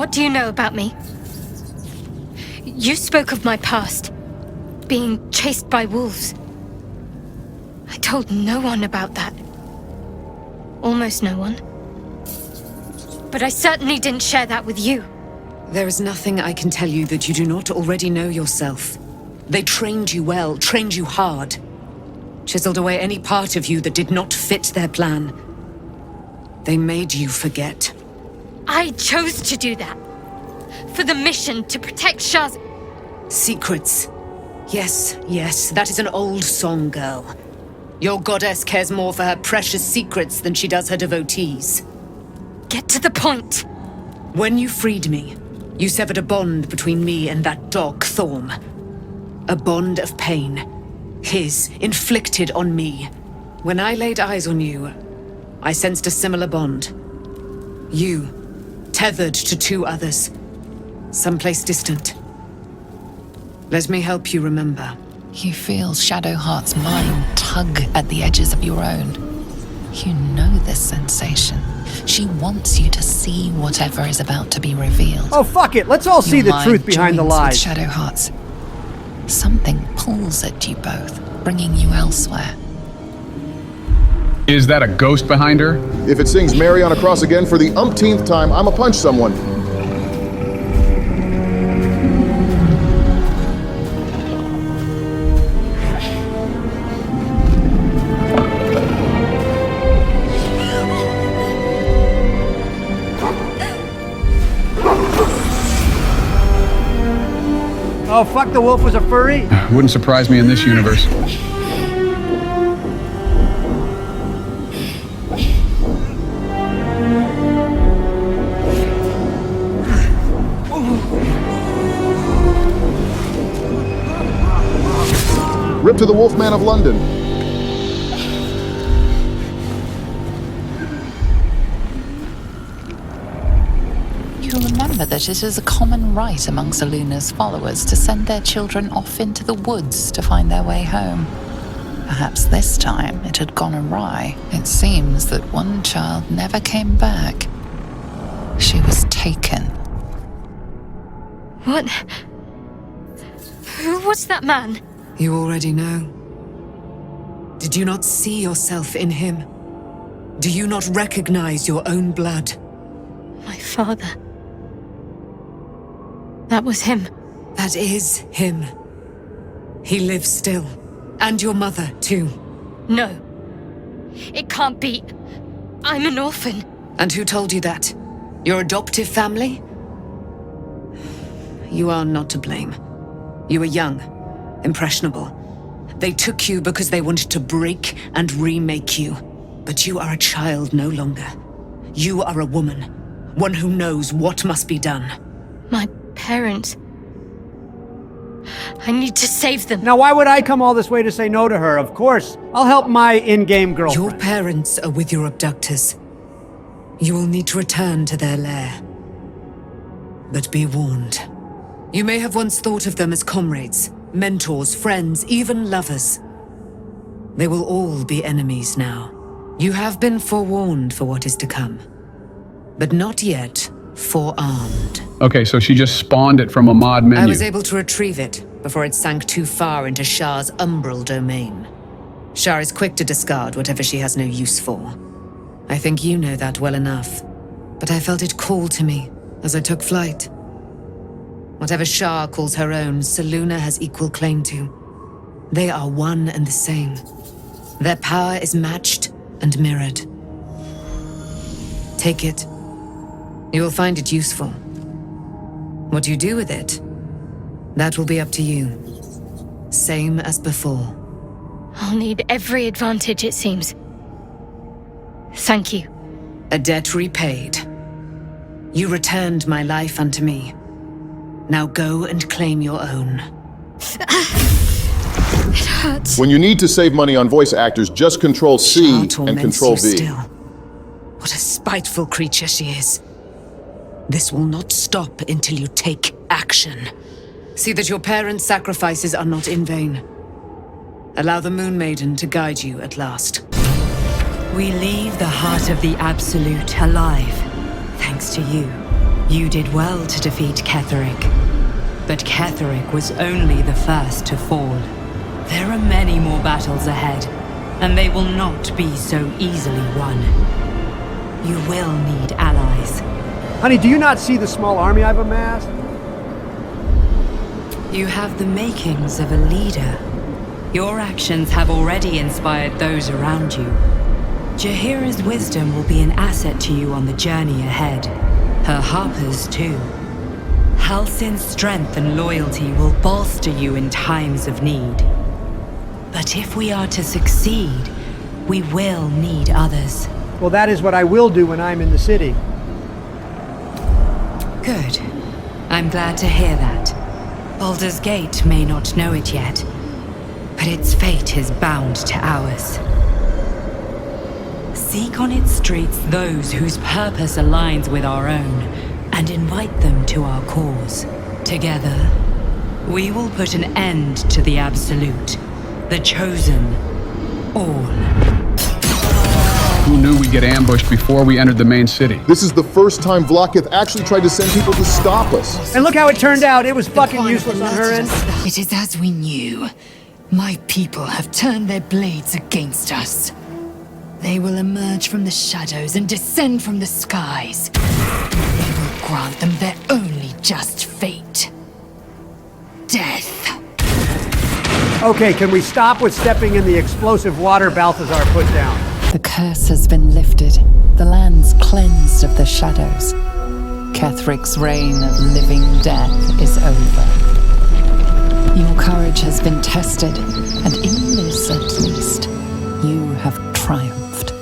What do you know about me? You spoke of my past, being chased by wolves. I told no one about that. Almost no one. But I certainly didn't share that with you. There is nothing I can tell you that you do not already know yourself. They trained you well, trained you hard. Chiseled away any part of you that did not fit their plan. They made you forget. I chose to do that. For the mission to protect Shah's... Secrets. Yes, yes, that is an old song, girl. Your goddess cares more for her precious secrets than she does her devotees. Get to the point. When you freed me, you severed a bond between me and that dog, Thorm. A bond of pain. His, inflicted on me. When I laid eyes on you, I sensed a similar bond. You, tethered to two others. Someplace distant. Let me help you remember. You feel Shadowheart's mind tug at the edges of your own. You know this sensation. She wants you to see whatever is about to be revealed. Oh, fuck it. Let's all see the truth behind the lies. Shadowheart's. Something pulls at you both, bringing you elsewhere. Is that a ghost behind her? If it sings Mary on a Cross again for the umpteenth time, I'ma punch someone. Oh, fuck, the wolf was a furry? Wouldn't surprise me in this universe. Rip to the Wolfman of London. You'll remember that it is a common right among Selûne's followers to send their children off into the woods to find their way home. Perhaps this time it had gone awry. It seems that one child never came back. She was taken. What? Who was that man? You already know. Did you not see yourself in him? Do you not recognize your own blood? My father. That was him. That is him. He lives still. And your mother, too. No. It can't be. I'm an orphan. And who told you that? Your adoptive family? You are not to blame. You were young, impressionable. They took you because they wanted to break and remake you. But you are a child no longer. You are a woman. One who knows what must be done. My parents. I need to save them. Now, why would I come all this way to say no to her? Of course. I'll help my in-game girlfriend. Your parents are with your abductors. You will need to return to their lair. But be warned. You may have once thought of them as comrades, mentors, friends, even lovers. They will all be enemies now. You have been forewarned for what is to come. But not yet forearmed. Okay, so she just spawned it from a mod menu. I was able to retrieve it before it sank too far into Shah's umbral domain. Shah is quick to discard whatever she has no use for. I think you know that well enough. But I felt it call to me as I took flight. Whatever Shah calls her own, Selûne has equal claim to. They are one and the same. Their power is matched and mirrored. Take it. You will find it useful. What you do with it, that will be up to you. Same as before. I'll need every advantage, it seems. Thank you. A debt repaid. You returned my life unto me. Now go and claim your own. It hurts. When you need to save money on voice actors, just Control C Shah and Control torments you V. still. What a spiteful creature she is. This will not stop until you take action. See that your parents' sacrifices are not in vain. Allow the Moon Maiden to guide you at last. We leave the heart of the Absolute alive, thanks to you. You did well to defeat Ketheric. But Ketheric was only the first to fall. There are many more battles ahead, and they will not be so easily won. You will need allies. Honey, do you not see the small army I've amassed? You have the makings of a leader. Your actions have already inspired those around you. Jaheira's wisdom will be an asset to you on the journey ahead. Her harpers, too. Halsin's strength and loyalty will bolster you in times of need. But if we are to succeed, we will need others. Well, that is what I will do when I'm in the city. Good. I'm glad to hear that. Baldur's Gate may not know it yet, but its fate is bound to ours. Seek on its streets those whose purpose aligns with our own, and invite them to our cause. Together, we will put an end to the Absolute, the Chosen, all. Who knew we'd get ambushed before we entered the main city? This is the first time Vlaakith actually tried to send people to stop us. And look how it turned out. It was fucking useless on her end. It is as we knew. My people have turned their blades against us. They will emerge from the shadows and descend from the skies. We will grant them their only just fate. Death. Okay, can we stop with stepping in the explosive water Balthazar put down? The curse has been lifted, the land's cleansed of the shadows. Ketheric's reign of living death is over. Your courage has been tested, and in this at least, you have triumphed.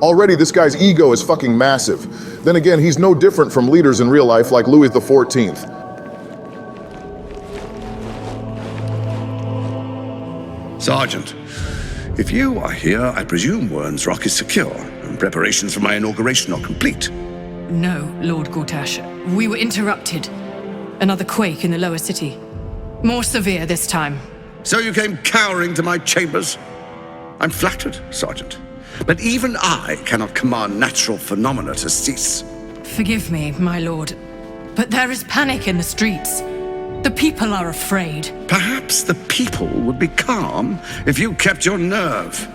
Already, this guy's ego is fucking massive. Then again, he's no different from leaders in real life like Louis XIV. Sergeant, if you are here, I presume Wern's Rock is secure, and preparations for my inauguration are complete. No, Lord Gortash. We were interrupted. Another quake in the lower city. More severe this time. So you came cowering to my chambers? I'm flattered, Sergeant. But even I cannot command natural phenomena to cease. Forgive me, my lord, but there is panic in the streets. The people are afraid. Perhaps the people would be calm if you kept your nerve.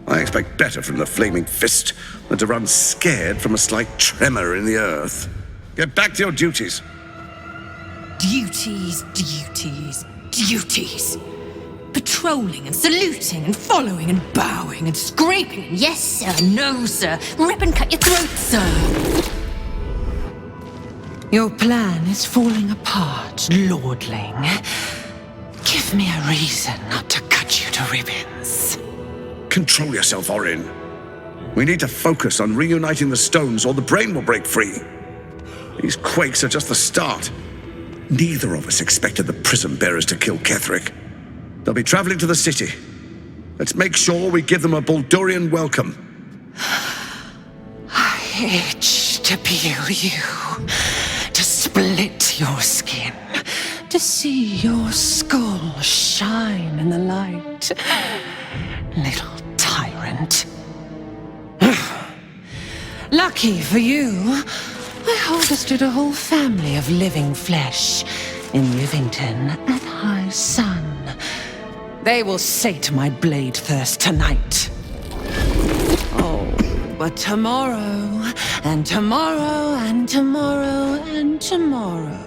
I expect better from the Flaming Fist than to run scared from a slight tremor in the earth. Get back to your duties. Duties, duties, duties. Patrolling and saluting and following and bowing and scraping and yes sir, no sir, rip and cut your throat, sir. Your plan is falling apart, lordling. Give me a reason not to cut you to ribbons. Control yourself, Orin. We need to focus on reuniting the stones or the brain will break free. These quakes are just the start. Neither of us expected the Prism bearers to kill Ketheric. They'll be traveling to the city. Let's make sure we give them a Baldurian welcome. I itch to peel you, to split your skin, to see your skull shine in the light. Little tyrant. Lucky for you, I harvested a whole family of living flesh in Rivington at high sun. They will sate my blade thirst tonight. Oh, but tomorrow, and tomorrow, and tomorrow, and tomorrow,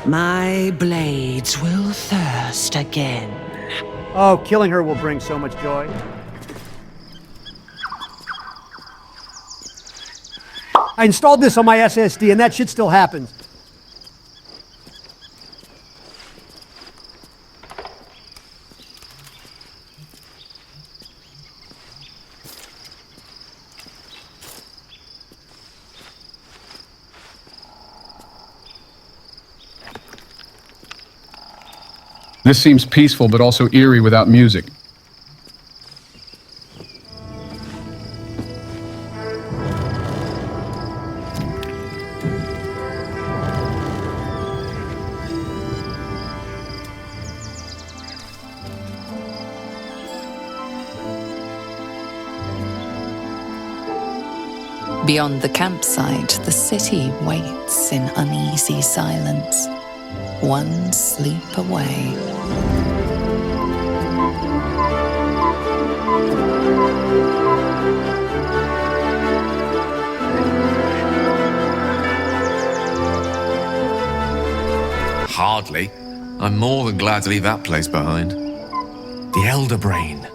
my blades will thirst again. Oh, killing her will bring so much joy. I installed this on my SSD and that shit still happens. This seems peaceful, but also eerie without music. Beyond the campsite, the city waits in uneasy silence, one sleep away. Hardly. I'm more than glad to leave that place behind. The Elder Brain.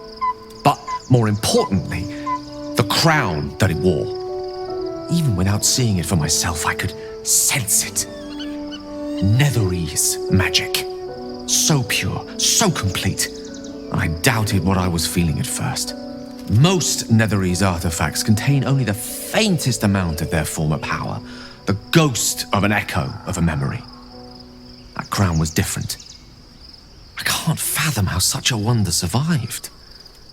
But more importantly, the crown that it wore. Even without seeing it for myself, I could sense it. Netherese magic. So pure, so complete. And I doubted what I was feeling at first. Most Netherese artifacts contain only the faintest amount of their former power, the ghost of an echo of a memory. That crown was different. I can't fathom how such a wonder survived.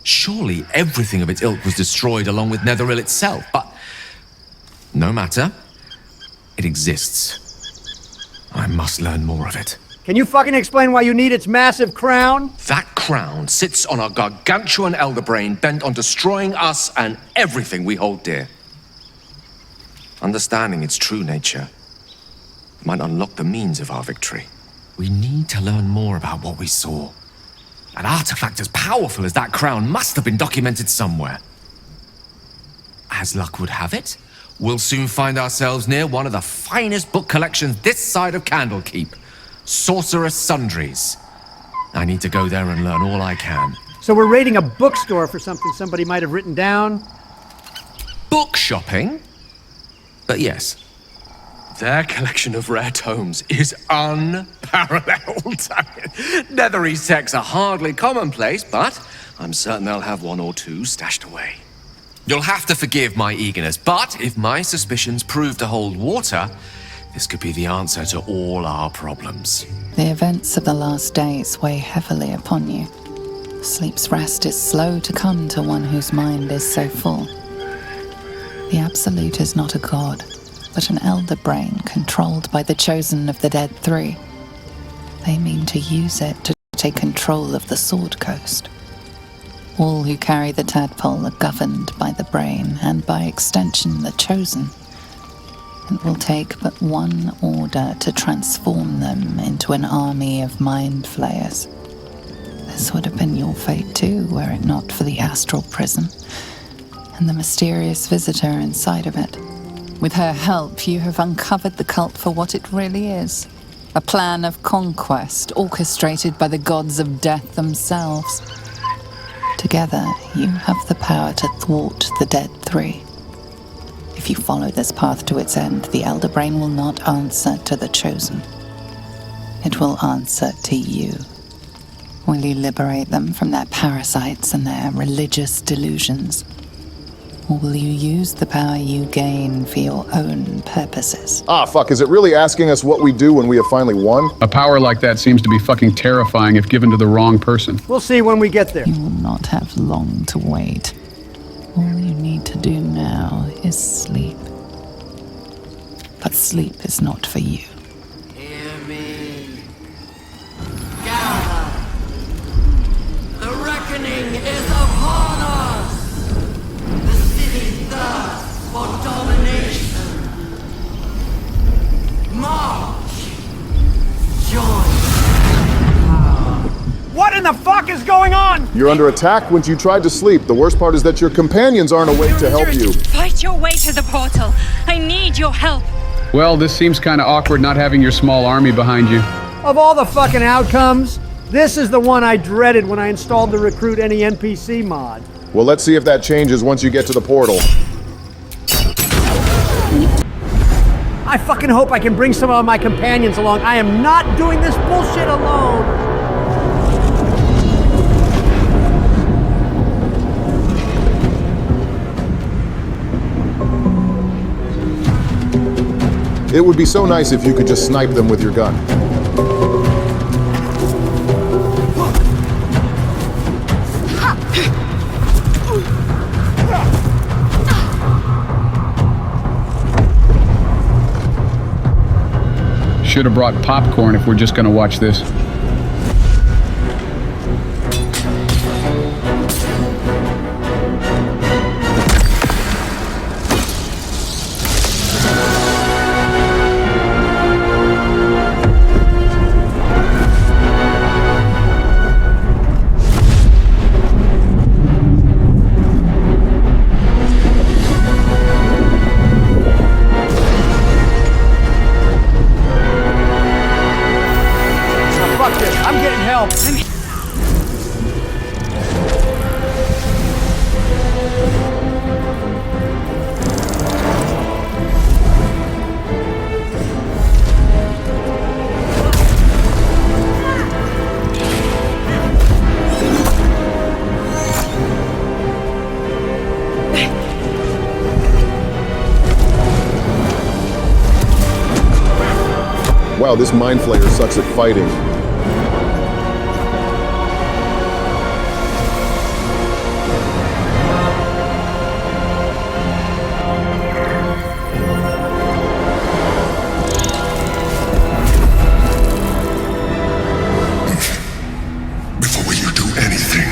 Surely everything of its ilk was destroyed along with Netheril itself, but no matter. It exists. I must learn more of it. Can you fucking explain why you need its massive crown? That crown sits on a gargantuan elder brain bent on destroying us and everything we hold dear. Understanding its true nature might unlock the means of our victory. We need to learn more about what we saw. An artifact as powerful as that crown must have been documented somewhere. As luck would have it, we'll soon find ourselves near one of the finest book collections this side of Candlekeep. Sorcerous Sundries. I need to go there and learn all I can. So we're raiding a bookstore for something somebody might have written down? Book shopping? But yes, their collection of rare tomes is unparalleled. Netherese texts are hardly commonplace, but I'm certain they'll have one or two stashed away. You'll have to forgive my eagerness, but if my suspicions prove to hold water, this could be the answer to all our problems. The events of the last days weigh heavily upon you. Sleep's rest is slow to come to one whose mind is so full. The Absolute is not a god, but an elder brain controlled by the chosen of the Dead Three. They mean to use it to take control of the Sword Coast. All who carry the tadpole are governed by the brain, and by extension the chosen. It will take but one order to transform them into an army of mind flayers. This would have been your fate too, were it not for the astral prism, and the mysterious visitor inside of it. With her help, you have uncovered the cult for what it really is. A plan of conquest orchestrated by the gods of death themselves. Together, you have the power to thwart the Dead Three. If you follow this path to its end, the Elder Brain will not answer to the Chosen. It will answer to you. Will you liberate them from their parasites and their religious delusions? Or will you use the power you gain for your own purposes? Ah, fuck, is it really asking us what we do when we have finally won? A power like that seems to be fucking terrifying if given to the wrong person. We'll see when we get there. You will not have long to wait. All you need to do now is sleep. But sleep is not for you. Hear me. Gather. The reckoning is upon us. The city thirsts for domination. March. Join. What in the fuck is going on? You're under attack when you tried to sleep. The worst part is that your companions aren't awake to help you. Fight your way to the portal. I need your help. Well, this seems kind of awkward not having your small army behind you. Of all the fucking outcomes, this is the one I dreaded when I installed the Recruit Any NPC mod. Well, let's see if that changes once you get to the portal. I fucking hope I can bring some of my companions along. I am not doing this bullshit alone. It would be so nice if you could just snipe them with your gun. Should have brought popcorn if we're just gonna watch this. Wow, this Mind Flayer sucks at fighting. Before you do anything,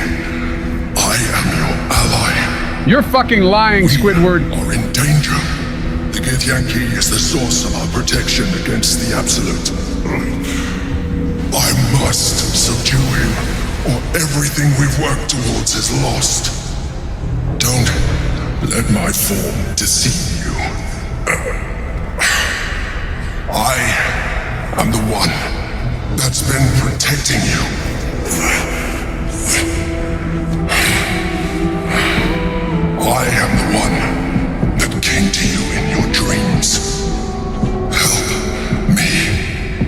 I am your ally. You're fucking lying, Squidward. We are in danger. The Githyanki is the source of our protection against the Absolute. I must subdue him, or everything we've worked towards is lost. Don't let my form deceive you. I am the one that's been protecting you. I am the one that came to you in your dreams. Help me.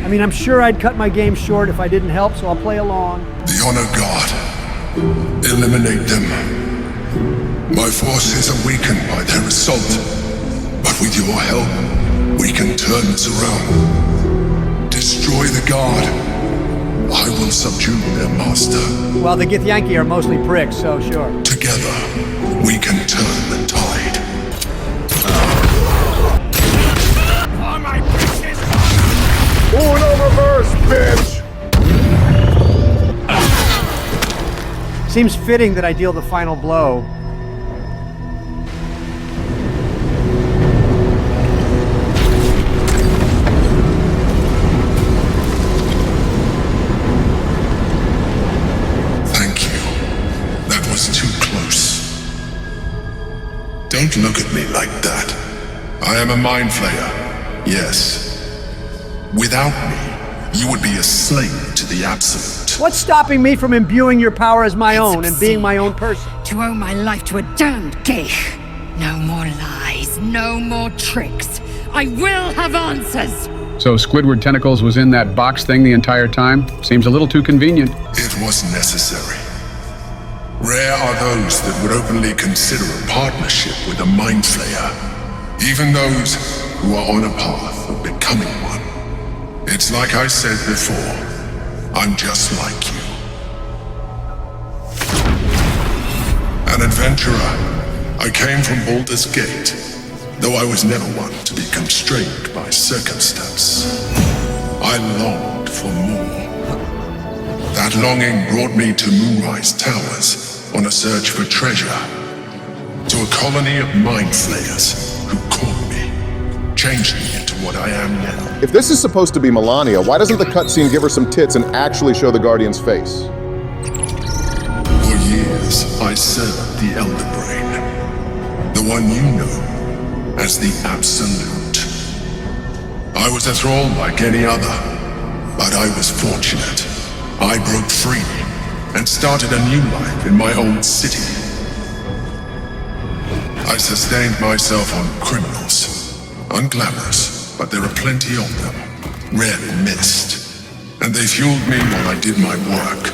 I mean, I'm sure I'd cut my game short if I didn't help, so I'll play along. The Honor God. Eliminate them. My forces are weakened by their assault, but with your help, we can turn this around. Destroy the God. I will subdue their master. Well, the Githyanki are mostly pricks, so sure. Together, we can turn the tide. Oh, my bitches! Uno reverse, bitch! Seems fitting that I deal the final blow. Don't look at me like that. I am a Mind Flayer, yes. Without me, you would be a slave to the Absolute. What's stopping me from imbuing your power as my own and being my own person? To owe my life to a damned geich. No more lies, no more tricks. I will have answers. So Squidward Tentacles was in that box thing the entire time? Seems a little too convenient. It was necessary. Rare are those that would openly consider a partnership with a Mind Flayer, even those who are on a path of becoming one. It's like I said before, I'm just like you. An adventurer, I came from Baldur's Gate, though I was never one to be constrained by circumstance. I longed for more. That longing brought me to Moonrise Towers, on a search for treasure, to a colony of Mind Flayers who caught me, changed me into what I am now. If this is supposed to be Melania, why doesn't the cutscene give her some tits and actually show the Guardian's face? For years, I served the Elder Brain, the one you know as the Absolute. I was a thrall like any other, but I was fortunate. I broke free and started a new life in my own city. I sustained myself on criminals, unglamorous, but there are plenty of them, rarely missed, and they fueled me while I did my work.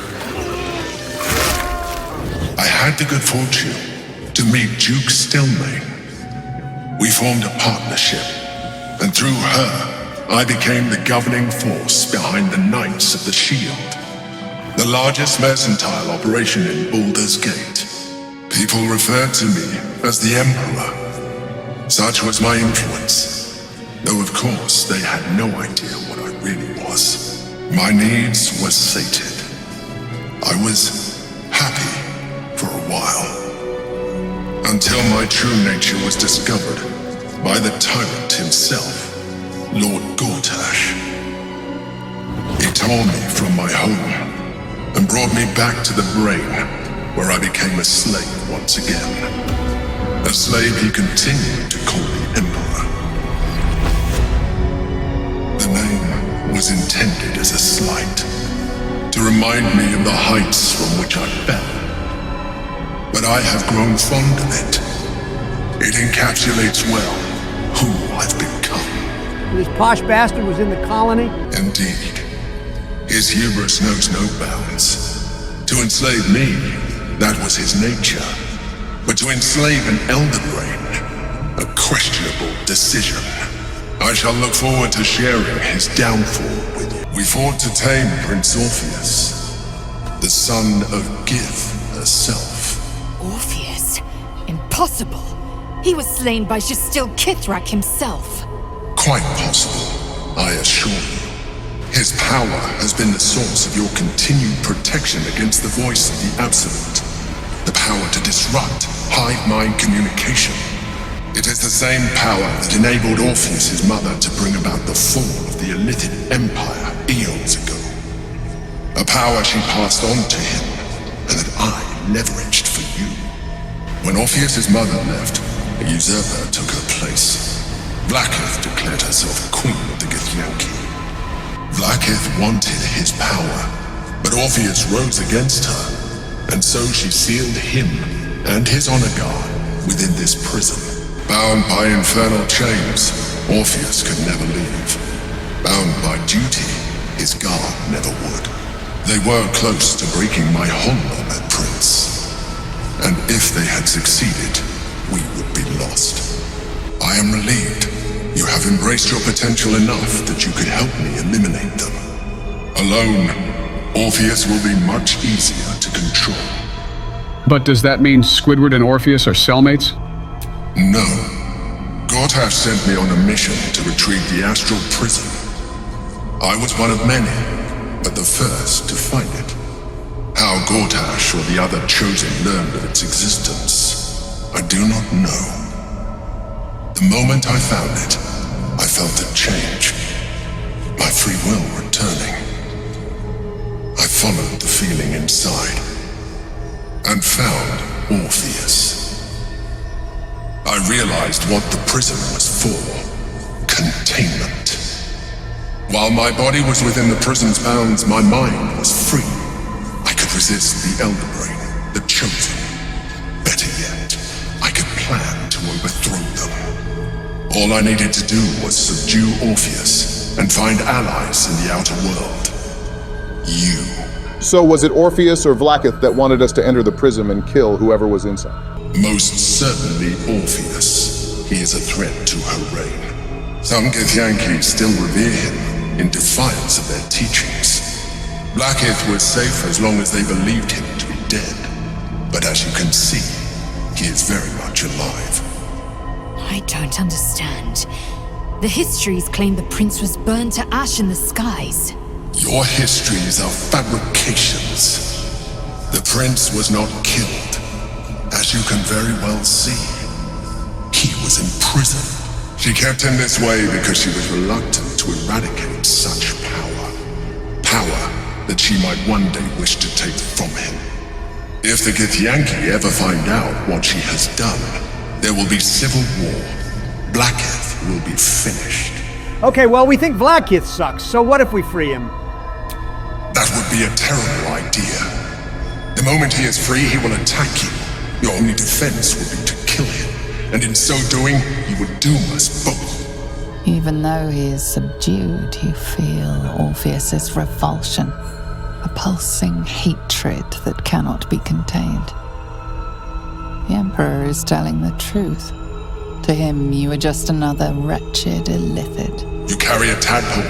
I had the good fortune to meet Duke Stelmane. We formed a partnership, and through her, I became the governing force behind the Knights of the Shield, the largest mercantile operation in Baldur's Gate. People referred to me as the Emperor. Such was my influence, though of course they had no idea what I really was. My needs were sated. I was happy for a while, until my true nature was discovered by the tyrant himself, Lord Gortash. He tore me from my home and brought me back to the brain, where I became a slave once again. A slave he continued to call the Emperor. The name was intended as a slight, to remind me of the heights from which I fell. But I have grown fond of it. It encapsulates well who I've become. This posh bastard was in the colony? Indeed. His hubris knows no bounds. To enslave me, that was his nature. But to enslave an Elder Brain, a questionable decision. I shall look forward to sharing his downfall with you. We fought to tame Prince Orpheus, the son of Gith herself. Orpheus? Impossible. He was slain by Shastil Ketheric himself. Quite possible, I assure you. His power has been the source of your continued protection against the voice of the Absolute. The power to disrupt hive-mind communication. It is the same power that enabled Orpheus's mother to bring about the fall of the Illithid Empire eons ago. A power she passed on to him, and that I leveraged for you. When Orpheus's mother left, a usurper took her place. Blackith declared herself queen of the Githyanki. Blackith wanted his power, but Orpheus rose against her, and so she sealed him and his honor guard within this prison. Bound by infernal chains, Orpheus could never leave. Bound by duty, his guard never would. They were close to breaking my hold on that prince, and if they had succeeded, we would be lost. I am relieved. You have embraced your potential enough that you could help me eliminate them. Alone, Orpheus will be much easier to control. But does that mean Squidward and Orpheus are cellmates? No. Gortash sent me on a mission to retrieve the Astral Prism. I was one of many, but the first to find it. How Gortash or the other chosen learned of its existence, I do not know. The moment I found it, I felt a change. My free will returning. I followed the feeling inside and found Orpheus. I realized what the prism was for. Containment. While my body was within the prison's bounds, my mind was free. I could resist the Elder Brain, the Chosen. Better yet, I could plan to overthrow them. All I needed to do was subdue Orpheus and find allies in the outer world. You. So was it Orpheus or Vlaakith that wanted us to enter the prism and kill whoever was inside? Most certainly Orpheus. He is a threat to her reign. Some Githyanki still revere him in defiance of their teachings. Blackith was safe as long as they believed him to be dead. But as you can see, he is very much alive. I don't understand. The histories claim the prince was burned to ash in the skies. Your histories are fabrications. The prince was not killed. As you can very well see, he was imprisoned. She kept him this way because she was reluctant to eradicate such power. Power that she might one day wish to take from him. If the Githyanki ever find out what she has done, there will be civil war. Blackith will be finished. Okay, well, we think Vlaakith sucks, so what if we free him? That would be a terrible idea. The moment he is free, he will attack you. Your only defense would be to kill him, and in so doing, he would doom us both. Even though he is subdued, you feel Orpheus's revulsion, a pulsing hatred that cannot be contained. The Emperor is telling the truth. To him, you are just another wretched illithid. You carry a tadpole.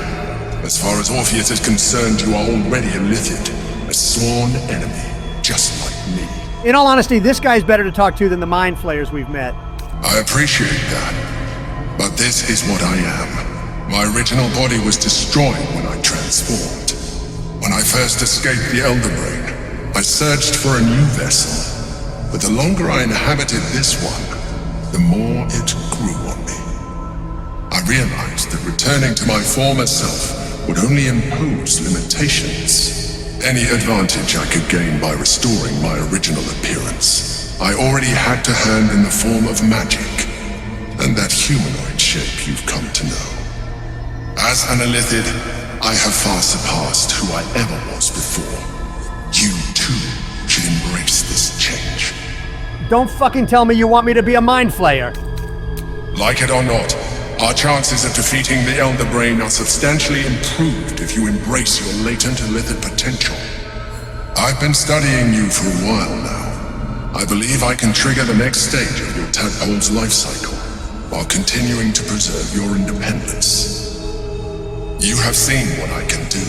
As far as Orpheus is concerned, you are already a Lithid, a sworn enemy, just like me. In all honesty, this guy's better to talk to than the Mind Flayers we've met. I appreciate that, but this is what I am. My original body was destroyed when I transformed. When I first escaped the Elder Brain, I searched for a new vessel. But the longer I inhabited this one, the more it grew on me. I realized that returning to my former self would only impose limitations. Any advantage I could gain by restoring my original appearance, I already had to hand in the form of magic, and that humanoid shape you've come to know. As an illithid, I have far surpassed who I ever was before. You too should embrace this change. Don't fucking tell me you want me to be a Mind Flayer. Like it or not, our chances of defeating the Elder Brain are substantially improved if you embrace your latent illithid potential. I've been studying you for a while now. I believe I can trigger the next stage of your tadpole's life cycle, while continuing to preserve your independence. You have seen what I can do.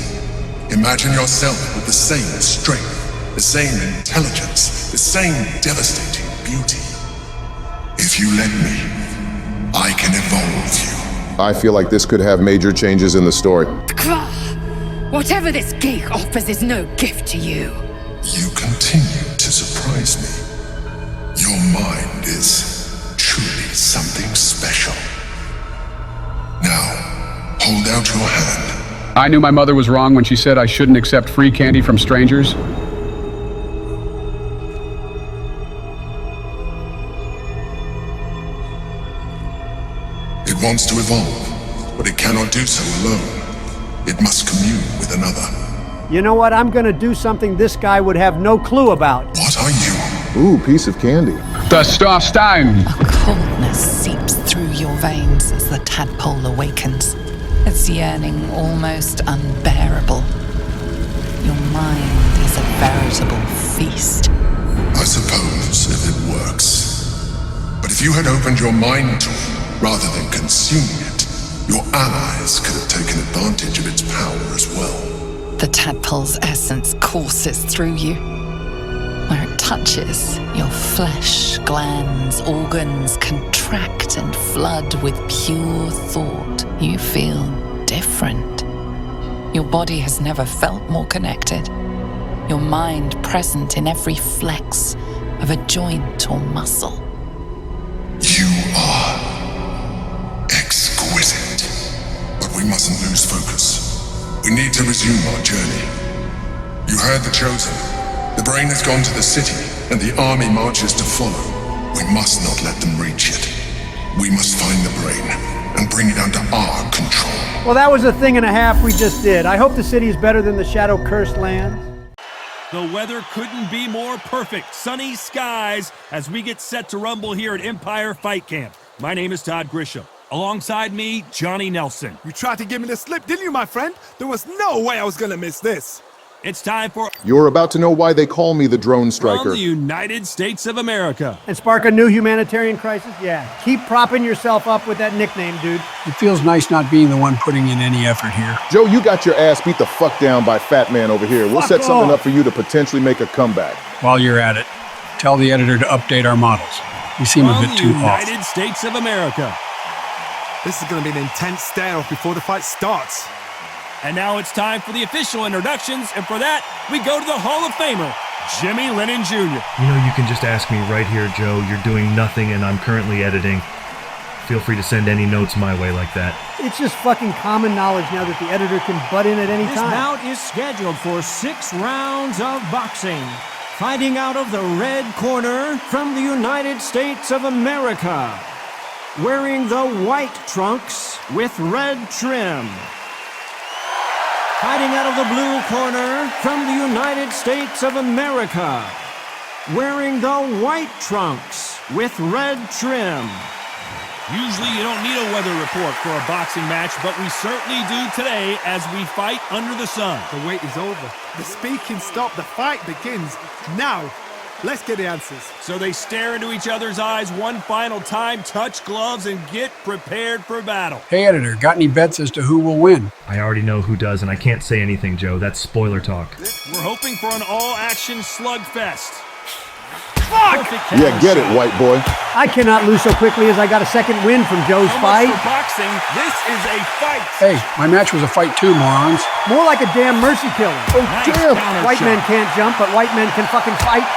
Imagine yourself with the same strength, the same intelligence, the same devastating beauty. If you let me, I can evolve you. I feel like this could have major changes in the story. Whatever this gig offers is no gift to you. You continue to surprise me. Your mind is truly something special. Now, hold out your hand. I knew my mother was wrong when she said I shouldn't accept free candy from strangers. It wants to evolve, but it cannot do so alone. It must commune with another. You know what? I'm gonna do something this guy would have no clue about. What are you? Ooh, piece of candy. The Starstein. A coldness seeps through your veins as the tadpole awakens, its yearning almost unbearable. Your mind is a veritable feast. I suppose if it works. But if you had opened your mind to it, rather than consuming it, your allies could have taken advantage of its power as well. The tadpole's essence courses through you. Where it touches, your flesh, glands, organs contract and flood with pure thought. You feel different. Your body has never felt more connected. Your mind present in every flex of a joint or muscle. You are exquisite. But we mustn't lose focus. We need to resume our journey. You heard the Chosen. The brain has gone to the city, and the army marches to follow. We must not let them reach it. We must find the brain and bring it under our control. Well, that was a thing and a half we just did. I hope the city is better than the shadow-cursed lands. The weather couldn't be more perfect. Sunny skies as we get set to rumble here at Empire Fight Camp. My name is Todd Grisham. Alongside me, Johnny Nelson. You tried to give me the slip, didn't you, my friend? There was no way I was gonna miss this. It's time for... You're about to know why they call me the Drone Striker. From the United States of America. And spark a new humanitarian crisis? Yeah. Keep propping yourself up with that nickname, dude. It feels nice not being the one putting in any effort here. Joe, you got your ass beat the fuck down by Fat Man over here. We'll set something up for you to potentially make a comeback. While you're at it, tell the editor to update our models. We seem a bit too off. United States of America. This is gonna be an intense stare-off before the fight starts. And now it's time for the official introductions, and for that, we go to the Hall of Famer, Jimmy Lennon Jr. You know, you can just ask me right here, Joe. You're doing nothing, and I'm currently editing. Feel free to send any notes my way like that. It's just fucking common knowledge now that the editor can butt in at any This time. bout is scheduled for 6 rounds of boxing. Fighting out of the red corner from the United States of America. Wearing the white trunks with red trim. Fighting out of the blue corner from the United States of America. Wearing the white trunks with red trim. Usually you don't need a weather report for a boxing match, but we certainly do today as we fight under the sun. The wait is over. The speaking stopped. The fight begins. Now, let's get the answers. So they stare into each other's eyes one final time, touch gloves, and get prepared for battle. Hey, editor, got any bets as to who will win? I already know who does, and I can't say anything, Joe. That's spoiler talk. We're hoping for an all-action slugfest. Fuck! Yeah, get it, white boy. I cannot lose so quickly as I got a second win from Joe's So much fight. for boxing. This is a fight. Hey, my match was a fight too, morons. More like a damn mercy killing. Oh, Nice damn. counter White shot. men can't jump, but white men can fucking fight.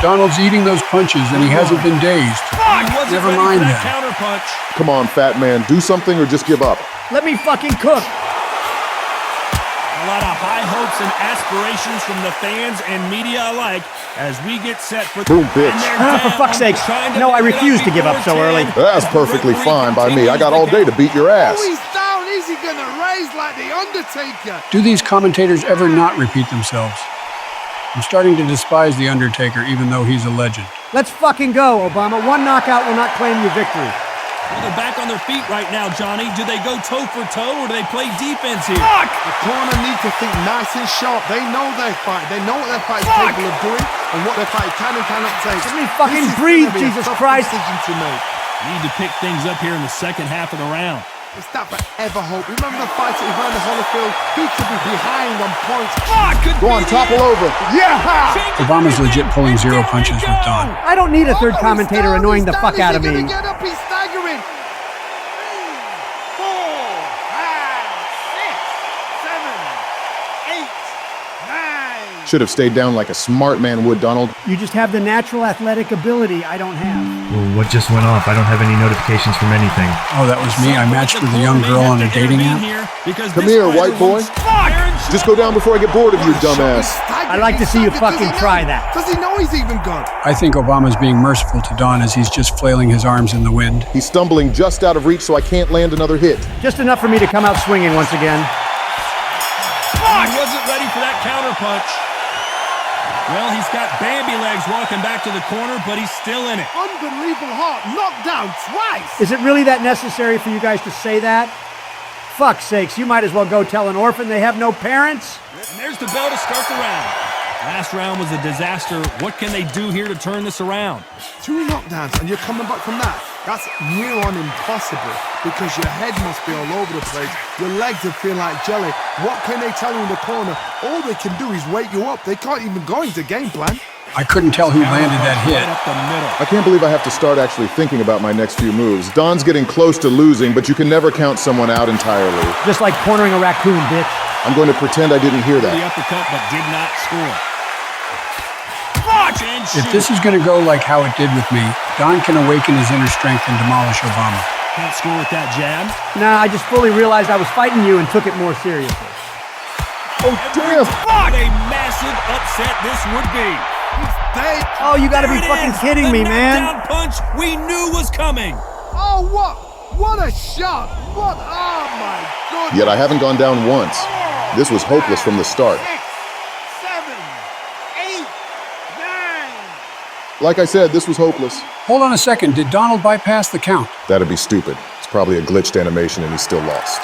Donald's eating those punches, and he hasn't been dazed. He wasn't Never ready mind for that that. counter punch. Come on, fat man. Do something or just give up. Let me fucking cook. A lot of high hopes and aspirations from the fans and media alike as we get set for Boom, bitch. And they're For down, fuck's sake. trying to No, I make it refuse to give up so before early. 10. That's perfectly fine by me. I got all day to beat your ass. Oh, he's down. Is he gonna raise like the Undertaker? Do these commentators ever not repeat themselves? I'm starting to despise The Undertaker, even though he's a legend. Let's fucking go, Obama. One knockout will not claim you victory. Well, they're back on their feet right now, Johnny. Do they go toe for toe or do they play defense here? The corner need to think nice and sharp. They know their fight. They know what their fight is capable of doing and what their fight can and cannot take. Let me fucking This is breathe, gonna be a Jesus tough Christ. decision to make. Need to pick things up here in the second half of the round. It's that forever hope. Remember the fight at Evander Holyfield? He could be behind on points. Go on, topple over. Yeah! Obama's legit pulling zero punches with Don. I don't need a third commentator annoying the fuck out of me. He's gonna get up. He's staggering. 3, 4, 5, 6, 7, 8, 9. Should have stayed down like a smart man would, Donald. You just have the natural athletic ability I don't have. Well, what just went off? I don't have any notifications from anything. Oh, that was me. I matched with a young girl on a dating app. Come here, white boy. Just go down before I get bored of you, dumbass. I'd like to see you fucking try that. Does he know he's even gone? I think Obama's being merciful to Don as he's just flailing his arms in the wind. He's stumbling just out of reach, so I can't land another hit. Just enough for me to come out swinging once again. He wasn't ready for that counter punch. Well, he's got Bambi legs walking back to the corner, but he's still in it. Unbelievable heart. Knocked down twice. Is it really that necessary for you guys to say that? Fuck's sakes, you might as well go tell an orphan they have no parents. And there's the bell to start the round. Last round was a disaster. What can they do here to turn this around? 2 knockdowns and you're coming back from that. That's near on impossible because your head must be all over the place. Your legs would feel like jelly. What can they tell you in the corner? All they can do is wake you up. They can't even go into game plan. I couldn't tell who landed that hit. Right up the middle. I can't believe I have to start actually thinking about my next few moves. Don's getting close to losing, but you can never count someone out entirely. Just like cornering a raccoon, bitch. I'm going to pretend I didn't hear The that. uppercut, but did not score. And If this is going to go like how it did with me, Don can awaken his inner strength and demolish Obama. Can't score with that jab. Nah, I just fully realized I was fighting you and took it more seriously. Oh, damn! What a massive upset this would be. Oh, you gotta There be it fucking is. kidding me, The man. knockdown punch we knew was coming. Oh, what a shot. What, oh my goodness. Yet I haven't gone down once. This was hopeless from the start. 6, 7, 8, 9. Like I said, this was hopeless. Hold on a second. Did Donald bypass the count? That'd be stupid. It's probably a glitched animation and he's still lost.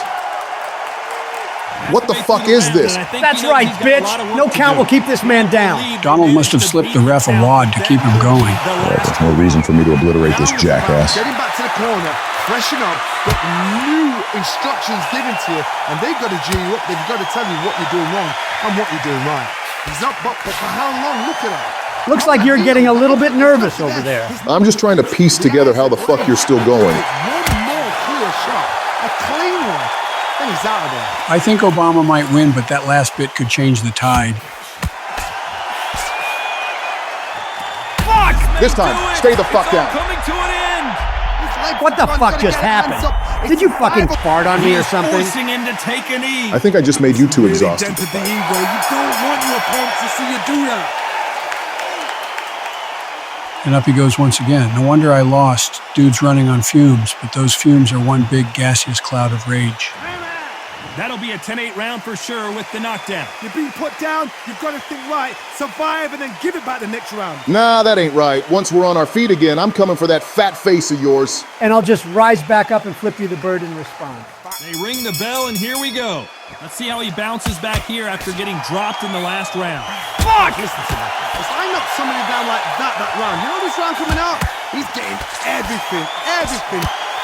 What the fuck is this? That's right, bitch. No count will keep this man down. Donald must have slipped the ref a wad to keep him going. Well, there's no reason for me to obliterate this jackass. Getting back to the corner, freshen up, get new instructions given to you, and they've got to G you up. They've got to tell you what you're doing wrong and what you're doing right. He's up, but for how long? Look at that. Looks like you're getting a little bit nervous over there. I'm just trying to piece together how the fuck you're still going. One more clear shot, a clean one, and he's out of there. I think Obama might win, but that last bit could change the tide. This time, stay the fuck down. Coming to an end. What the fuck just happened? Did you fucking fart on me or something? Forcing him to take a knee. I think I just made you too exhausted. Dented the ego. You don't want your opponent to see you do that. And up he goes once again. No wonder I lost. Dude's running on fumes, but those fumes are one big gaseous cloud of rage. That'll be a 10-8 round for sure with the knockdown. You're being put down, you've got to think right, survive, and then give it back the next round. Nah, that ain't right. Once we're on our feet again, I'm coming for that fat face of yours. And I'll just rise back up and flip you the bird in response. They ring the bell, and here we go. Let's see how he bounces back here after getting dropped in the last round. Fuck! Listen to me. If I knock somebody down like that round, you know this round coming out? He's getting everything,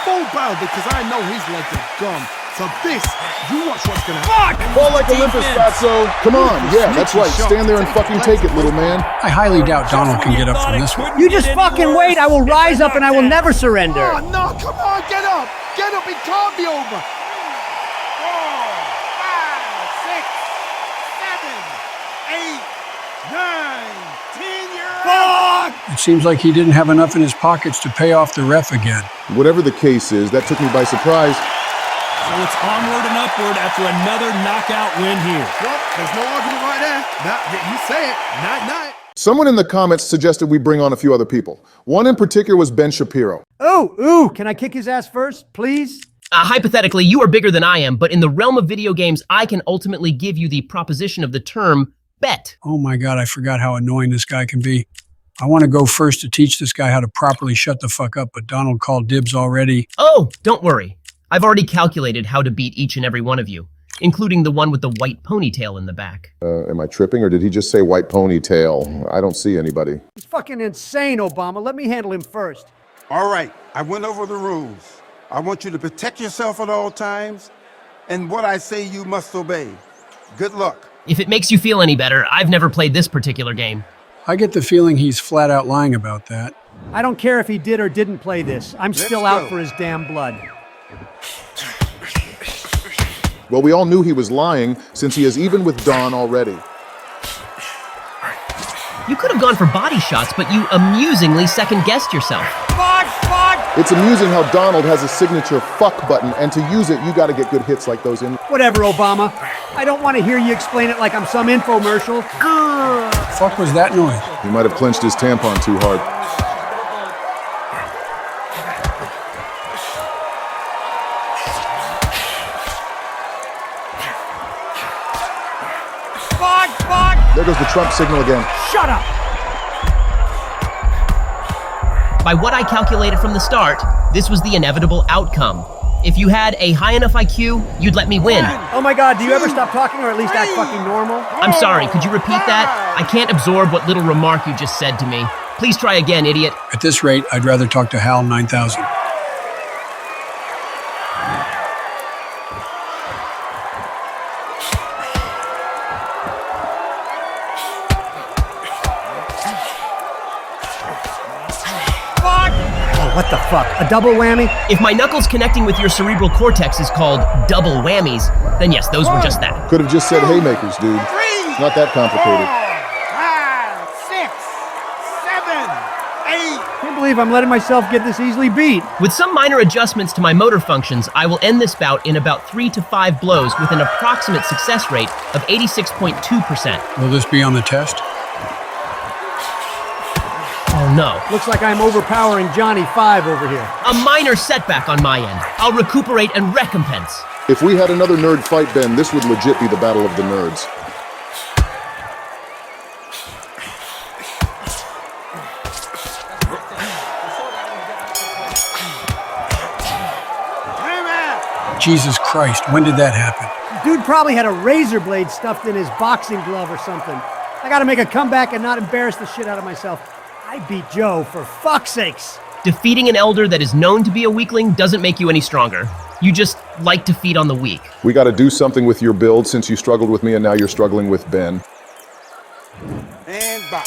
full barrel, because I know his legs are gone. So this, you watch what's gonna happen. Fall like Olympus, Fatso. Come on, yeah, that's right. Stand there and fucking take it, little man. I highly doubt Donald can get up from this one. You just fucking wait. I will rise up and I will never surrender. Oh, no, come on, get up. Get up, it can't be over. 4, 5, 6, 7, 8, 9, 10, you're fuck! It seems like he didn't have enough in his pockets to pay off the ref again. Whatever the case is, that took me by surprise. So it's onward and upward after another knockout win here. Well, there's no argument right there. You say it. Night. Someone in the comments suggested we bring on a few other people. One in particular was Ben Shapiro. Ooh, can I kick his ass first, please? Hypothetically, you are bigger than I am, but in the realm of video games, I can ultimately give you the proposition of the term bet. Oh my God, I forgot how annoying this guy can be. I want to go first to teach this guy how to properly shut the fuck up, but Donald called dibs already. Oh, don't worry. I've already calculated how to beat each and every one of you, including the one with the white ponytail in the back. Am I tripping, or did he just say white ponytail? I don't see anybody. He's fucking insane, Obama. Let me handle him first. All right, I went over the rules. I want you to protect yourself at all times, and what I say you must obey. Good luck. If it makes you feel any better, I've never played this particular game. I get the feeling he's flat out lying about that. I don't care if he did or didn't play this. I'm still out for his damn blood. Well, we all knew he was lying, since he is even with Dawn already. You could have gone for body shots, but you amusingly second-guessed yourself. Fuck! It's amusing how Donald has a signature fuck button, and to use it, you gotta get good hits like those in. Whatever, Obama. I don't want to hear you explain it like I'm some infomercial. Fuck was that noise? He might have clenched his tampon too hard. Fuck! There goes the Trump signal again. Shut up! By what I calculated from the start, this was the inevitable outcome. If you had a high enough IQ, you'd let me win. Oh my God, do you ever stop talking or at least act fucking normal? I'm sorry, could you repeat that? I can't absorb what little remark you just said to me. Please try again, idiot. At this rate, I'd rather talk to HAL 9000. What the fuck? A double whammy? If my knuckles connecting with your cerebral cortex is called double whammies, then yes, those were just that. Could have just said haymakers, dude. It's not that complicated. 5, 6, 7, 8. I can't believe I'm letting myself get this easily beat. With some minor adjustments to my motor functions, I will end this bout in about 3 to 5 blows with an approximate success rate of 86.2%. Will this be on the test? Oh no. Looks like I'm overpowering Johnny 5 over here. A minor setback on my end. I'll recuperate and recompense. If we had another nerd fight, Ben, this would legit be the battle of the nerds. Jesus Christ, when did that happen? Dude probably had a razor blade stuffed in his boxing glove or something. I gotta make a comeback and not embarrass the shit out of myself. I beat Joe, for fuck's sakes. Defeating an elder that is known to be a weakling doesn't make you any stronger. You just like to feed on the weak. We gotta do something with your build since you struggled with me and now you're struggling with Ben. And back.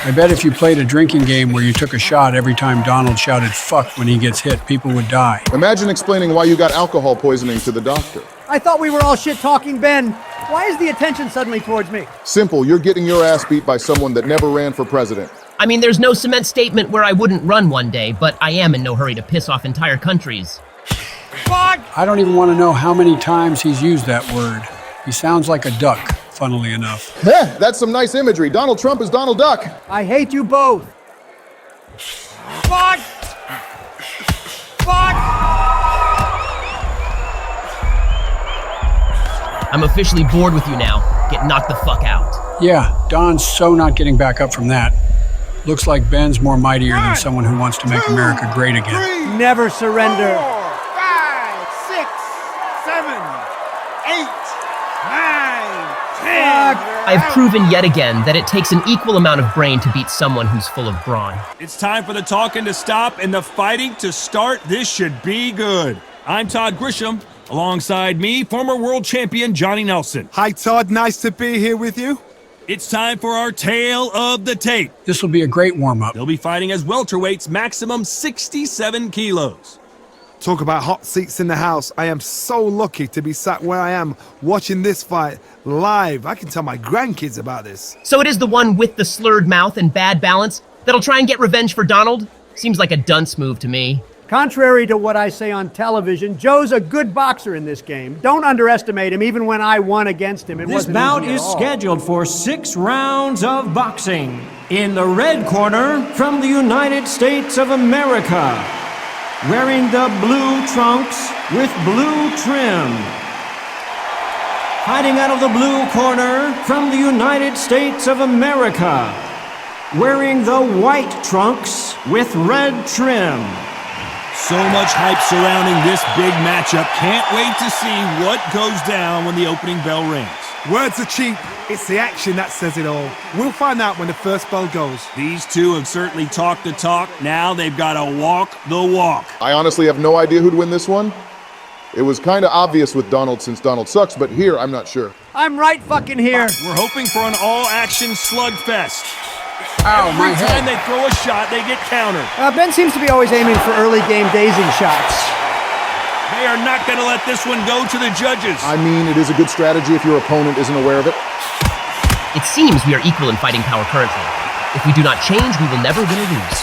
I bet if you played a drinking game where you took a shot every time Donald shouted fuck when he gets hit, people would die. Imagine explaining why you got alcohol poisoning to the doctor. I thought we were all shit-talking Ben. Why is the attention suddenly towards me? Simple, you're getting your ass beat by someone that never ran for president. I mean, there's no cement statement where I wouldn't run one day, but I am in no hurry to piss off entire countries. Fuck! I don't even want to know how many times he's used that word. He sounds like a duck, funnily enough. Heh, that's some nice imagery. Donald Trump is Donald Duck. I hate you both. Fuck! fuck? I'm officially bored with you now. Get knocked the fuck out. Yeah, Don's so not getting back up from that. Looks like Ben's more mightier than someone who wants to make America great again. Never surrender. 4, 5, 6, 7, 8, 9, 10. I've proven yet again that it takes an equal amount of brain to beat someone who's full of brawn. It's time for the talking to stop and the fighting to start. This should be good. I'm Todd Grisham. Alongside me, former world champion Johnny Nelson. Hi, Todd. Nice to be here with you. It's time for our tale of the tape. This will be a great warm-up. They'll be fighting as welterweights, maximum 67 kilos. Talk about hot seats in the house. I am so lucky to be sat where I am, watching this fight live. I can tell my grandkids about this. So it is the one with the slurred mouth and bad balance that'll try and get revenge for Donald? Seems like a dunce move to me. Contrary to what I say on television, Joe's a good boxer in this game. Don't underestimate him, even when I won against him. This bout is scheduled for 6 rounds of boxing. In the red corner, from the United States of America, wearing the blue trunks with blue trim. Fighting out of the blue corner, from the United States of America, wearing the white trunks with red trim. So much hype surrounding this big matchup. Can't wait to see what goes down when the opening bell rings. Words are cheap. It's the action that says it all. We'll find out when the first bell goes. These two have certainly talked the talk. Now they've got to walk the walk. I honestly have no idea who'd win this one. It was kind of obvious with Donald since Donald sucks, but here I'm not sure. I'm right fucking here. We're hoping for an all-action slugfest. Ow, my Every head. time they throw a shot, they get countered. Ben seems to be always aiming for early game dazing shots. They are not going to let this one go to the judges. I mean, it is a good strategy if your opponent isn't aware of it. It seems we are equal in fighting power currently. If we do not change, we will never win or lose.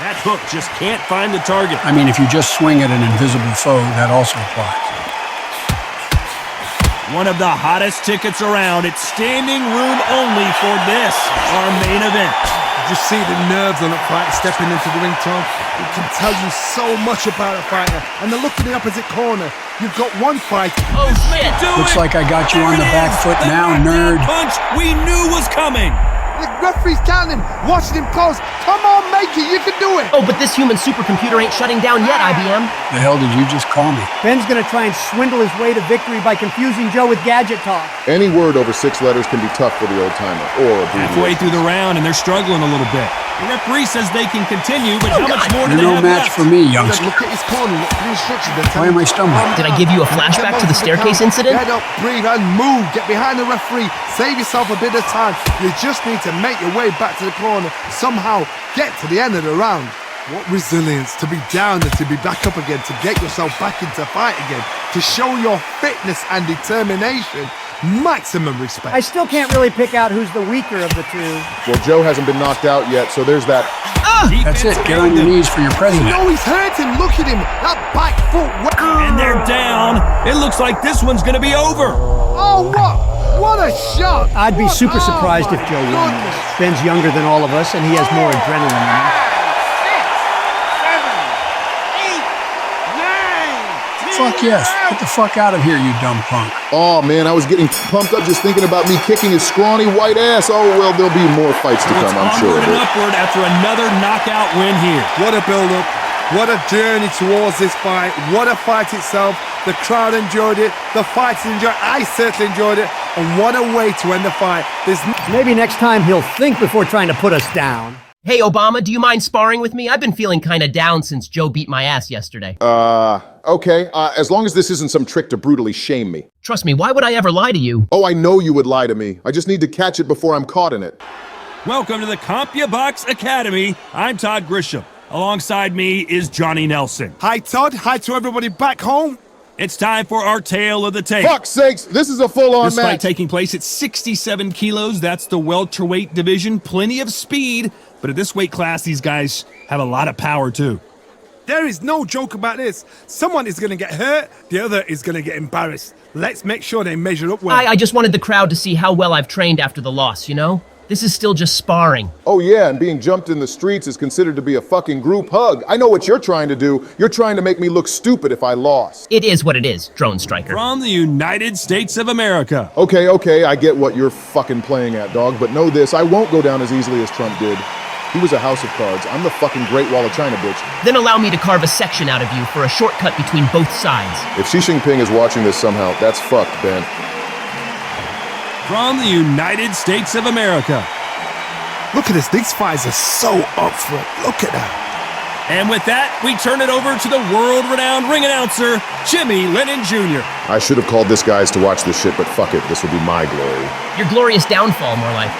That hook just can't find the target. I mean, if you just swing at an invisible foe, that also applies. One of the hottest tickets around. It's standing room only for this, our main event. Just see the nerves on a fighter stepping into the ring, Tom. It can tell you so much about a fighter. And the look in the opposite corner. You've got one fight. Oh, shit! Looks like I got you on the back foot now, nerd. Punch we knew was coming. The referee's counting, watching him close. Come on, make it, you can do it. Oh, but this human supercomputer ain't shutting down yet, IBM. The hell did you just call me? Ben's gonna try and swindle his way to victory by confusing Joe with gadget talk. Any word over 6 letters can be tough for the old-timer, or a Halfway through the round, and they're struggling a little bit. The referee says they can continue, but how much more do they You're no have match left? for me, youngster. Look at his corner, look at the instructions. Why am I stumbling? Did I give you a flashback to the staircase incident? Get up, breathe, and move. Get behind the referee. Save yourself a bit of time. You just need to make your way back to the corner. Somehow get to the end of the round. What resilience to be down and to be back up again, to get yourself back into fight again, to show your fitness and determination. Maximum respect. I still can't really pick out who's the weaker of the two. Well, Joe hasn't been knocked out yet, so there's that. That's it. Get on your knees for your president. No, he's hurting. Look at him. That back foot. And they're down. It looks like this one's going to be over. Oh, what? What a shot. I'd be super surprised if Joe won this. Ben's younger than all of us, and he has more adrenaline than me. 6, 7, 8, 9, 10. Fuck yes. Get the fuck out of here, you dumb punk. Oh, man, I was getting pumped up just thinking about me kicking his scrawny white ass. Oh, well, there'll be more fights to come, I'm sure. Onward and upward after another knockout win here. What a build-up. What a journey towards this fight. What a fight itself. The crowd enjoyed it. The fighters enjoyed it. I certainly enjoyed it. And what a way to end the fight. Maybe next time he'll think before trying to put us down. Hey, Obama, do you mind sparring with me? I've been feeling kinda down since Joe beat my ass yesterday. Okay. As long as this isn't some trick to brutally shame me. Trust me, why would I ever lie to you? Oh, I know you would lie to me. I just need to catch it before I'm caught in it. Welcome to the CompuBox Academy. I'm Todd Grisham. Alongside me is Johnny Nelson. Hi, Todd. Hi to everybody back home. It's time for our tale of the tape. Fuck's sakes, this is a full-on This fight match. taking place at 67 kilos. That's the welterweight division. Plenty of speed, but at this weight class, these guys have a lot of power too. There is no joke about this. Someone is going to get hurt, the other is going to get embarrassed. Let's make sure they measure up well. I just wanted the crowd to see how well I've trained after the loss, you know? This is still just sparring. Oh yeah, and being jumped in the streets is considered to be a fucking group hug. I know what you're trying to do. You're trying to make me look stupid if I lost. It is what it is, Drone Striker. From the United States of America. Okay, I get what you're fucking playing at, dog, but know this, I won't go down as easily as Trump did. He was a house of cards. I'm the fucking Great Wall of China, bitch. Then allow me to carve a section out of you for a shortcut between both sides. If Xi Jinping is watching this somehow, that's fucked, Ben. From the United States of America. Look at this. These fighters are so up for it. Look at that. And with that, we turn it over to the world-renowned ring announcer, Jimmy Lennon Jr. I should have called this guys to watch this shit, but fuck it. This will be my glory. Your glorious downfall, more like.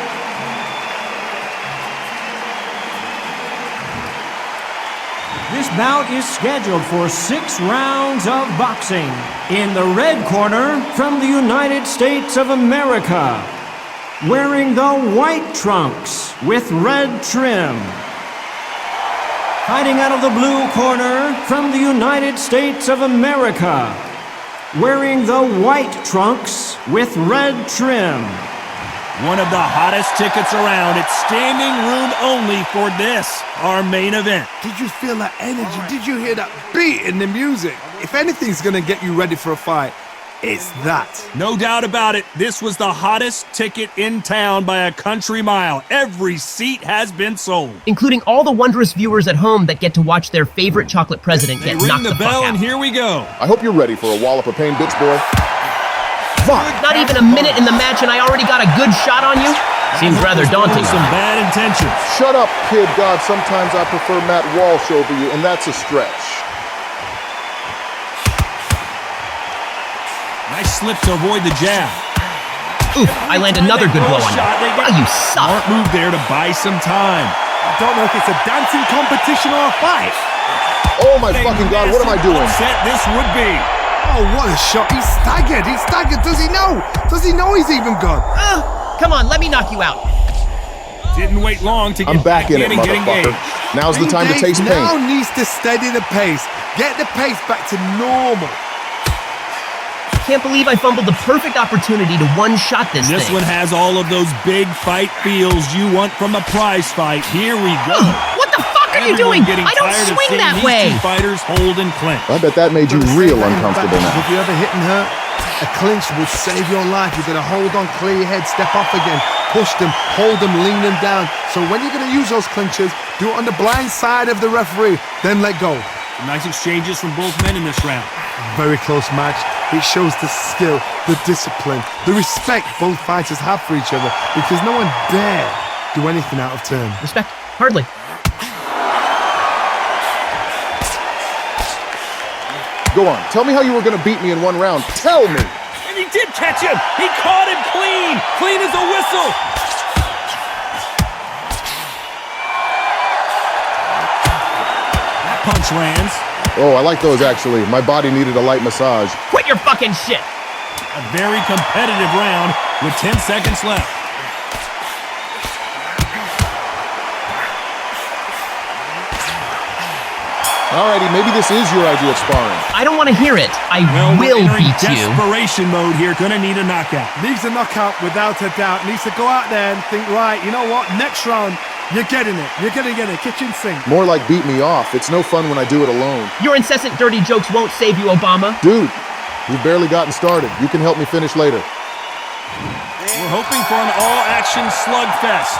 This bout is scheduled for 6 rounds of boxing. In the red corner, from the United States of America, wearing the white trunks with red trim. Fighting out of the blue corner, from the United States of America, wearing the white trunks with red trim. One of the hottest tickets around. It's standing room only for this, our main event. Did you feel that energy? Did you hear that beat in the music? If anything's gonna get you ready for a fight, it's that. No doubt about it. This was the hottest ticket in town by a country mile. Every seat has been sold. Including all the wondrous viewers at home that get to watch their favorite chocolate president get knocked the fuck out. Ring the bell and here we go. I hope you're ready for a wallop of pain, bitch boy. Not even a minute in the match and I already got a good shot on you? Seems rather daunting. Some bad intentions. Shut up, kid. God, sometimes I prefer Matt Walsh over you, and that's a stretch. Nice slip to avoid the jab. Oof, I land another good blow on you. Wow, you suck. Smart move there to buy some time. I don't know if it's a dancing competition or a fight. Oh my fucking God, what am I doing? Set this would be. Oh, what a shot. He's staggered. He's staggered. Does he know? Does he know he's even gone? Come on, let me knock you out. Didn't wait long to get I'm back in it, and get motherfucker. engaged. Now's the time to taste pain. Now needs to steady the pace. Get the pace back to normal. Can't believe I fumbled the perfect opportunity to one-shot this This thing. one has all of those big fight feels you want from a prize fight. Here we go. What the fuck are you doing? I don't swing that way. Two fighters hold and clinch. I bet that made you real uncomfortable now. If you ever hit and hurt, a clinch will save your life. You're going to hold on, clear your head, step off again, push them, hold them, lean them down. So when you're going to use those clinches, do it on the blind side of the referee, then let go. Nice exchanges from both men in this round. Very close match. It shows the skill, the discipline, the respect both fighters have for each other because no one dare do anything out of turn. Respect? Hardly. Go on, tell me how you were gonna beat me in one round. Tell me! And he did catch him! He caught him clean! Clean as a whistle! That punch lands. Oh, I like those actually. My body needed a light massage. Quit your fucking shit! A very competitive round with 10 seconds left. Alrighty, maybe this is your idea of sparring. I don't want to hear it. I will beat you. Desperation mode here. Gonna need a knockout. Needs a knockout without a doubt. Needs to go out there and think, right, you know what? Next round, you're getting it. You're gonna get a kitchen sink. More like beat me off. It's no fun when I do it alone. Your incessant dirty jokes won't save you, Obama. Dude, we've barely gotten started. You can help me finish later. We're hoping for an all-action slugfest.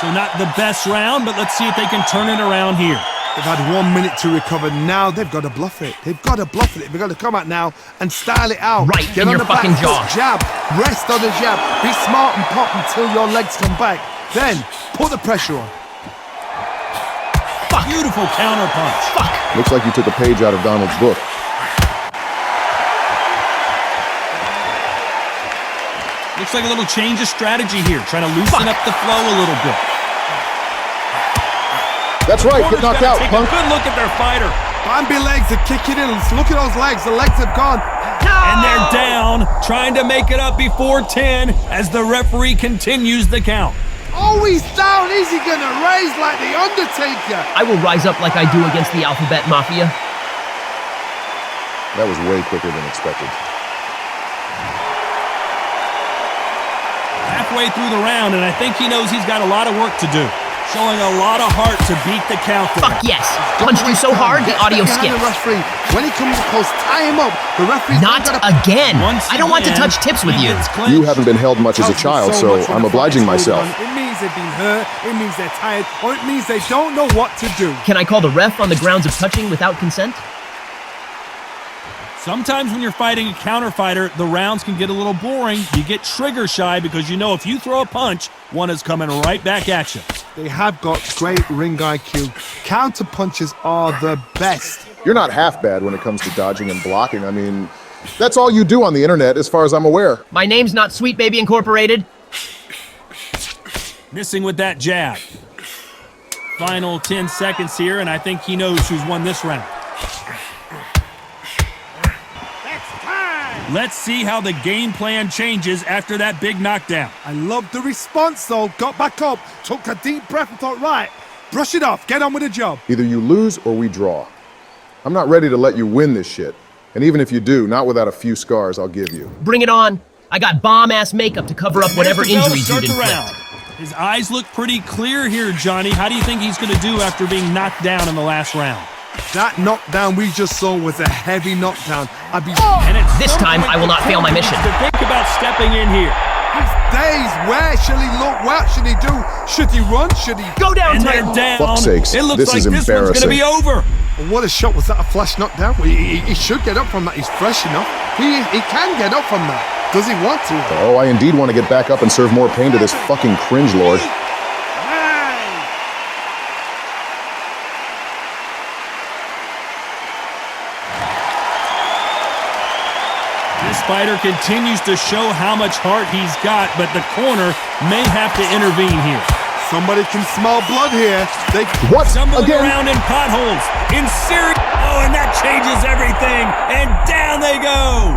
So not the best round, but let's see if they can turn it around here. They've had 1 minute to recover. Now they've got to bluff it. They've got to bluff it. They've got to come out now and style it out. Right Get in on your the back fucking foot, jaw. jab. Rest on the jab. Be smart and pop until your legs come back. Then put the pressure on. Fuck. Beautiful counter punch. Fuck. Looks like you took a page out of Donald's book. Looks like a little change of strategy here. Trying to loosen up the flow a little bit. That's right, get knocked out, take punk. a good look at their fighter. Bambi legs are kicking in. Look at those legs. The legs have gone. And they're down, trying to make it up before 10 as the referee continues the count. Oh, he's down. Is he going to raise like the Undertaker? I will rise up like I do against the Alphabet Mafia. That was way quicker than expected. halfway through the round, and I think he knows he's got a lot of work to do. Showing a lot of heart to beat the count there. Fuck yes. Punched you so hard, the audio skipped. When he comes close, tie him up. The referee. Not again. I don't want to touch tips with you. You haven't been held much as a child, so I'm obliging myself. It means they've been hurt, it means they're tired, or it means they don't know what to do. Can I call the ref on the grounds of touching without consent? Sometimes when you're fighting a counter-fighter, the rounds can get a little boring. You get trigger shy because you know if you throw a punch, one is coming right back at you. They have got great ring IQ. Counter punches are the best. You're not half bad when it comes to dodging and blocking. I mean, that's all you do on the internet as far as I'm aware. My name's not Sweet Baby Incorporated. Missing with that jab. Final 10 seconds here, and I think he knows who's won this round. Let's see how the game plan changes after that big knockdown. I love the response, though. Got back up, took a deep breath and thought, right, brush it off, get on with the job. Either you lose or we draw. I'm not ready to let you win this shit. And even if you do, not without a few scars I'll give you. Bring it on. I got bomb-ass makeup to cover up whatever injuries you'd inflict. His eyes look pretty clear here, Johnny. How do you think he's going to do after being knocked down in the last round? That knockdown we just saw was a heavy knockdown. This time, I will not fail my mission. To think about stepping in here. He's dazed. Where shall he look? What should he do? Should he run? Should he go down? And they're down. Fuck's sakes, it looks this like is this one's going to be over. What a shot. Was that a flash knockdown? He should get up from that. He's fresh enough. He can get up from that. Does he want to? Oh, I indeed want to get back up and serve more pain to this fucking cringe lord. This fighter continues to show how much heart he's got, but the corner may have to intervene here. Somebody can smell blood here. What? Stumbling Again? around in potholes. In serious. Oh, and that changes everything. And down they go.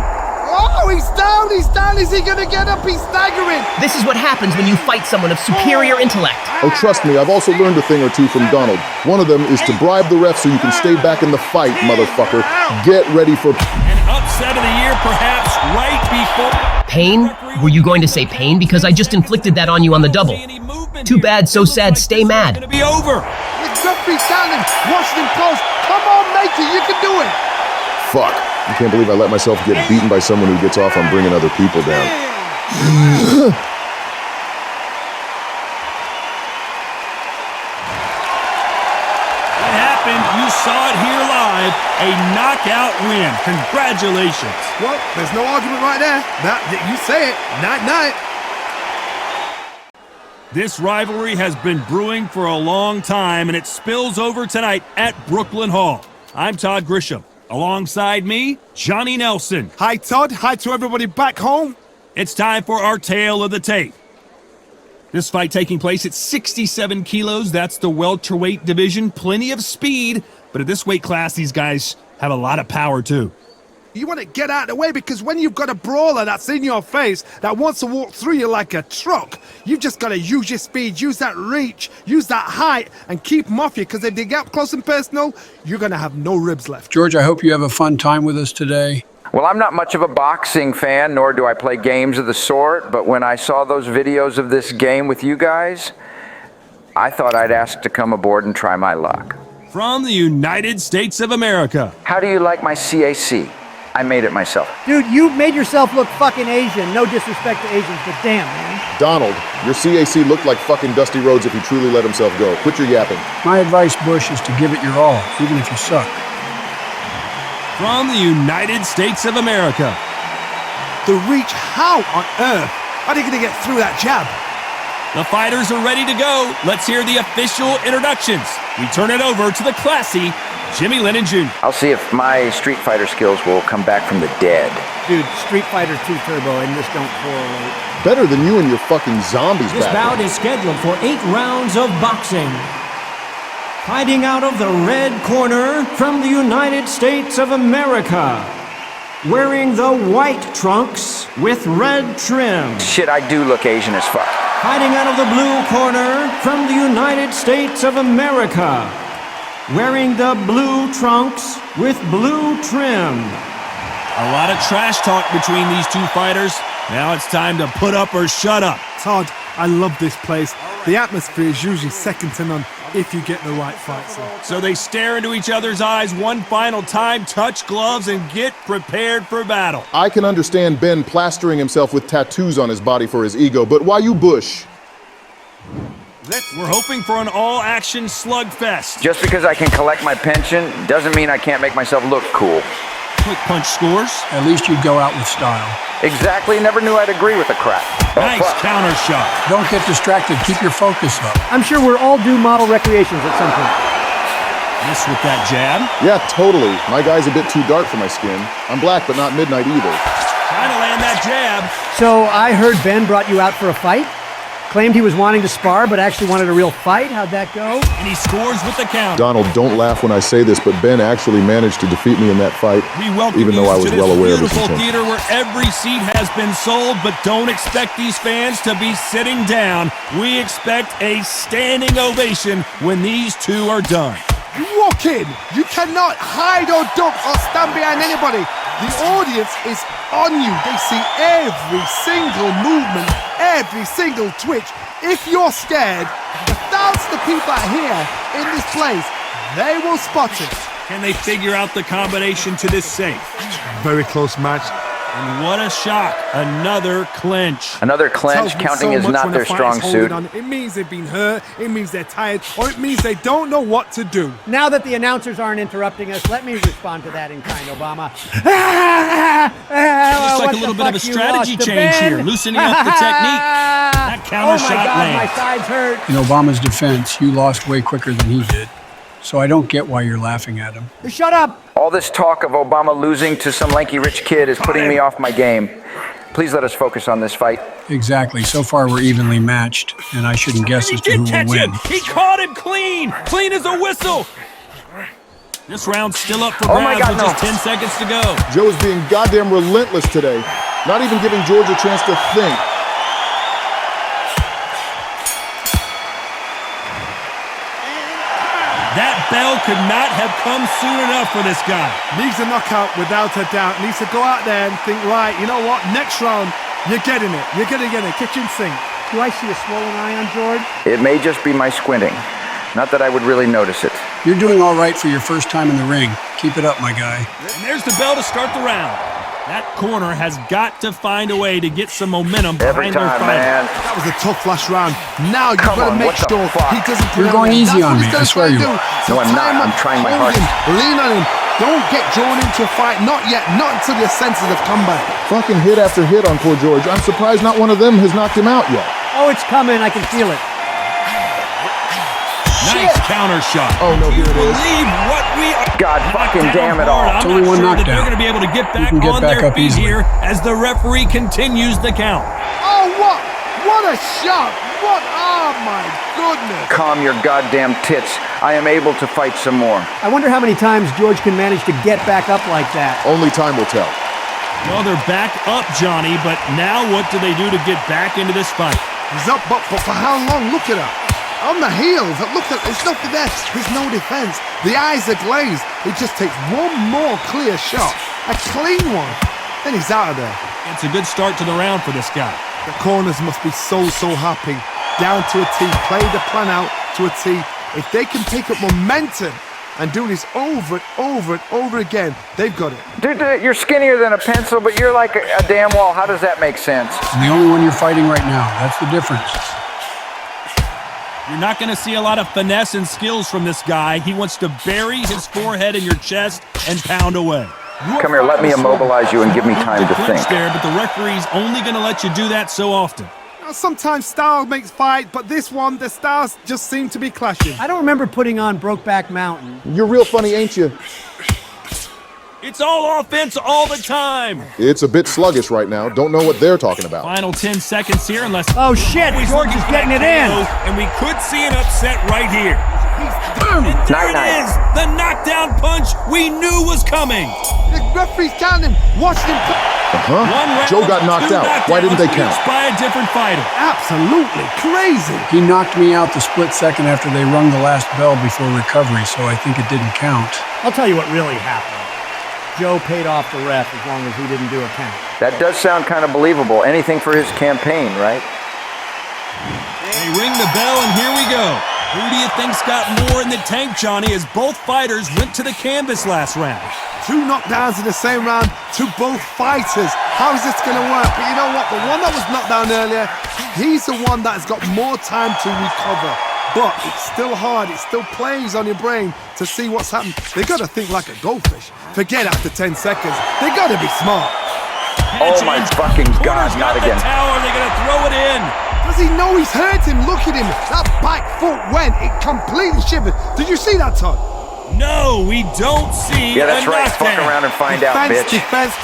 Oh, he's down. He's down. Is he going to get up? He's staggering. This is what happens when you fight someone of superior intellect. Oh, trust me, I've also learned a thing or two from Donald. One of them is to bribe the ref so you can stay back in the fight, motherfucker. Get ready for... An upset of the year, perhaps, right before... Pain? Were you going to say pain? Because I just inflicted that on you on the double. Too bad, so sad, stay mad. It's going to be over. The referee's standing, watching him close. Come on, matey, you can do it. Fuck. I can't believe I let myself get beaten by someone who gets off on bringing other people down. What happened? You saw it here live. A knockout win. Congratulations. Well, there's no argument right there. You say it. Night-night. This rivalry has been brewing for a long time, and it spills over tonight at Brooklyn Hall. I'm Todd Grisham. Alongside me, Johnny Nelson. Hi, Todd. Hi to everybody back home. It's time for our tale of the tape. This fight taking place at 67 kilos. That's the welterweight division. Plenty of speed, but at this weight class, these guys have a lot of power, too. You want to get out of the way because when you've got a brawler that's in your face that wants to walk through you like a truck, you've just got to use your speed, use that reach, use that height, and keep them off you because if they get up close and personal, you're going to have no ribs left. George, I hope you have a fun time with us today. Well, I'm not much of a boxing fan, nor do I play games of the sort, but when I saw those videos of this game with you guys, I thought I'd ask to come aboard and try my luck. From the United States of America. How do you like my CAC? I made it myself. Dude, you made yourself look fucking Asian. No disrespect to Asians, but damn, man. Donald, your CAC looked like fucking Dusty Rhodes if he truly let himself go. Quit your yapping. My advice, Bush, is to give it your all, even if you suck. From the United States of America. The reach, how on earth are they going to get through that jab? The fighters are ready to go. Let's hear the official introductions. We turn it over to the classy Jimmy Lennon Jr. I'll see if my Street Fighter skills will come back from the dead. Dude, Street Fighter 2 Turbo and this don't correlate. Better than you and your fucking zombies This back bout there. is scheduled for 8 rounds of boxing. Fighting out of the red corner from the United States of America. Wearing the white trunks with red trim. Shit, I do look Asian as fuck. Fighting out of the blue corner from the United States of America. Wearing the blue trunks with blue trim. A lot of trash talk between these two fighters. Now it's time to put up or shut up. Todd, I love this place. The atmosphere is usually second to none if you get the right fights in. So they stare into each other's eyes one final time, touch gloves, and get prepared for battle. I can understand Ben plastering himself with tattoos on his body for his ego, but why you Bush? We're hoping for an all-action slugfest. Just because I can collect my pension doesn't mean I can't make myself look cool. Quick punch scores. At least you'd go out with style. Exactly, never knew I'd agree with the crap. Nice counter shot. Don't get distracted, keep your focus up. I'm sure we're all due model recreations at some point. Miss with that jab. Yeah, totally. My guy's a bit too dark for my skin. I'm black, but not midnight either. Trying to land that jab. So I heard Ben brought you out for a fight? Claimed he was wanting to spar, but actually wanted a real fight? How'd that go? And he scores with the count. Donald, don't laugh when I say this, but Ben actually managed to defeat me in that fight, even though I was well aware of his beautiful intent. theater where every seat has been sold, but don't expect these fans to be sitting down. We expect a standing ovation when these two are done. You walk in, you cannot hide or duck or stand behind anybody. The audience is on you. They see every single movement, every single twitch. If you're scared, the thousands of people out here in this place, they will spot it. Can they figure out the combination to this safe? Very close match. And what a shock. Another clinch. Another clinch, counting is not their strong suit. It means they've been hurt, it means they're tired, or it means they don't know what to do. Now that the announcers aren't interrupting us, let me respond to that in kind, Obama. Looks like a little bit of a strategy change here, loosening up the technique. That counter shot lands. My sides hurt. In Obama's defense, you lost way quicker than he did. So I don't get why you're laughing at him. Shut up! All this talk of Obama losing to some lanky rich kid is putting me off my game. Please let us focus on this fight. Exactly. So far, we're evenly matched, and I shouldn't guess as to who will win. He caught him clean! Clean as a whistle! This round's still up for grabs with just 10 seconds to go. Joe's being goddamn relentless today, not even giving George a chance to think. That bell could not have come soon enough for this guy. Needs a knockout without a doubt. Needs to go out there and think, right, you know what, next round, you're getting it. You're going to get it, kitchen sink. Do I see a swollen eye on George? It may just be my squinting. Not that I would really notice it. You're doing all right for your first time in the ring. Keep it up, my guy. And there's the bell to start the round. That corner has got to find a way to get some momentum behind their fight. Man. That was a tough last round. Now you've got to make sure he doesn't put You're going easy on me. I swear you are. No, I'm not. I'm trying my hardest. Lean on him. Don't get drawn into a fight. Not yet. Not until your senses have come back. Fucking hit after hit on poor George. I'm surprised not one of them has knocked him out yet. Oh, it's coming. I can feel it. Nice counter shot. Oh, no, here it is. Believe what we are. God fucking damn it all. I'm not sure that they're going to be able to get back on their feet here as the referee continues the count. Oh, what? What a shot. What? Oh, my goodness. Calm your goddamn tits. I am able to fight some more. I wonder how many times George can manage to get back up like that. Only time will tell. Well, they're back up, Johnny, but now what do they do to get back into this fight? He's up, but for how long? Look at her. On the heels, look at, there's nothing there. There's no defense. The eyes are glazed. It just takes one more clear shot, a clean one, then he's out of there. It's a good start to the round for this guy. The corners must be so happy. Down to a T, play the plan out to a T. If they can pick up momentum and do this over and over again, they've got it. Dude, you're skinnier than a pencil, but you're like a damn wall. How does that make sense? And the only one you're fighting right now. That's the difference. You're not going to see a lot of finesse and skills from this guy. He wants to bury his forehead in your chest and pound away. Come here, let me immobilize you and give me time to think. There, but the referee's only going to let you do that so often. Sometimes style makes fight, but this one, the styles just seem to be clashing. I don't remember putting on Brokeback Mountain. You're real funny, ain't you? It's all offense all the time. It's a bit sluggish right now. Don't know what they're talking about. Final 10 seconds here unless... Oh, shit! George is getting it in! And we could see an upset right here. And there it is! The knockdown punch we knew was coming! The referee's counting. Watch him. Joe got knocked out. Why didn't they count? By a different fighter. Absolutely crazy. He knocked me out the split second after they rung the last bell before recovery, so I think it didn't count. I'll tell you what really happened. Joe paid off the ref as long as he didn't do a count. That does sound kind of believable. Anything for his campaign, right? They ring the bell, and here we go. Who do you think's got more in the tank, Johnny, as both fighters went to the canvas last round? 2 knockdowns in the same round to both fighters. How is this going to work? But you know what? The one that was knocked down earlier, he's the one that's got more time to recover. But it's still hard. It still plays on your brain to see what's happened. They got to think like a goldfish. Forget after 10 seconds. They got to be smart. Oh my fucking God, not again. Tower, they're going to throw it in. Does he know he's hurt him? Look at him. That back foot went. It completely shivered. Did you see that, Todd? No, we don't see. Yeah, that's right. Fuck around and find out, bitch. Defense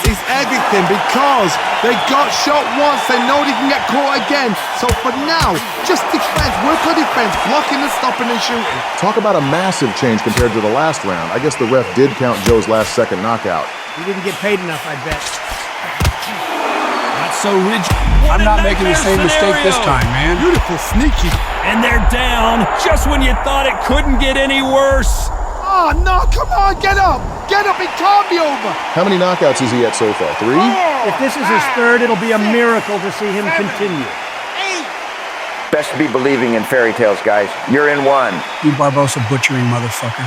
is everything because they got shot once. They know they can get caught again. So for now, just defense. Work on defense. Blocking and stopping and shooting. Talk about a massive change compared to the last round. I guess the ref did count Joe's last second knockout. He didn't get paid enough, I bet. Not so rigid. I'm not making the same mistake this time, man. Beautiful, sneaky. And they're down just when you thought it couldn't get any worse. Oh, no, come on, get up. Get up, it can't be over. How many knockouts is he at so far? 3? If this is his 3rd, it'll be a miracle to see him continue. Best be believing in fairy tales, guys. You're in 1. You Barbosa butchering motherfucker.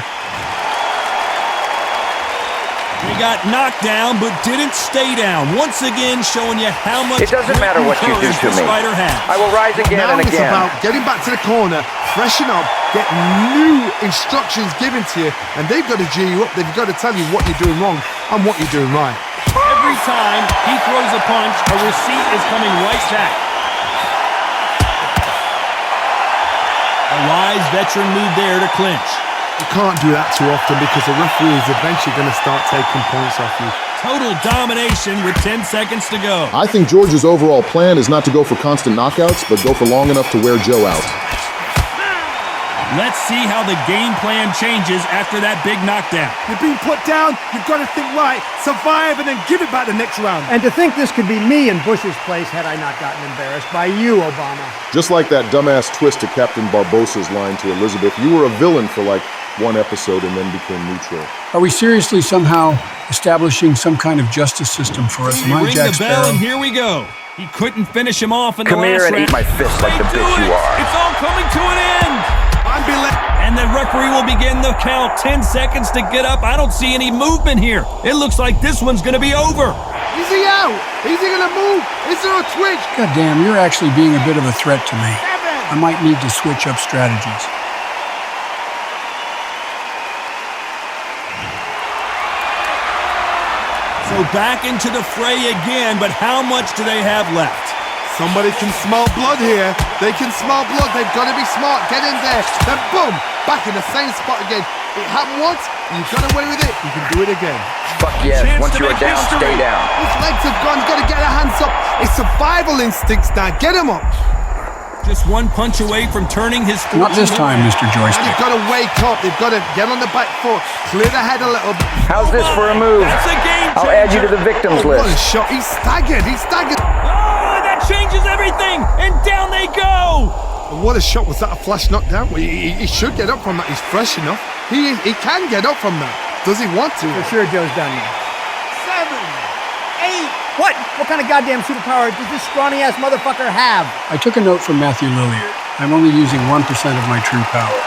They got knocked down, but didn't stay down. Once again, showing you how much. It doesn't matter what you do to me. I will rise again now and again. It's about getting back to the corner, freshen up, get new instructions given to you, and they've got to G you up. They've got to tell you what you're doing wrong and what you're doing right. Every time he throws a punch, a receipt is coming right back. A wise veteran move there to clinch. You can't do that too often because the referee is eventually going to start taking points off you. Total domination with 10 seconds to go. I think George's overall plan is not to go for constant knockouts, but go for long enough to wear Joe out. Let's see how the game plan changes after that big knockdown. You're being put down, you've got to think right, survive, and then give it back the next round. And to think this could be me in Bush's place had I not gotten embarrassed by you, Obama. Just like that dumbass twist to Captain Barbosa's line to Elizabeth, you were a villain for like 1 episode and then became neutral. Are we seriously somehow establishing some kind of justice system for us? They ring the bell, and here we go. He couldn't finish him off in the last round. Come here and eat my fist like the bitch you are. It's all coming to an end. And the referee will begin the count. 10 seconds to get up. I don't see any movement here. It looks like this one's going to be over. Is he out? Is he going to move? Is there a twitch? God damn, you're actually being a bit of a threat to me. I might need to switch up strategies. So back into the fray again, but how much do they have left? Somebody can smell blood here. They can smell blood. They've got to be smart. Get in there. Then boom, back in the same spot again. It happened once. You got away with it. You can do it again. Fuck yes. Once you are down, stay down. His legs have gone. Got to get our hands up. It's survival instincts now. Get him up. Just 1 punch away from turning his fortune. Not this time, Mr. Joystick. They've got to wake up. They've got to get on the back foot, clear the head a little bit. How's this for a move? That's a game changer. I'll add you to the victims list. What a shot. He's staggered. He's staggered. Oh, that changes everything. And down they go. What a shot. Was that a flash knockdown? Well, he should get up from that. He's fresh enough. He can get up from that. Does he want to? For sure Joe's done now. 7, 8. What? What kind of goddamn superpower does this scrawny-ass motherfucker have? I took a note from Matthew Lilliard. I'm only using 1% of my true power.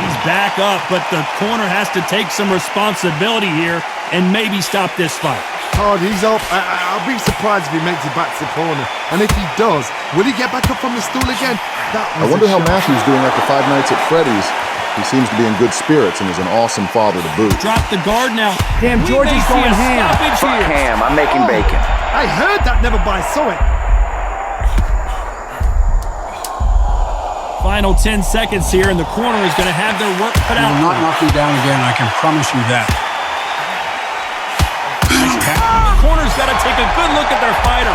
He's back up, but the corner has to take some responsibility here and maybe stop this fight. Todd, he's up. I'll be surprised if he makes it back to the corner. And if he does, will he get back up from the stool again? I wonder how Matthew's doing after 5 nights at Freddy's. He seems to be in good spirits and is an awesome father to boot. Drop the guard now. Damn, George is going ham. Fuck ham. I'm making bacon. I heard that, never by saw it. Final 10 seconds here, and the corner is going to have their work cut out. You will not knock me down again, I can promise you that. The corner's got to take a good look at their fighter.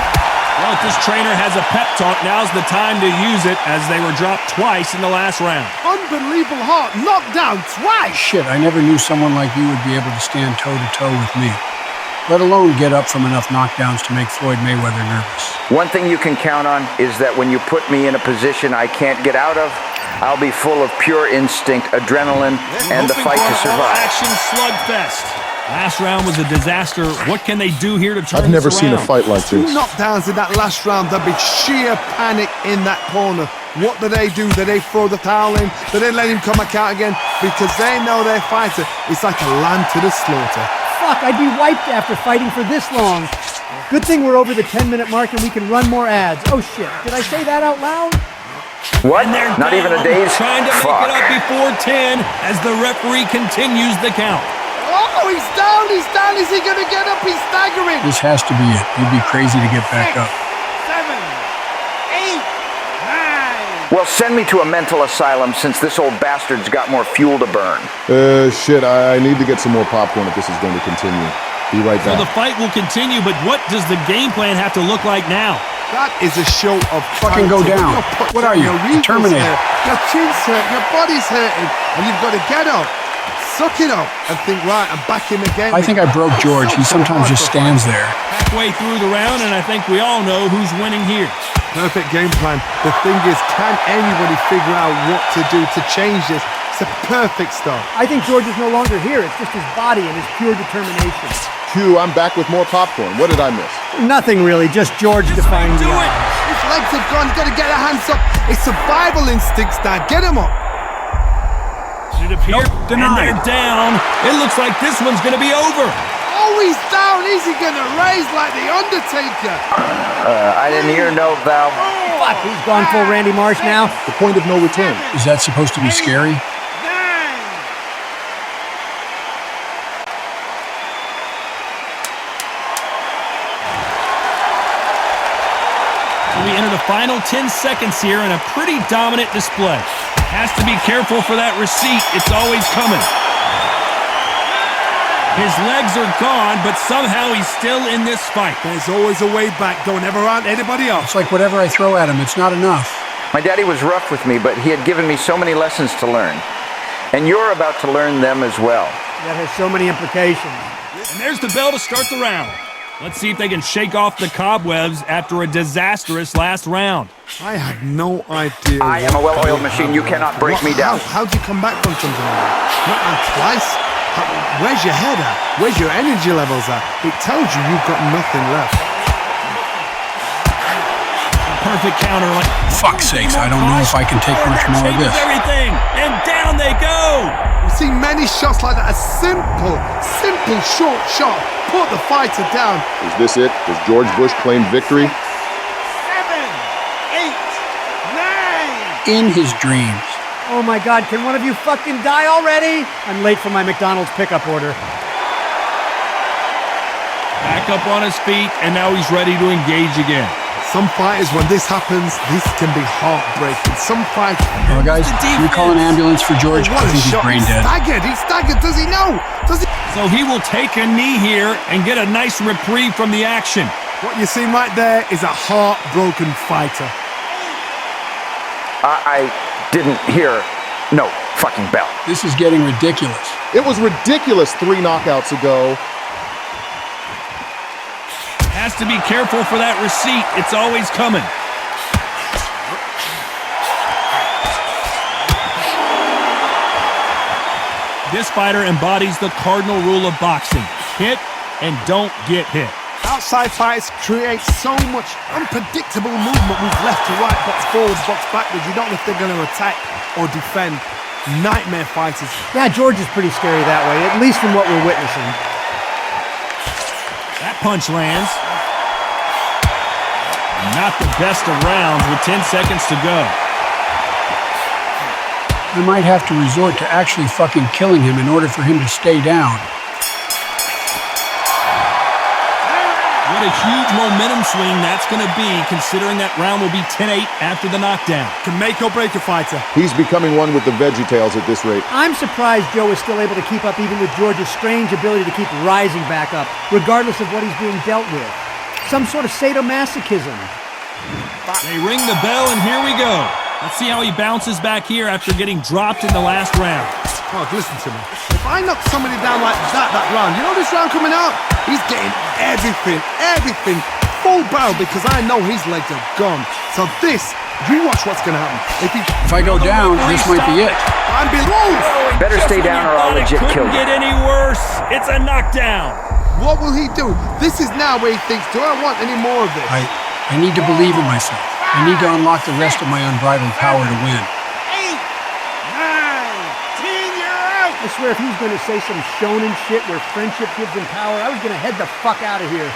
Well, if this trainer has a pep talk, now's the time to use it, as they were dropped twice in the last round. Unbelievable heart, knocked down twice. Shit, I never knew someone like you would be able to stand toe-to-toe with me. Let alone get up from enough knockdowns to make Floyd Mayweather nervous. One thing you can count on is that when you put me in a position I can't get out of, I'll be full of pure instinct, adrenaline, and the fight to survive. Action slugfest. Last round was a disaster. What can they do here to turn I've never this seen a around? fight like this. 2 knockdowns in that last round. There'd be sheer panic in that corner. What do? Do they throw the towel in? Do they let him come back out again? Because they know their fighter is like a lamb to the slaughter. Fuck, I'd be wiped after fighting for this long. Good thing we're over the 10-minute mark and we can run more ads. Oh shit, did I say that out loud? What? And they're Not down, even a day's? trying to make Fuck. it up before 10 as the referee continues the count. Oh, he's down, he's down. Is he going to get up? He's staggering. This has to be it. You'd be crazy to get back up. 7, 8, 9. Well, send me to a mental asylum since this old bastard's got more fuel to burn. Shit, I need to get some more popcorn if this is going to continue. Be right So back. the fight will continue, but what does the game plan have to look like now? That is a show of Fucking go character. down. You've got to put What are down you? your wrinkles Terminator. there. Your chin's hurt, your body's hurting, and you've got to get up, suck it up, and think, right, I'm back in the game. I think I broke George. He sometimes just stands there. Halfway through the round, and I think we all know who's winning here. Perfect game plan. The thing is, can anybody figure out what to do to change this? It's a perfect start. I think George is no longer here. It's just his body and his pure determination. Q, I'm back with more popcorn. What did I miss? Nothing really, just George defying the odds. His legs have gone, got to get their hands up. It's survival instincts, Dad. Get him up. Did it appear? Nope, and denied. they're down. It looks like this one's going to be over. Oh, he's down. Is he going to raise like the Undertaker? I didn't hear no, Val. Fuck, he's gone full Randy Marsh now. The point of no return. Is that supposed to be scary? We enter the final 10 seconds here in a pretty dominant display. Has to be careful for that receipt. It's always coming. His legs are gone, but somehow he's still in this fight. There's always a way back. Don't ever run anybody else. It's like whatever I throw at him, it's not enough. My daddy was rough with me, but he had given me so many lessons to learn. And you're about to learn them as well. That has so many implications. And there's the bell to start the round. Let's see if they can shake off the cobwebs after a disastrous last round. I have no idea. I am a well-oiled machine. You cannot break me down. How'd you come back from something like that? Not on twice? Where's your head at? Where's your energy levels at? It tells you you've got nothing left. Perfect counter. Fuck's sakes, I don't know if I can take much more of this. Everything, and down they go. We've seen many shots like that. A simple, short shot. Put the fighter down. Is this it? Does George Bush claim victory? 7, 8, 9. In his dreams. Oh my God, can one of you fucking die already? I'm late for my McDonald's pickup order. Back up on his feet, and now he's ready to engage again. Some fighters, when this happens, this can be heartbreaking. Some fighters... Well, guys, can we call an ambulance for George? I think he's brain dead. He's staggered. Does he know? So he will take a knee here and get a nice reprieve from the action. What you see right there is a heartbroken fighter. I didn't hear no fucking bell. This is getting ridiculous. It was ridiculous 3 knockouts ago. Has to be careful for that receipt. It's always coming. This fighter embodies the cardinal rule of boxing. Hit and don't get hit. Outside fights create so much unpredictable movement. Move left to right, box forwards, box backwards. You don't know if they're going to attack or defend. Nightmare fighters. Yeah, George is pretty scary that way, at least from what we're witnessing. That punch lands. Not the best of rounds with 10 seconds to go. I might have to resort to actually fucking killing him in order for him to stay down. What a huge momentum swing that's going to be, considering that round will be 10-8 after the knockdown. Can make or break a fighter. He's becoming one with the VeggieTales at this rate. I'm surprised Joe is still able to keep up even with George's strange ability to keep rising back up, regardless of what he's being dealt with. Some sort of sadomasochism. They ring the bell, and here we go. Let's see how he bounces back here after getting dropped in the last round. Oh, listen to me. If I knock somebody down like that round, you know this round coming out? He's getting everything full barrel because I know his legs are gone. So this, you watch what's going to happen. If I go down, this might be it. I'm below. Better stay down or I'll legit kill you. Couldn't get any worse. It's a knockdown. What will he do? This is now where he thinks, do I want any more of this? I need to believe in myself. I need to unlock the rest of my unbridled power to win. 8, 9, 10, you're out. I swear if he was going to say some shonen shit where friendship gives him power, I was going to head the fuck out of here.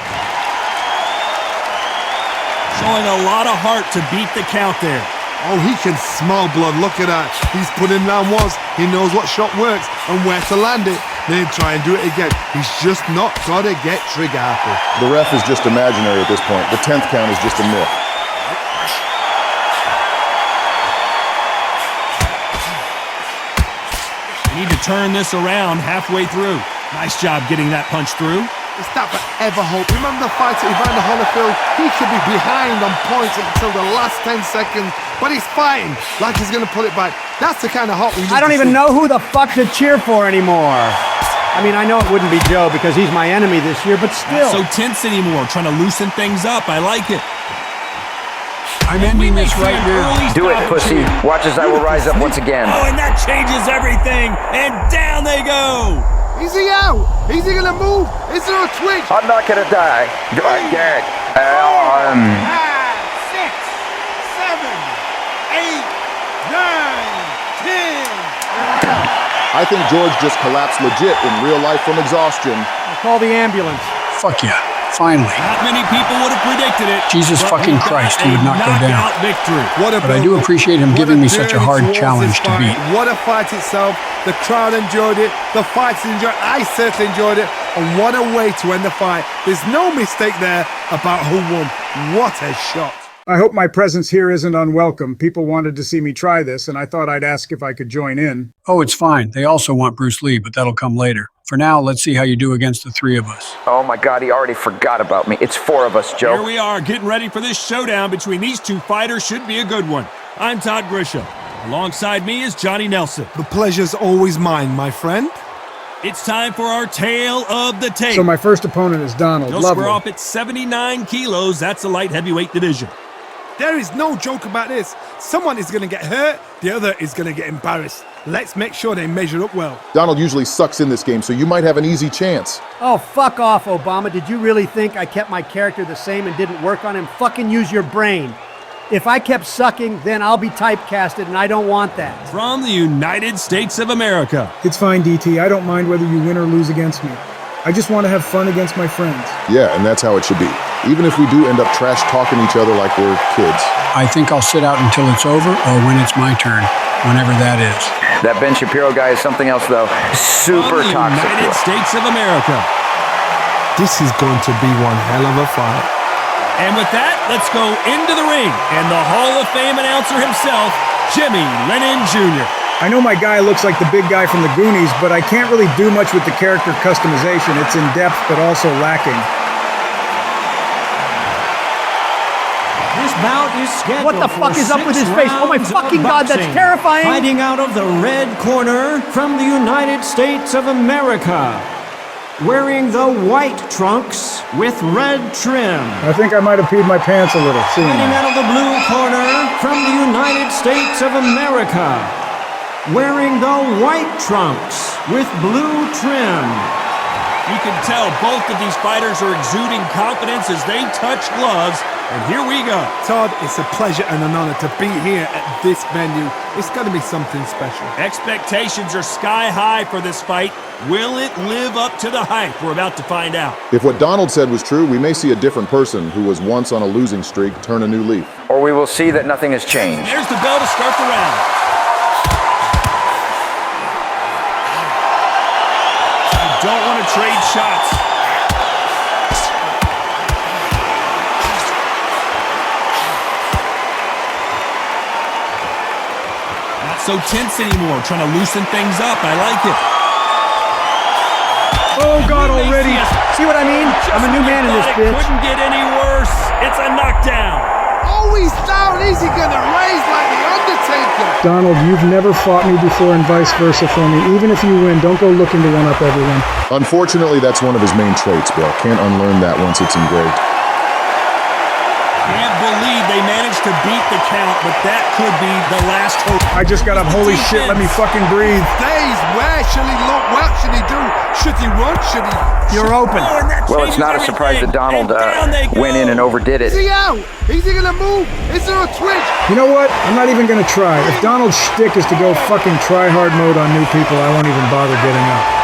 Showing a lot of heart to beat the count there. Oh, he can smell blood. Look at that. He's put him down once. He knows what shot works and where to land it. Then try and do it again. He's just not got to get trigger happy. The ref is just imaginary at this point. The 10th count is just a myth. Need to turn this around halfway through. Nice job getting that punch through. Is that ever hope? Remember the fight at Evander Holyfield? He could be behind on points until the last 10 seconds, but he's fighting like he's going to pull it back. That's the kind of hope we need. I don't even know who the fuck to cheer for anymore. I mean, I know it wouldn't be Joe because he's my enemy this year, but still. Not so tense anymore, trying to loosen things up. I like it. I'm ending this right now. Do it, pussy. Watch as I will rise up once again. Oh, and that changes everything. And down they go. Is he out? Is he gonna move? Is there a twitch? I'm not gonna die. Do I get? 5, 6, 7, 8, 9, 10. I think George just collapsed legit in real life from exhaustion. I'll call the ambulance. Fuck yeah. Finally. Not many people would have predicted it. Jesus fucking Christ, he would not go down. Victory. But I do appreciate him giving me such a hard challenge to beat. What a fight itself. The crowd enjoyed it. The fighters enjoyed it. I certainly enjoyed it. And what a way to end the fight. There's no mistake there about who won. What a shot. I hope my presence here isn't unwelcome. People wanted to see me try this, and I thought I'd ask if I could join in. Oh, it's fine. They also want Bruce Lee, but that'll come later. For now, let's see how you do against the three of us. Oh my God, he already forgot about me. It's 4 of us, Joe. Here we are, getting ready for this showdown between these two fighters. Should be a good one. I'm Todd Grisham. Alongside me is Johnny Nelson. The pleasure's always mine, my friend. It's time for our tale of the tape. So my first opponent is Donald. He'll square off at 79 kilos. That's the light heavyweight division. There is no joke about this. Someone is going to get hurt, the other is going to get embarrassed. Let's make sure they measure up well. Donald usually sucks in this game, so you might have an easy chance. Oh, fuck off, Obama. Did you really think I kept my character the same and didn't work on him? Fucking use your brain. If I kept sucking, then I'll be typecasted, and I don't want that. From the United States of America. It's fine, DT. I don't mind whether you win or lose against me. I just want to have fun against my friends. Yeah, and that's how it should be. Even if we do end up trash talking each other like we're kids. I think I'll sit out until it's over or when it's my turn, whenever that is. That Ben Shapiro guy is something else, though. Super toxic. United States of America. This is going to be one hell of a fight. And with that, let's go into the ring. And the Hall of Fame announcer himself, Jimmy Lennon Jr. I know my guy looks like the big guy from the Goonies, but I can't really do much with the character customization. It's in depth, but also lacking. This bout is scheduled. What the fuck is up with his face? Oh my fucking God, that's terrifying! Fighting out of the red corner from the United States of America, wearing the white trunks with red trim. I think I might have peed my pants a little. Fighting out of the blue corner from the United States of America, wearing the white trunks with blue trim. You can tell both of these fighters are exuding confidence as they touch gloves. And here we go. Todd, it's a pleasure and an honor to be here at this venue. It's going to be something special. Expectations are sky high for this fight. Will it live up to the hype? We're about to find out. If what Donald said was true, we may see a different person who was once on a losing streak turn a new leaf. Or we will see that nothing has changed. There's the bell to start the round. You don't want to trade shots. Not so tense anymore, trying to loosen things up. I like it. Oh God, already. See what I mean? I'm a new man in this bitch. Couldn't get any worse. It's a knockdown. Oh, he's down. Is he going to raise like the Undertaker? Donald, you've never fought me before and vice versa for me. Even if you win, don't go looking to one-up everyone. Unfortunately, that's one of his main traits, Bill. Can't unlearn that once it's engraved. managed to beat the count, but that could be the last hope. I just got up. Holy shit, let me fucking breathe. Days, where should he look? What should he do? Should he run? Should he... You're open. Well, it's not a surprise that Donald went in and overdid it. Is he out? Is he gonna move? Is there a twitch? You know what? I'm not even gonna try. If Donald's shtick is to go fucking try-hard mode on new people, I won't even bother getting up.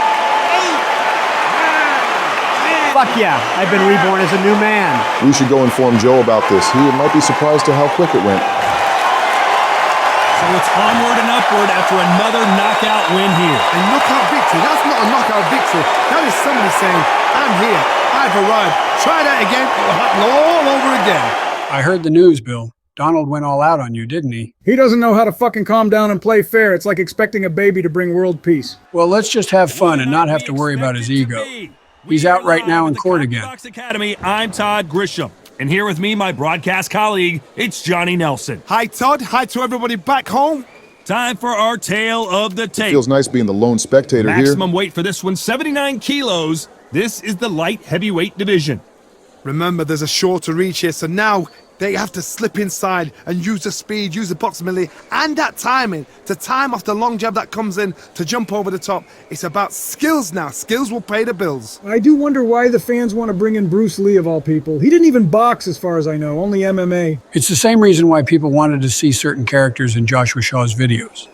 Fuck yeah, I've been reborn as a new man. We should go inform Joe about this. He might be surprised to how quick it went. So it's onward and upward after another knockout win here. A knockout victory? That's not a knockout victory. That is somebody saying, I'm here, I've arrived. Try that again, it'll happen all over again. I heard the news, Bill. Donald went all out on you, didn't he? He doesn't know how to fucking calm down and play fair. It's like expecting a baby to bring world peace. Well, let's just have fun and not have to worry about his ego. He's out right now in court again. Box Academy, I'm Todd Grisham. And here with me, my broadcast colleague, it's Johnny Nelson. Hi, Todd. Hi to everybody back home. Time for our tale of the tape. Feels nice being the lone spectator here. Maximum weight for this one, 79 kilos. This is the light heavyweight division. Remember, there's a shorter reach here, so now they have to slip inside and use the speed, use the proximity, and that timing to time off the long jab that comes in to jump over the top. It's about skills now. Skills will pay the bills. I do wonder why the fans want to bring in Bruce Lee of all people. He didn't even box as far as I know, only MMA. It's the same reason why people wanted to see certain characters in Joshua Shaw's videos.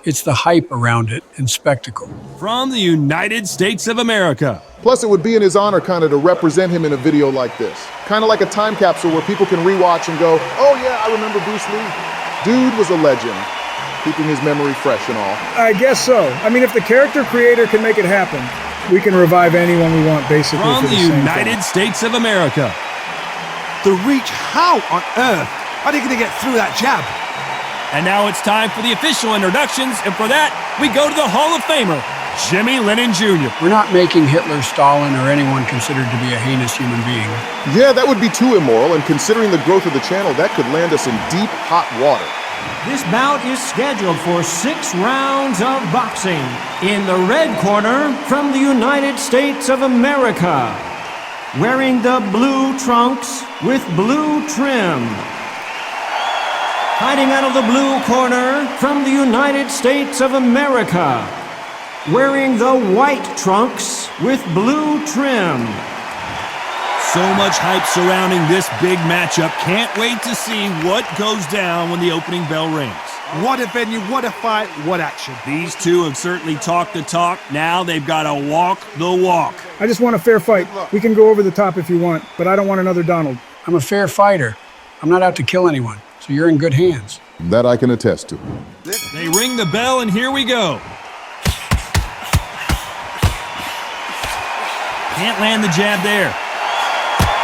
It's the hype around it and spectacle. From the United States of America. Plus, it would be in his honor kind of to represent him in a video like this. Kind of like a time capsule where people can rewatch and go, oh yeah, I remember Bruce Lee. Dude was a legend. Keeping his memory fresh and all. I guess so. I mean, if the character creator can make it happen, we can revive anyone we want, basically. From for the same United thing. States of America. The reach, how on earth are they going to get through that jab? And now it's time for the official introductions, and for that, we go to the Hall of Famer, Jimmy Lennon Jr. We're not making Hitler, Stalin, or anyone considered to be a heinous human being. Yeah, that would be too immoral, and considering the growth of the channel, that could land us in deep, hot water. This bout is scheduled for 6 rounds of boxing. In the red corner, from the United States of America, wearing the blue trunks with blue trim. Fighting out of the blue corner, from the United States of America, wearing the white trunks with blue trim. So much hype surrounding this big matchup. Can't wait to see what goes down when the opening bell rings. What a venue, what a fight, what action. These two have certainly talked the talk. Now they've got to walk the walk. I just want a fair fight. We can go over the top if you want, but I don't want another Donald. I'm a fair fighter. I'm not out to kill anyone, so you're in good hands. That I can attest to. They ring the bell, and here we go. Can't land the jab there.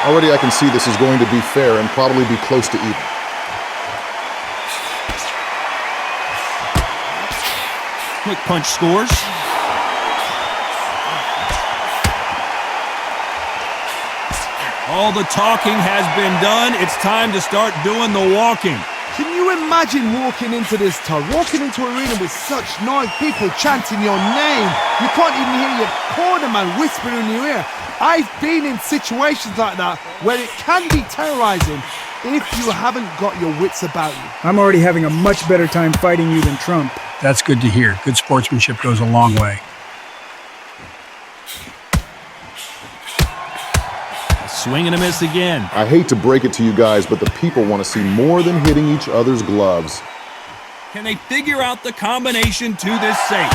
Already I can see this is going to be fair and probably be close to even. Quick punch scores. All the talking has been done. It's time to start doing the walking. Can you imagine walking into this, Todd? Walking into an arena with such noise, people chanting your name. You can't even hear your corner man whispering in your ear. I've been in situations like that where it can be terrorizing if you haven't got your wits about you. I'm already having a much better time fighting you than Trump. That's good to hear. Good sportsmanship goes a long way. Swing and a miss again. I hate to break it to you guys, but the people want to see more than hitting each other's gloves. Can they figure out the combination to this safe?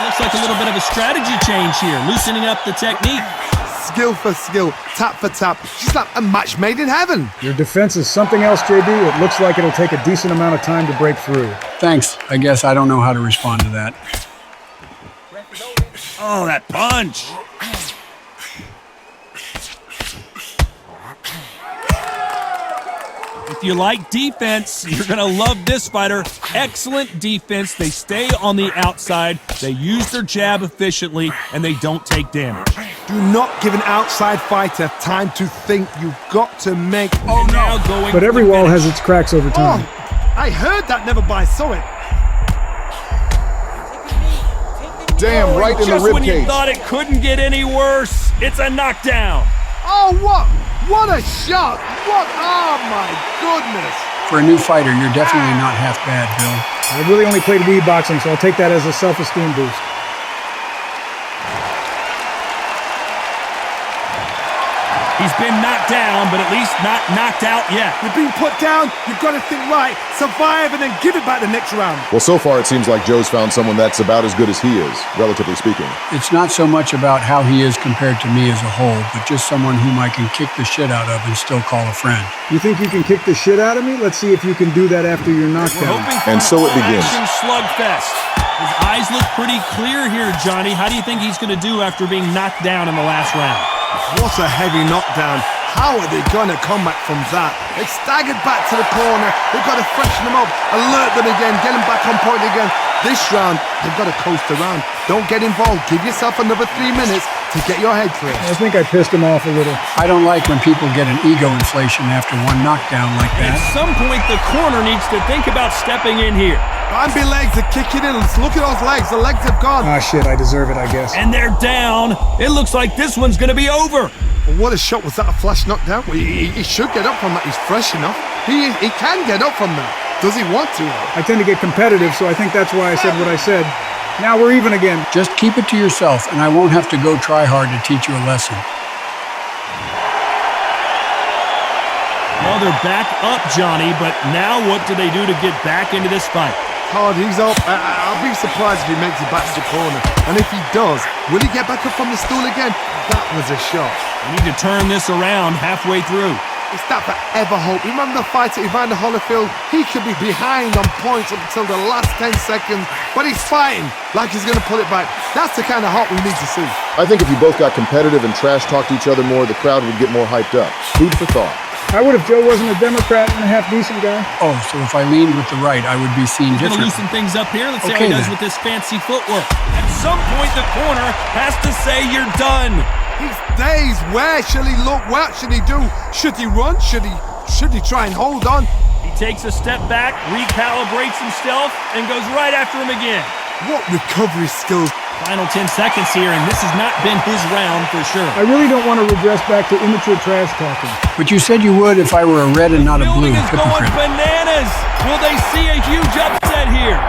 Looks like a little bit of a strategy change here, loosening up the technique. Skill for skill, tap for tap. She's like a match made in heaven. Your defense is something else, JB. It looks like it'll take a decent amount of time to break through. Thanks. I guess I don't know how to respond to that. Oh, that punch. If you like defense, you're going to love this fighter. Excellent defense. They stay on the outside. They use their jab efficiently, and they don't take damage. Do not give an outside fighter time to think. You've got to make... Oh, no. But every wall has its cracks over time. Oh, I heard that, never by saw it. Damn, right in the ribcage. Just when you thought it couldn't get any worse, it's a knockdown. Oh, what? What a shot! What? Oh, my goodness! For a new fighter, you're definitely not half bad, Bill. I really only played Wii boxing, so I'll take that as a self-esteem boost. He's been knocked down, but at least not knocked out yet. You're being put down, you've got to think right, survive, and then give it back the next round. Well, so far it seems like Joe's found someone that's about as good as he is, relatively speaking. It's not so much about how he is compared to me as a whole, but just someone whom I can kick the shit out of and still call a friend. You think you can kick the shit out of me? Let's see if you can do that after you're knocked down. And so it begins. Action slugfest. His eyes look pretty clear here, Johnny. How do you think he's going to do after being knocked down in the last round? What a heavy knockdown. How are they going to come back from that? They staggered back to the corner. They've got to freshen them up, alert them again, get them back on point again. This round, they've got to coast around. Don't get involved. Give yourself another 3 minutes to get your head clear. I think I pissed him off a little. I don't like when people get an ego inflation after one knockdown like that. At some point, the corner needs to think about stepping in here. Bambi legs are kicking in. Look at those legs. The legs have gone. Ah, shit, I deserve it, I guess. And they're down. It looks like this one's going to be over. Well, what a shot. Was that a flash knockdown? Well, he should get up from that. He's fresh enough. He can get up from that. Does he want to? I tend to get competitive, so I think that's why I said what I said. Now we're even again. Just keep it to yourself, and I won't have to go try hard to teach you a lesson. Well, they're back up, Johnny, but now what do they do to get back into this fight? Hard, he's up. I'll be surprised if he makes it back to the corner. And if he does, will he get back up from the stool again? That was a shot. We need to turn this around halfway through. It's that forever hope. Remember the fight at Evander Holyfield? He could be behind on points up until the last 10 seconds, but he's fighting like he's going to pull it back. That's the kind of hope we need to see. I think if you both got competitive and trash-talked each other more, the crowd would get more hyped up. Food for thought. I would if Joe wasn't a Democrat and a half-decent guy. Oh, so if I leaned with the right, I would be seen He's differently. going to loosen things up here. Let's see Okay, how he does then. with this fancy footwork. At some point, the corner has to say you're done. He's dazed. Where shall he look? What should he do? Should he run? Should he try and hold on? He takes a step back, recalibrates himself, and goes right after him again. What recovery skills. Final 10 seconds here, and this has not been his round for sure. I really don't want to regress back to immature trash talking. But you said you would if I were a red and not a blue. Building is going Hypocrite. bananas. Will they see a huge upset here?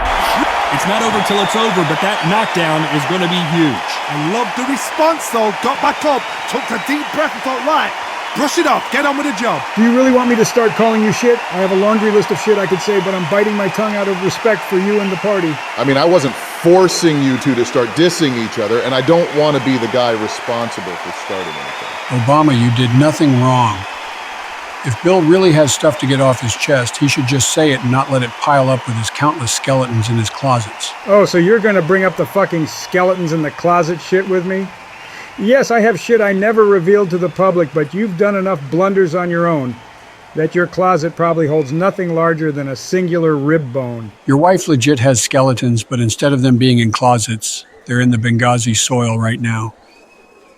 It's not over till it's over, but that knockdown is going to be huge. I love the response, though. Got back up, took a deep breath and thought, right, brush it off, get on with the job. Do you really want me to start calling you shit? I have a laundry list of shit I could say, but I'm biting my tongue out of respect for you and the party. I mean, I wasn't forcing you two to start dissing each other, and I don't want to be the guy responsible for starting anything. Obama, you did nothing wrong. If Bill really has stuff to get off his chest, he should just say it and not let it pile up with his countless skeletons in his closets. Oh, so you're gonna bring up the fucking skeletons in the closet shit with me? Yes, I have shit I never revealed to the public, but you've done enough blunders on your own that your closet probably holds nothing larger than a singular rib bone. Your wife legit has skeletons, but instead of them being in closets, they're in the Benghazi soil right now.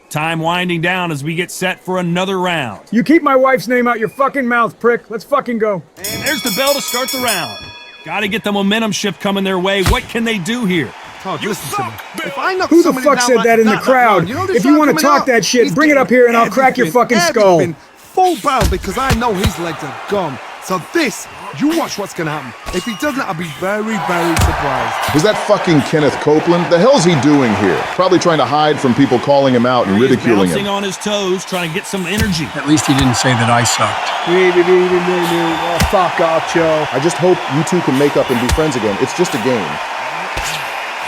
Time winding down as we get set for another round. You keep my wife's name out your fucking mouth, prick. Let's fucking go. And there's the bell to start the round. Gotta get the momentum shift coming their way. What can they do here? Todd, listen to me. If I knock Who the somebody fuck down said like that in the crowd? If you want to talk that shit, bring it up here and I'll crack your fucking skull. Full barrel because I know his legs are gone. So this, you watch what's going to happen. If he doesn't, I'll be very, very surprised. Is that fucking Kenneth Copeland? The hell's he doing here? Probably trying to hide from people calling him out and ridiculing Bouncing him. on his toes, trying to get some energy. At least he didn't say that I sucked. Oh, fuck off, Joe. I just hope you two can make up and be friends again. It's just a game.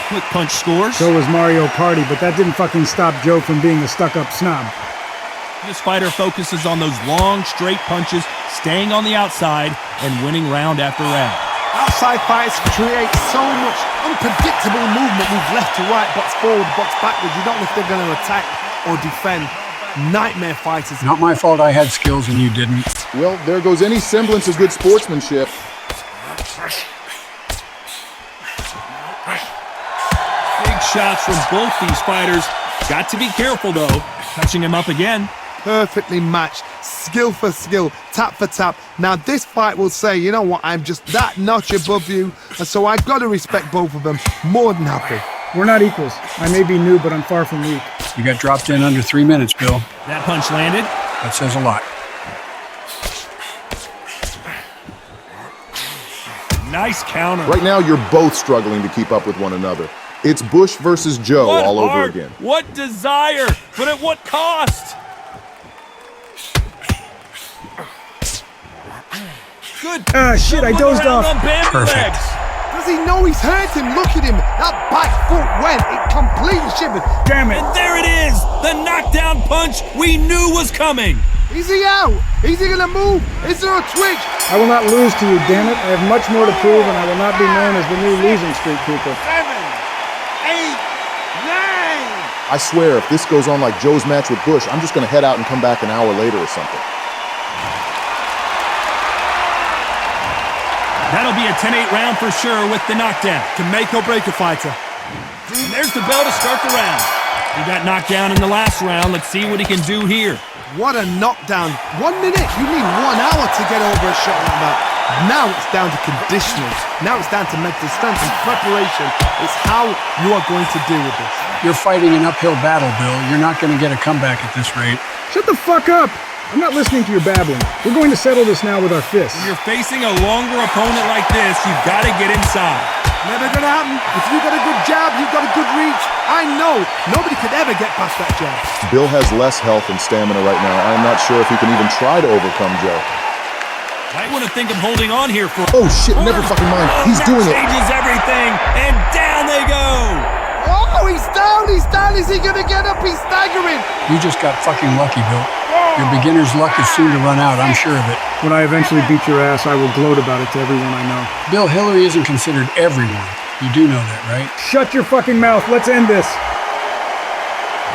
Quick punch scores. So was Mario Party, but that didn't fucking stop Joe from being a stuck-up snob. This fighter focuses on those long, straight punches, staying on the outside, and winning round after round. Outside fights create so much unpredictable movement. Move left to right, box forward, box backwards. You don't know if they're going to attack or defend. Nightmare fighters. Not my fault I had skills and you didn't. Well, there goes any semblance of good sportsmanship. Big shots from both these fighters. Got to be careful, though. Touching him up again. Perfectly matched, skill for skill, tap for tap. Now this fight will say, you know what, I'm just that notch above you, and so I've got to respect both of them. More than happy. We're not equals. I may be new, but I'm far from weak. You got dropped in under 3 minutes, Bill. That punch landed. That says a lot. Nice counter. Right now, you're both struggling to keep up with one another. It's Bush versus Joe What all over heart, again. What desire, but at what cost? Good. Shit, I dozed off. Perfect. Does he know he's hurt him? Look at him. That back foot went. It completely shivered. Damn it. And there it is. The knockdown punch we knew was coming. Is he out? Is he gonna move? Is there a twitch? I will not lose to you, damn it. I have much more to prove, and I will not be known as the new losing streak people. 7, 8, 9. I swear, if this goes on like Joe's match with Bush, I'm just gonna head out and come back an hour later or something. That'll be a 10-8 round for sure with the knockdown. Can make or break a fighter. And there's the bell to start the round. He got knocked down in the last round. Let's see what he can do here. What a knockdown. 1 minute. You need 1 hour to get over a shot like that. Now it's down to conditionals. Now it's down to mental strength and preparation. It's how you are going to deal with this. You're fighting an uphill battle, Bill. You're not going to get a comeback at this rate. Shut the fuck up! I'm not listening to your babbling. We're going to settle this now with our fists. When you're facing a longer opponent like this, you've got to get inside. Never gonna happen. If you've got a good jab, you've got a good reach. I know nobody could ever get past that jab. Bill has less health and stamina right now. I'm not sure if he can even try to overcome Joe. Might want to think of holding on here for... Oh shit, never fucking mind. He's doing it. Changes everything, and down they go. Oh, he's down, he's down. Is he gonna get up? He's staggering. You just got fucking lucky, Bill. Your beginner's luck is soon to run out, I'm sure of it. When I eventually beat your ass, I will gloat about it to everyone I know. Bill, Hillary isn't considered everyone. You do know that, right? Shut your fucking mouth. Let's end this.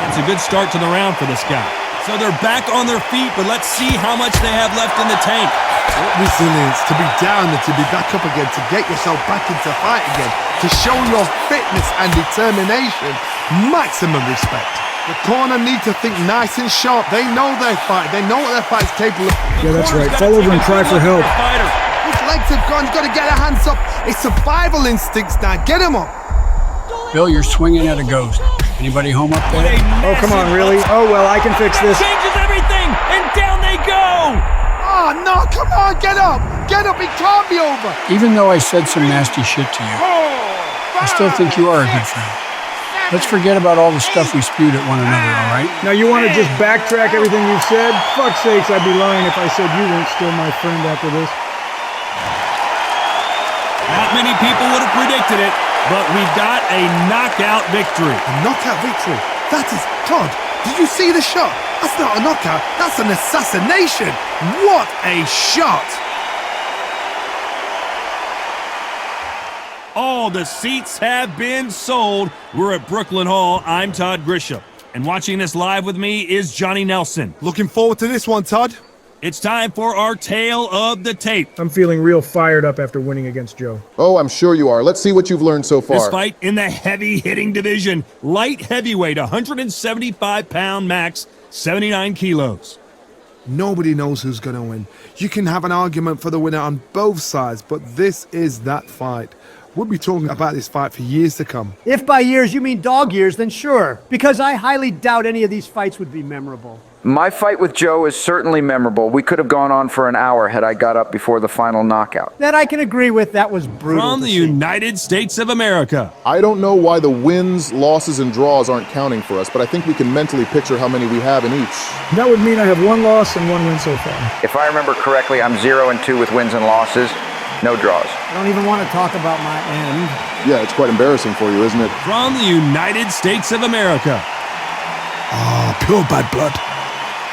It's a good start to the round for this guy. So they're back on their feet, but let's see how much they have left in the tank. What resilience to be down and to be back up again, to get yourself back into fight again, to show your fitness and determination. Maximum respect. The corner need to think nice and sharp. They know their fight. They know what their fight's capable of. Yeah, that's right. Fall over and cry for help. His legs have gone. He's got to get their hands up. It's survival instincts now. Get him up. Bill, you're swinging at a ghost. Anybody home up there? Oh, come on, really? Oh, well, I can fix this. Changes everything, and down they go. Oh, no, come on, get up. Get up, it can't be over. Even though I said some nasty shit to you, I still think you are a good friend. Let's forget about all the stuff we spewed at one another, all right? Now, you want to just backtrack everything you've said? Fuck's sakes, I'd be lying if I said you weren't still my friend after this. Not many people would have predicted it, but we've got a knockout victory. A knockout victory? That is, Todd, did you see the shot? That's not a knockout, that's an assassination. What a shot. All the seats have been sold. We're at Brooklyn Hall. I'm Todd Grisham. And watching this live with me is Johnny Nelson. Looking forward to this one, Todd. It's time for our tale of the tape. I'm feeling real fired up after winning against Joe. Oh, I'm sure you are. Let's see what you've learned so far. This fight in the heavy-hitting division. Light heavyweight, 175-pound max, 79 kilos. Nobody knows who's going to win. You can have an argument for the winner on both sides, but this is that fight. We'll be talking about this fight for years to come. If by years you mean dog years, then sure, because I highly doubt any of these fights would be memorable. My fight with Joe is certainly memorable. We could have gone on for an hour had I got up before the final knockout. That I can agree with. That was brutal. From the United States of America. I don't know why the wins, losses, and draws aren't counting for us, but I think we can mentally picture how many we have in each. That would mean I have 1 loss and 1 win so far. If I remember correctly, I'm 0-2 with wins and losses. No draws. I don't even want to talk about my end. Yeah, it's quite embarrassing for you, isn't it? From the United States of America. Ah, pure bad blood.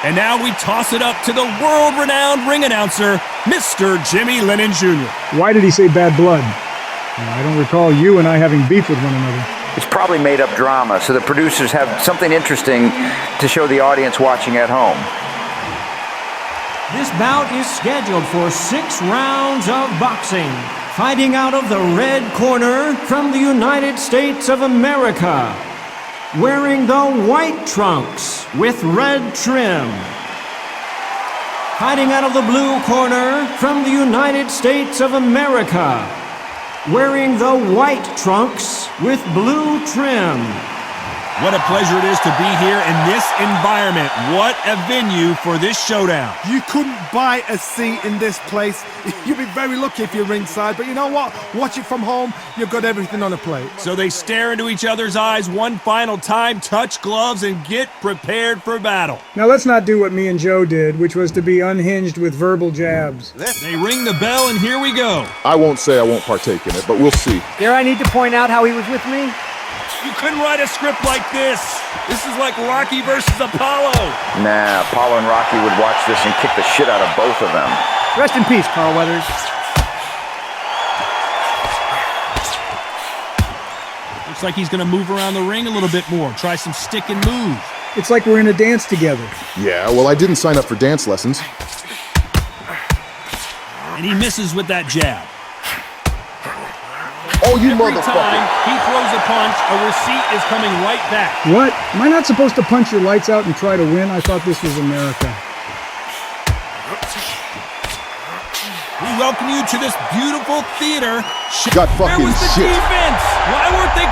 And now we toss it up to the world-renowned ring announcer, Mr. Jimmy Lennon Jr. Why did he say bad blood? I don't recall you and I having beef with one another. It's probably made-up drama, so the producers have something interesting to show the audience watching at home. This bout is scheduled for 6 rounds of boxing. Fighting out of the red corner from the United States of America, wearing the white trunks with red trim. Fighting out of the blue corner from the United States of America, wearing the white trunks with blue trim. What a pleasure it is to be here in this environment. What a venue for this showdown. You couldn't buy a seat in this place. You'd be very lucky if you're ringside, but you know what? Watch it from home, you've got everything on a plate. So they stare into each other's eyes one final time, touch gloves, and get prepared for battle. Now let's not do what me and Joe did, which was to be unhinged with verbal jabs. They ring the bell, and here we go. I won't say I won't partake in it, but we'll see. Dare I need to point out how he was with me? You couldn't write a script like this. This is like Rocky versus Apollo. Nah, Apollo and Rocky would watch this and kick the shit out of both of them. Rest in peace, Carl Weathers. Looks like he's going to move around the ring a little bit more. Try some stick and move. It's like we're in a dance together. Yeah, well, I didn't sign up for dance lessons. And he misses with that jab. Oh, you Every motherfucker. time he throws a punch, a receipt is coming right back. What? Am I not supposed to punch your lights out and try to win? I thought this was America. We welcome you to this beautiful theater. Got fucking Where was the shit. defense? Why weren't they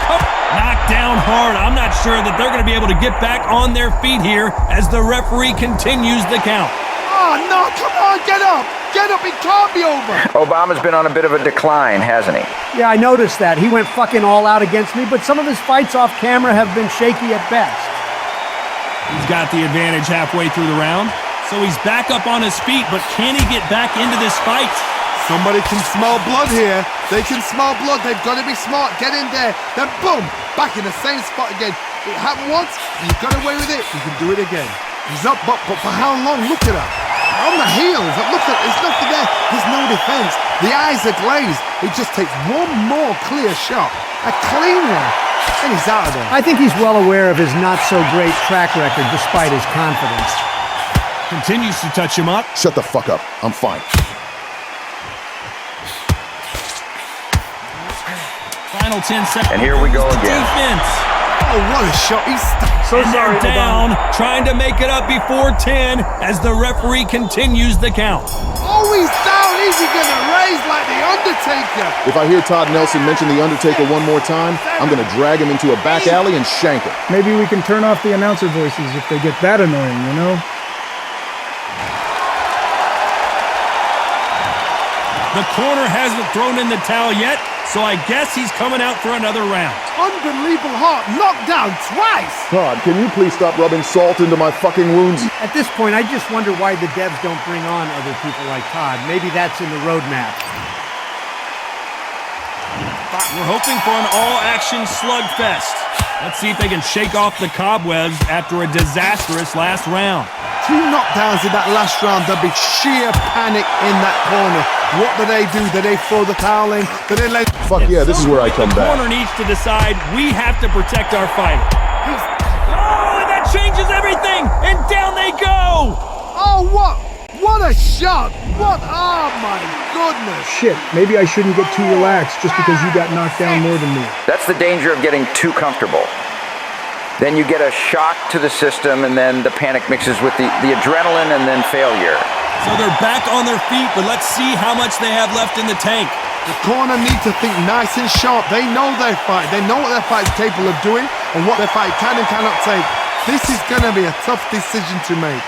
knocked down hard? I'm not sure that they're going to be able to get back on their feet here as the referee continues the count. Oh, no, come on, get up! Get up, it can't be over! Obama's been on a bit of a decline, hasn't he? Yeah, I noticed that. He went fucking all out against me, but some of his fights off camera have been shaky at best. He's got the advantage halfway through the round, so he's back up on his feet, but can he get back into this fight? Somebody can smell blood here. They can smell blood. They've got to be smart. Get in there. Then boom, back in the same spot again. It happened once, you got away with it, you can do it again. He's up, but for how long? Look at her. On the heels, look at, there's nothing there. There's no defense. The eyes are glazed. It just takes one more clear shot, a clean one, and he's out of there. I think he's well aware of his not-so-great track record, despite his confidence. Continues to touch him up. Shut the fuck up. I'm fine. Final 10 seconds. And here we go again. Defense. Oh, what a shot. He's so and sorry, they're down, trying to make it up before 10 as the referee continues the count. Oh, he's down. Is he going to raise like The Undertaker? If I hear Todd Nelson mention The Undertaker one more time, I'm going to drag him into a back alley and shank him. Maybe we can turn off the announcer voices if they get that annoying, you know? The corner hasn't thrown in the towel yet, so I guess he's coming out for another round. Unbelievable heart. Knocked down twice. Todd, can you please stop rubbing salt into my fucking wounds? At this point, I just wonder why the devs don't bring on other people like Todd. Maybe that's in the roadmap. We're hoping for an all-action slugfest. Let's see if they can shake off the cobwebs after a disastrous last round. 2 knockdowns in that last round. There'll be sheer panic in that corner. What do? Do they throw the towel in? Do they let... Fuck yeah, this is where I come the back. corner needs to decide we have to protect our fighter. Oh, and that changes everything! And down they go! Oh, what? What a shot! What? Oh, my goodness. Shit, maybe I shouldn't get too relaxed just because you got knocked down more than me. That's the danger of getting too comfortable. Then you get a shock to the system, and then the panic mixes with the adrenaline and then failure. So they're back on their feet, but let's see how much they have left in the tank. The corner need to think nice and sharp. They know their fight. They know what their fight is capable of doing and what their fight can and cannot take. This is going to be a tough decision to make.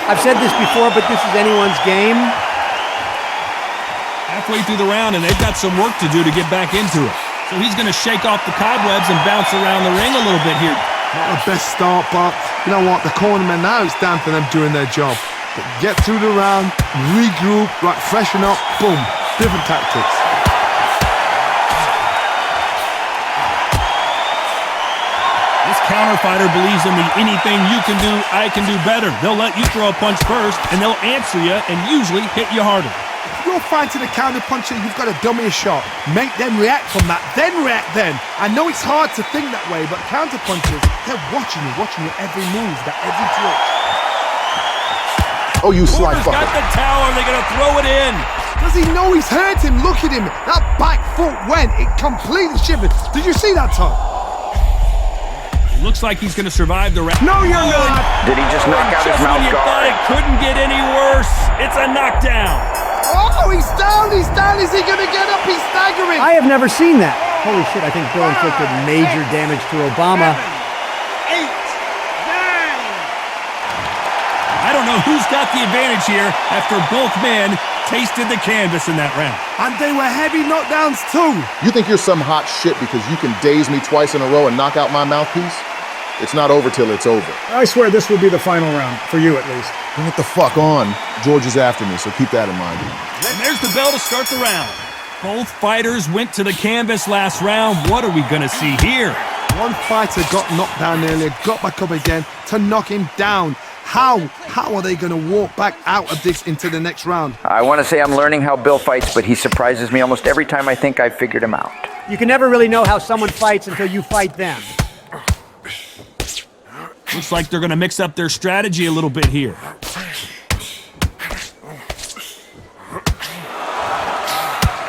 I've said this before, but this is anyone's game. Halfway through the round, and they've got some work to do to get back into it. So he's going to shake off the cobwebs and bounce around the ring a little bit here. Not the best start, but you know what? The cornermen, now it's down to them doing their job. But get through the round, regroup, right, freshen up, boom. Different tactics. This counter fighter believes in the anything you can do, I can do better. They'll let you throw a punch first, and they'll answer you and usually hit you harder. If you're fighting a counter puncher, you've got to dummy a shot. Make them react from that, then react then. I know it's hard to think that way, but counter punchers, they're watching your every move, that every twitch. Oh, you sly fucker. Got the towel, are they going to throw it in? Does he know he's hurt him? Look at him. That back foot went. It completely shivered. Did you see that, Tom? It looks like he's going to survive the round. No, you're not. Did he just knock out his mouth Just when you thought guard? it couldn't get any worse, it's a knockdown. Oh, he's down, he's down. Is he going to get up? He's staggering. I have never seen that. Holy shit, I think Bill inflicted major damage to Obama. 7, 8, 9. I don't know who's got the advantage here after both men tasted the canvas in that round. And they were heavy knockdowns too. You think you're some hot shit because you can daze me twice in a row and knock out my mouthpiece? It's not over till it's over. I swear this will be the final round, for you at least. Bring it the fuck on. George is after me, so keep that in mind. And there's the bell to start the round. Both fighters went to the canvas last round. What are we gonna see here? One fighter got knocked down earlier, got back up again to knock him down. How are they going to walk back out of this into the next round? I want to say I'm learning how Bill fights, but he surprises me almost every time I think I've figured him out. You can never really know how someone fights until you fight them. Looks like they're gonna mix up their strategy a little bit here.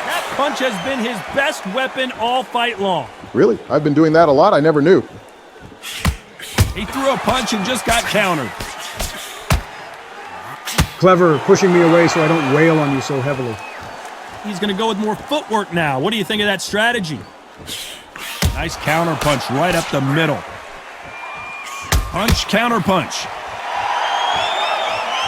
That punch has been his best weapon all fight long. Really? I've been doing that a lot? I never knew. He threw a punch and just got countered. Clever, pushing me away so I don't wail on you so heavily. He's gonna go with more footwork now. What do you think of that strategy? Nice counter punch right up the middle. Punch, counter punch.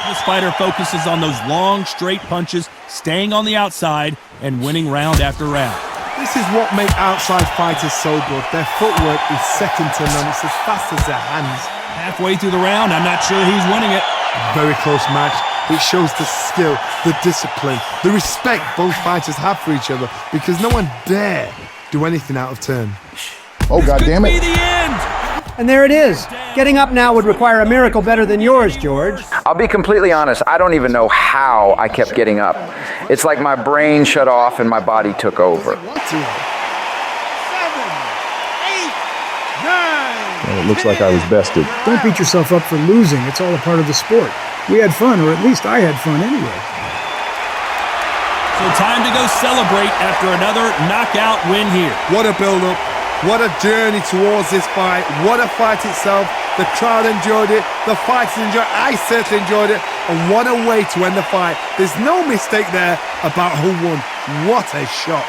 This fighter focuses on those long, straight punches, staying on the outside, and winning round after round. This is what makes outside fighters so good. Their footwork is second to none. It's as fast as their hands. Halfway through the round, I'm not sure who's winning it. Very close match. It shows the skill, the discipline, the respect both fighters have for each other because no one dare do anything out of turn. Oh, God damn it. Could be the end. And there it is. Getting up now would require a miracle better than yours, George. I'll be completely honest, I don't even know how I kept getting up. It's like my brain shut off and my body took over. 7, 8, 9. Well, it looks like I was bested. Don't beat yourself up for losing. It's all a part of the sport. We had fun, or at least I had fun anyway. So time to go celebrate after another knockout win here. What a build-up. What a journey towards this fight. What a fight itself. The crowd enjoyed it. The fighters enjoyed it. I certainly enjoyed it. And what a way to end the fight. There's no mistake there about who won. What a shot.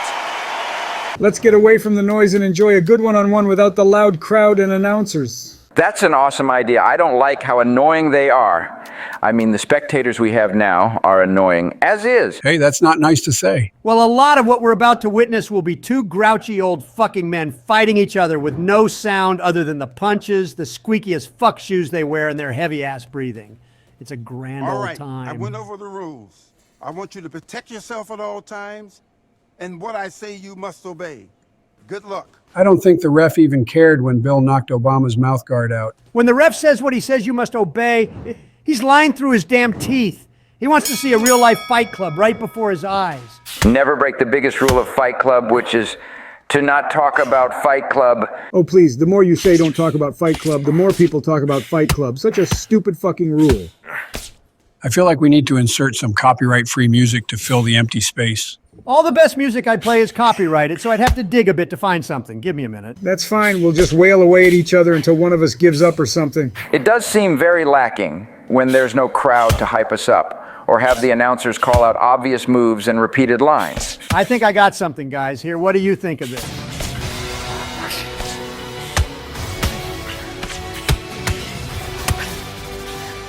Let's get away from the noise and enjoy a good one-on-one without the loud crowd and announcers. That's an awesome idea. I don't like how annoying they are. I mean, the spectators we have now are annoying, as is. Hey, that's not nice to say. Well, a lot of what we're about to witness will be two grouchy old fucking men fighting each other with no sound other than the punches, the squeaky as fuck shoes they wear, and their heavy-ass breathing. It's a grand All old right, time. I went over the rules. I want you to protect yourself at all times, and what I say you must obey. Good luck. I don't think the ref even cared when Bill knocked Obama's mouth guard out. When the ref says what he says you must obey, he's lying through his damn teeth. He wants to see a real-life Fight Club right before his eyes. Never break the biggest rule of Fight Club, which is to not talk about Fight Club. Oh, please, the more you say don't talk about Fight Club, the more people talk about Fight Club. Such a stupid fucking rule. I feel like we need to insert some copyright-free music to fill the empty space. All the best music I play is copyrighted, so I'd have to dig a bit to find something. Give me a minute. That's fine. We'll just wail away at each other until one of us gives up or something. It does seem very lacking when there's no crowd to hype us up, or have the announcers call out obvious moves and repeated lines. I think I got something, guys. Here, what do you think of this?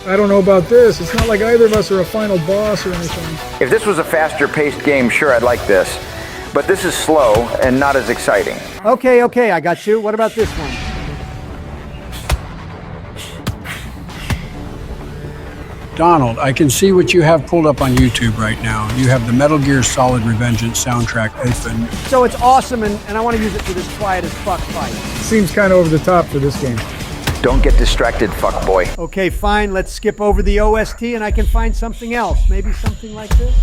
I don't know about this. It's not like either of us are a final boss or anything. If this was a faster paced game, sure, I'd like this. But this is slow and not as exciting. Okay, I got you. What about this one? Donald, I can see what you have pulled up on YouTube right now. You have the Metal Gear Solid Revengeance soundtrack open. So it's awesome, and I want to use it for this quiet as fuck fight. Seems kind of over the top for this game. Don't get distracted, fuckboy. Okay, fine. Let's skip over the OST, and I can find something else. Maybe something like this?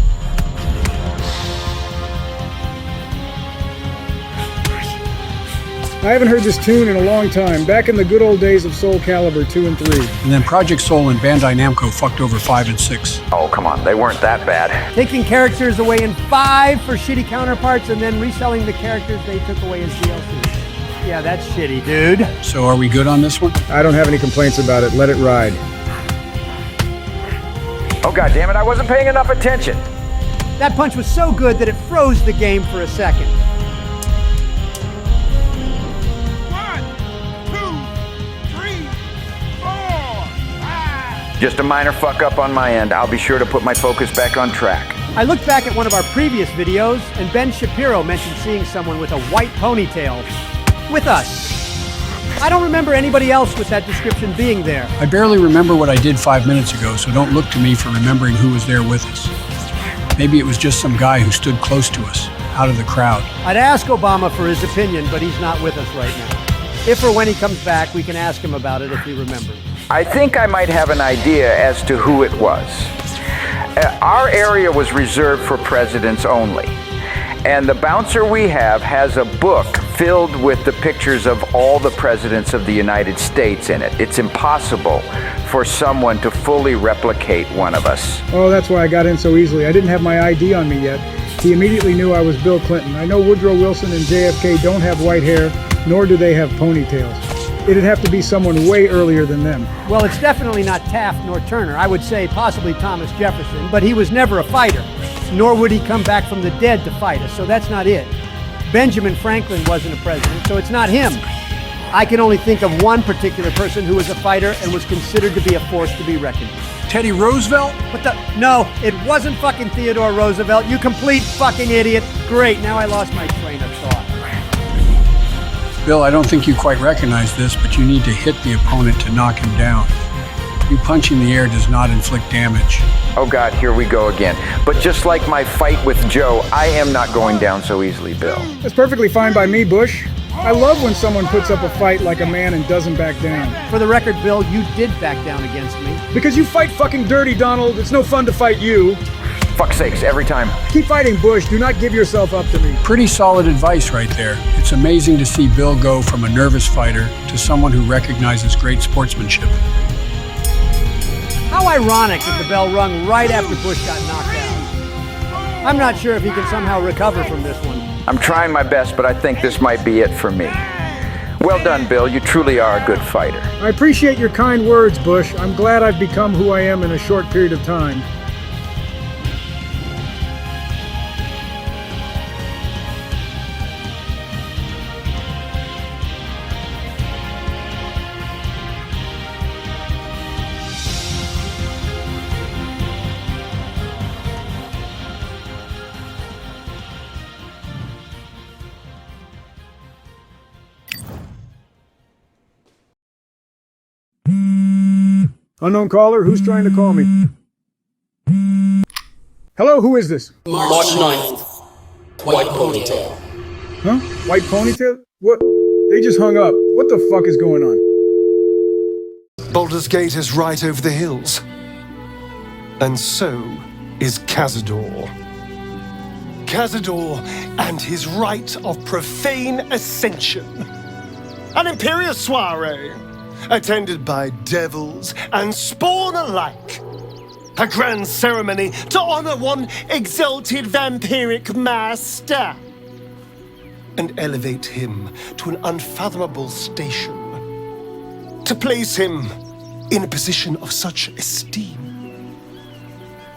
I haven't heard this tune in a long time. Back in the good old days of Soul Calibur 2 and 3. And then Project Soul and Bandai Namco fucked over 5 and 6. Oh, come on. They weren't that bad. Taking characters away in 5 for shitty counterparts, and then reselling the characters they took away as DLC. Yeah, that's shitty, dude. So are we good on this one? I don't have any complaints about it. Let it ride. Oh, goddammit, I wasn't paying enough attention. That punch was so good that it froze the game for a second. Just a minor fuck up on my end. I'll be sure to put my focus back on track. I looked back at one of our previous videos, and Ben Shapiro mentioned seeing someone with a white ponytail with us. I don't remember anybody else with that description being there. I barely remember what I did 5 minutes ago, so don't look to me for remembering who was there with us. Maybe it was just some guy who stood close to us, out of the crowd. I'd ask Obama for his opinion, but he's not with us right now. If or when he comes back, we can ask him about it if he remembers. I think I might have an idea as to who it was. Our area was reserved for presidents only. And the bouncer we have has a book filled with the pictures of all the presidents of the United States in it. It's impossible for someone to fully replicate one of us. Oh, that's why I got in so easily. I didn't have my ID on me yet. He immediately knew I was Bill Clinton. I know Woodrow Wilson and JFK don't have white hair, nor do they have ponytails. It'd have to be someone way earlier than them. Well, it's definitely not Taft nor Turner. I would say possibly Thomas Jefferson, but he was never a fighter. Nor would he come back from the dead to fight us, so that's not it. Benjamin Franklin wasn't a president, so it's not him. I can only think of one particular person who was a fighter and was considered to be a force to be reckoned with. Teddy Roosevelt? What the? No, it wasn't fucking Theodore Roosevelt, you complete fucking idiot. Great, now I lost my train of thought. Bill, I don't think you quite recognize this, but you need to hit the opponent to knock him down. You punching the air does not inflict damage. Oh God, here we go again. But just like my fight with Joe, I am not going down so easily, Bill. That's perfectly fine by me, Bush. I love when someone puts up a fight like a man and doesn't back down. For the record, Bill, you did back down against me. Because you fight fucking dirty, Donald. It's no fun to fight you. Fuck's sakes, every time. Keep fighting, Bush. Do not give yourself up to me. Pretty solid advice right there. It's amazing to see Bill go from a nervous fighter to someone who recognizes great sportsmanship. How ironic that the bell rung right after Bush got knocked out. I'm not sure if he can somehow recover from this one. I'm trying my best, but I think this might be it for me. Well done, Bill. You truly are a good fighter. I appreciate your kind words, Bush. I'm glad I've become who I am in a short period of time. Unknown caller, who's trying to call me? Hello, who is this? March 9th. White ponytail. Huh? White ponytail? What? They just hung up. What the fuck is going on? Baldur's Gate is right over the hills. And so is Cazador. Cazador and his rite of profane ascension. An imperial soiree, attended by devils and spawn alike. A grand ceremony to honor one exalted vampiric master. And elevate him to an unfathomable station. To place him in a position of such esteem.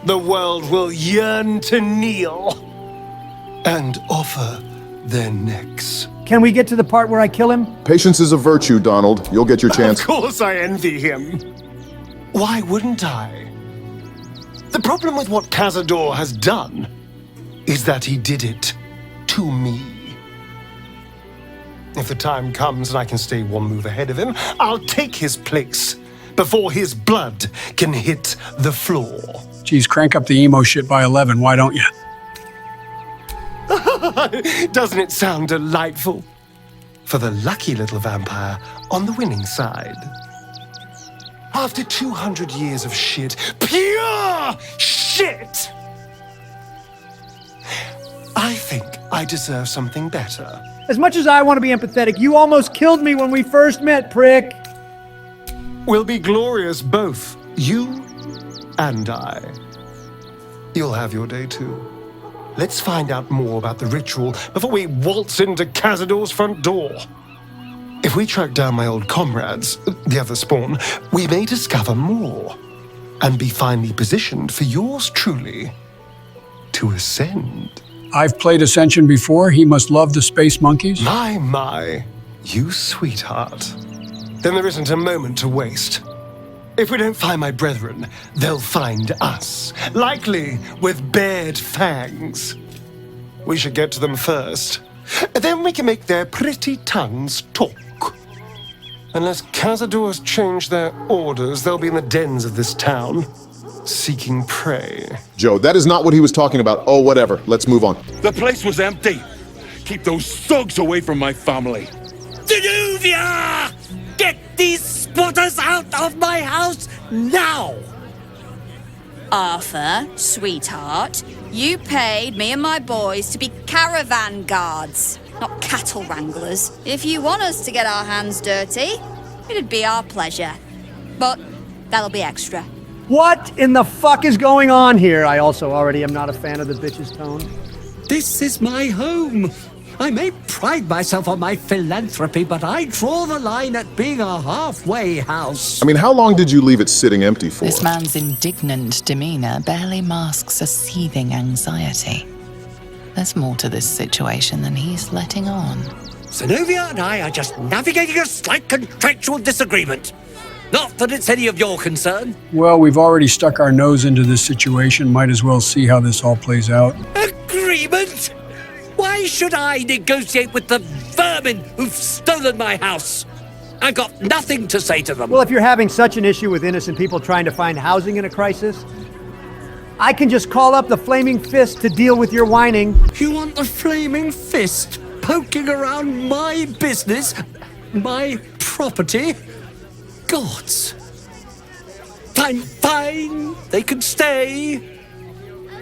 The world will yearn to kneel and offer their necks. Can we get to the part where I kill him? Patience is a virtue, Donald. You'll get your chance. Of course I envy him. Why wouldn't I? The problem with what Cazador has done is that he did it to me. If the time comes and I can stay one move ahead of him, I'll take his place before his blood can hit the floor. Geez, crank up the emo shit by 11, why don't you? Doesn't it sound delightful? For the lucky little vampire on the winning side. After 200 years of shit, pure shit! I think I deserve something better. As much as I want to be empathetic, you almost killed me when we first met, prick. We'll be glorious, both you and I. You'll have your day too. Let's find out more about the ritual before we waltz into Cazador's front door. If we track down my old comrades, the other spawn, we may discover more and be finally positioned for yours truly to ascend. I've played Ascension before. He must love the space monkeys. My, you sweetheart. Then there isn't a moment to waste. If we don't find my brethren, they'll find us, likely with bared fangs. We should get to them first. Then we can make their pretty tongues talk. Unless Cazador's change their orders, they'll be in the dens of this town, seeking prey. Joe, that is not what he was talking about. Oh, whatever. Let's move on. The place was empty. Keep those thugs away from my family. Danuvia! Get these spotters out of my house now! Arthur, sweetheart, you paid me and my boys to be caravan guards, not cattle wranglers. If you want us to get our hands dirty, it'd be our pleasure. But that'll be extra. What in the fuck is going on here? I also already am not a fan of the bitch's tone. This is my home. I may pride myself on my philanthropy, but I draw the line at being a halfway house. I mean, how long did you leave it sitting empty for? This man's indignant demeanor barely masks a seething anxiety. There's more to this situation than he's letting on. Zenobia and I are just navigating a slight contractual disagreement. Not that it's any of your concern. Well, we've already stuck our nose into this situation. Might as well see how this all plays out. Agreement? Why should I negotiate with the vermin who've stolen my house? I've got nothing to say to them. Well, if you're having such an issue with innocent people trying to find housing in a crisis, I can just call up the Flaming Fist to deal with your whining. You want the Flaming Fist poking around my business, my property? Gods. Fine, they can stay.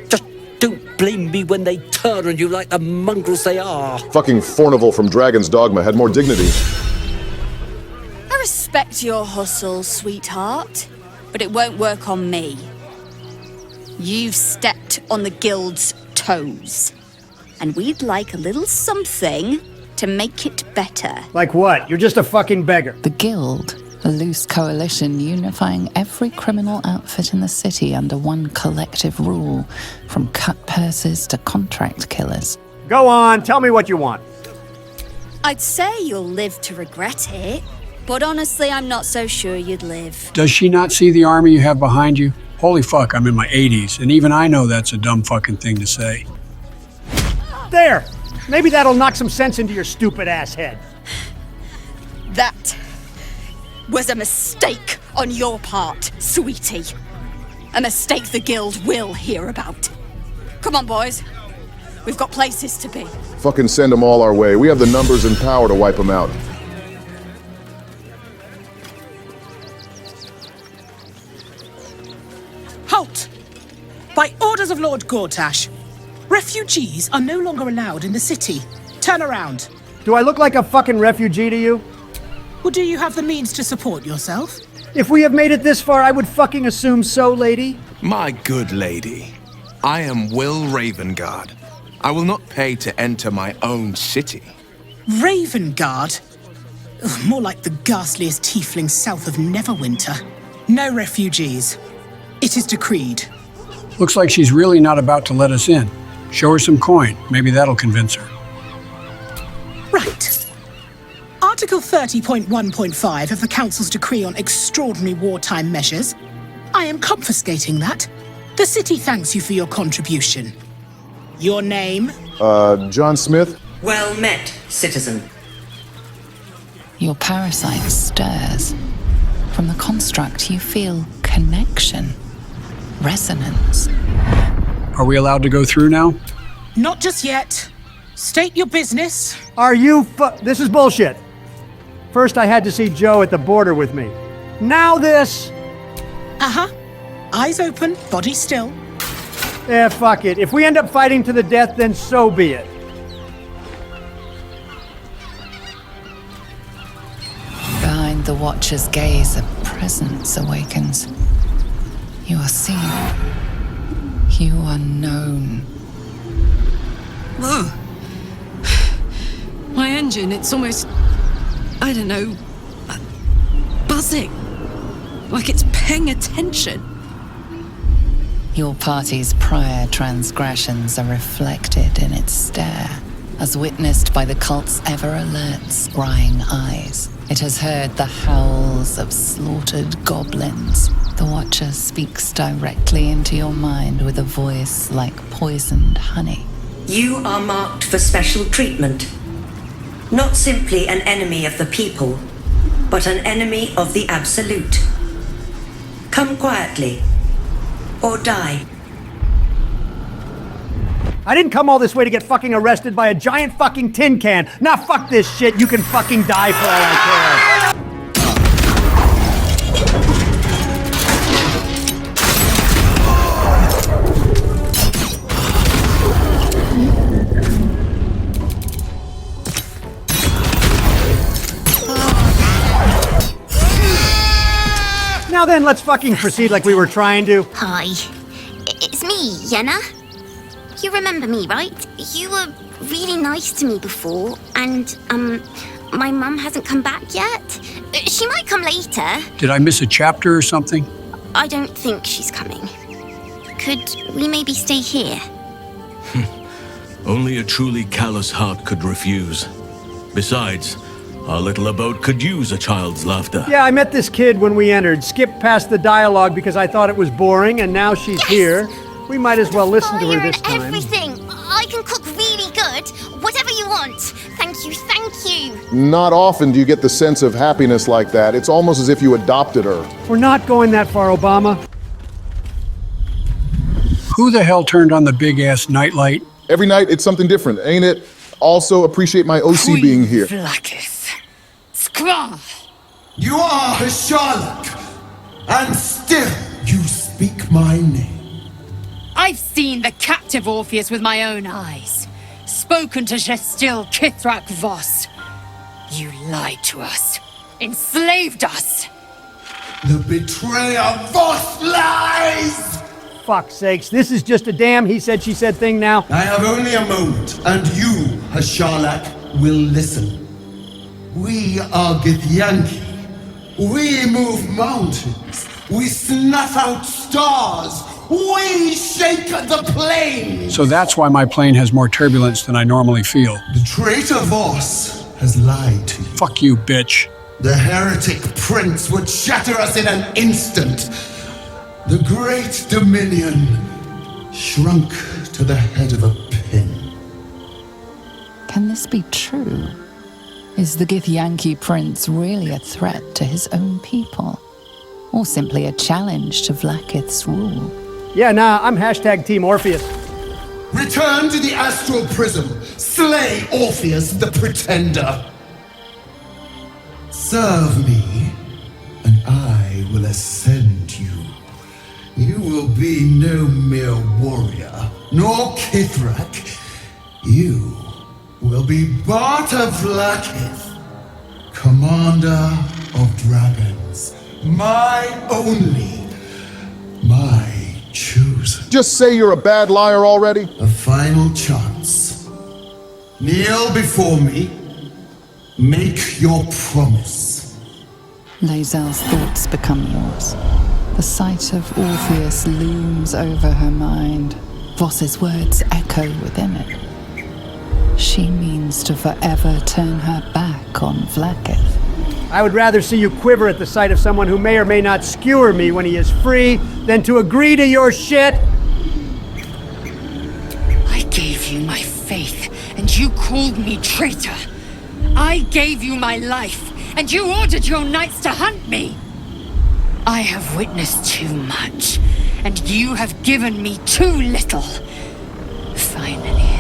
Just don't blame me when they turn on you like the mongrels they are. Fucking Fornival from Dragon's Dogma had more dignity. I respect your hustle, sweetheart, but it won't work on me. You've stepped on the guild's toes, and we'd like a little something to make it better. Like what? You're just a fucking beggar. The guild, a loose coalition unifying every criminal outfit in the city under one collective rule, from cut purses to contract killers. Go on, tell me what you want. I'd say you'll live to regret it, but honestly, I'm not so sure you'd live. Does she not see the army you have behind you? Holy fuck, I'm in my 80s, and even I know that's a dumb fucking thing to say. There! Maybe that'll knock some sense into your stupid ass head. That was a mistake on your part, sweetie. A mistake the guild will hear about. Come on, boys. We've got places to be. Fucking send them all our way. We have the numbers and power to wipe them out. Halt! By orders of Lord Gortash, refugees are no longer allowed in the city. Turn around. Do I look like a fucking refugee to you? Well, do you have the means to support yourself? If we have made it this far, I would fucking assume so, lady. My good lady, I am Will Ravengard. I will not pay to enter my own city. Ravengard? Ugh, more like the ghastliest tiefling south of Neverwinter. No refugees. It is decreed. Looks like she's really not about to let us in. Show her some coin. Maybe that'll convince her. Right. Article 30.1.5 of the Council's Decree on Extraordinary Wartime Measures. I am confiscating that. The city thanks you for your contribution. Your name? John Smith? Well met, citizen. Your parasite stirs. From the construct, you feel connection, resonance. Are we allowed to go through now? Not just yet. State your business. Are you This is bullshit. First I had to see Joe at the border with me. Now this! Uh-huh. Eyes open, body still. Fuck it. If we end up fighting to the death, then so be it. Behind the watcher's gaze, a presence awakens. You are seen. You are known. Whoa. My engine, it's almost, I don't know, buzzing. Like it's paying attention. Your party's prior transgressions are reflected in its stare, as witnessed by the cult's ever-alert, scrying eyes. It has heard the howls of slaughtered goblins. The Watcher speaks directly into your mind with a voice like poisoned honey. You are marked for special treatment. Not simply an enemy of the people, but an enemy of the Absolute. Come quietly, or die. I didn't come all this way to get fucking arrested by a giant fucking tin can. Nah, fuck this shit. You can fucking die for all I care. Now then, let's fucking proceed like we were trying to. Hi. It's me, Yenna. You remember me, right? You were really nice to me before, and, my mum hasn't come back yet. She might come later. Did I miss a chapter or something? I don't think she's coming. Could we maybe stay here? Only a truly callous heart could refuse. Besides, our little abode could use a child's laughter. Yeah, I met this kid when we entered. Skipped past the dialogue because I thought it was boring, and now she's here. We might as well listen to her this time. Everything. I can cook really good. Whatever you want. Thank you, thank you. Not often do you get the sense of happiness like that. It's almost as if you adopted her. We're not going that far, Obama. Who the hell turned on the big-ass nightlight? Every night it's something different, ain't it? Also appreciate my OC being here. You are Hasharlok, and still you speak my name. I've seen the captive Orpheus with my own eyes. Spoken to Gestil Kithrak Voss. You lied to us. Enslaved us. The betrayer Voss lies! Fuck's sakes, this is just a damn he said she said thing now. I have only a moment, and you, Hasharlok, will listen. We are Githyanki. We move mountains. We snuff out stars. We shake the plains. So that's why my plane has more turbulence than I normally feel. The traitor Voss has lied to you. Fuck you, bitch. The heretic prince would shatter us in an instant. The great dominion shrunk to the head of a pin. Can this be true? Is the Githyanki prince really a threat to his own people? Or simply a challenge to Vlaakith's rule? Yeah, nah, I'm hashtag Team Orpheus. Return to the astral prism. Slay Orpheus the pretender. Serve me, and I will ascend you. You will be no mere warrior, nor Kithrak. You will be Barta Vlaakith, commander of dragons. My only, my chosen. Just say you're a bad liar already. A final chance. Kneel before me. Make your promise. Lae'zel's thoughts become yours. The sight of Orpheus looms over her mind. Voss's words echo within it. She means to forever turn her back on Vlaakith. I would rather see you quiver at the sight of someone who may or may not skewer me when he is free than to agree to your shit. I gave you my faith, and you called me traitor. I gave you my life, and you ordered your knights to hunt me. I have witnessed too much, and you have given me too little. Finally,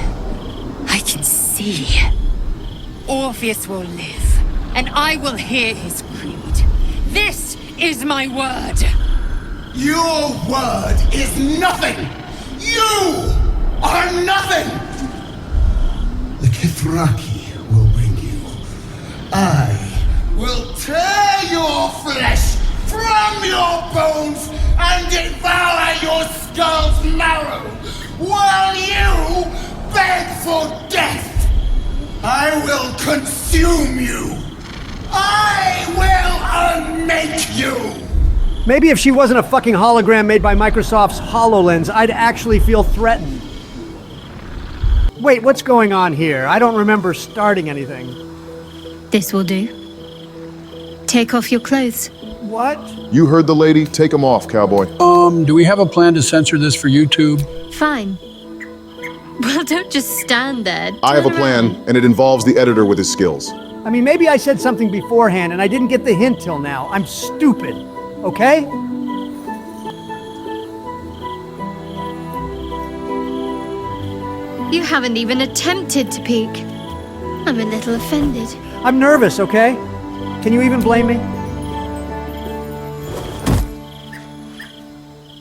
I can see. Orpheus will live, and I will hear his creed. This is my word. Your word is nothing. You are nothing. The Kithraki will bring you. I will tear your flesh from your bones and devour your skull's marrow while you beg for death. I will consume you. I will unmake you. Maybe if she wasn't a fucking hologram made by Microsoft's HoloLens, I'd actually feel threatened. Wait, what's going on here? I don't remember starting anything. This will do. Take off your clothes. What? You heard the lady. Take them off, cowboy. Do we have a plan to censor this for YouTube? Fine. Well, don't just stand there. I have a plan, and it involves the editor with his skills. I mean, maybe I said something beforehand and I didn't get the hint till now. I'm stupid, okay? You haven't even attempted to peek. I'm a little offended. I'm nervous, okay? Can you even blame me?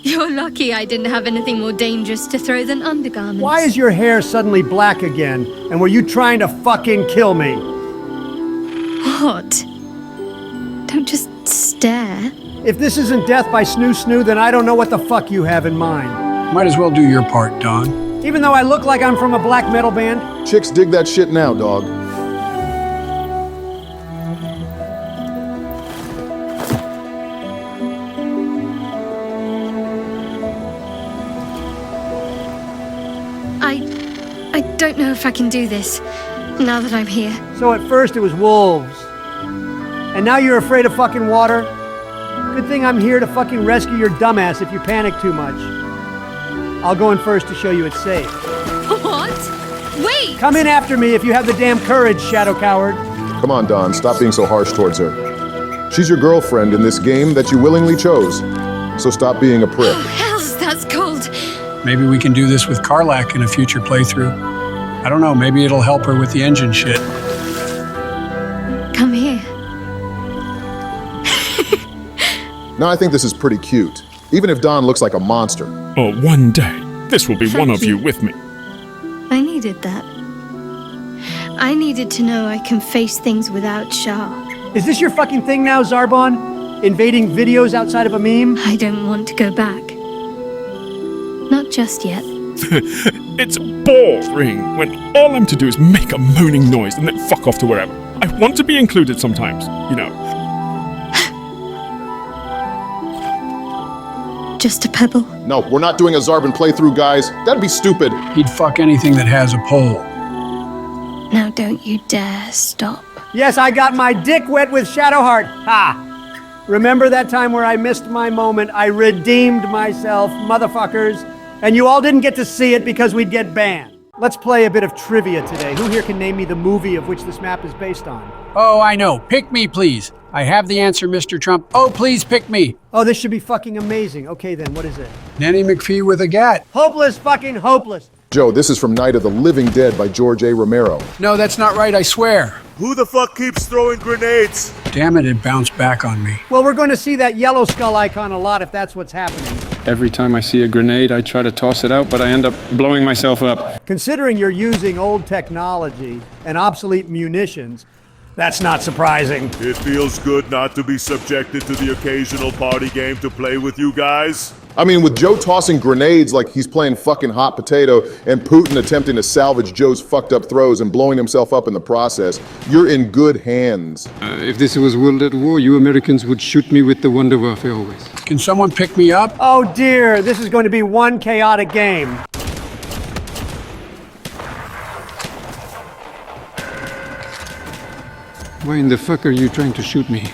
You're lucky I didn't have anything more dangerous to throw than undergarments. Why is your hair suddenly black again? And were you trying to fucking kill me? What? Don't just stare. If this isn't death by snoo-snoo, then I don't know what the fuck you have in mind. Might as well do your part, Don. Even though I look like I'm from a black metal band? Chicks dig that shit now, dog. I don't know if I can do this, now that I'm here. So at first it was wolves. And now you're afraid of fucking water? Good thing I'm here to fucking rescue your dumbass if you panic too much. I'll go in first to show you it's safe. What? Wait! Come in after me if you have the damn courage, Shadow Coward. Come on, Don. Stop being so harsh towards her. She's your girlfriend in this game that you willingly chose. So stop being a prick. Oh, hells, that's cold. Maybe we can do this with Karlach in a future playthrough. I don't know, maybe it'll help her with the engine shit. Come here. Now I think this is pretty cute. Even if Don looks like a monster. Oh, one day, this will be one of you with me. I needed that. I needed to know I can face things without Shah. Is this your fucking thing now, Zarbon? Invading videos outside of a meme? I don't want to go back. Not just yet. It's boring when all I'm to do is make a moaning noise and then fuck off to wherever. I want to be included sometimes, you know. Just a pebble? No, we're not doing a Zarbon playthrough, guys. That'd be stupid. He'd fuck anything that has a pole. Now don't you dare stop. Yes, I got my dick wet with Shadowheart. Ha! Remember that time where I missed my moment? I redeemed myself, motherfuckers. And you all didn't get to see it because we'd get banned. Let's play a bit of trivia today. Who here can name me the movie of which this map is based on? Oh, I know. Pick me, please. I have the answer, Mr. Trump. Oh, please pick me. Oh, this should be fucking amazing. Okay then, what is it? Nanny McPhee with a gat. Hopeless fucking hopeless. Joe, this is from Night of the Living Dead by George A. Romero. No, that's not right, I swear. Who the fuck keeps throwing grenades? Damn it, it bounced back on me. Well, we're going to see that yellow skull icon a lot if that's what's happening. Every time I see a grenade, I try to toss it out, but I end up blowing myself up. Considering you're using old technology and obsolete munitions, that's not surprising. It feels good not to be subjected to the occasional party game to play with you guys. I mean, with Joe tossing grenades like he's playing fucking hot potato and Putin attempting to salvage Joe's fucked up throws and blowing himself up in the process, you're in good hands. If this was World at War, you Americans would shoot me with the Wunderwaffe always. Can someone pick me up? Oh dear, this is going to be one chaotic game. Why in the fuck are you trying to shoot me?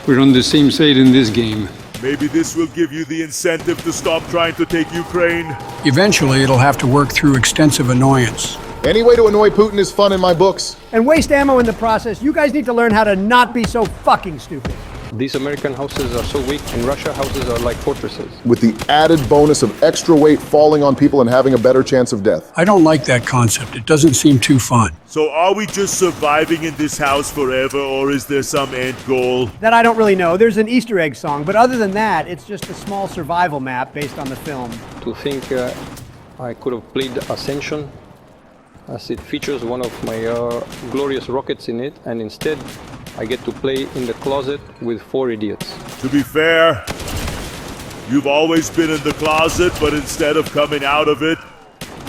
We're on the same side in this game. Maybe this will give you the incentive to stop trying to take Ukraine. Eventually, it'll have to work through extensive annoyance. Any way to annoy Putin is fun in my books. And waste ammo in the process. You guys need to learn how to not be so fucking stupid. These American houses are so weak. In Russia, houses are like fortresses. With the added bonus of extra weight falling on people and having a better chance of death. I don't like that concept. It doesn't seem too fun. So are we just surviving in this house forever, or is there some end goal? That I don't really know. There's an Easter egg song, but other than that, it's just a small survival map based on the film. To think I could have played Ascension, as it features one of my glorious rockets in it, and instead I get to play in the closet with 4 idiots. To be fair, you've always been in the closet, but instead of coming out of it,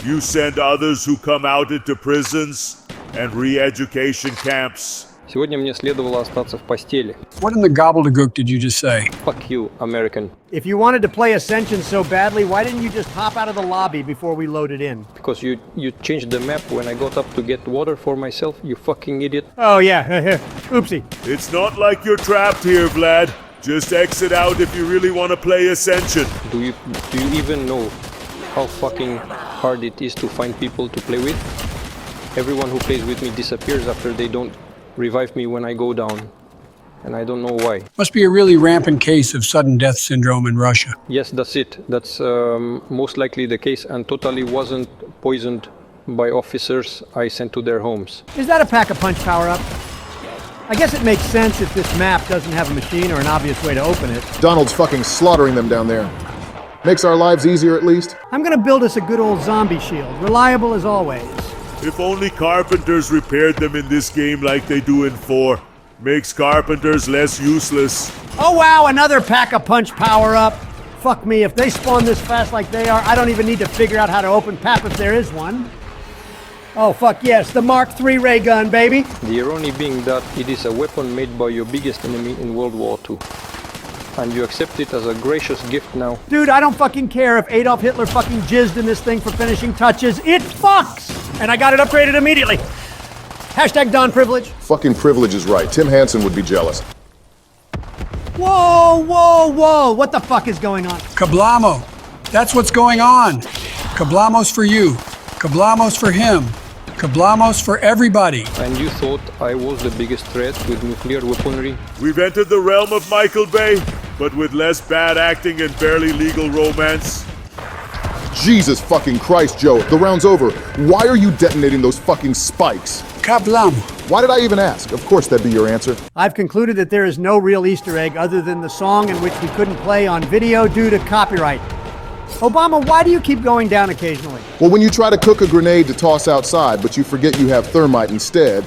you send others who come out into prisons and re-education camps. Сегодня мне следовало остаться в постели. What in the gobbledygook did you just say? Fuck you, American. If you wanted to play Ascension so badly, why didn't you just hop out of the lobby before we loaded in? Because you changed the map when I got up to get water for myself, you fucking idiot. Oh yeah, Oopsie. It's not like you're trapped here, Vlad. Just exit out if you really want to play Ascension. Do you even know how fucking hard it is to find people to play with? Everyone who plays with me disappears after they don't revive me when I go down. And I don't know why. Must be a really rampant case of sudden death syndrome in Russia. Yes, that's it. That's most likely the case, and totally wasn't poisoned by officers I sent to their homes. Is that a pack-a-punch power-up? I guess it makes sense if this map doesn't have a machine or an obvious way to open it. Donald's fucking slaughtering them down there. Makes our lives easier at least. I'm gonna build us a good old zombie shield, reliable as always. If only carpenters repaired them in this game like they do in 4. Makes carpenters less useless. Oh wow, another pack-a-punch power-up. Fuck me, if they spawn this fast like they are, I don't even need to figure out how to open PAP if there is one. Oh fuck yes, the Mark III ray gun, baby. The irony being that it is a weapon made by your biggest enemy in World War II. And you accept it as a gracious gift now. Dude, I don't fucking care if Adolf Hitler fucking jizzed in this thing for finishing touches. It fucks! And I got it upgraded immediately. Hashtag Don Privilege. Fucking Privilege is right. Tim Hansen would be jealous. Whoa, whoa, whoa. What the fuck is going on? Kablamo. That's what's going on. Kablamos for you. Kablamos for him. Kablamos for everybody. And you thought I was the biggest threat with nuclear weaponry? We've entered the realm of Michael Bay, but with less bad acting and barely legal romance. Jesus fucking Christ, Joe. The round's over. Why are you detonating those fucking spikes? Kablamo. Why did I even ask? Of course that'd be your answer. I've concluded that there is no real Easter egg other than the song in which we couldn't play on video due to copyright. Obama, why do you keep going down occasionally? Well, when you try to cook a grenade to toss outside, but you forget you have thermite instead,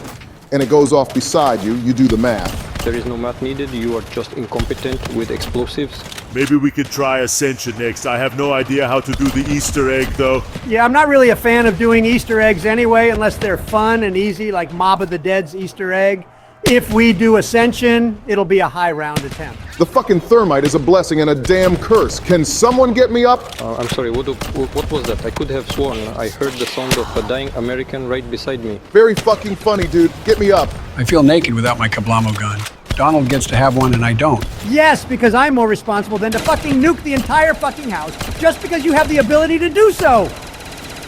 and it goes off beside you, you do the math. There is no math needed, you are just incompetent with explosives. Maybe we could try Ascension next. I have no idea how to do the Easter egg, though. Yeah, I'm not really a fan of doing Easter eggs anyway, unless they're fun and easy, like Mob of the Dead's Easter egg. If we do Ascension, it'll be a high round attempt. The fucking thermite is a blessing and a damn curse. Can someone get me up? I'm sorry, what was that? I could have sworn I heard the sound of a dying American right beside me. Very fucking funny, dude. Get me up. I feel naked without my Kablamo gun. Donald gets to have one and I don't. Yes, because I'm more responsible than to fucking nuke the entire fucking house just because you have the ability to do so.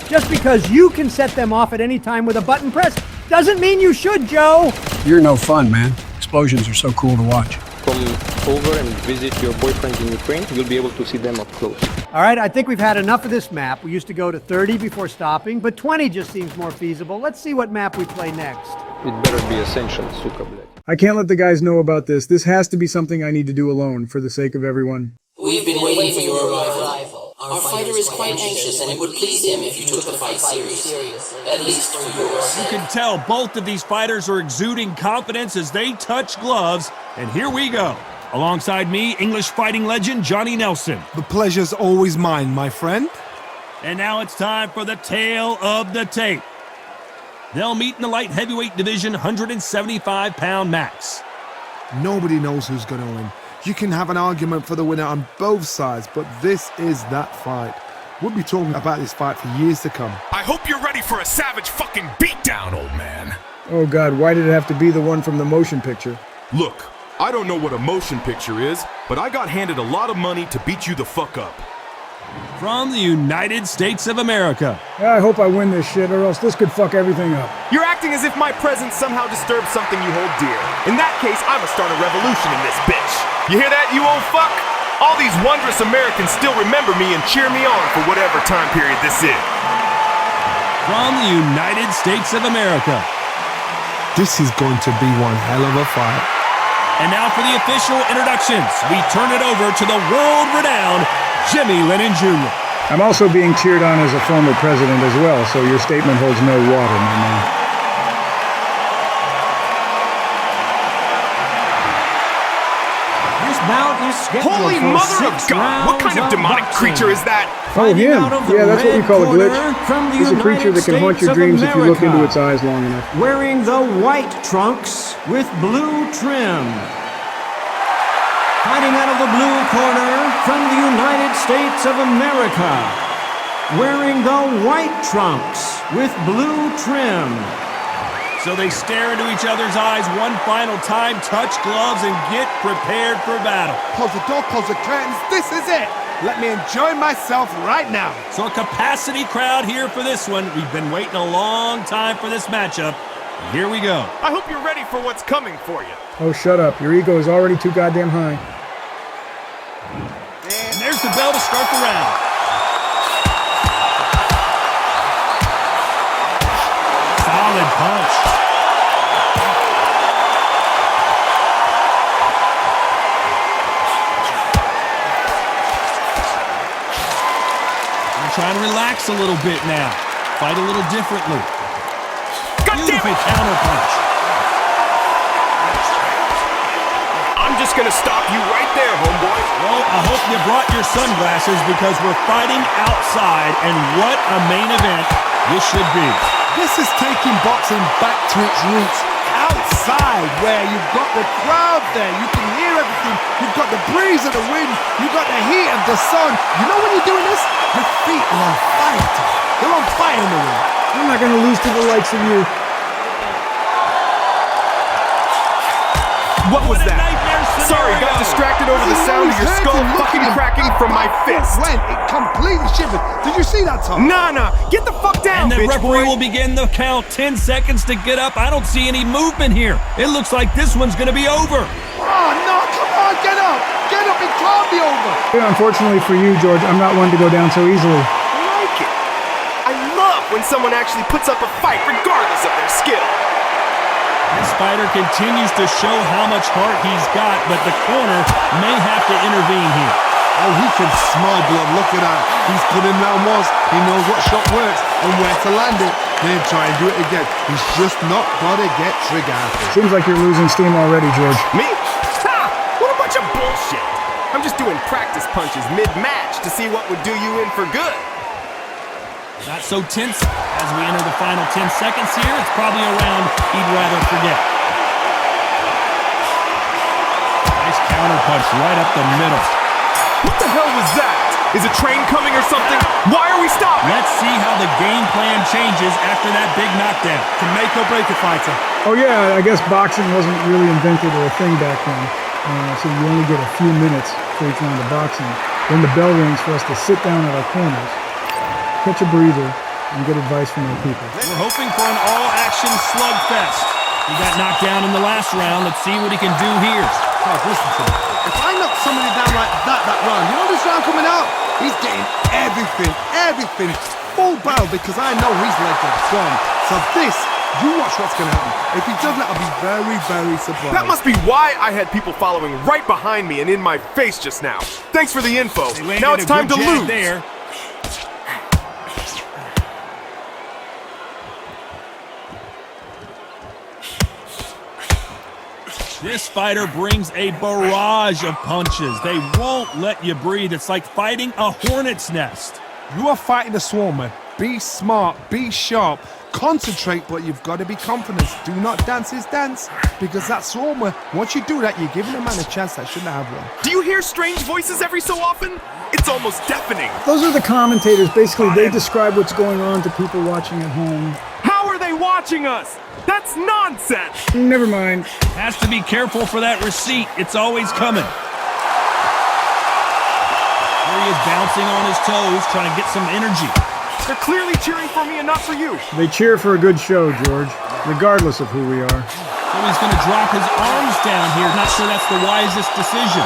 Just because you can set them off at any time with a button press doesn't mean you should, Joe. You're no fun, man. Explosions are so cool to watch. Come over and visit your boyfriend in Ukraine. You'll be able to see them up close. All right, I think we've had enough of this map. We used to go to 30 before stopping, but 20 just seems more feasible. Let's see what map we play next. It better be Ascension, suka bled. I can't let the guys know about this. This has to be something I need to do alone for the sake of everyone. We've been waiting for your arrival. Our fighter is quite anxious, and it would please him if you took the fight serious. At least for yours. You can tell both of these fighters are exuding confidence as they touch gloves. And here we go. Alongside me, English fighting legend Johnny Nelson. The pleasure's always mine, my friend. And now it's time for the tale of the tape. They'll meet in the light heavyweight division, 175-pound max. Nobody knows who's gonna win. You can have an argument for the winner on both sides, but this is that fight. We'll be talking about this fight for years to come. I hope you're ready for a savage fucking beatdown, old man. Oh God, why did it have to be the one from the motion picture? Look, I don't know what a motion picture is, but I got handed a lot of money to beat you the fuck up. From the United States of America. Yeah, I hope I win this shit, or else this could fuck everything up. You're acting as if my presence somehow disturbs something you hold dear. In that case, I'ma start a revolution in this bitch. You hear that, you old fuck? All these wondrous Americans still remember me and cheer me on for whatever time period this is. From the United States of America. This is going to be one hell of a fight. And now for the official introductions, we turn it over to the world-renowned Jimmy Lennon Jr. I'm also being cheered on as a former president as well, so your statement holds no water, my man. This bout is scheduled Holy for mother of God! What kind of demonic creature is that? Oh, him! Yeah, that's what we call a glitch. He's a creature that can haunt your dreams if you look into its eyes long enough. Wearing the white trunks with blue trim. Fighting out of the blue corner from the United States of America. Wearing the white trunks with blue trim. So they stare into each other's eyes one final time, touch gloves, and get prepared for battle. Close the door, close the curtains. This is it. Let me enjoy myself right now. So a capacity crowd here for this one. We've been waiting a long time for this matchup. And here we go. I hope you're ready for what's coming for you. Oh, shut up. Your ego is already too goddamn high. And there's the bell to start the round. Solid punch. I'm trying to relax a little bit now. Fight a little differently. Beautiful counter punch. I'm just gonna stop you right there, homeboy. Well, I hope you brought your sunglasses because we're fighting outside, and what a main event this should be. This is taking boxing back to its roots. Outside, where you've got the crowd there, you can hear everything. You've got the breeze of the wind, you've got the heat of the sun. You know when you're doing this? Your feet are on fire. They're on fire in the ring. I'm not going to lose to the likes of you. What was that? Sorry, got distracted over the sound of your skull fucking cracking from my fist. When it completely shivered. Did you see that, Tom? Nah, get the fuck down, and the bitch referee boy. will begin the count. 10 seconds to get up. I don't see any movement here. It looks like this one's going to be over. Oh, no, come on, get up. Get up, it can't be over. Unfortunately for you, George, I'm not one to go down so easily. I like it. I love when someone actually puts up a fight regardless of their skill. This fighter continues to show how much heart he's got, but the corner may have to intervene here. Oh, he can smell blood. Look at that. He's put him down once. He knows what shot works and where to land it. Then try and do it again. He's just not got to get trigger happy. Seems like you're losing steam already, George. Me? Ha! What a bunch of bullshit. I'm just doing practice punches mid-match to see what would do you in for good. Not so tense as we enter the final 10 seconds here. It's probably a round he'd rather forget. Nice counter punch right up the middle. What the hell was that? Is a train coming or something? Why are we stopping? Let's see how the game plan changes after that big knockdown. To make or break a fighter. Oh yeah, I guess boxing wasn't really invented or a thing back then. So you only get a few minutes for each round of boxing. Then the bell rings for us to sit down at our corners, catch a breather, and get advice from our people. We're hoping for an all-action slugfest. He got knocked down in the last round. Let's see what he can do here. Oh, listen to me. If I knock somebody down like that round, you know this round coming out? He's getting everything, full barrel because I know his legs are gone. So this, you watch what's going to happen. If he doesn't, I'll be very, very surprised. That must be why I had people following right behind me and in my face just now. Thanks for the info. Now it's time to lose. There. This fighter brings a barrage of punches. They won't let you breathe. It's like fighting a hornet's nest. You are fighting a swarmer. Be smart, be sharp, concentrate, but you've got to be confident. Do not dance his dance, because that swarmer, once you do that, you're giving a man a chance that shouldn't have one. Do you hear strange voices every so often? It's almost deafening. Those are the commentators. Basically, they describe what's going on to people watching at home. How are they watching us? That's nonsense! Never mind. Has to be careful for that receipt. It's always coming. Here he is bouncing on his toes, trying to get some energy. They're clearly cheering for me and not for you. They cheer for a good show, George, regardless of who we are. So he's going to drop his arms down here. Not sure that's the wisest decision.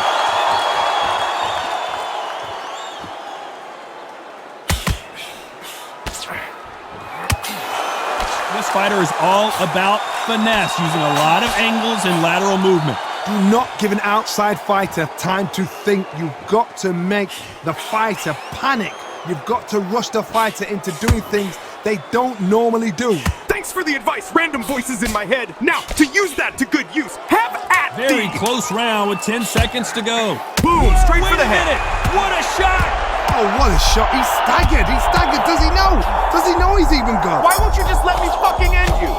This fighter is all about finesse, using a lot of angles and lateral movement. Do not give an outside fighter time to think. You've got to make the fighter panic. You've got to rush the fighter into doing things they don't normally do. Thanks for the advice, random voices in my head. Now, to use that to good use, have at Very thee. close round with 10 seconds to go. Boom, straight for the Wait a head. minute. What a shot! Oh, what a shot. He's staggered. He's staggered. Does he know? Does he know he's even gone? Why won't you just let me fucking end you?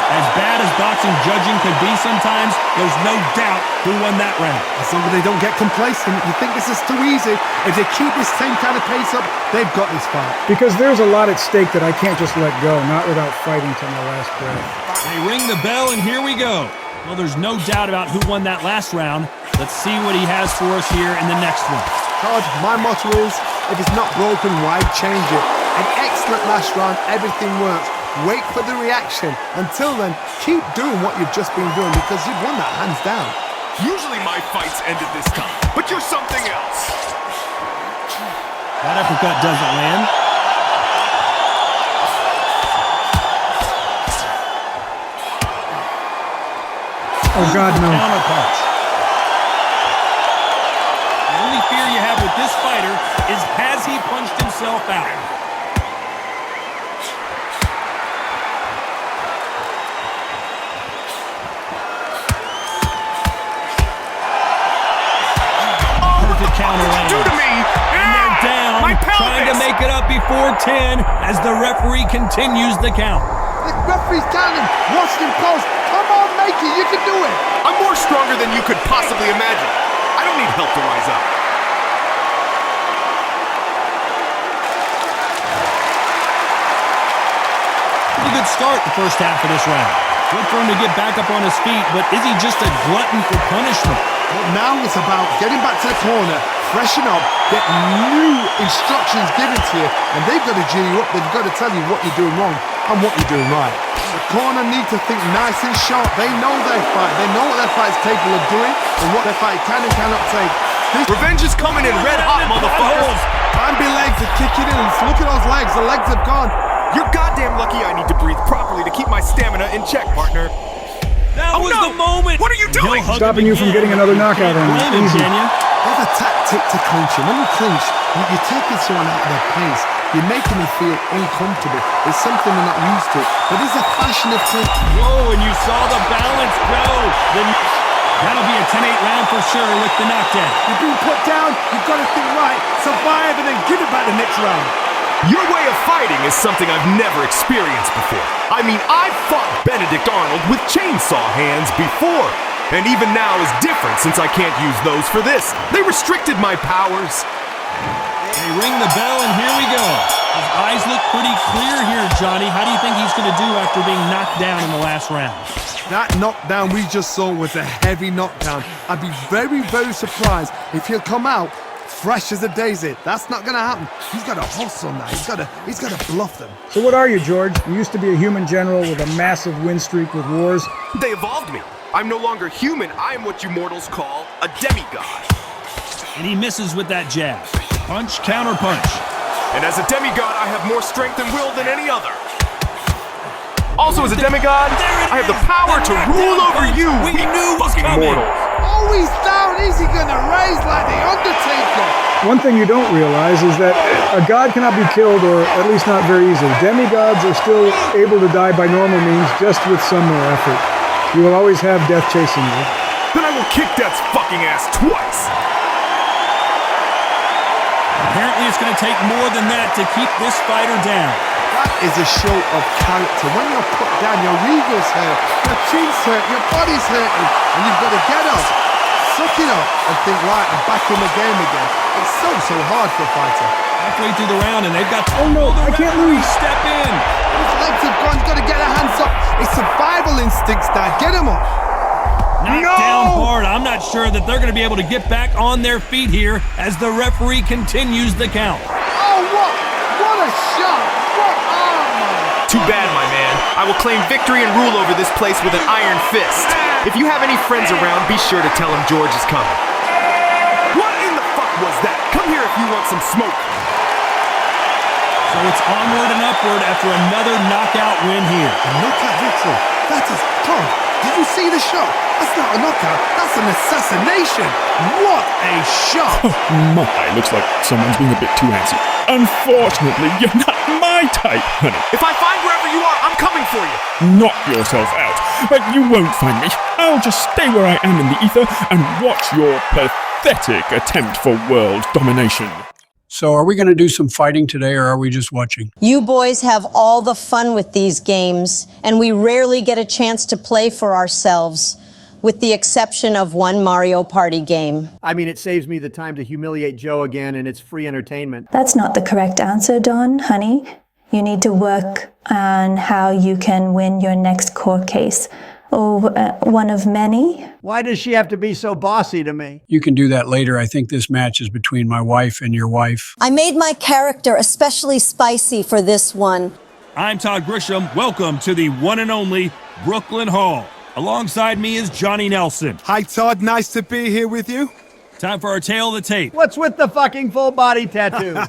A as bad as boxing judging could be sometimes, there's no doubt who won that round. As long as they don't get complacent, you think this is too easy. If they keep this same kind of pace up, they've got this fight. Because there's a lot at stake that I can't just let go, not without fighting to my last breath. They ring the bell, and here we go. Well, there's no doubt about who won that last round. Let's see what he has for us here in the next one. Todd, my motto is, if it's not broken, why change it? An excellent last round, everything works. Wait for the reaction. Until then, keep doing what you've just been doing because you've won that hands down. Usually my fights end at this time, but you're something else. That uppercut doesn't land. Oh, God, no. Counter punch. The only fear you have with this fighter is has he punched himself out? Perfect counter land. Do to me? And they're down, trying to make it up before 10 as the referee continues the count. The referee's counting. Watch him close. Come on, make it. You can do it. I'm more stronger than you could possibly imagine. I don't need help to rise up. Pretty good start the first half of this round. Good for him to get back up on his feet, but is he just a glutton for punishment? Well, now it's about getting back to the corner, freshen up, get new instructions given to you, and they've got to G you up. They've got to tell you what you're doing wrong and what you're doing right. The corner need to think nice and sharp. They know their fight. They know what their fight is capable of doing and what their fight can and cannot take. Revenge is coming in red hot, motherfuckers. Bambi legs are kicking in. Look at those legs. The legs have gone. You're goddamn lucky I need to breathe properly to keep my stamina in check, partner. That was the moment. What are you doing? Stopping you from getting another knockout on you. Easy. There's a tactic to clinching. When you clinch, you're taking someone out of their pace. You're making them feel uncomfortable. It's something they're not used to. But there's a fashion of clinch. Whoa, and you saw the balance go. That'll be a 10-8 round for sure with the knockdown. You're being put down. You've got to think right, survive, and then give it back the next round. Your way of fighting is something I've never experienced before. I mean, I've fought Benedict Arnold with chainsaw hands before. And even now is different since I can't use those for this. They restricted my powers. They ring the bell, and here we go. His eyes look pretty clear here, Johnny. How do you think he's going to do after being knocked down in the last round? That knockdown we just saw was a heavy knockdown. I'd be very, very surprised if he'll come out fresh as a daisy. That's not going to happen. He's got to hustle now. He's got to bluff them. So what are you, George? You used to be a human general with a massive win streak with wars. They evolved me. I'm no longer human. I am what you mortals call a demigod. And he misses with that jab. Punch, counter punch. And as a demigod, I have more strength and will than any other. Also, as a demigod, I have the power to rule over you, weak fucking mortals. Oh, he's down. Is he going to raise like the Undertaker? One thing you don't realize is that a god cannot be killed, or at least not very easily. Demigods are still able to die by normal means, just with some more effort. You will always have death chasing you. Then I will kick Death's fucking ass twice. Apparently it's going to take more than that to keep this fighter down. That is a show of character. When you're put down, your ego's hurt, your chin's hurt, your body's hurting, and you've got to get up, suck it up, and think, right, I'm back in the game again. It's so hard for a fighter. Halfway through the round, and they've got to I can't lose. Step in. His legs have gone. He's got to get their hands up. It's survival instincts, Dad. Get him up. Knocked down hard. I'm not sure that they're going to be able to get back on their feet here as the referee continues the count. Oh, what a shot. What armor. Too bad, my man. I will claim victory and rule over this place with an iron fist. If you have any friends around, be sure to tell them George is coming. What in the fuck was that? Come here if you want some smoke. So it's onward and upward after another knockout win here. A knockout victory. That is Tom. Did you see the shot? That's not a knockout. That's an assassination. What a shot. My, looks like someone's being a bit too antsy. Unfortunately, you're not my type, honey. If I find wherever you are, I'm coming for you. Knock yourself out. But you won't find me. I'll just stay where I am in the ether and watch your pathetic attempt for world domination. So are we going to do some fighting today, or are we just watching? You boys have all the fun with these games, and we rarely get a chance to play for ourselves, with the exception of one Mario Party game. I mean, it saves me the time to humiliate Joe again, and it's free entertainment. That's not the correct answer, Don, honey. You need to work on how you can win your next court case. Oh, one of many? Why does she have to be so bossy to me? You can do that later. I think this match is between my wife and your wife. I made my character especially spicy for this one. I'm Todd Grisham. Welcome to the one and only Brooklyn Hall. Alongside me is Johnny Nelson. Hi, Todd. Nice to be here with you. Time for our tale of the tape. What's with the fucking full body tattoo?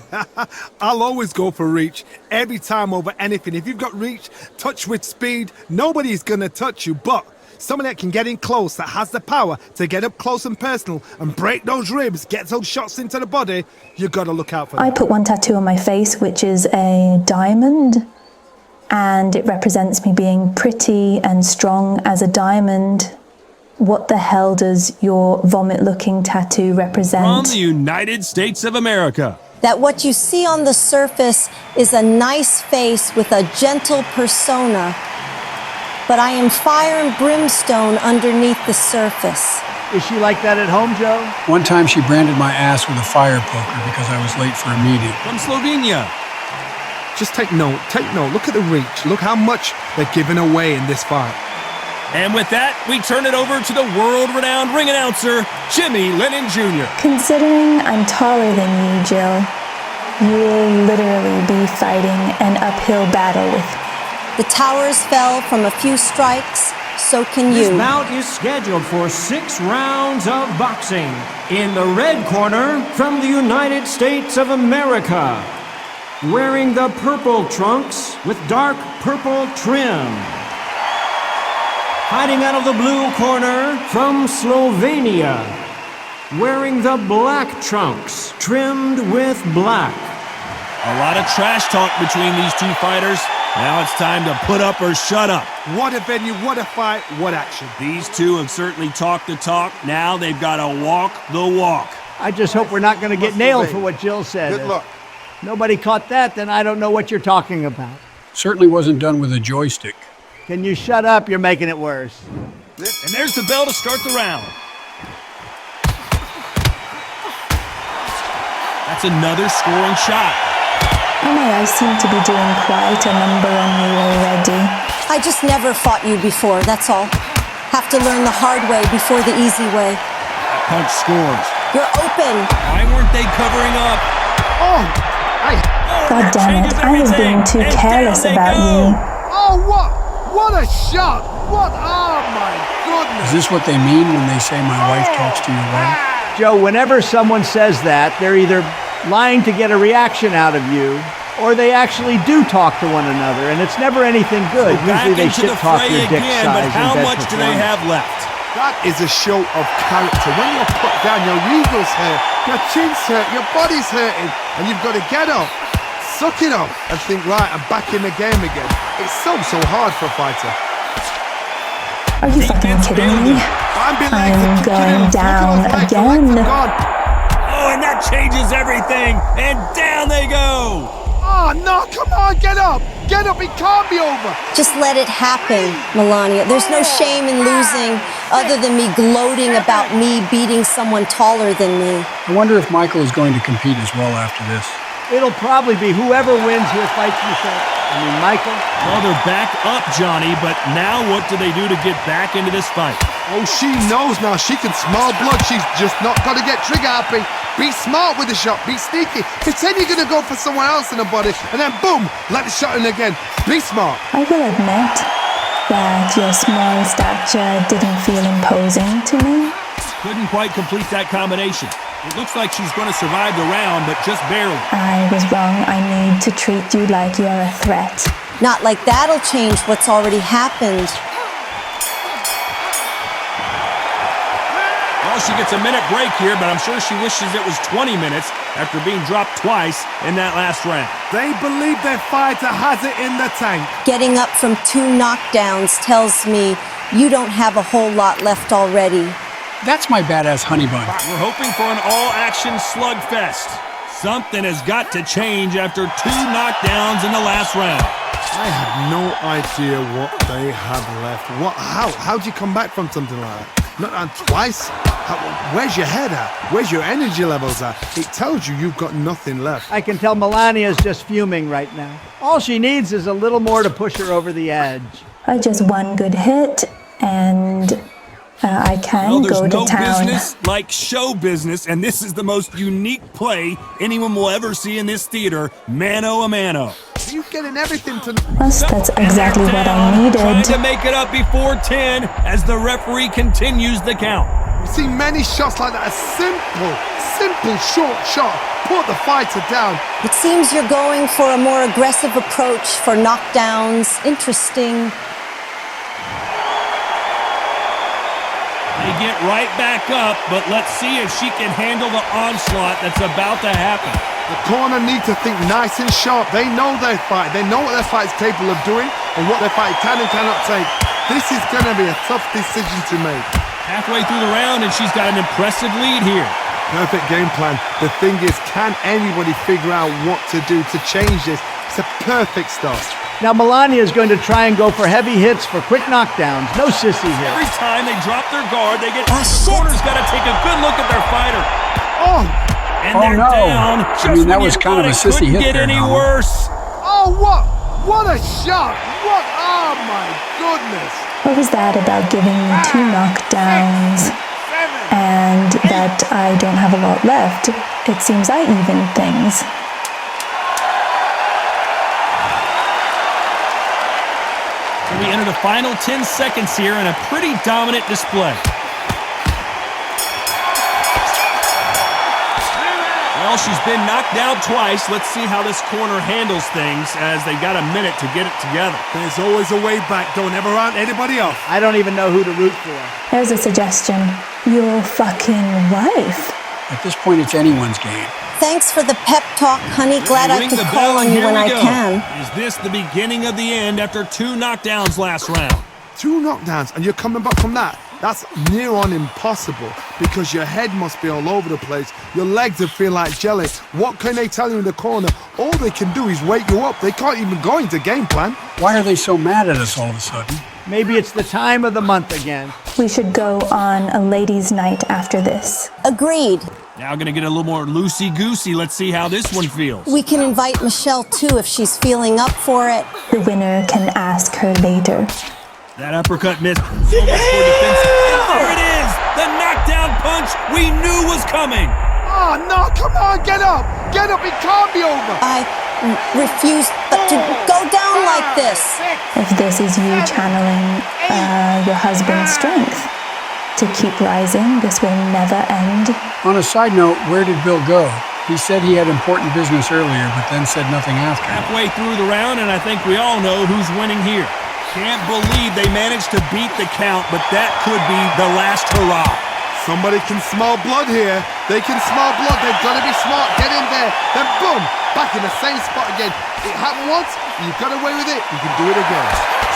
I'll always go for reach. Every time over anything. If you've got reach, touch with speed, nobody's gonna touch you. But someone that can get in close, that has the power to get up close and personal and break those ribs, get those shots into the body, you gotta look out for that. I put one tattoo on my face, which is a diamond. And it represents me being pretty and strong as a diamond. What the hell does your vomit-looking tattoo represent? From the United States of America. That what you see on the surface is a nice face with a gentle persona, but I am fire and brimstone underneath the surface. Is she like that at home, Joe? One time she branded my ass with a fire poker because I was late for a meeting. From Slovenia. Just take note, look at the reach, look how much they're giving away in this fight. And with that, we turn it over to the world-renowned ring announcer, Jimmy Lennon Jr. Considering I'm taller than you, Jill, you will literally be fighting an uphill battle with me. The towers fell from a few strikes, so can you. This bout is scheduled for 6 rounds of boxing. In the red corner, from the United States of America, wearing the purple trunks with dark purple trim. Hiding out of the blue corner, from Slovenia, wearing the black trunks, trimmed with black. A lot of trash talk between these two fighters. Now it's time to put up or shut up. What a venue, what a fight, what action. These two have certainly talked the talk. Now they've got to walk the walk. I just hope we're not going to get nailed for what Jill said. Good luck. Nobody caught that, then I don't know what you're talking about. Certainly wasn't done with a joystick. Can you shut up? You're making it worse. And there's the bell to start the round. That's another scoring shot. Oh my, I seem to be doing quite a number on you already. I just never fought you before, that's all. Have to learn the hard way before the easy way. That punch scores. You're open. Why weren't they covering up? God damn it, I was being too careless about you. Oh, what a shot! What? Oh my goodness! Is this what they mean when they say my wife talks to your wife? Joe, whenever someone says that, they're either lying to get a reaction out of you, or they actually do talk to one another, and it's never anything good. Usually they shit talk your dick size. But how much do they have left? That is a show of character. When you're put down, your eagle's hurt, your chin's hurt, your body's hurting, and you've got to get up, suck it up, and think, right, I'm back in the game again. It's so hard for a fighter. Are you fucking kidding me? I'm going down again. Oh, and that changes everything. And down they go. Oh, no, come on, get up. Get up, it can't be over. Just let it happen, Melania. There's no shame in losing other than me gloating about me beating someone taller than me. I wonder if Michael is going to compete as well after this. It'll probably be whoever wins here fights himself. Michael? Well, they're back up, Johnny, but now what do they do to get back into this fight? Oh, she knows now. She can smell blood. She's just not got to get trigger happy. Be smart with the shot. Be sneaky. Pretend you're going to go for someone else in the body, and then boom, let the shot in again. Be smart. I will admit that your small stature didn't feel imposing to me. Couldn't quite complete that combination. It looks like she's going to survive the round, but just barely. I was wrong. I need to treat you like you're a threat. Not like that'll change what's already happened. Well, she gets a minute break here, but I'm sure she wishes it was 20 minutes after being dropped twice in that last round. They believe their fighter has it in the tank. Getting up from 2 knockdowns tells me you don't have a whole lot left already. That's my badass honey bun. We're hoping for an all-action slugfest. Something has got to change after 2 knockdowns in the last round. I have no idea what they have left. How do you come back from something like that? Not twice? Where's your head at? Where's your energy levels at? It tells you you've got nothing left. I can tell Melania's just fuming right now. All she needs is a little more to push her over the edge. Just one good hit, and I can go to There's no town. business like show business, and this is the most unique play anyone will ever see in this theater, mano a mano. You're getting everything to... Yes, that's exactly what I needed. Trying to make it up before 10 as the referee continues the count. We've seen many shots like that. A simple short shot. Put the fighter down. It seems you're going for a more aggressive approach for knockdowns. Interesting. They get right back up, but let's see if she can handle the onslaught that's about to happen. The corner need to think nice and sharp. They know their fight. They know what their fight is capable of doing and what their fight can and cannot take. This is going to be a tough decision to make. Halfway through the round, and she's got an impressive lead here. Perfect game plan. The thing is, can anybody figure out what to do to change this? It's a perfect start. Now Melania is going to try and go for heavy hits for quick knockdowns. No sissy here. Every time they drop their guard, they get... Corner's got to take a good look at their fighter. Oh! And they're down. I mean, that was kind of a sissy hit there. Couldn't get any worse. Oh, what a shot! What? Oh my goodness! What was that about giving me 2 knockdowns and that I don't have a lot left? It seems I evened things. We enter the final 10 seconds here in a pretty dominant display. Well, she's been knocked down twice. Let's see how this corner handles things as they got a minute to get it together. There's always a way back. Don't ever round anybody off. I don't even know who to root for. Here's a suggestion. Your fucking wife. At this point, it's anyone's game. Thanks for the pep talk, honey. Glad I could call on you when I can. Is this the beginning of the end after 2 knockdowns last round? 2 knockdowns, and you're coming back from that? That's near on impossible, because your head must be all over the place. Your legs will feel like jelly. What can they tell you in the corner? All they can do is wake you up. They can't even go into game plan. Why are they so mad at us all of a sudden? Maybe it's the time of the month again. We should go on a ladies' night after this. Agreed. Now gonna get a little more loosey-goosey. Let's see how this one feels. We can invite Michelle too if she's feeling up for it. The winner can ask her later. That uppercut missed. So much for defense. And there it is! The knockdown punch we knew was coming! Oh, no, come on, get up! Get up, it can't be over! I refuse to go down like this. If this is you channeling your husband's strength to keep rising, this will never end. On a side note, where did Bill go? He said he had important business earlier, but then said nothing after. Halfway through the round, and I think we all know who's winning here. Can't believe they managed to beat the count, but that could be the last hurrah. Somebody can smell blood here. They can smell blood. They've got to be smart. Get in there. Then boom, back in the same spot again. It happened once, you got away with it, you can do it again.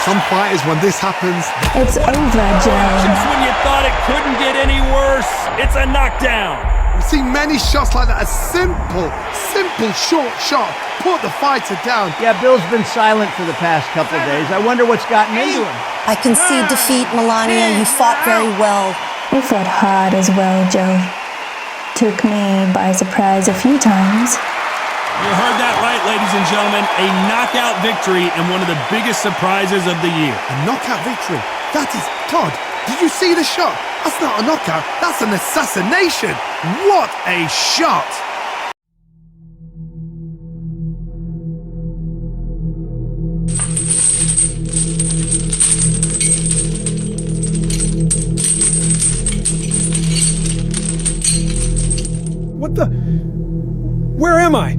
Some fighters, when this happens... It's over, Joe. Just when you thought it couldn't get any worse, it's a knockdown. We've seen many shots like that. A simple, short shot. Put the fighter down. Yeah, Bill's been silent for the past couple days. I wonder what's gotten into him. I concede defeat, Melania. You fought very well. You fought hard as well, Joe. Took me by surprise a few times. You heard that right, ladies and gentlemen. A knockout victory and one of the biggest surprises of the year. A knockout victory? That is... Todd, did you see the shot? That's not a knockout. That's an assassination. What a shot! What the... Where am I?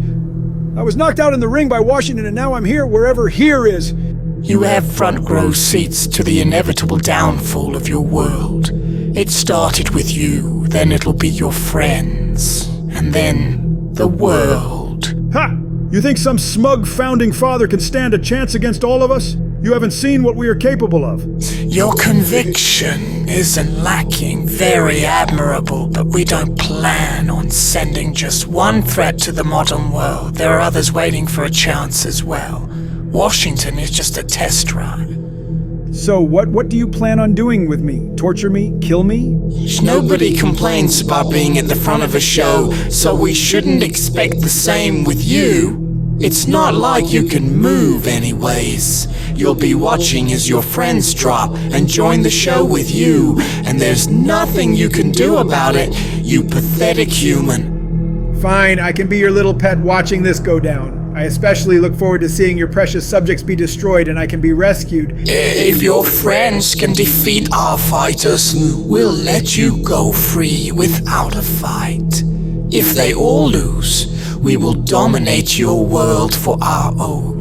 I was knocked out in the ring by Washington, and now I'm here wherever here is. You have front row seats to the inevitable downfall of your world. It started with you, then it'll be your friends, and then the world. Ha! You think some smug founding father can stand a chance against all of us? You haven't seen what we are capable of. Your conviction isn't lacking. Very admirable, but we don't plan on sending just one threat to the modern world. There are others waiting for a chance as well. Washington is just a test run. So what do you plan on doing with me? Torture me? Kill me? Nobody complains about being at the front of a show, so we shouldn't expect the same with you. It's not like you can move anyways. You'll be watching as your friends drop and join the show with you, and there's nothing you can do about it, you pathetic human. Fine, I can be your little pet watching this go down. I especially look forward to seeing your precious subjects be destroyed and I can be rescued. If your friends can defeat our fighters, we'll let you go free without a fight. If they all lose, we will dominate your world for our own.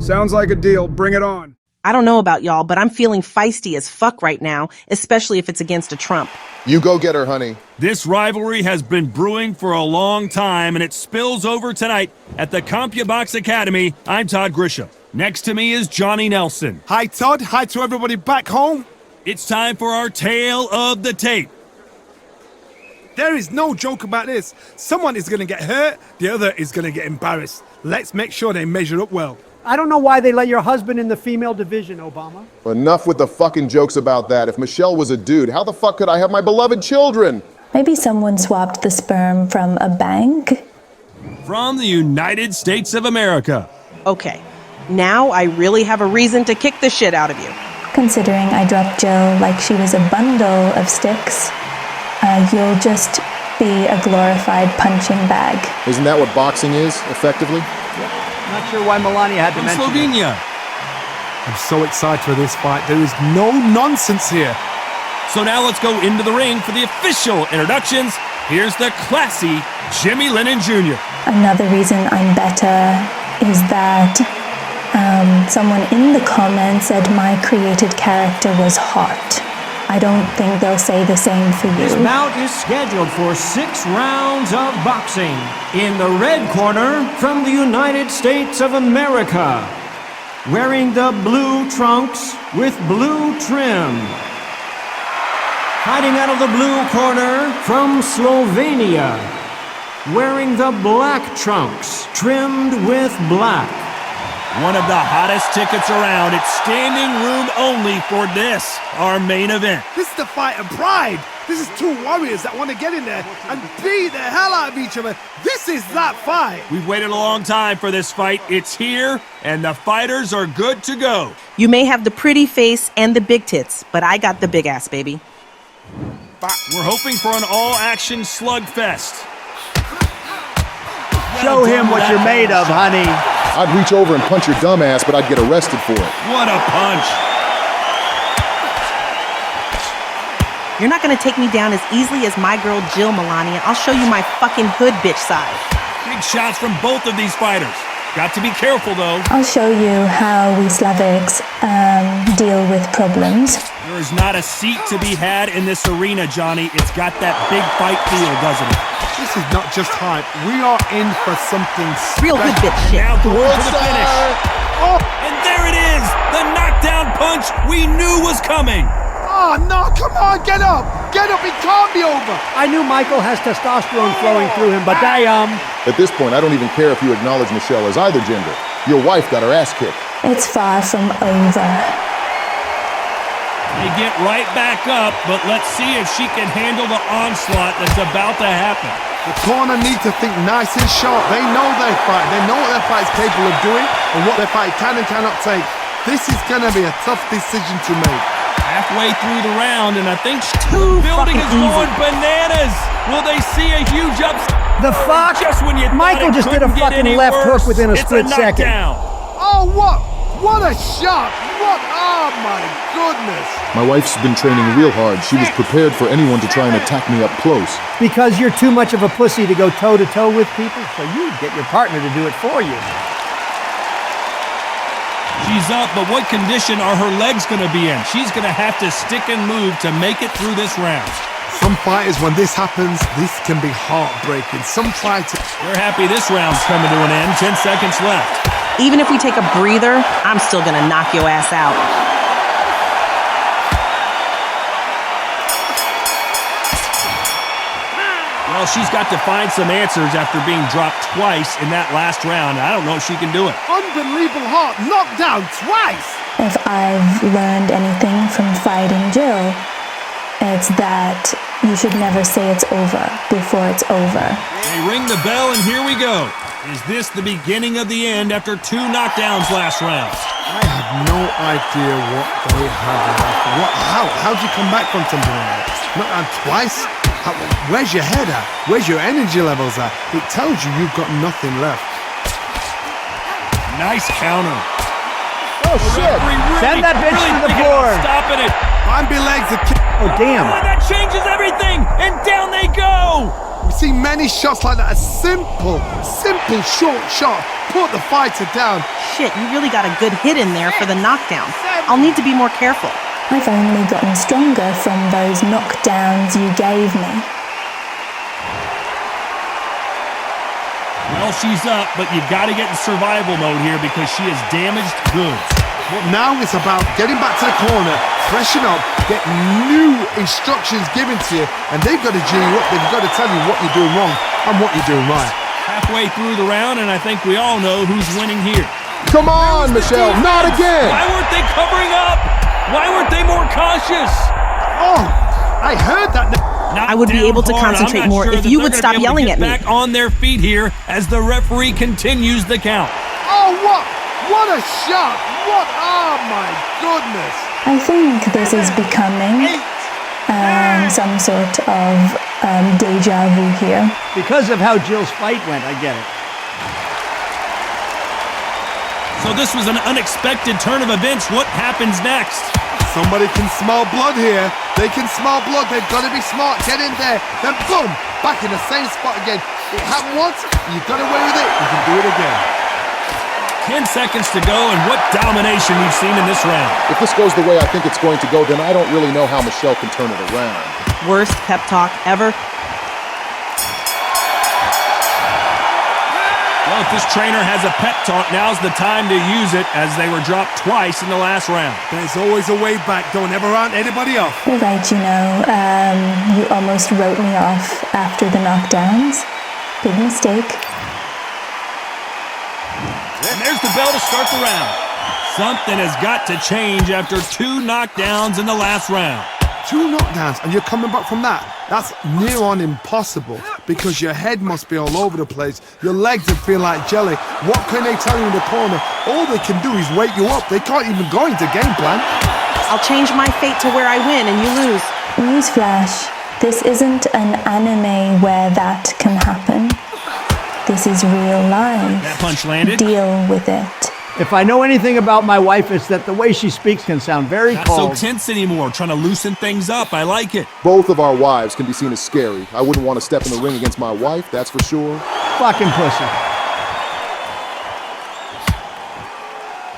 Sounds like a deal. Bring it on. I don't know about y'all, but I'm feeling feisty as fuck right now, especially if it's against a Trump. You go get her, honey. This rivalry has been brewing for a long time, and it spills over tonight at the CompuBox Academy. I'm Todd Grisham. Next to me is Johnny Nelson. Hi, Todd. Hi to everybody back home. It's time for our tale of the tape. There is no joke about this. Someone is going to get hurt, the other is going to get embarrassed. Let's make sure they measure up well. I don't know why they let your husband in the female division, Obama. Enough with the fucking jokes about that. If Michelle was a dude, how the fuck could I have my beloved children? Maybe someone swapped the sperm from a bank? From the United States of America. Okay, now I really have a reason to kick the shit out of you. Considering I dropped Jill like she was a bundle of sticks, you'll just be a glorified punching bag. Isn't that what boxing is, effectively? Not sure why Melania had to mention Slovenia. I'm so excited for this fight. There is no nonsense here. So now let's go into the ring for the official introductions. Here's the classy Jimmy Lennon Jr. Another reason I'm better is that someone in the comments said my created character was hot. I don't think they'll say the same for you. This bout is scheduled for 6 rounds of boxing. In the red corner, from the United States of America, wearing the blue trunks with blue trim. Fighting out of the blue corner, from Slovenia, wearing the black trunks, trimmed with black. One of the hottest tickets around. It's standing room only for this, our main event. This is the fight of pride. This is two warriors that want to get in there and beat the hell out of each other. This is that fight. We've waited a long time for this fight. It's here, and the fighters are good to go. You may have the pretty face and the big tits, but I got the big ass, baby. We're hoping for an all-action slugfest. Show him what you're made of, honey. I'd reach over and punch your dumb ass, but I'd get arrested for it. What a punch. You're not gonna take me down as easily as my girl Jill, Melania. I'll show you my fucking hood bitch side. Big shots from both of these fighters. Got to be careful, though. I'll show you how we Slavics deal with problems. There is not a seat to be had in this arena, Johnny. It's got that big fight feel, doesn't it? This is not just hype. We are in for something real good bitch shit. Now going to the finish. Oh, and there it is! The knockdown punch we knew was coming. Oh, no, come on, get up! Get up, it can't be over! I knew Michael has testosterone flowing through him, but At this point, I don't even care if you acknowledge Michelle as either gender. Your wife got her ass kicked. It's far from over. They get right back up, but let's see if she can handle the onslaught that's about to happen. The corner need to think nice and sharp. They know their fight. They know what their fight's capable of doing and what their fight can and cannot take. This is going to be a tough decision to make. Halfway through the round, and I think the building is going bananas. Will they see a huge upset? The fuck? Just when you Michael just did a fucking left hook within a split second. Oh, what? What a shot! What? Oh, my goodness! My wife's been training real hard. She was prepared for anyone to try and attack me up close. Because you're too much of a pussy to go toe-to-toe with people, so you get your partner to do it for you. She's up, but what condition are her legs going to be in? She's going to have to stick and move to make it through this round. Some fighters, when this happens, this can be heartbreaking. Some fighters... They're happy this round's coming to an end. 10 seconds left. Even if we take a breather, I'm still gonna knock your ass out. Well, she's got to find some answers after being dropped twice in that last round. I don't know if she can do it. Unbelievable heart, knocked down twice! If I've learned anything from fighting Jill, it's that you should never say it's over before it's over. They ring the bell and here we go. Is this the beginning of the end after 2 knockdowns last round? I have no idea what they have left. How'd you come back from something like that? Knocked down twice? Where's your head at? Where's your energy levels at? It tells you you've got nothing left. Nice counter. Oh shit! Send that bitch to the floor. Stopping it. Bambi legs are Oh damn! Oh, that changes everything, and down they go. We see many shots like that. A simple, short shot. Put the fighter down. Shit, you really got a good hit in there for the knockdown. I'll need to be more careful. I've only gotten stronger from those knockdowns you gave me. Well, she's up, but you got to get in survival mode here because she is damaged goods. But now it's about getting back to the corner, freshen up, get new instructions given to you, and they've got to G you up. They've got to tell you what you're doing wrong and what you're doing right. Halfway through the round, and I think we all know who's winning here. Come on, Michelle, not again! Why weren't they covering up? Why weren't they more cautious? Oh, I heard that. I would be able to concentrate more if you would stop yelling at me. Back on their feet here as the referee continues the count. Oh, what a shot! What? Oh my goodness! I think this is becoming some sort of deja vu here. Because of how Jill's fight went, I get it. So this was an unexpected turn of events. What happens next? Somebody can smell blood here. They can smell blood. They've got to be smart. Get in there. Then boom, back in the same spot again. It happened once. You got away with it. You can do it again. 10 seconds to go, and what domination we've seen in this round. If this goes the way I think it's going to go, then I don't really know how Michelle can turn it around. Worst pep talk ever. Well, if this trainer has a pep talk, now's the time to use it as they were dropped twice in the last round. There's always a way back. Don't ever round anybody off. You're right, you almost wrote me off after the knockdowns. Big mistake. And there's the bell to start the round. Something has got to change after 2 knockdowns in the last round. 2 knockdowns, and you're coming back from that. That's near on impossible because your head must be all over the place. Your legs would feel like jelly. What can they tell you in the corner? All they can do is wake you up. They can't even go into game plan. I'll change my fate to where I win and you lose. Newsflash, this isn't an anime where that can happen. This is real life. That punch landed. Deal with it. If I know anything about my wife, it's that the way she speaks can sound very Not cold. so tense anymore, trying to loosen things up. I like it. Both of our wives can be seen as scary. I wouldn't want to step in the ring against my wife, that's for sure. Fucking pussy.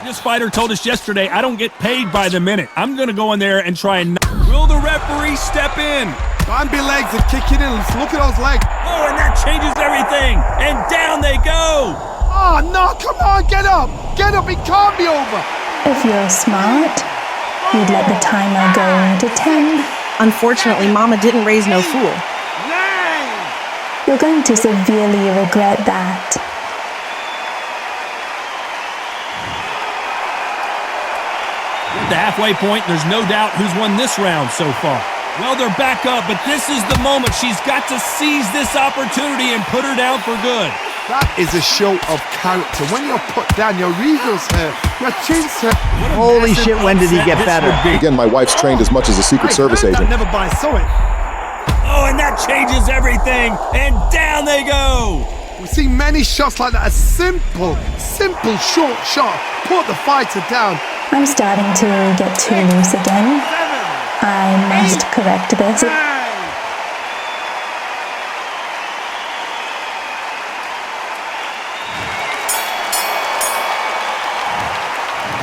This fighter told us yesterday, I don't get paid by the minute. I'm going to go in there and try and... Will the referee step in? Bambi legs are kicking in. Look at those legs. Oh, and that changes everything. And down they go. Oh, no, come on, get up. Get up, it can't be over. If you're smart, you'd let the timer go to 10. Unfortunately, Mama didn't raise no fool. 9. You're going to severely regret that. At the halfway point, there's no doubt who's won this round so far. Well, they're back up, but this is the moment. She's got to seize this opportunity and put her down for good. That is a show of character. When you're put down, your eagles hurt, your chins hurt. Holy shit, when did he get better? Again, my wife's trained as much as a Secret Service agent. Never by saw it. Oh, and that changes everything. And down they go. We see many shots like that. A simple, short shot. Put the fighter down. I'm starting to get too loose again. I must correct this.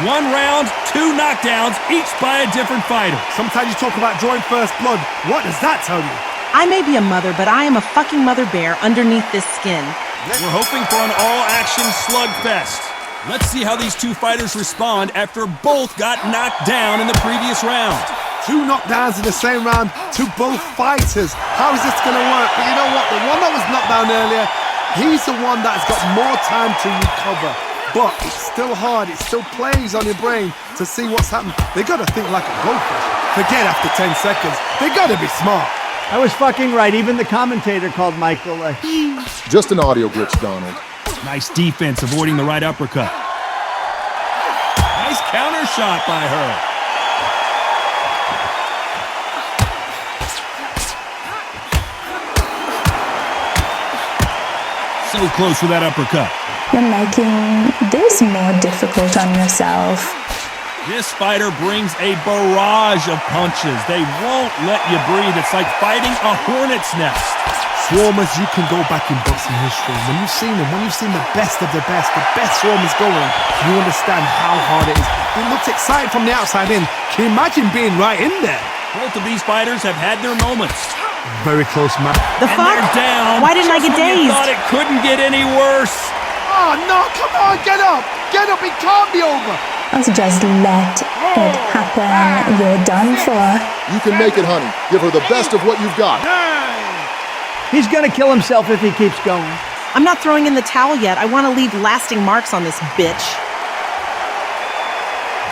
One round, 2 knockdowns, each by a different fighter. Sometimes you talk about drawing first blood. What does that tell you? I may be a mother, but I am a fucking mother bear underneath this skin. We're hoping for an all-action slugfest. Let's see how these two fighters respond after both got knocked down in the previous round. 2 knockdowns in the same round to both fighters. How is this going to work? But you know what? The one that was knocked down earlier, he's the one that's got more time to recover. But it's still hard. It still plays on your brain to see what's happened. They got to think like a goldfish. Forget after 10 seconds. They got to be smart. I was fucking right. Even the commentator called Michael a Just an audio glitch, Donald. Nice defense, avoiding the right uppercut. Nice counter shot by her. So close with that uppercut. You're making this more difficult on yourself. This fighter brings a barrage of punches. They won't let you breathe. It's like fighting a hornet's nest. Swarmers, you can go back in boxing history. When you've seen them, when you've seen the best swarmers going, you understand how hard it is. It looks exciting from the outside in. Can you imagine being right in there? Both of these fighters have had their moments. Very close, man. The fuck? They're down. Why didn't I get Just when you dazed? thought it couldn't get any worse. Oh, no, come on, get up. Get up, it can't be over. Let's just let it happen. You're done for. You can make it, honey. Give her the best of what you've got. He's gonna kill himself if he keeps going. I'm not throwing in the towel yet. I want to leave lasting marks on this bitch.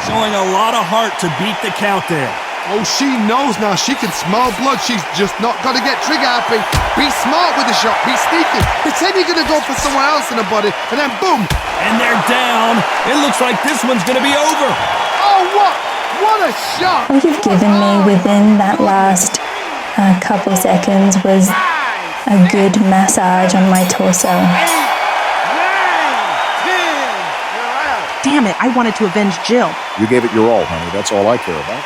Showing a lot of heart to beat the count there. Oh, she knows now. She can smell blood. She's just not got to get trigger happy. Be smart with the shot. Be sneaky. Pretend you're going to go for someone else in the body, and then boom. And they're down. It looks like this one's going to be over. Oh, what? What a shot. What you've given me within that last couple seconds was a good massage on my torso. Damn it, I wanted to avenge Jill. You gave it your all, honey. That's all I care about.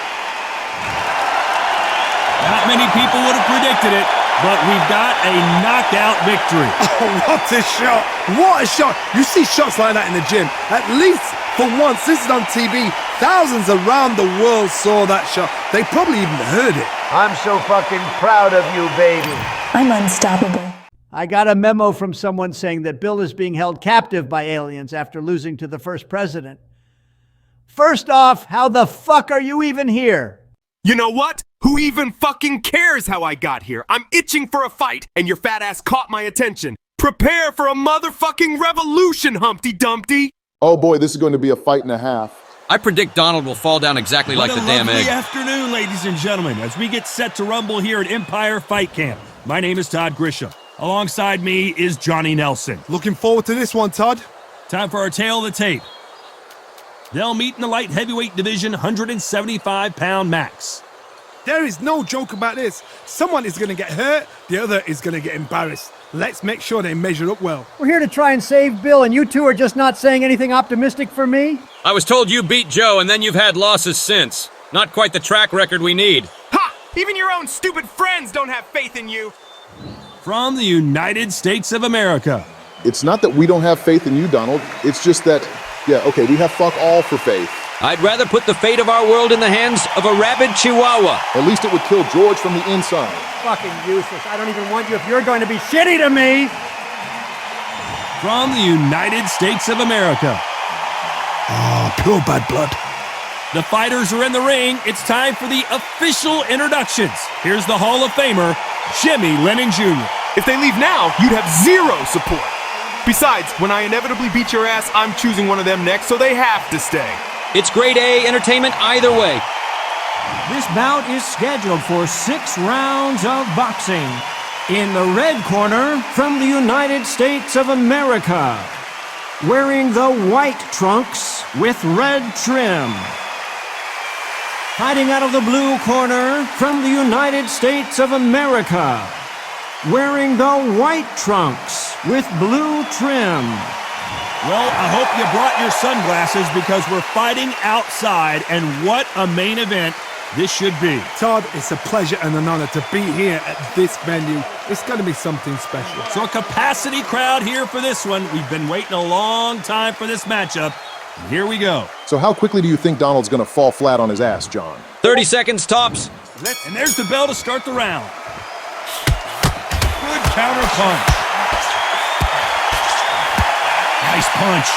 Not many people would have predicted it, but we've got a knockout victory. Oh, what a shot. What a shot. You see shots like that in the gym. At least for once, this is on TV. Thousands around the world saw that shot. They probably even heard it. I'm so fucking proud of you, baby. I'm unstoppable. I got a memo from someone saying that Bill is being held captive by aliens after losing to the first president. First off, how the fuck are you even here? You know what? Who even fucking cares how I got here? I'm itching for a fight, and your fat ass caught my attention. Prepare for a motherfucking revolution, Humpty Dumpty! Oh boy, this is going to be a fight and a half. I predict Donald will fall down exactly like the damn egg. Good afternoon, ladies and gentlemen, as we get set to rumble here at Empire Fight Camp. My name is Todd Grisham. Alongside me is Johnny Nelson. Looking forward to this one, Todd. Time for our tale of the tape. They'll meet in the light heavyweight division, 175-pound max. There is no joke about this. Someone is going to get hurt, the other is going to get embarrassed. Let's make sure they measure up well. We're here to try and save Bill, and you two are just not saying anything optimistic for me? I was told you beat Joe, and then you've had losses since. Not quite the track record we need. Ha! Even your own stupid friends don't have faith in you! From the United States of America. It's not that we don't have faith in you, Donald. It's just that, yeah, okay, we have fuck all for faith. I'd rather put the fate of our world in the hands of a rabid chihuahua. At least it would kill George from the inside. Fucking useless. I don't even want you if you're going to be shitty to me. From the United States of America. Oh, pure bad blood. The fighters are in the ring. It's time for the official introductions. Here's the Hall of Famer, Jimmy Lennon Jr. If they leave now, you'd have zero support. Besides, when I inevitably beat your ass, I'm choosing one of them next, so they have to stay. It's grade A entertainment either way. This bout is scheduled for 6 rounds of boxing. In the red corner, from the United States of America, wearing the white trunks with red trim. Fighting out of the blue corner, from the United States of America, wearing the white trunks with blue trim. Well, I hope you brought your sunglasses because we're fighting outside, and what a main event this should be. Todd, it's a pleasure and an honor to be here at this venue. It's going to be something special. So a capacity crowd here for this one. We've been waiting a long time for this matchup. And here we go. So how quickly do you think Donald's going to fall flat on his ass, John? 30 seconds tops. And there's the bell to start the round. Good counter punch. Nice punch.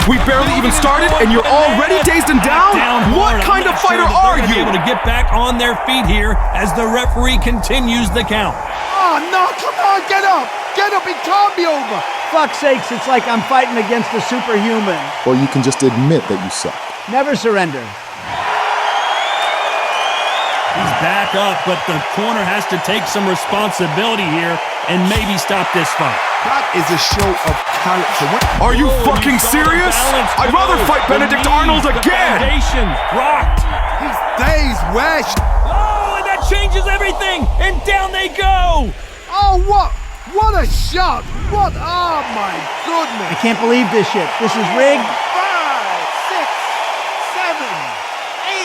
We barely even started, and you're already dazed and down? What kind of fighter are you? Be able to get back on their feet here as the referee continues the count. Oh, no, come on, get up! Get up, it can't be over! Fuck's sakes, it's like I'm fighting against a superhuman. Or you can just admit that you suck. Never surrender. He's back up, but the corner has to take some responsibility here and maybe stop this fight. That is a show of character. Are you fucking serious? I'd rather fight Benedict Arnold again! Foundation rocked. He's dazed, Wesh. Oh, and that changes everything! And down they go! Oh, what? What a shot! What? Oh, my goodness! I can't believe this shit. This is rigged. 5, 6, 7,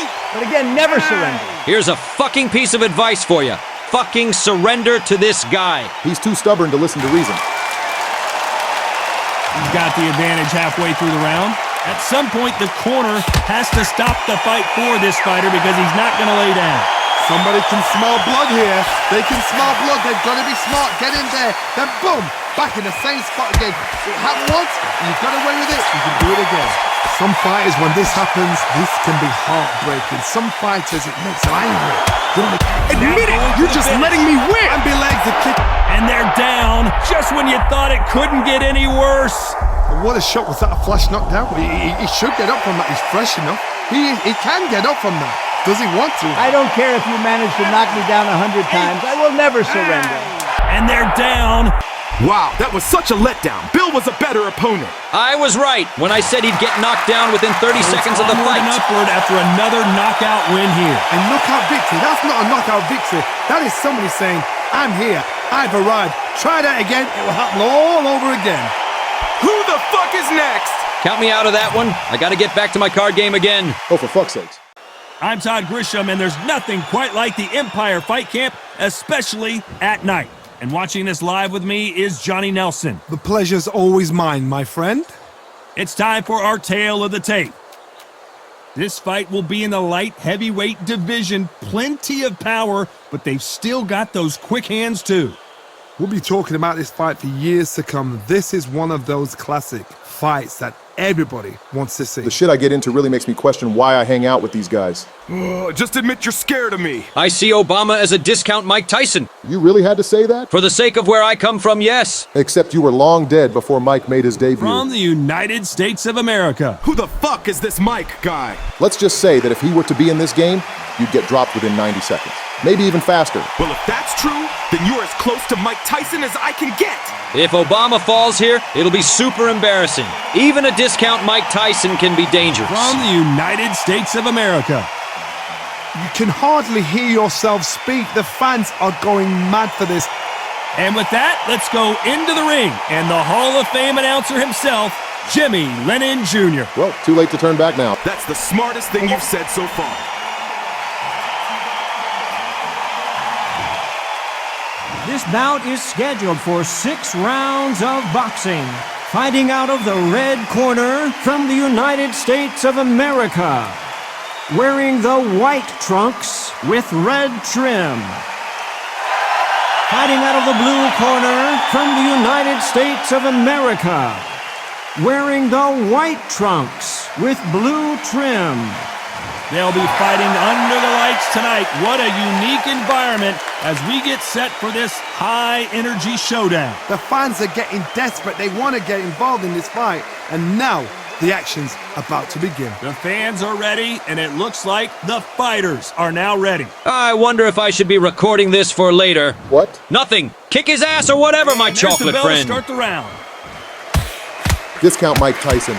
8. But again, never surrender. Here's a fucking piece of advice for you. Fucking surrender to this guy. He's too stubborn to listen to reason. He's got the advantage halfway through the round. At some point, the corner has to stop the fight for this fighter because he's not going to lay down. Somebody can smell blood here. They can smell blood. They've got to be smart. Get in there. Then boom, back in the same spot again. It happened once, and you got away with it. You can do it again. Some fighters, when this happens, this can be heartbreaking. Some fighters, it makes them angry. Admit it! You're just letting me win! Ambi legs are kick. And they're down just when you thought it couldn't get any worse. What a shot. Was that a flash knockdown? He should get up from that. He's fresh enough. He can get up from that. Does he want to? I don't care if you manage to knock me down 100 times. I will never surrender. And they're down. Wow, that was such a letdown. Bill was a better opponent. I was right when I said he'd get knocked down within 30 seconds of the fight. Upward after another knockout win here. A knockout victory. That's not a knockout victory. That is somebody saying, I'm here. I've arrived. Try that again. It will happen all over again. Who the fuck is next? Count me out of that one. I gotta get back to my card game again. Oh, for fuck's sakes. I'm Todd Grisham, and there's nothing quite like the Empire Fight Camp, especially at night. And watching this live with me is Johnny Nelson. The pleasure's always mine, my friend. It's time for our tale of the tape. This fight will be in the light heavyweight division. Plenty of power, but they've still got those quick hands too. We'll be talking about this fight for years to come. This is one of those classic fights that everybody wants to see. The shit I get into really makes me question why I hang out with these guys. Just admit you're scared of me. I see Obama as a discount Mike Tyson. You really had to say that? For the sake of where I come from, yes. Except you were long dead before Mike made his debut. From the United States of America. Who the fuck is this Mike guy? Let's just say that if he were to be in this game, you'd get dropped within 90 seconds. Maybe even faster. Well, if that's true, then you're as close to Mike Tyson as I can get. If Obama falls here, it'll be super embarrassing. Even a discount Mike Tyson can be dangerous. From the United States of America. You can hardly hear yourself speak. The fans are going mad for this. And with that, let's go into the ring. And the Hall of Fame announcer himself, Jimmy Lennon Jr. Well, too late to turn back now. That's the smartest thing you've said so far. This bout is scheduled for 6 rounds of boxing. Fighting out of the red corner from the United States of America, wearing the white trunks with red trim. Fighting out of the blue corner from the United States of America, wearing the white trunks with blue trim. They'll be fighting under the lights tonight. What a unique environment as we get set for this high-energy showdown. The fans are getting desperate. They want to get involved in this fight. And now, the action's about to begin. The fans are ready, and it looks like the fighters are now ready. I wonder if I should be recording this for later. What? Nothing. Kick his ass or whatever, my And there's chocolate the bell friend. To start the round. Discount Mike Tyson.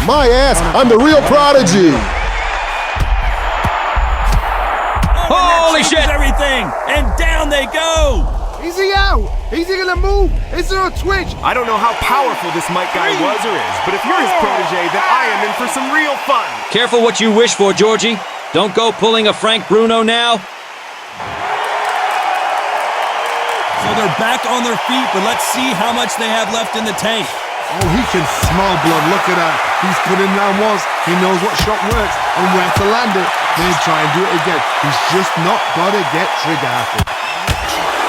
My ass, I'm the real prodigy. Holy shit! Everything, and down they go. Is he out? Is he gonna move? Is there a twitch? I don't know how powerful this Mike guy was or is, but if you're his protege, then I am in for some real fun. Careful what you wish for, Georgie. Don't go pulling a Frank Bruno now. So they're back on their feet, but let's see how much they have left in the tank. Oh, he can smell blood. Look at that. He's put in round once. He knows what shot works and where to land it. Then try and do it again. He's just not got to get trigger happy.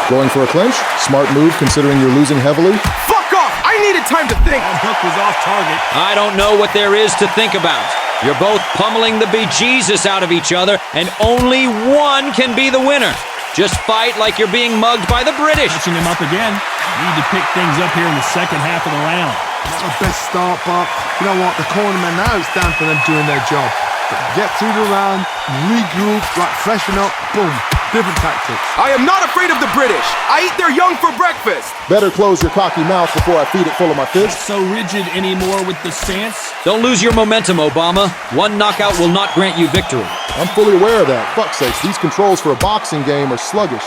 Going for a clinch? Smart move considering you're losing heavily. Fuck off! I need a needed time to think. That hook was off target. I don't know what there is to think about. You're both pummeling the bejesus out of each other, and only one can be the winner. Just fight like you're being mugged by the British. Catching him up again. Need to pick things up here in the second half of the round. Not the best start, but you know what? The cornermen, now it's down for them doing their job. Get through the round, regroup, like freshen up, boom. Different tactics. I am not afraid of the British. I eat their young for breakfast. Better close your cocky mouth before I feed it full of my fists. So rigid anymore with the stance. Don't lose your momentum, Obama. One knockout will not grant you victory. I'm fully aware of that. Fuck's sakes, these controls for a boxing game are sluggish.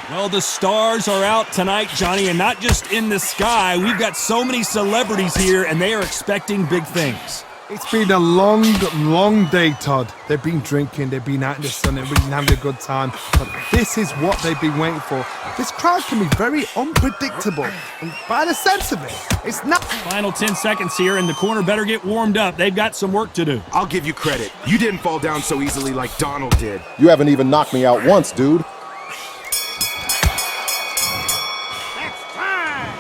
Well, the stars are out tonight, Johnny, and not just in the sky. We've got so many celebrities here, and they are expecting big things. It's been a long, long day, Todd. They've been drinking, they've been out in the sun, they've been having a good time. But this is what they've been waiting for. This crowd can be very unpredictable. And by the sense of it, it's not... Final 10 seconds here, and the corner better get warmed up. They've got some work to do. I'll give you credit. You didn't fall down so easily like Donald did. You haven't even knocked me out once, dude.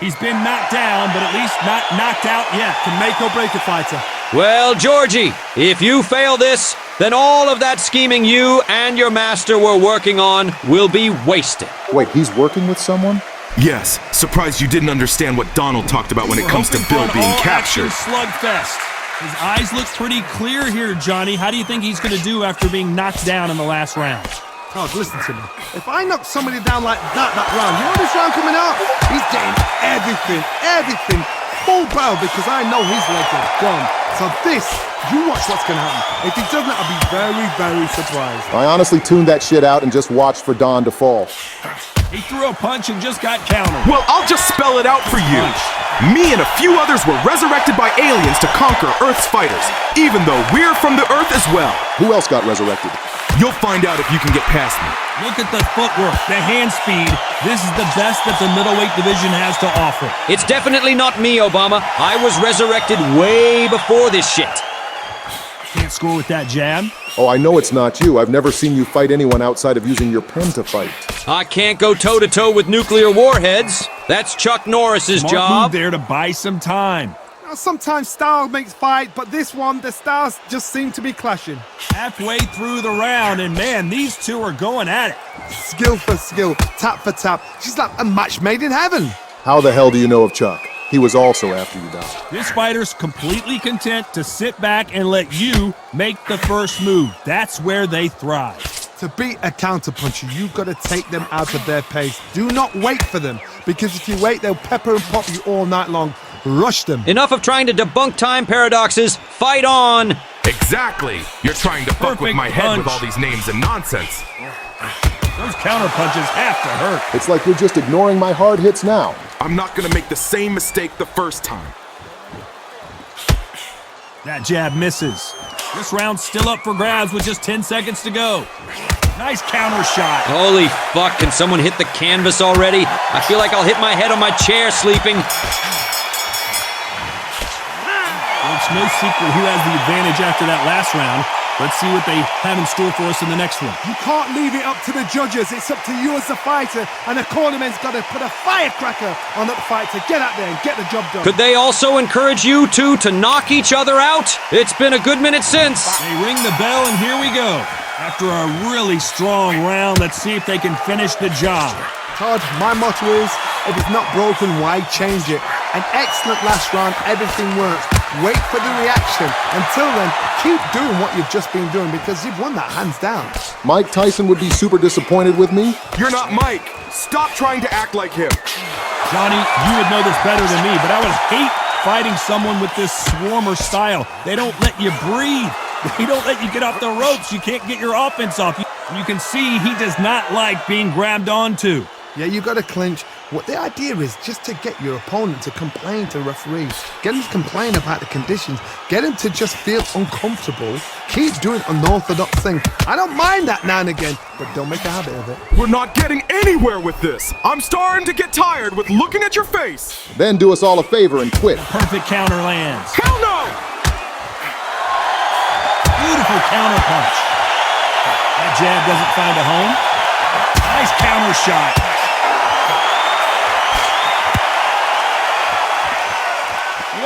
He's been knocked down, but at least not knocked out yet. Can make or break a fighter. Well, Georgie, if you fail this, then all of that scheming you and your master were working on will be wasted. Wait, he's working with someone? Yes. Surprised you didn't understand what Donald talked about when it comes to Bill being captured. Slugfest. His eyes look pretty clear here, Johnny. How do you think he's going to do after being knocked down in the last round? Todd, listen to me. If I knock somebody down like that round, you know this round coming up? He's getting everything, full barrel, because I know his legs are gone. So this, you watch what's going to happen. If he doesn't, I'll be very, very surprised. I honestly tuned that shit out and just watched for Don to fall. He threw a punch and just got countered. Well, I'll just spell it out for you. Me and a few others were resurrected by aliens to conquer Earth's fighters, even though we're from the Earth as well. Who else got resurrected? You'll find out if you can get past me. Look at the footwork, the hand speed. This is the best that the middleweight division has to offer. It's definitely not me, Obama. I was resurrected way before this shit. Can't score with that jab. Oh, I know it's not you. I've never seen you fight anyone outside of using your pen to fight. I can't go toe-to-toe with nuclear warheads. That's Chuck Norris's Smart job. Move there to buy some time. Sometimes style makes fight, but this one, the styles just seem to be clashing. Halfway through the round, and man, these two are going at it. Skill for skill, tap for tap. She's like a match made in heaven. How the hell do you know of Chuck? He was also after you died. This fighter's completely content to sit back and let you make the first move. That's where they thrive. To beat a counterpuncher, you've got to take them out of their pace. Do not wait for them, because if you wait, they'll pepper and pop you all night long. Rush them. Enough of trying to debunk time paradoxes. Fight on! Exactly. You're trying to fuck with my head with all these names and nonsense. Those counter punches have to hurt. It's like you're just ignoring my hard hits now. I'm not gonna make the same mistake the first time. That jab misses. This round's still up for grabs with just 10 seconds to go. Nice counter shot. Holy fuck, can someone hit the canvas already? I feel like I'll hit my head on my chair sleeping. Well, it's no secret who has the advantage after that last round. Let's see what they have in store for us in the next one. You can't leave it up to the judges. It's up to you as the fighter, and the cornerman's got to put a firecracker on that fight to get out there and get the job done. Could they also encourage you two to knock each other out? It's been a good minute since. They ring the bell, and here we go. After a really strong round, let's see if they can finish the job. Todd, my motto is, if it's not broken, why change it? An excellent last round, everything works. Wait for the reaction. Until then, keep doing what you've just been doing, because you've won that hands down. Mike Tyson would be super disappointed with me. You're not Mike. Stop trying to act like him. Johnny, you would know this better than me, but I would hate fighting someone with this swarmer style. They don't let you breathe. They don't let you get off the ropes. You can't get your offense off. You can see he does not like being grabbed onto. Yeah, you got to clinch. What the idea is just to get your opponent to complain to the referee. Get him to complain about the conditions. Get him to just feel uncomfortable. Keep doing unorthodox things. I don't mind that now and again, but don't make a habit of it. We're not getting anywhere with this. I'm starting to get tired with looking at your face. Then do us all a favor and quit. Perfect counter lands. Hell no! Beautiful counter punch. That jab doesn't find a home. Nice counter shot.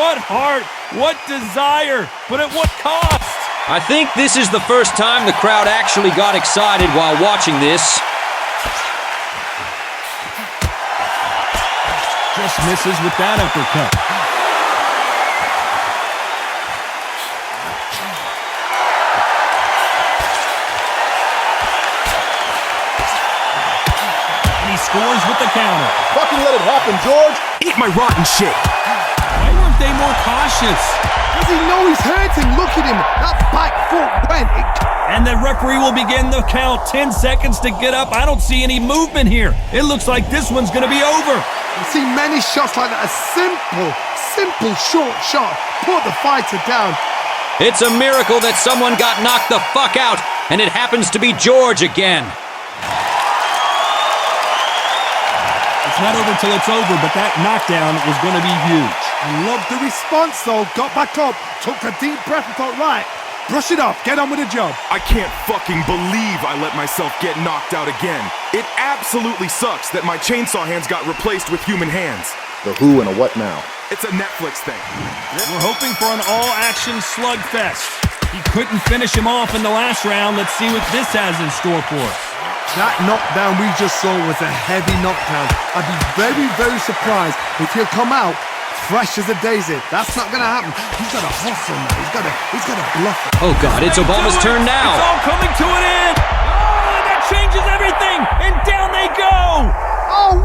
What heart, what desire, but at what cost? I think this is the first time the crowd actually got excited while watching this. Just misses with that uppercut. And he scores with the counter. Fucking let it happen, George. Eat my rotten shit. Why weren't they more cautious? Does he know he's hurting? Look at him. That back foot went. And the referee will begin the count. 10 seconds to get up. I don't see any movement here. It looks like this one's going to be over. I've seen many shots like that. A simple short shot. Put the fighter down. It's a miracle that someone got knocked the fuck out, and it happens to be George again. It's not over till it's over, but that knockdown was going to be huge. I love the response, though. Got back up, took a deep breath and thought, right, brush it off, get on with the job. I can't fucking believe I let myself get knocked out again. It absolutely sucks that my chainsaw hands got replaced with human hands. The who and a what now? It's a Netflix thing. We're hoping for an all-action slugfest. He couldn't finish him off in the last round. Let's see what this has in store for us. That knockdown we just saw was a heavy knockdown. I'd be very, very surprised if he'll come out fresh as a daisy. That's not gonna happen. He's got to hustle now. He's got to bluff it. Oh God, it's Obama's turn now. It's all coming to an end. Oh, and that changes everything. And down they go. Oh,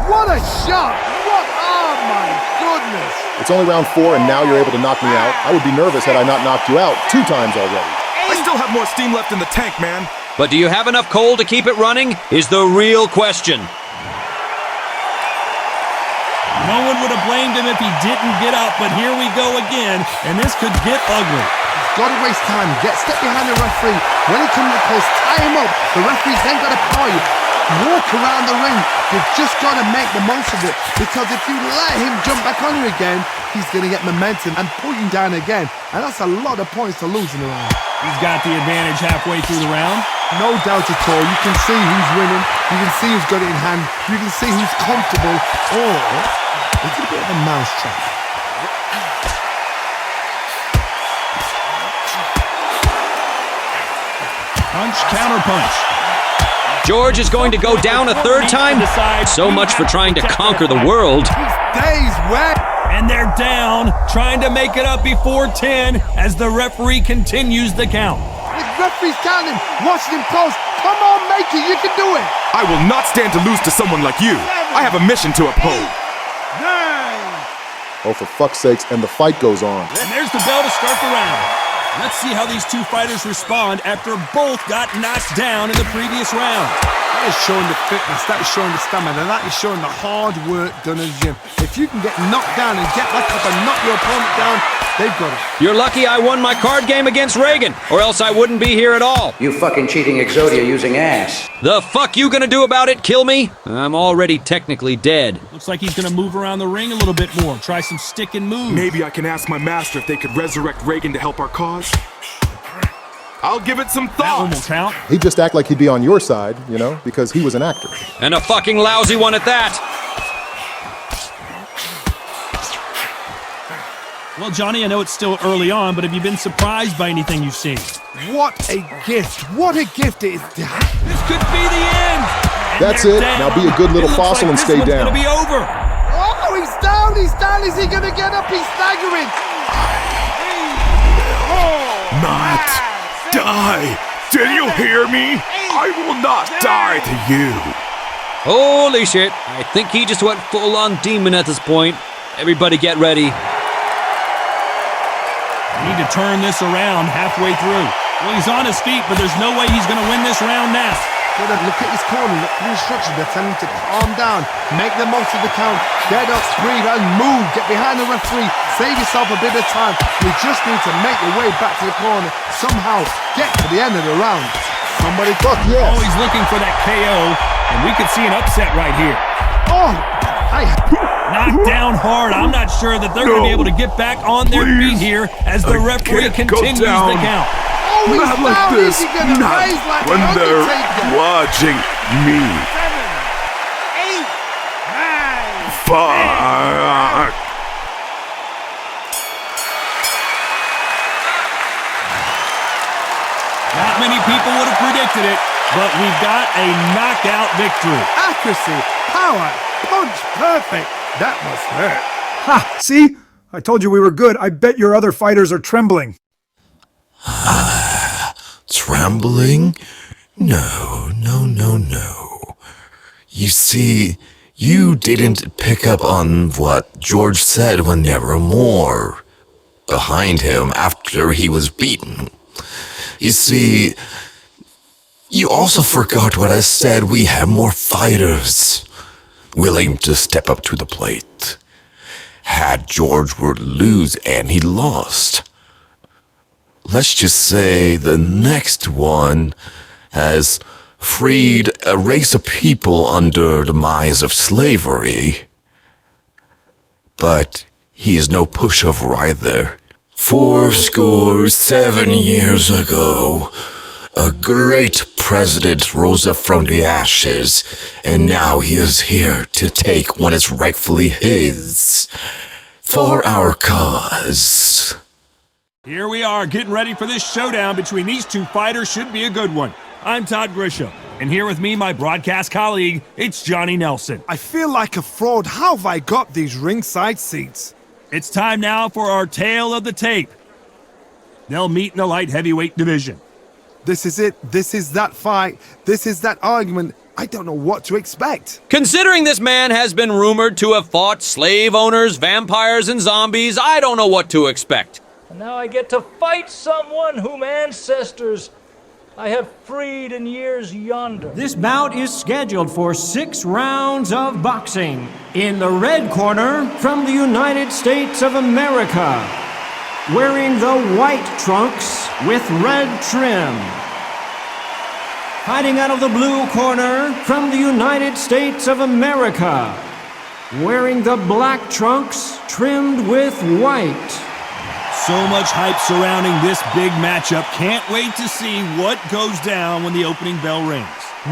what a shot. Oh my goodness. It's only round 4 and now you're able to knock me out. I would be nervous had I not knocked you out 2 times already. I still have more steam left in the tank, man. But do you have enough coal to keep it running? Is the real question. No one would have blamed him if he didn't get up, but here we go again, and this could get ugly. He's got to waste time. Step behind the referee. When he comes to close, tie him up. The referee's then got to power you. Walk around the ring. You've just got to make the most of it, because if you let him jump back on you again, he's going to get momentum and pull you down again, and that's a lot of points to lose in a round. He's got the advantage halfway through the round. No doubt at all. You can see who's winning. You can see who's got it in hand. You can see who's comfortable. Or it's a bit of a mousetrap. Punch, counter punch. George is going to go down a third time. So much for trying to conquer the world. Days wet. And they're down, trying to make it up before 10 as the referee continues the count. The referee's counting, watching him close. Come on, make it, you can do it. I will not stand to lose to someone like you. I have a mission to uphold. 9. Oh, for fuck's sakes, and the fight goes on. And there's the bell to start the round. Let's see how these two fighters respond after both got knocked down in the previous round. That is showing the fitness, that is showing the stamina, and that is showing the hard work done in the gym. If you can get knocked down and get back up and knock your opponent down, they've got it. You're lucky I won my card game against Reagan, or else I wouldn't be here at all. You fucking cheating Exodia using ass. The fuck you gonna do about it? Kill me? I'm already technically dead. Looks like he's gonna move around the ring a little bit more, try some stick and move. Maybe I can ask my master if they could resurrect Reagan to help our cause. I'll give it some thought. That one will count. He'd just act like he'd be on your side, you know, because he was an actor. And a fucking lousy one at that. Well, Johnny, I know it's still early on, but have you been surprised by anything you've seen? What a gift. What a gift it is. This could be the end. And that's it. Down. Now be a good little fossil and stay down. It's gonna be over. Oh, he's down. He's down. Is he going to get up? He's staggering. Not die. Did you hear me? I will not die to you. Holy shit. I think he just went full-on demon at this point. Everybody get ready. We need to turn this around halfway through. Well, he's on his feet, but there's no way he's going to win this round now. Look at his corner. Look at the instructions. They're telling him to calm down. Make the most of the count. Get up, breathe, and move. Get behind the referee. Save yourself a bit of time. You just need to make your way back to the corner. Somehow get to the end of the round. Somebody fuck yes. Always looking for that KO, and we could see an upset right here. Oh, knocked down hard. I'm not sure that they're going to be able to get back on their feet here as the referee continues the count. Oh, not like this. Not when they're watching me. 7, 8, 9. Fuck. many people would have predicted it, but we've got a knockout victory. Accuracy, power, punch, perfect. That must hurt. Ha! See? I told you we were good. I bet your other fighters are trembling. Trembling? No. You see, you didn't pick up on what George said when there were more behind him after he was beaten. You see, you also forgot what I said. We have more fighters willing to step up to the plate. Had George were to lose and he lost, let's just say the next one has freed a race of people under the demise of slavery. But he is no pushover either. 7 years ago, a great president rose up from the ashes, and now he is here to take what is rightfully his for our cause. Here we are, getting ready for this showdown between these two fighters. Should be a good one. I'm Todd Grisham, and here with me, my broadcast colleague, it's Johnny Nelson. I feel like a fraud. How have I got these ringside seats? It's time now for our tale of the tape. They'll meet in the light heavyweight division. This is it. This is that fight. This is that argument. I don't know what to expect. Considering this man has been rumored to have fought slave owners, vampires, and zombies, I don't know what to expect. And now I get to fight someone whom ancestors I have freed in years yonder. This bout is scheduled for 6 rounds of boxing. In the red corner, from the United States of America, wearing the white trunks with red trim. Fighting out of the blue corner, from the United States of America, wearing the black trunks trimmed with white. So much hype surrounding this big matchup. Can't wait to see what goes down when the opening bell rings.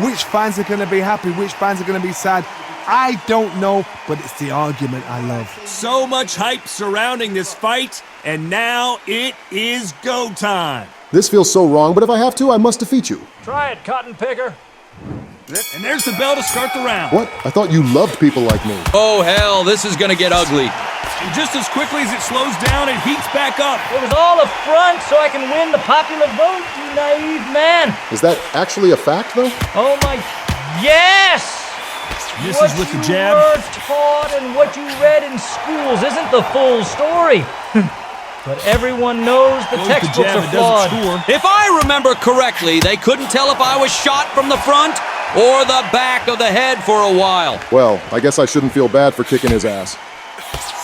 Which fans are going to be happy? Which fans are going to be sad? I don't know, but it's the argument I love. So much hype surrounding this fight, and now it is go time. This feels so wrong, but if I have to, I must defeat you. Try it, cotton picker. And there's the bell to start the round. What? I thought you loved people like me. Oh hell, this is gonna get ugly. And just as quickly as it slows down, it heats back up. It was all a front so I can win the popular vote, you naive man. Is that actually a fact, though? Oh my... Yes! Misses with the jab. What you were taught and what you read in schools isn't the full story. But everyone knows the textbooks are flawed. If I remember correctly, they couldn't tell if I was shot from the front or the back of the head for a while. Well, I guess I shouldn't feel bad for kicking his ass.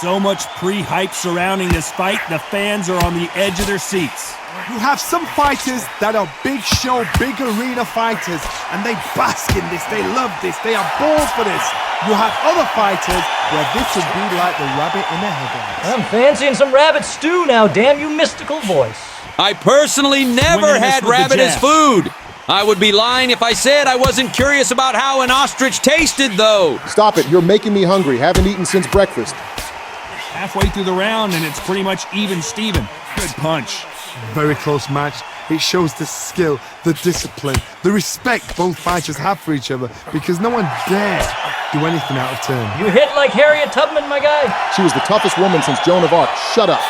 So much pre-hype surrounding this fight, the fans are on the edge of their seats. You have some fighters that are big show, big arena fighters, and they bask in this, they love this, they are born for this. You have other fighters where this would be like the rabbit in the headlights. I'm fancying some rabbit stew now, damn you mystical voice. I personally never had rabbit as food. I would be lying if I said I wasn't curious about how an ostrich tasted, though. Stop it, you're making me hungry. Haven't eaten since breakfast. Halfway through the round, and it's pretty much even Steven. Good punch. Very close match. It shows the skill, the discipline, the respect both fighters have for each other, because no one dares do anything out of turn. You hit like Harriet Tubman, my guy. She was the toughest woman since Joan of Arc. Shut up.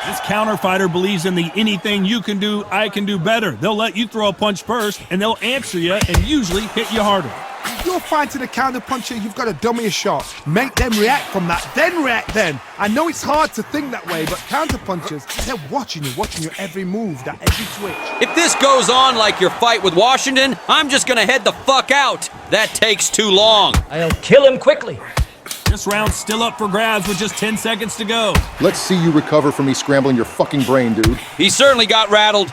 This counter fighter believes in the anything you can do, I can do better. They'll let you throw a punch first, and they'll answer you and usually hit you harder. If you're fighting a counter puncher, you've got to dummy a shot. Make them react from that, then react then. I know it's hard to think that way, but counter punchers, they're watching your every move, that every twitch. If this goes on like your fight with Washington, I'm just gonna head the fuck out. That takes too long. I'll kill him quickly. This round's still up for grabs with just 10 seconds to go. Let's see you recover from me scrambling your fucking brain, dude. He certainly got rattled.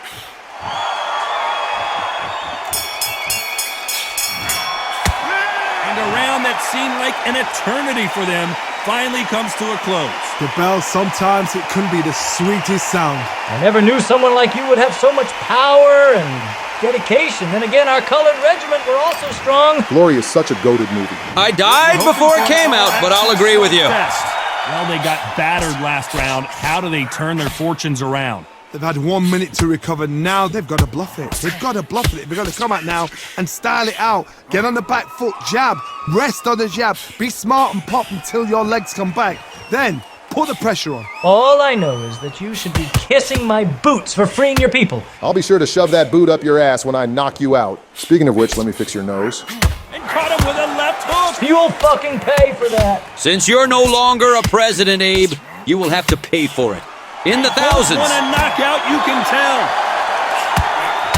And a round that seemed like an eternity for them finally comes to a close. The bell, sometimes it can be the sweetest sound. I never knew someone like you would have so much power and dedication. Then again, our colored regiment were also strong. Glory is such a goated movie. I died before it came out, but I'll agree with you. Well, they got battered last round. How do they turn their fortunes around? They've had 1 minute to recover. Now they've got to bluff it. They've got to bluff it. They've got to come out now and style it out. Get on the back foot, jab, rest on the jab. Be smart and pop until your legs come back. Then put the pressure on. All I know is that you should be kissing my boots for freeing your people. I'll be sure to shove that boot up your ass when I knock you out. Speaking of which, let me fix your nose. And caught him with a left hook. You'll fucking pay for that. Since you're no longer a president, Abe, you will have to pay for it. In the thousands. What a knockout, you can tell.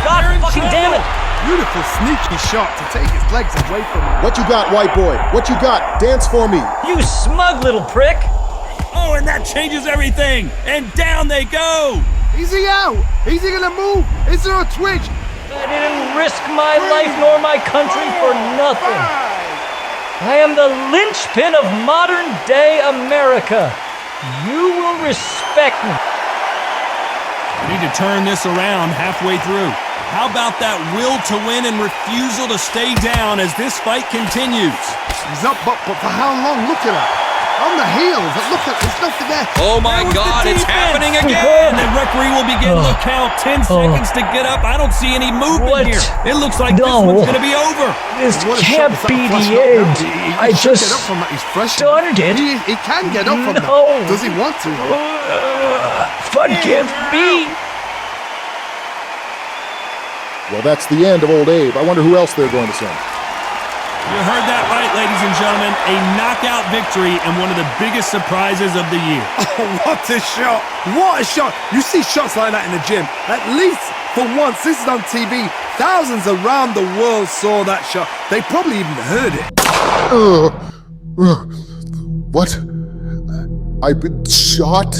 God fucking damn it. Beautiful sneaky shot to take his legs away from him. What you got, white boy? What you got? Dance for me. You smug little prick. Oh, and that changes everything. And down they go. Is he out? Is he gonna move? Is there a twitch? I didn't risk my life nor my country for nothing. I am the linchpin of modern day America. You will respect me. We need to turn this around halfway through. How about that will to win and refusal to stay down as this fight continues? He's up, but for how long? Look at that. On the heels. Look at, there's nothing there. Oh my God, it's happening again. And the referee will be getting the count. 10 seconds to get up. I don't see any movement here. It looks like this one's going to be over. This can't be the end. I just get up from that. He's fresh. started it. He can get up from that. Does he want to? Forgive me. Well, that's the end of old Abe. I wonder who else they're going to send. You heard that right, ladies and gentlemen. A knockout victory and one of the biggest surprises of the year. Oh, what a shot. What a shot. You see shots like that in the gym. At least for once, this is on TV. Thousands around the world saw that shot. They probably even heard it. What? I've been shot?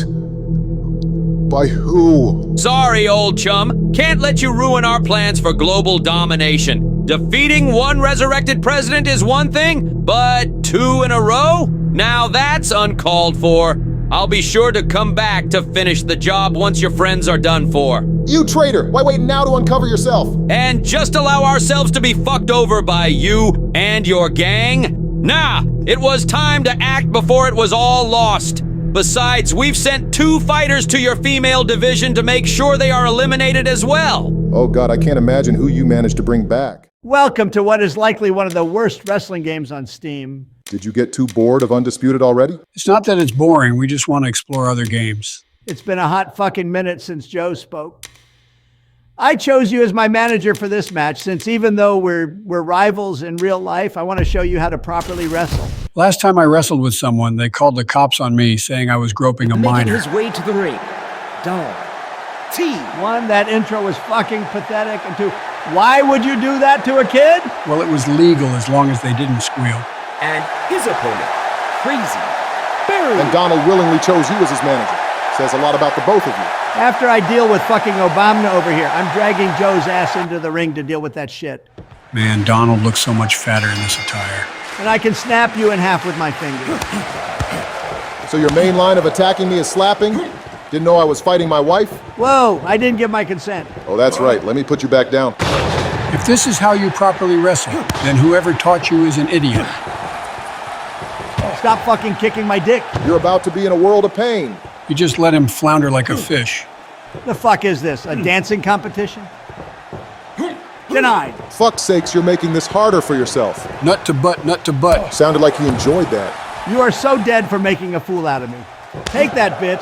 By who? Sorry, old chum. Can't let you ruin our plans for global domination. Defeating one resurrected president is one thing, but 2 in a row? Now that's uncalled for. I'll be sure to come back to finish the job once your friends are done for. You traitor! Why wait now to uncover yourself? And just allow ourselves to be fucked over by you and your gang? Nah, it was time to act before it was all lost. Besides, we've sent 2 fighters to your female division to make sure they are eliminated as well. Oh God, I can't imagine who you managed to bring back. Welcome to what is likely one of the worst wrestling games on Steam. Did you get too bored of Undisputed already? It's not that it's boring, we just want to explore other games. It's been a hot fucking minute since Joe spoke. I chose you as my manager for this match since even though we're rivals in real life, I want to show you how to properly wrestle. Last time I wrestled with someone, they called the cops on me saying I was groping a minor. Making his way to the ring. Dom. T. 1, that intro was fucking pathetic, and 2, why would you do that to a kid? Well, it was legal as long as they didn't squeal. And his opponent, Crazy Barry. And Donald willingly chose you as his manager. Says a lot about the both of you. After I deal with fucking Obama over here, I'm dragging Joe's ass into the ring to deal with that shit. Man, Donald looks so much fatter in this attire. And I can snap you in half with my finger. So your main line of attacking me is slapping? Didn't know I was fighting my wife? Whoa, I didn't give my consent. Oh, that's right. Let me put you back down. If this is how you properly wrestle, then whoever taught you is an idiot. Stop fucking kicking my dick. You're about to be in a world of pain. You just let him flounder like a fish. The fuck is this, a dancing competition? Denied. Fuck's sakes, you're making this harder for yourself. Nut to butt, nut to butt. Sounded like he enjoyed that. You are so dead for making a fool out of me. Take that, bitch.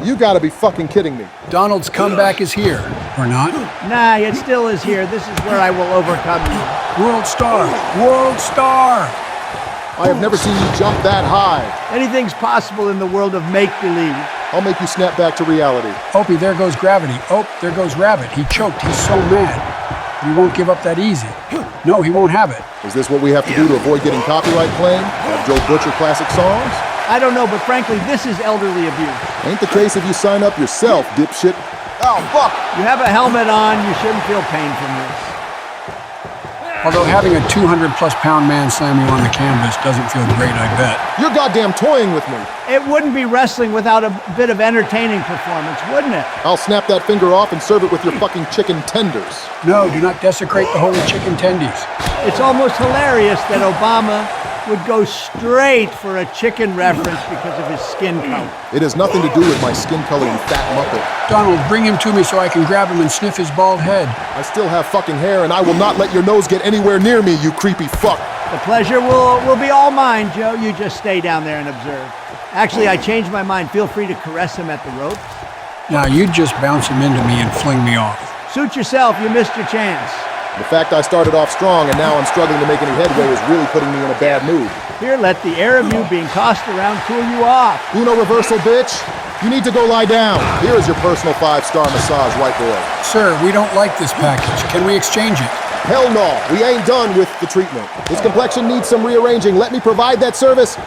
You gotta be fucking kidding me. Donald's comeback is here, or not? Nah, it still is here. This is where I will overcome you. World star! World star! I have never seen you jump that high. Anything's possible in the world of make-believe. I'll make you snap back to reality. Opie, there goes gravity. Oh, there goes Rabbit. He choked. He's so mad. He won't give up that easy. No, he won't have it. Is this what we have to do to avoid getting copyright claim? Have Joe butcher classic songs? I don't know, but frankly, this is elderly abuse. Ain't the case if you sign up yourself, dipshit. Oh, fuck! You have a helmet on, you shouldn't feel pain from this. Although having a 200-plus-pound man slam you on the canvas doesn't feel great, I bet. You're goddamn toying with me. It wouldn't be wrestling without a bit of entertaining performance, wouldn't it? I'll snap that finger off and serve it with your fucking chicken tenders. No, do not desecrate the holy chicken tendies. It's almost hilarious that Obama would go straight for a chicken reference because of his skin color. It has nothing to do with my skin color, you fat muppet. Donald, bring him to me so I can grab him and sniff his bald head. I still have fucking hair, and I will not let your nose get anywhere near me, you creepy fuck. The pleasure will be all mine, Joe. You just stay down there and observe. Actually, I changed my mind. Feel free to caress him at the ropes. Now, you just bounce him into me and fling me off. Suit yourself. You missed your chance. The fact I started off strong and now I'm struggling to make any headway is really putting me in a bad mood. Here, let the air of you being tossed around cool you off. Uno reversal, bitch. You need to go lie down. Here is your personal 5-star massage, white boy. Sir, we don't like this package. Can we exchange it? Hell no. We ain't done with the treatment. His complexion needs some rearranging. Let me provide that service.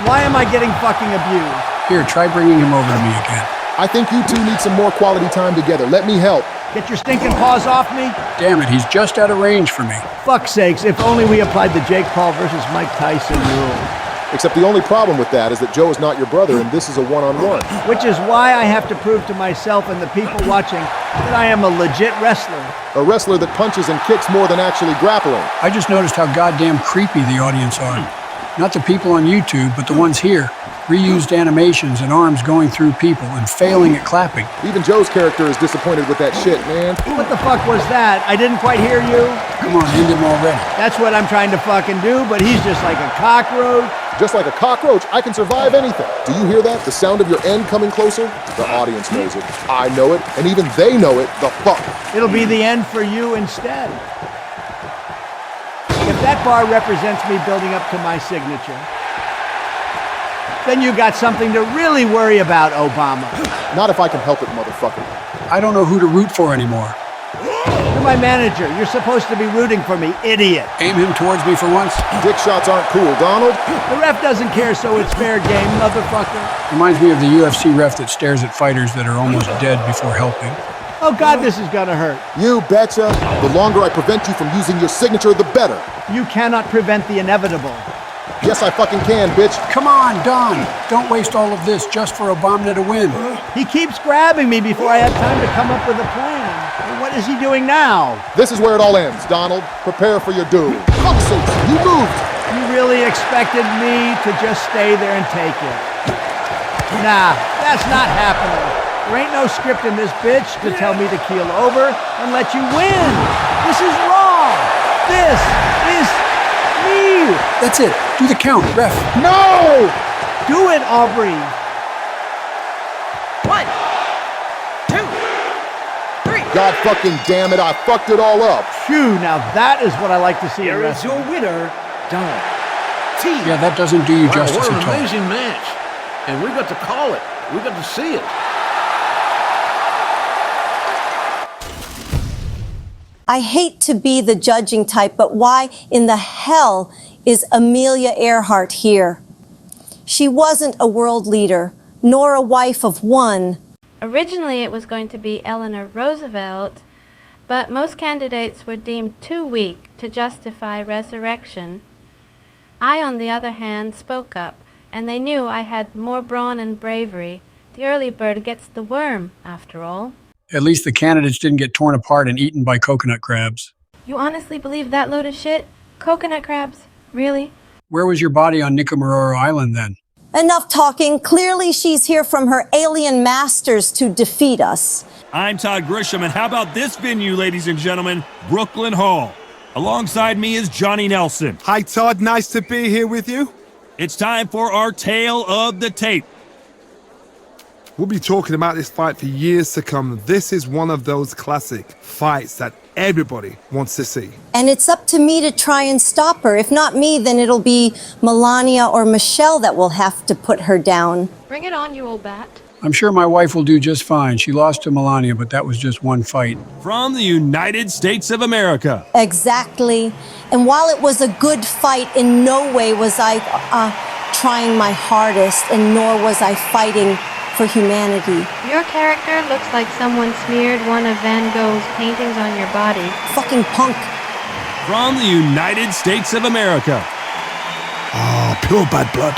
Why am I getting fucking abused? Here, try bringing him over to me again. I think you two need some more quality time together. Let me help. Get your stinking paws off me. Damn it, he's just out of range for me. Fuck's sakes, if only we applied the Jake Paul versus Mike Tyson rule. Except the only problem with that is that Joe is not your brother and this is a one-on-one. Which is why I have to prove to myself and the people watching that I am a legit wrestler. A wrestler that punches and kicks more than actually grappling. I just noticed how goddamn creepy the audience are. Not the people on YouTube, but the ones here. Reused animations and arms going through people and failing at clapping. Even Joe's character is disappointed with that shit, man. What the fuck was that? I didn't quite hear you. Come on, end him already. That's what I'm trying to fucking do, but he's just like a cockroach. Just like a cockroach, I can survive anything. Do you hear that? The sound of your end coming closer? The audience knows it. I know it, and even they know it. The fuck. It'll be the end for you instead. If that bar represents me building up to my signature, then you got something to really worry about, Obama. Not if I can help it, motherfucker. I don't know who to root for anymore. You're my manager. You're supposed to be rooting for me, idiot. Aim him towards me for once. Dick shots aren't cool, Donald. The ref doesn't care, so it's fair game, motherfucker. Reminds me of the UFC ref that stares at fighters that are almost dead before helping. Oh God, this is gonna hurt. You betcha. The longer I prevent you from using your signature, the better. You cannot prevent the inevitable. Yes, I fucking can, bitch. Come on, Don. Don't waste all of this just for Obama to win. He keeps grabbing me before I have time to come up with a plan. What is he doing now? This is where it all ends, Donald. Prepare for your doom. Fuck's sake, you moved. You really expected me to just stay there and take it? Nah, that's not happening. There ain't no script in this bitch to tell me to keel over and let you win. This is wrong. This is me. That's it. Do the count, ref. No! Do it, Aubrey. 1, 2, 3. God fucking damn it, I fucked it all up. Phew, now that is what I like to see in Here is wrestling. your winner, Don T. Yeah, that doesn't do you justice what an at all. amazing match. And we got to call it. We got to see it. I hate to be the judging type, but why in the hell is Amelia Earhart here? She wasn't a world leader, nor a wife of one. Originally it was going to be Eleanor Roosevelt, but most candidates were deemed too weak to justify resurrection. I, on the other hand, spoke up, and they knew I had more brawn and bravery. The early bird gets the worm, after all. At least the candidates didn't get torn apart and eaten by coconut crabs. You honestly believe that load of shit? Coconut crabs? Really? Where was your body on Nikomororo Island then? Enough talking. Clearly she's here from her alien masters to defeat us. I'm Todd Grisham, and how about this venue, ladies and gentlemen? Brooklyn Hall. Alongside me is Johnny Nelson. Hi, Todd. Nice to be here with you. It's time for our tale of the tape. We'll be talking about this fight for years to come. This is one of those classic fights that everybody wants to see. And it's up to me to try and stop her. If not me, then it'll be Melania or Michelle that will have to put her down. Bring it on, you old bat. I'm sure my wife will do just fine. She lost to Melania, but that was just one fight. From the United States of America. Exactly. And while it was a good fight, in no way was I trying my hardest, and nor was I fighting for humanity. Your character looks like someone smeared one of Van Gogh's paintings on your body. Fucking punk. From the United States of America. Oh, pure bad blood.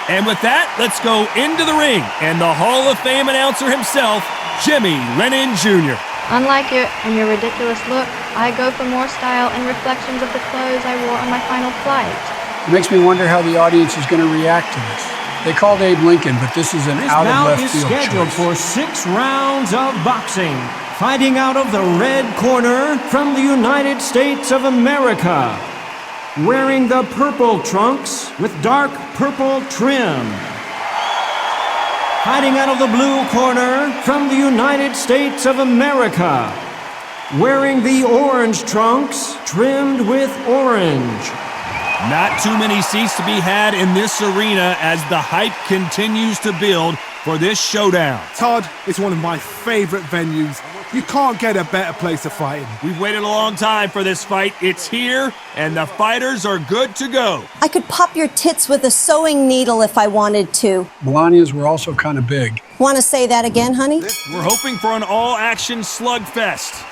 And with that, let's go into the ring and the Hall of Fame announcer himself, Jimmy Lennon Jr. Unlike you and your ridiculous look, I go for more style and reflections of the clothes I wore on my final flight. It makes me wonder how the audience is going to react to this. They called Abe Lincoln, but this is an out-of-left field choice. This bout is scheduled for 6 rounds of boxing. Fighting out of the red corner from the United States of America. Wearing the purple trunks with dark purple trim. Fighting out of the blue corner from the United States of America. Wearing the orange trunks trimmed with orange. Not too many seats to be had in this arena as the hype continues to build for this showdown. Todd, it's one of my favorite venues. You can't get a better place to fight in. We've waited a long time for this fight. It's here, and the fighters are good to go. I could pop your tits with a sewing needle if I wanted to. Melania's were also kind of big. Want to say that again, honey? We're hoping for an all-action slugfest.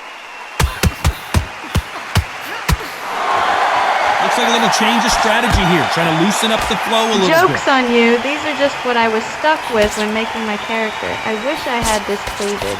Looks like a little change of strategy here, trying to loosen up the flow a little bit. Joke's on you. These are just what I was stuck with when making my character. I wish I had this cleavage.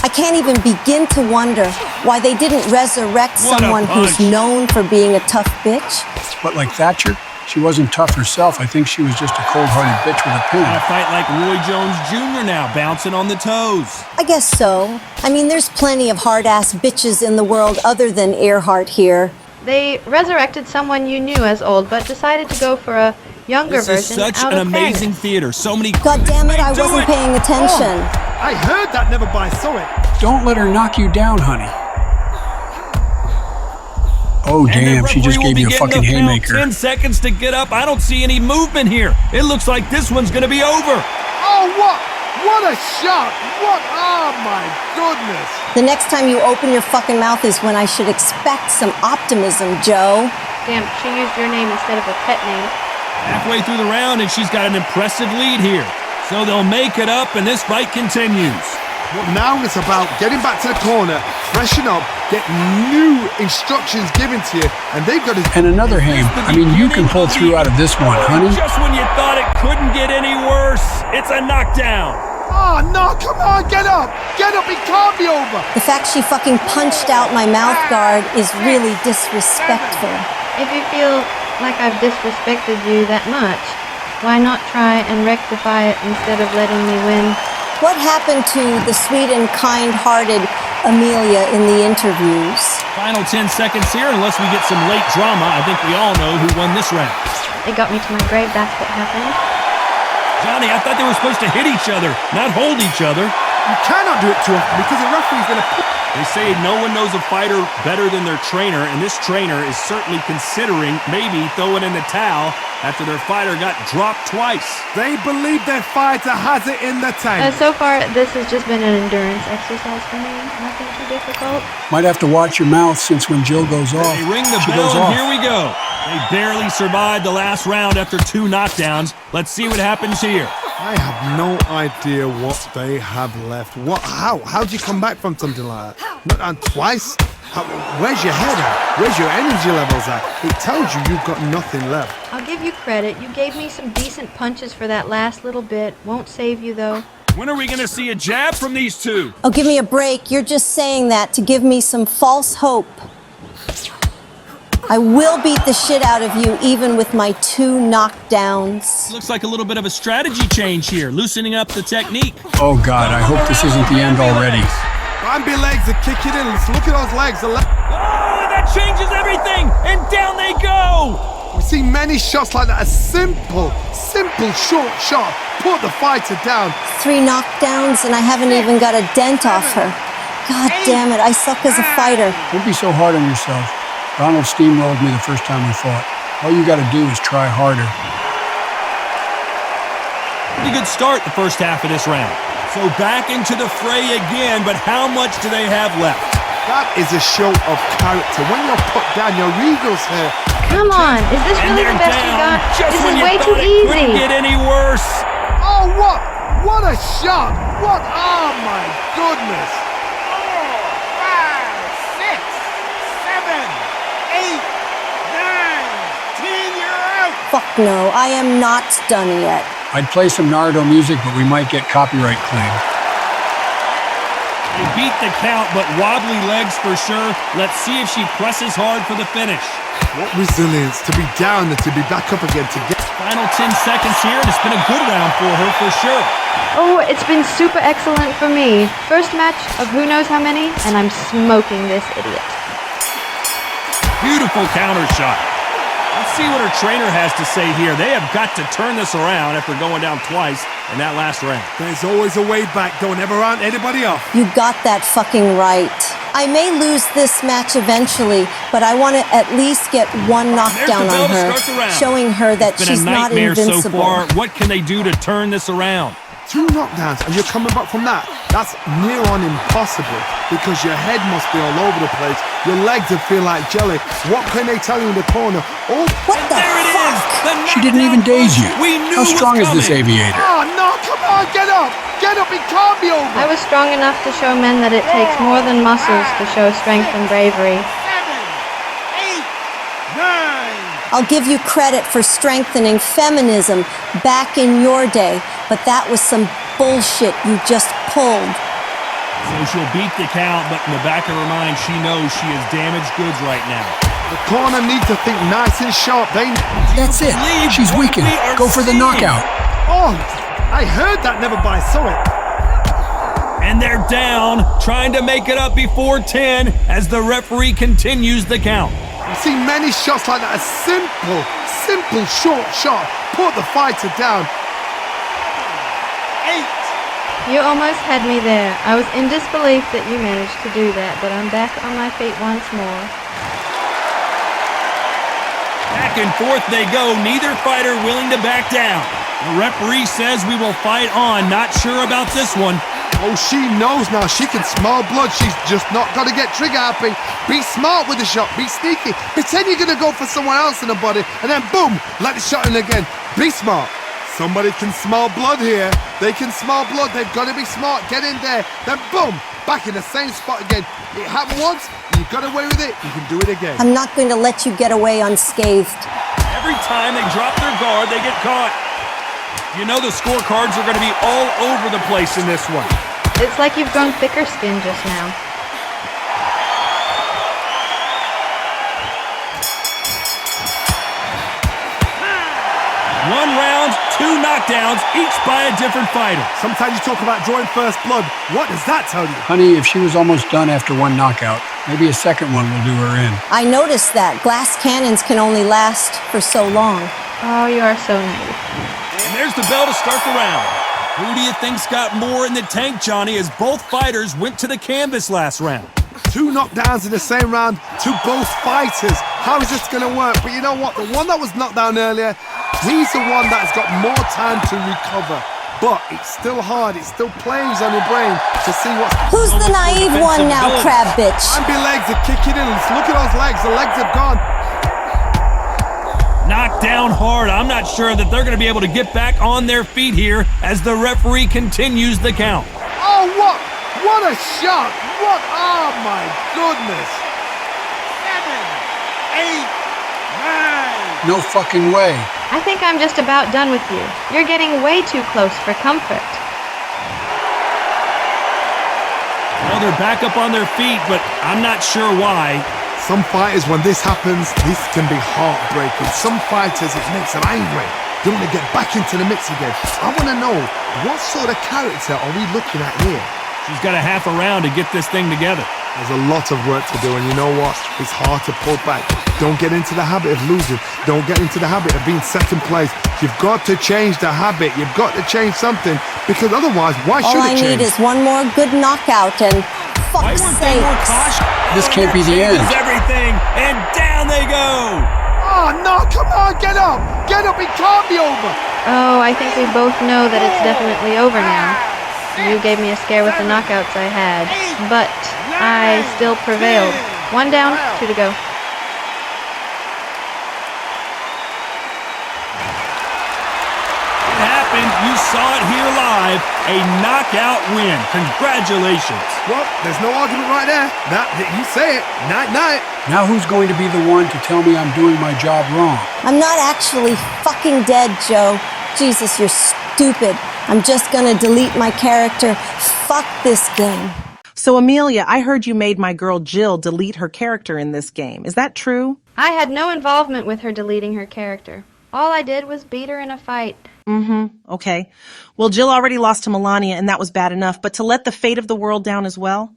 I can't even begin to wonder why they didn't resurrect someone who's known for being a tough bitch. But like Thatcher, she wasn't tough herself. I think she was just a cold-hearted bitch with a pin. A fight like Roy Jones Jr. now, bouncing on the toes. I guess so. I mean, there's plenty of hard-ass bitches in the world other than Earhart here. They resurrected someone you knew as old, but decided to go for a younger version. This is such an amazing theater. So many. God damn it! I wasn't paying attention. I heard that, never by saw it. Don't let her knock you down, honey. Oh damn! She just gave you a fucking haymaker. 10 seconds to get up. I don't see any movement here. It looks like this one's gonna be over. Oh what? What a shot! What? Oh my goodness! The next time you open your fucking mouth is when I should expect some optimism, Joe. Damn, she used your name instead of a pet name. Halfway through the round, and she's got an impressive lead here. So they'll make it up, and this fight continues. Well, now it's about getting back to the corner, freshen up, get new instructions given to you, and they've got to... And another ham. I mean, you can pull through out of this one, honey. Just when you thought it couldn't get any worse, it's a knockdown. Oh, no, come on, get up! Get up, it can't be over! The fact she fucking punched out my mouth guard is really disrespectful. If you feel like I've disrespected you that much, why not try and rectify it instead of letting me win? What happened to the sweet and kind-hearted Amelia in the interviews? Final 10 seconds here, unless we get some late drama. I think we all know who won this round. It got me to my grave, that's what happened. Johnny, I thought they were supposed to hit each other, not hold each other. You cannot do it too often because the referee's going to... They say no one knows a fighter better than their trainer, and this trainer is certainly considering maybe throwing in the towel after their fighter got dropped twice. They believe their fighter has it in the tank. So far, this has just been an endurance exercise for me. Nothing too difficult. Might have to watch your mouth since when Jill goes off. They ring the bell, and here we go. They barely survived the last round after 2 knockdowns. Let's see what happens here. I have no idea what they have left. How do you come back from something like that? Not twice? Where's your head at? Where's your energy levels at? It tells you you've got nothing left. I'll give you credit. You gave me some decent punches for that last little bit. Won't save you, though. When are we going to see a jab from these two? Oh, give me a break. You're just saying that to give me some false hope. I will beat the shit out of you, even with my 2 knockdowns. Looks like a little bit of a strategy change here, loosening up the technique. Oh, God, I hope this isn't the end already. Bambi legs are kicking in. Let's look at those legs. Oh, that changes everything! And down they go! We've seen many shots like that. A simple, short shot. Put the fighter down. 3 knockdowns, and I haven't even got a dent off her. God damn it, I suck as a fighter. Don't be so hard on yourself. Donald steamrolled me the first time we fought. All you gotta do is try harder. Pretty good start the first half of this round. So back into the fray again, but how much do they have left? That is a show of character. When you're put down, your eagles here. Come on, is this really the best you got? Just this when is you way thought too it easy. couldn't get any worse. Oh, what? What a shot! What? Oh my goodness! 4, 5, 6, 7, 8, 9, 10, you're out! Fuck no, I am not done yet. I'd play some Naruto music, but we might get copyright claim. They beat the count, but wobbly legs for sure. Let's see if she presses hard for the finish. What resilience to be down and to be back up again to get. Final 10 seconds here, and it's been a good round for her for sure. Oh, it's been super excellent for me. First match of who knows how many, and I'm smoking this idiot. Beautiful counter shot. Let's see what her trainer has to say here. They have got to turn this around after going down twice in that last round. There's always a way back. Don't ever round anybody off. You got that fucking right. I may lose this match eventually, but I want to at least get one knockdown on her, showing her that she's not invincible. So far. What can they do to turn this around? 2 knockdowns and you're coming back from that. That's near on impossible because your head must be all over the place. Your legs would feel like jelly. What can they tell you in the corner? Oh, what the fuck? She didn't even daze you. How strong is this aviator? Oh, no, come on, get up. Get up, it can't be over. I was strong enough to show men that it takes more than muscles to show strength and bravery. 7, 8, 9. I'll give you credit for strengthening feminism back in your day, but that was some bullshit you just pulled. So she'll beat the count, but in the back of her mind, she knows she is damaged goods right now. The corner needs to think nice and sharp. That's it. She's weakened. Go for the knockout. Oh, I heard that, never by saw it. And they're down, trying to make it up before 10 as the referee continues the count. I've seen many shots like that. A simple short shot. Put the fighter down. 8. You almost had me there. I was in disbelief that you managed to do that, but I'm back on my feet once more. Back and forth they go, neither fighter willing to back down. The referee says we will fight on, not sure about this one. Oh, she knows now. She can smell blood. She's just not got to get trigger happy. Be smart with the shot. Be sneaky. Pretend you're going to go for someone else in the body, and then boom, let the shot in again. Be smart. Somebody can smell blood here. They can smell blood. They've got to be smart. Get in there. Then boom, back in the same spot again. It happened once. You got away with it. You can do it again. I'm not going to let you get away unscathed. Every time they drop their guard, they get caught. You know the scorecards are going to be all over the place in this one. It's like you've grown thicker skin just now. One round, 2 knockdowns, each by a different fighter. Sometimes you talk about drawing first blood. What does that tell you? Honey, if she was almost done after 1 knockout, maybe a second one will do her in. I noticed that. Glass cannons can only last for so long. Oh, you are so naive. And there's the bell to start the round. Who do you think's got more in the tank, Johnny, as both fighters went to the canvas last round? 2 knockdowns in the same round to both fighters. How is this going to work? But you know what? The one that was knocked down earlier, he's the one that's got more time to recover. But it's still hard. It still plays on your brain to see what's... Who's the naive one now, crab bitch? Ambi legs are kicking in. Look at those legs. The legs have gone. Knocked down hard. I'm not sure that they're going to be able to get back on their feet here as the referee continues the count. Oh, what? What a shot! What? Oh, my goodness! 7, 8, 9. No fucking way. I think I'm just about done with you. You're getting way too close for comfort. Well, they're back up on their feet, but I'm not sure why. Some fighters, when this happens, this can be heartbreaking. Some fighters, it makes them angry. They want to get back into the mix again. I want to know, what sort of character are we looking at here? She's got a half a round to get this thing together. There's a lot of work to do, and you know what? It's hard to pull back. Don't get into the habit of losing. Don't get into the habit of being second place. You've got to change the habit. You've got to change something, because otherwise, why should it change? All I need is one more good knockout, and fuck's sake. This can't be the end. Everything, and down they go. Oh, no, come on, get up. Get up, it can't be over. Oh, I think we both know that it's definitely over now. You gave me a scare with the knockouts I had, but I still prevailed. 1 down, 2 to go. It happened. You saw it here live. A knockout win. Congratulations. Well, there's no argument right there. You say it. Night, night. Now who's going to be the one to tell me I'm doing my job wrong? I'm not actually fucking dead, Joe. Jesus, you're stupid. I'm just gonna delete my character. Fuck this game. So, Amelia, I heard you made my girl Jill delete her character in this game. Is that true? I had no involvement with her deleting her character. All I did was beat her in a fight. Okay. Well, Jill already lost to Melania, and that was bad enough, but to let the fate of the world down as well?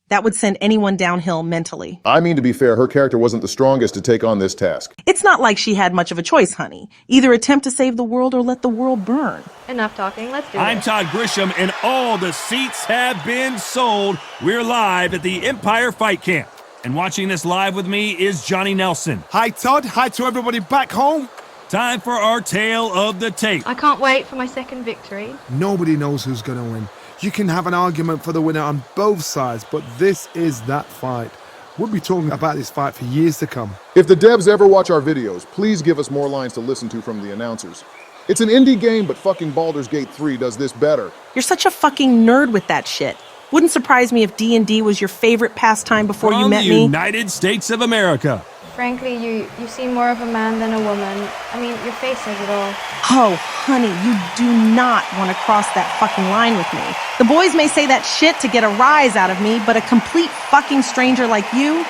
That would send anyone downhill mentally. I mean, to be fair, her character wasn't the strongest to take on this task. It's not like she had much of a choice, honey. Either attempt to save the world or let the world burn. Enough talking, let's do it. I'm Todd Grisham, and all the seats have been sold. We're live at the Empire Fight Camp. And watching this live with me is Johnny Nelson. Hi, Todd. Hi to everybody back home. Time for our tale of the tape. I can't wait for my second victory. Nobody knows who's going to win. You can have an argument for the winner on both sides, but this is that fight. We'll be talking about this fight for years to come. If the devs ever watch our videos, please give us more lines to listen to from the announcers. It's an indie game, but fucking Baldur's Gate 3 does this better. You're such a fucking nerd with that shit. Wouldn't surprise me if D&D was your favorite pastime before you met me. From the United States of America. Frankly, you seem more of a man than a woman. I mean, your face says it all. Oh, honey, you do not want to cross that fucking line with me. The boys may say that shit to get a rise out of me, but a complete fucking stranger like you?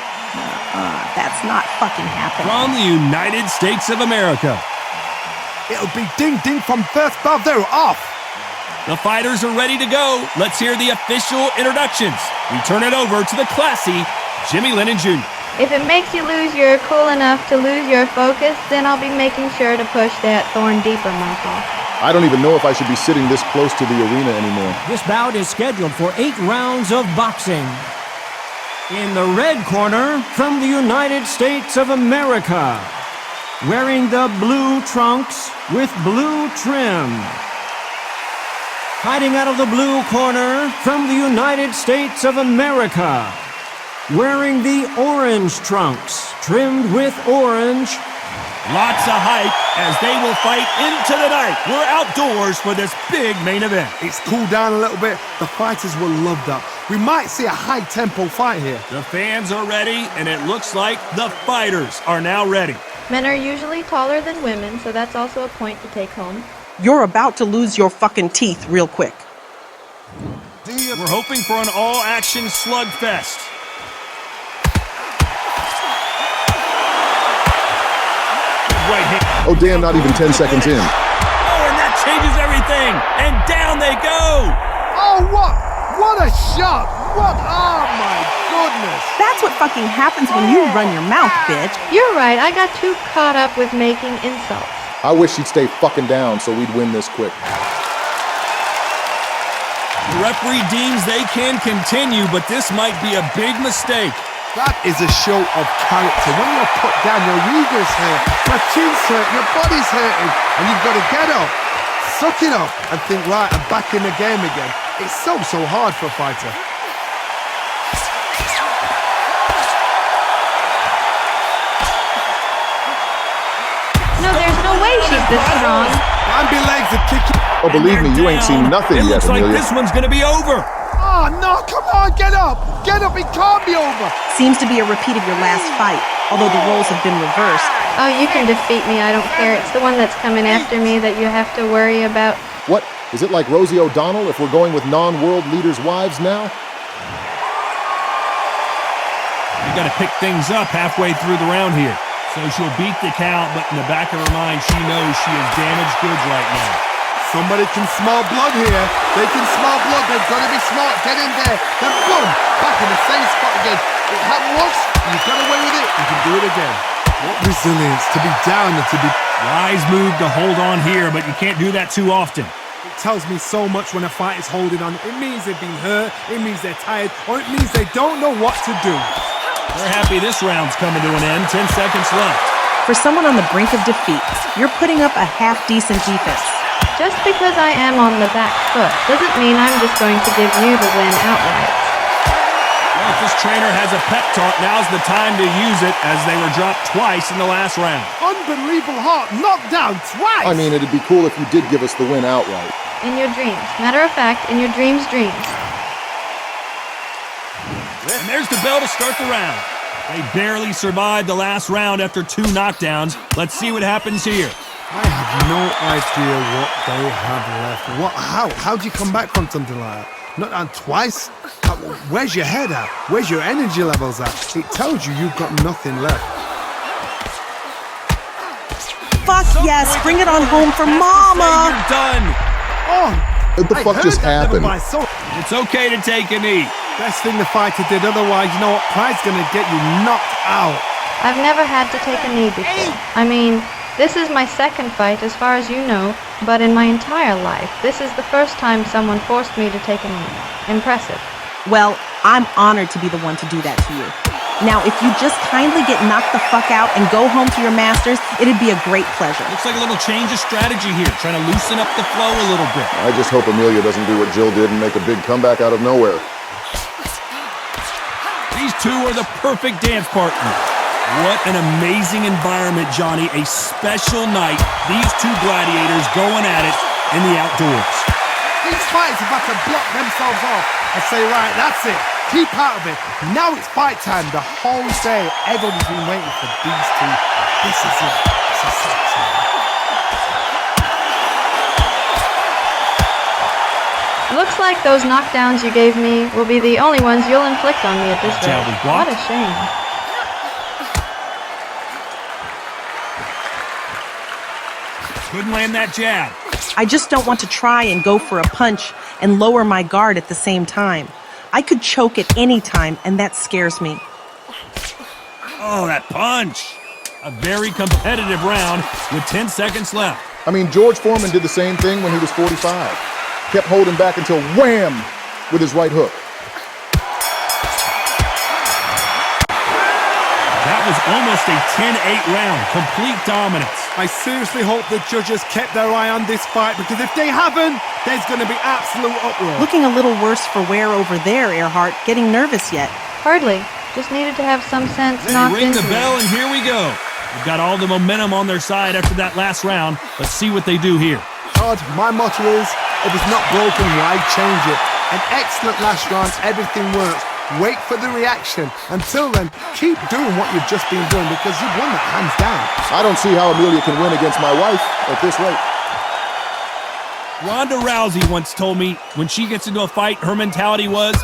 That's not fucking happening. From the United States of America. It'll be ding-ding from first bell. They're off. The fighters are ready to go. Let's hear the official introductions. We turn it over to the classy Jimmy Lennon Jr. If it makes you lose your cool enough to lose your focus, then I'll be making sure to push that thorn deeper, monkey. I don't even know if I should be sitting this close to the arena anymore. This bout is scheduled for 8 rounds of boxing. In the red corner, from the United States of America, wearing the blue trunks with blue trim. Fighting out of the blue corner, from the United States of America, wearing the orange trunks, trimmed with orange. Lots of hype as they will fight into the night. We're outdoors for this big main event. It's cooled down a little bit. The fighters will love that. We might see a high-tempo fight here. The fans are ready, and it looks like the fighters are now ready. Men are usually taller than women, so that's also a point to take home. You're about to lose your fucking teeth real quick. We're hoping for an all-action slugfest. Right hand. Oh damn, not even 10 seconds in. Oh, and that changes everything. And down they go. Oh, what a shot. What, oh my goodness. That's what fucking happens when you run your mouth, bitch. You're right, I got too caught up with making insults. I wish she'd stay fucking down so we'd win this quick. The referee deems they can continue, but this might be a big mistake. That is a show of character. When you're put down, your ego's hurt, your chin's hurt, your body's hurting, and you've got to get up, suck it up, and think, right, I'm back in the game again. It's so hard for a fighter. No, there's no way she's this strong. Bambi legs are kicking. Oh, believe me, you ain't seen nothing It yet, looks like Amelia. this one's gonna be over. Oh, no, come on, get up. Get up, it can't be over. Seems to be a repeat of your last fight, although the roles have been reversed. Oh, you can defeat me, I don't care. It's the one that's coming after me that you have to worry about. What? Is it like Rosie O'Donnell if we're going with non-world leaders' wives now? You gotta pick things up halfway through the round here. So she'll beat the count, but in the back of her mind, she knows she is damaged goods right now. Somebody can smell blood here. They can smell blood. They've got to be smart. Get in there. Then boom, back in the same spot again. It happened once. You got away with it. You can do it again. What resilience to be down and to be... Wise move to hold on here, but you can't do that too often. It tells me so much when a fight is holding on. It means they've been hurt. It means they're tired. Or it means they don't know what to do. We're happy this round's coming to an end. 10 seconds left. For someone on the brink of defeat, you're putting up a half-decent defense. Just because I am on the back foot doesn't mean I'm just going to give you the win outright. Well, if this trainer has a pep talk, now's the time to use it as they were dropped twice in the last round. Unbelievable heart, knocked down twice. I mean, it'd be cool if you did give us the win outright. In your dreams. Matter of fact, in your dreams. And there's the bell to start the round. They barely survived the last round after 2 knockdowns. Let's see what happens here. I have no idea what they have left. How do you come back from something like that? Not down twice. Where's your head at? Where's your energy levels at? It tells you you've got nothing left. Fuck yes, bring it on home for mama. You're done. Oh, What the fuck just happened? It's okay to take a knee. Best thing the fighter did, otherwise, you know what? Pride's gonna get you knocked out. I've never had to take a knee before. I mean, this is my second fight as far as you know, but in my entire life, this is the first time someone forced me to take a knee. Impressive. Well, I'm honored to be the one to do that to you. Now, if you just kindly get knocked the fuck out and go home to your masters, it'd be a great pleasure. Looks like a little change of strategy here, trying to loosen up the flow a little bit. I just hope Amelia doesn't do what Jill did and make a big comeback out of nowhere. These two are the perfect dance partner. What an amazing environment, Johnny. A special night. These two gladiators going at it in the outdoors. These fighters have got to block themselves off and say, right, that's it. Keep out of it. Now it's fight time. The whole day, everybody's been waiting for these two. This is it. This is it. Looks like those knockdowns you gave me will be the only ones you'll inflict on me at this rate. What a shame. Couldn't land that jab. I just don't want to try and go for a punch and lower my guard at the same time. I could choke at any time, and that scares me. Oh, that punch. A very competitive round with 10 seconds left. I mean, George Foreman did the same thing when he was 45. Kept holding back until wham with his right hook. That was almost a 10-8 round. Complete dominance. I seriously hope the judges kept their eye on this fight, because if they haven't, there's going to be absolute uproar. Looking a little worse for wear over there, Earhart. Getting nervous yet? Hardly. Just needed to have some sense knocked Ring into the bell, and here we go. They've got all the momentum on their side after that last round. Let's see what they do here. Todd, my motto is, if it's not broken, why change it? An excellent last round, everything works. Wait for the reaction. Until then, keep doing what you've just been doing, because you've won that hands down. I don't see how Amelia can win against my wife at this rate. Ronda Rousey once told me when she gets into a fight, her mentality was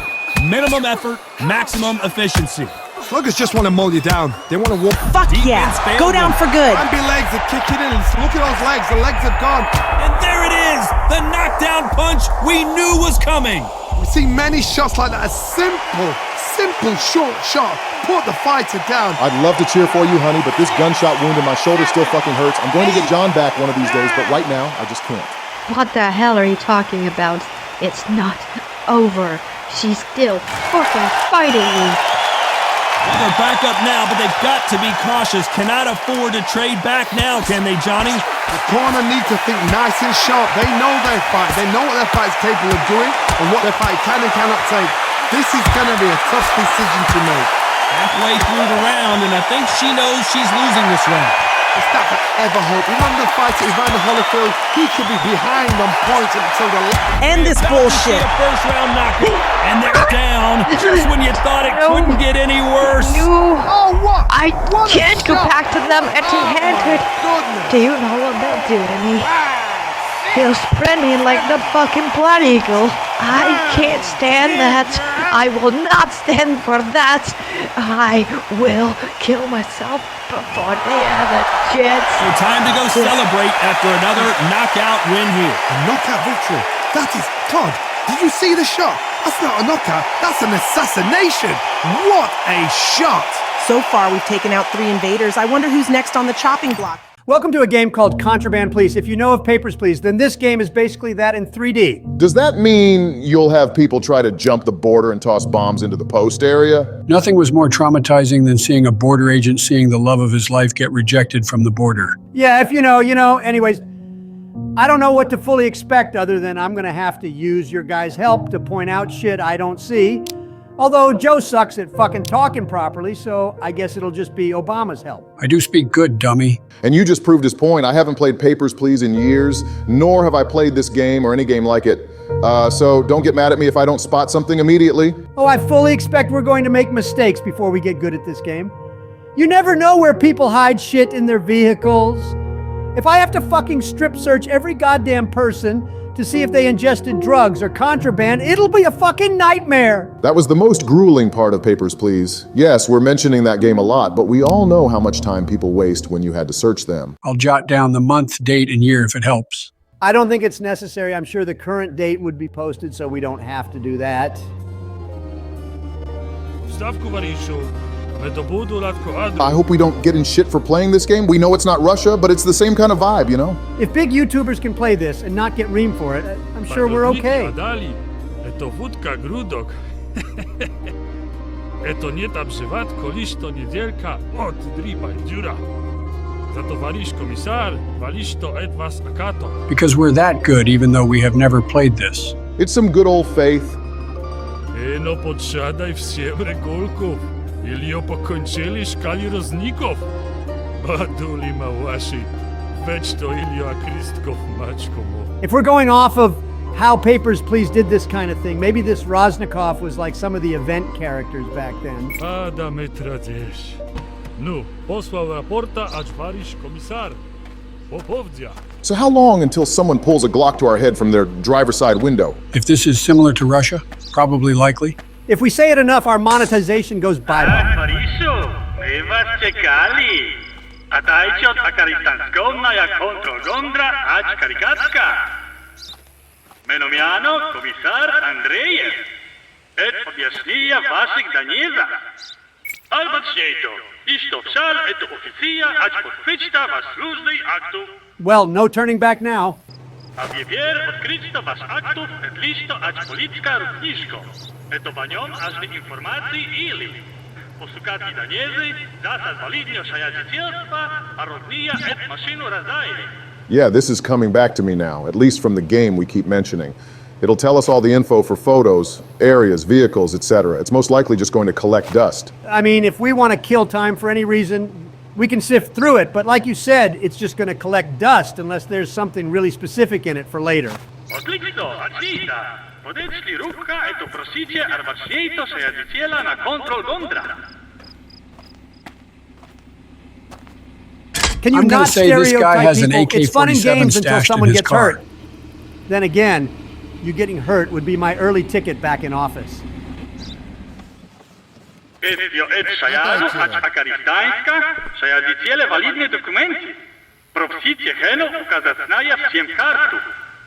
minimum effort, maximum efficiency. Sluggers just want to mow you down. They want to walk. Fuck yeah! Go down for good. Ambi legs are kicking in. Look at those legs. The legs are gone. And there it is! The knockdown punch we knew was coming. We've seen many shots like that. A simple short shot. Put the fighter down. I'd love to cheer for you, honey, but this gunshot wound in my shoulder still fucking hurts. I'm going to get John back one of these days, but right now, I just can't. What the hell are you talking about? It's not over. She's still fucking fighting me. Well, they're back up now, but they've got to be cautious. Cannot afford to trade back now, can they, Johnny? The corner need to think nice and sharp. They know their fight. They know what their fight is capable of doing and what their fight can and cannot take. This is going to be a tough decision to make. Halfway through the round, and I think she knows she's losing this round. It's that ever hope. Remember the fight at Evander Holyfield? He could be behind on points until the end this bullshit. First round knockout, and they're down just when you thought it couldn't get any worse. Oh, what? I can't go back to them empty-handed. Do you know what they'll do to me? They'll spread me like the fucking blood eagle. I can't stand that. I will not stand for that. I will kill myself before they have a chance. So time to go celebrate after another knockout win here. A knockout victory. That is, Todd, did you see the shot? That's not a knockout. That's an assassination. What a shot. So far, we've taken out 3 invaders. I wonder who's next on the chopping block. Welcome to a game called Contraband Police. If you know of Papers, Please, then this game is basically that in 3D. Does that mean you'll have people try to jump the border and toss bombs into the post area? Nothing was more traumatizing than seeing a border agent seeing the love of his life get rejected from the border. Yeah, if you know, you know. Anyways, I don't know what to fully expect other than I'm going to have to use your guys' help to point out shit I don't see. Although Joe sucks at fucking talking properly, so I guess it'll just be Obama's help. I do speak good, dummy. And you just proved his point. I haven't played Papers, Please in years, nor have I played this game or any game like it. So don't get mad at me if I don't spot something immediately. Oh, I fully expect we're going to make mistakes before we get good at this game. You never know where people hide shit in their vehicles. If I have to fucking strip search every goddamn person to see if they ingested drugs or contraband. It'll be a fucking nightmare. That was the most grueling part of Papers, Please. Yes, we're mentioning that game a lot, but we all know how much time people waste when you had to search them. I'll jot down the month, date, and year if it helps. I don't think it's necessary. I'm sure the current date would be posted, so we don't have to do that. I hope we don't get in shit for playing this game. We know it's not Russia, but it's the same kind of vibe, you know? If big YouTubers can play this and not get reamed for it, I'm sure we're okay. Because we're that good, even though we have never played this. It's some good old faith. If we're going off of how Papers, Please did this kind of thing, maybe this Roznikov was like some of the event characters back then. So how long until someone pulls a Glock to our head from their driver's side window? If this is similar to Russia, probably likely. If we say it enough, our monetization goes bye-bye. Well, no turning back now. Yeah, this is coming back to me now, at least from the game we keep mentioning. It'll tell us all the info for photos, areas, vehicles, etc. It's most likely just going to collect dust. I mean, if we want to kill time for any reason, we can sift through it, but like you said, it's just going to collect dust unless there's something really specific in it for later. Can you not say this guy has an people? It's fun in AK-47 games until stashed in someone his gets car. hurt. Then again, you getting hurt would be my early ticket back in office.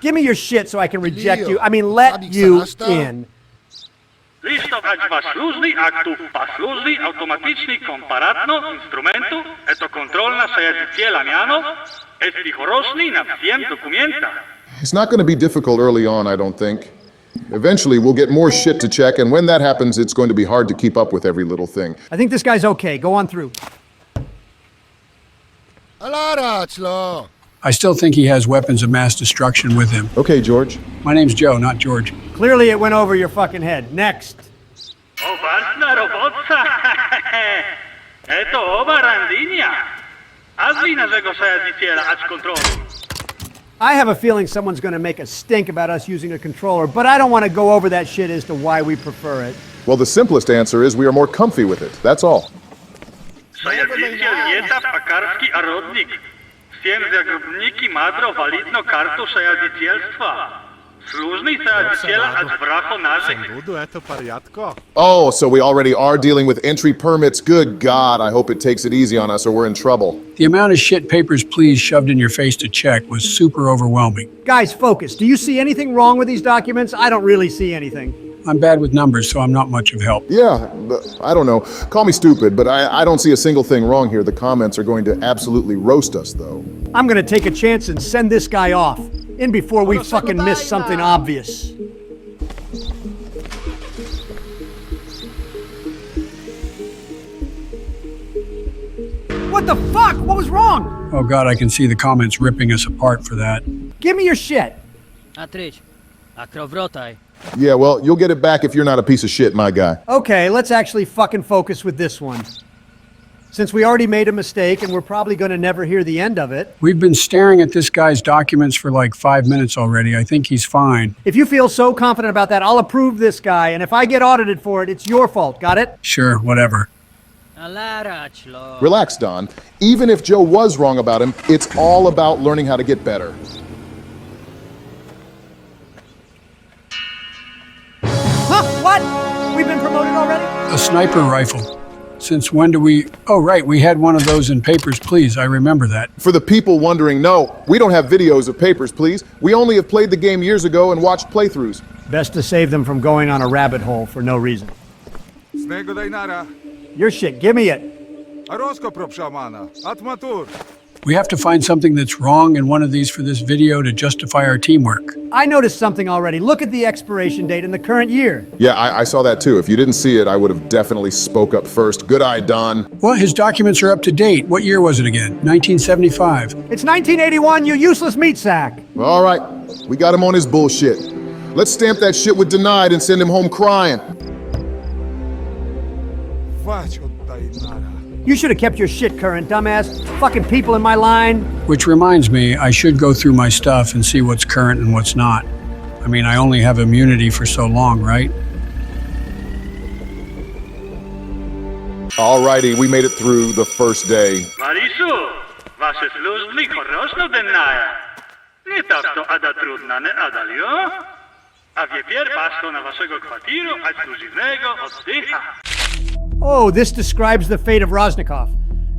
Give me your shit so I can reject you. I mean, let you in. It's not going to be difficult early on, I don't think. Eventually, we'll get more shit to check, and when that happens, it's going to be hard to keep up with every little thing. I think this guy's okay. Go on through. I still think he has weapons of mass destruction with him. Okay, George. My name's Joe, not George. Clearly it went over your fucking head. Next. I have a feeling someone's going to make a stink about us using a controller, but I don't want to go over that shit as to why we prefer it. Well, the simplest answer is we are more comfy with it. That's all. Oh, so we already are dealing with entry permits. Good God, I hope it takes it easy on us or we're in trouble. The amount of shit Papers, Please shoved in your face to check was super overwhelming. Guys, focus. Do you see anything wrong with these documents? I don't really see anything. I'm bad with numbers, so I'm not much of help. Yeah, I don't know. Call me stupid, but I don't see a single thing wrong here. The comments are going to absolutely roast us, though. I'm going to take a chance and send this guy off. In before we fucking miss something obvious. What the fuck? What was wrong? Oh God, I can see the comments ripping us apart for that. Give me your shit. Yeah, well, you'll get it back if you're not a piece of shit, my guy. Okay, let's actually fucking focus with this one. Since we already made a mistake and we're probably going to never hear the end of it. We've been staring at this guy's documents for like 5 minutes already. I think he's fine. If you feel so confident about that, I'll approve this guy, and if I get audited for it, it's your fault. Got it? Sure, whatever. Relax, Don. Even if Joe was wrong about him, it's all about learning how to get better. sniper rifle. Since when do we... Oh, right, we had one of those in Papers, Please. I remember that. For the people wondering, no, we don't have videos of Papers, Please. We only have played the game years ago and watched playthroughs. Best to save them from going on a rabbit hole for no reason. Your shit, give me it. We have to find something that's wrong in one of these for this video to justify our teamwork. I noticed something already. Look at the expiration date in the current year. Yeah, I saw that too. If you didn't see it, I would have definitely spoke up first. Good eye, Don. Well, his documents are up to date. What year was it again? 1975. It's 1981, you useless meat sack. All right, we got him on his bullshit. Let's stamp that shit with denied and send him home crying. You should have kept your shit current, dumbass. Fucking people in my line. Which reminds me, I should go through my stuff and see what's current and what's not. I mean, I only have immunity for so long, right? Alrighty, we made it through the first day. Wasze służby korosną dennaja. Nie tak to ada trudna, nie adalio? A wiepier pasto na waszego kwatiru, a służywnego oddycha. Oh, this describes the fate of Rosnikov.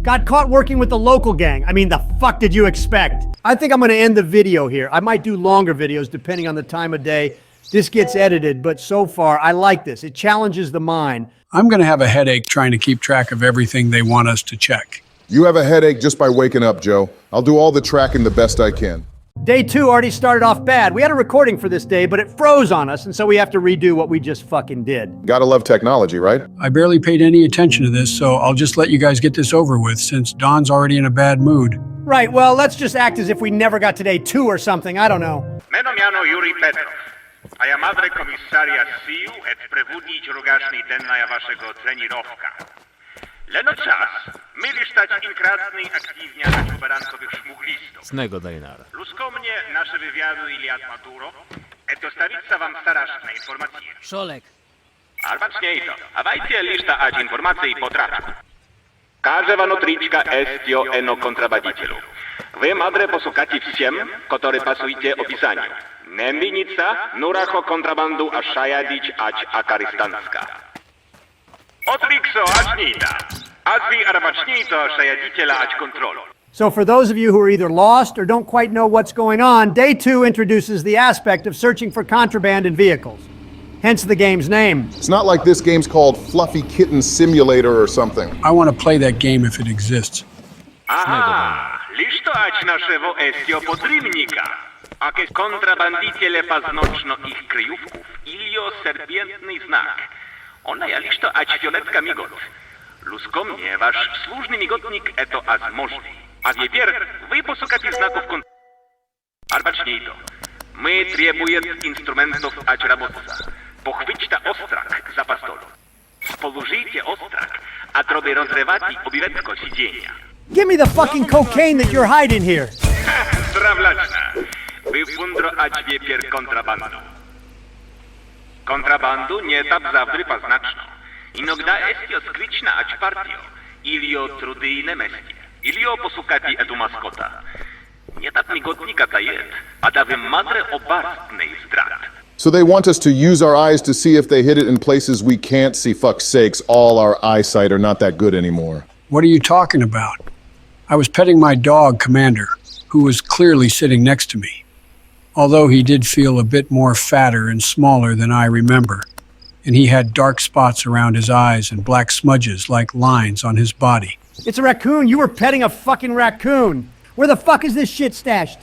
Got caught working with the local gang. I mean, the fuck did you expect? I think I'm gonna end the video here. I might do longer videos depending on the time of day. This gets edited, but so far, I like this. It challenges the mind. I'm gonna have a headache trying to keep track of everything they want us to check. You have a headache just by waking up, Joe. I'll do all the tracking the best I can. Day 2 already started off bad. We had a recording for this day, but it froze on us, and so we have to redo what we just fucking did. Gotta love technology, right? I barely paid any attention to this, so I'll just let you guys get this over with, since Don's already in a bad mood. Right, well, let's just act as if we never got to day 2 or something, I don't know. Meno miano Yuri Petrov. A ja madre komisaria SIU et prewodnić rogacznej dennaja waszego trenirowka. Leno czas. Mieli stać inkrasny aktywnie na operankowych szmuglistów. Snego dajnara. Luskomnie nasze wywiadu ili atmaturo, eto stawica wam straszne informacje. Szolek. Albacznie to. A wajcie liszta ać informacji potrafi. Każe wanotriczka estio eno kontrabadicielu. Wy madre posłuchacie всем, który pasujcie opisaniu. Nemwinica, nuracho kontrabandu a szajadić ać akaristanska. Otrikso achnita. Azwi arbachnito szajadiciela ać kontrolu. So for those of you who are either lost or don't quite know what's going on, Day 2 introduces the aspect of searching for contraband in vehicles. Hence the game's name. It's not like this game's called Fluffy Kitten Simulator or something. I want to play that game if it exists. Aha, liszto ać naszego estio podrywnika. Akieś kontrabandiciele paznoczno ich kryjówków, ilio serpientny znak. Ona ja liszto ać fioletka migot. Luskomnie wasz służny migotnik eto azmożny. A wiepier, wy posłuchacie znaków Albacznie to. My требует instrumentów ać rabotca. Pochwyćta ostrak za pastolu. Spolużyjcie ostrak, a troby rozrywati obiretko siedzenia. Give me the fucking cocaine that you're hiding here. Zdrawlaczna. Wy fundro ać wiepier kontrabandu. Kontrabandu nie tap zawdry paznaczno. Inogda estio skliczna ać partio. Ilio trudyjne mestie. Ilio posukati etu maskota. Nie tap migotnika tajet, a da wy madre obarstnej zdrat. So they want us to use our eyes to see if they hid it in places we can't see. Fuck's sakes, all our eyesight are not that good anymore. What are you talking about? I was petting my dog, Commander, who was clearly sitting next to me. Although he did feel a bit more fatter and smaller than I remember, and he had dark spots around his eyes and black smudges like lines on his body. It's a raccoon. You were petting a fucking raccoon. Where the fuck is this shit stashed?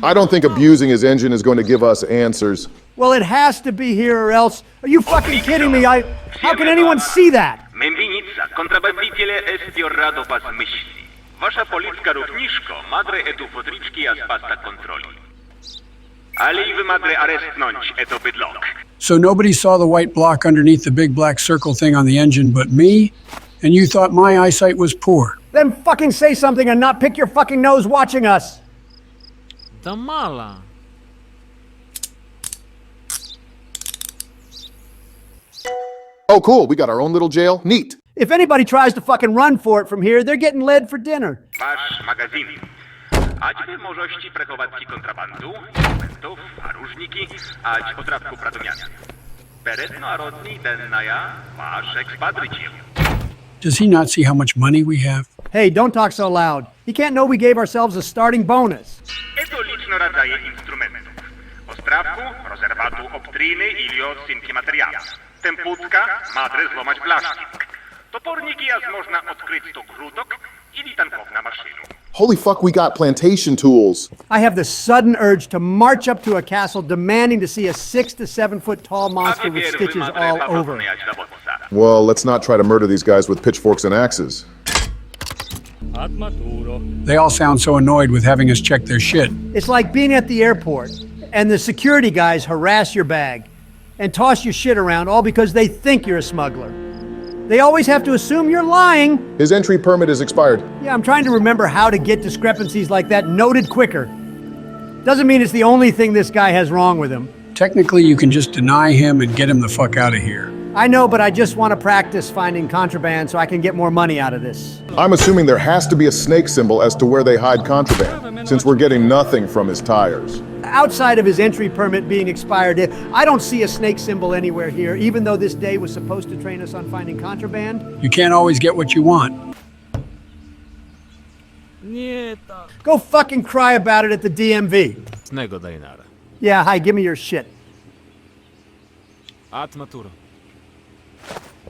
I don't think abusing his engine is going to give us answers. Well, it has to be here or else. Are you fucking kidding me? How can anyone see that? Mębienica, kontrabandiciele estio rado pas myśli. Wasza policka równiszko, madre etu fotriczki a spasta kontroli. Ale i wy madre arestnąć eto bydlok. So nobody saw the white block underneath the big black circle thing on the engine but me? And you thought my eyesight was poor? Then fucking say something and not pick your fucking nose watching us. Da mala. Oh, cool. We got our own little jail. Neat. If anybody tries to fucking run for it from here, they're getting led for dinner. Wasz magazyn. Ać wy możecie prechować kontrabandu, instrumentów, a różniki, ać potrawku pradomiany. Does he not see how much money we have? Hey, don't talk so loud. He can't know we gave ourselves a starting bonus. Ето лично радзаje instrumentów. O strawku, rozerwatu obtryny ili odcinki materiału. Tempłutka, madre złamać blaszki. Toporniki jas można odkryć to krutok ili tankowna maszynu. Holy fuck, we got plantation tools. I have the sudden urge to march up to a castle demanding to see a 6 to 7 foot tall monster with stitches all over. Well, let's not try to murder these guys with pitchforks and axes. They all sound so annoyed with having us check their shit. It's like being at the airport and the security guys harass your bag and toss your shit around all because they think you're a smuggler. They always have to assume you're lying. His entry permit is expired. Yeah, I'm trying to remember how to get discrepancies like that noted quicker. Doesn't mean it's the only thing this guy has wrong with him. Technically, you can just deny him and get him the fuck out of here. I know, but I just want to practice finding contraband so I can get more money out of this. I'm assuming there has to be a snake symbol as to where they hide contraband, since we're getting nothing from his tires. Outside of his entry permit being expired, I don't see a snake symbol anywhere here, even though this day was supposed to train us on finding contraband. You can't always get what you want. Go fucking cry about it at the DMV. Yeah, hi, give me your shit.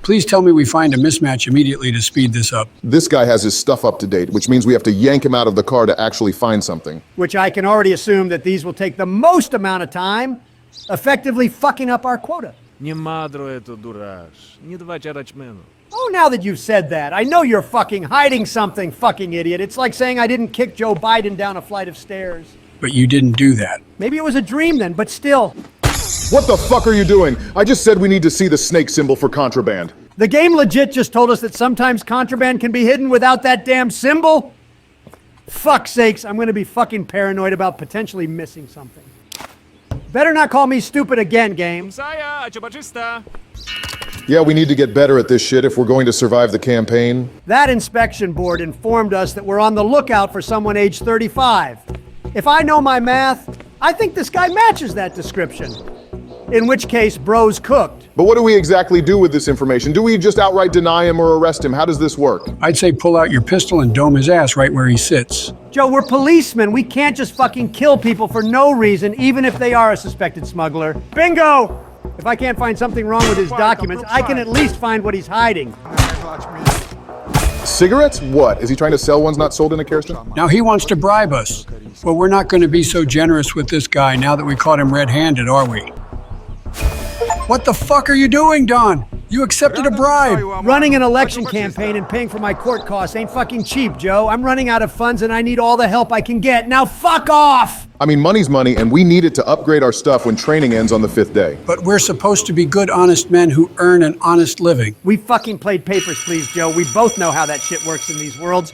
Please tell me we find a mismatch immediately to speed this up. This guy has his stuff up to date, which means we have to yank him out of the car to actually find something. Which I can already assume that these will take the most amount of time, effectively fucking up our quota. Oh, now that you've said that, I know you're fucking hiding something, fucking idiot. It's like saying I didn't kick Joe Biden down a flight of stairs. But you didn't do that. Maybe it was a dream then, but still. What the fuck are you doing? I just said we need to see the snake symbol for contraband. The game legit just told us that sometimes contraband can be hidden without that damn symbol? Fuck's sakes, I'm gonna be fucking paranoid about potentially missing something. Better not call me stupid again, game. Yeah, we need to get better at this shit if we're going to survive the campaign. That inspection board informed us that we're on the lookout for someone age 35. If I know my math, I think this guy matches that description. In which case, bro's cooked. But what do we exactly do with this information? Do we just outright deny him or arrest him? How does this work? I'd say pull out your pistol and dome his ass right where he sits. Joe, we're policemen. We can't just fucking kill people for no reason, even if they are a suspected smuggler. Bingo! If I can't find something wrong with his documents, I can at least find what he's hiding. Cigarettes? What? Is he trying to sell ones not sold in a Kirsten? Now he wants to bribe us. Well, we're not going to be so generous with this guy now that we caught him red-handed, are we? What the fuck are you doing, Don? You accepted a bribe. Running an election campaign and paying for my court costs ain't fucking cheap, Joe. I'm running out of funds and I need all the help I can get. Now fuck off! I mean, money's money, and we need it to upgrade our stuff when training ends on the 5th day. But we're supposed to be good, honest men who earn an honest living. We fucking played Papers, Please, Joe. We both know how that shit works in these worlds.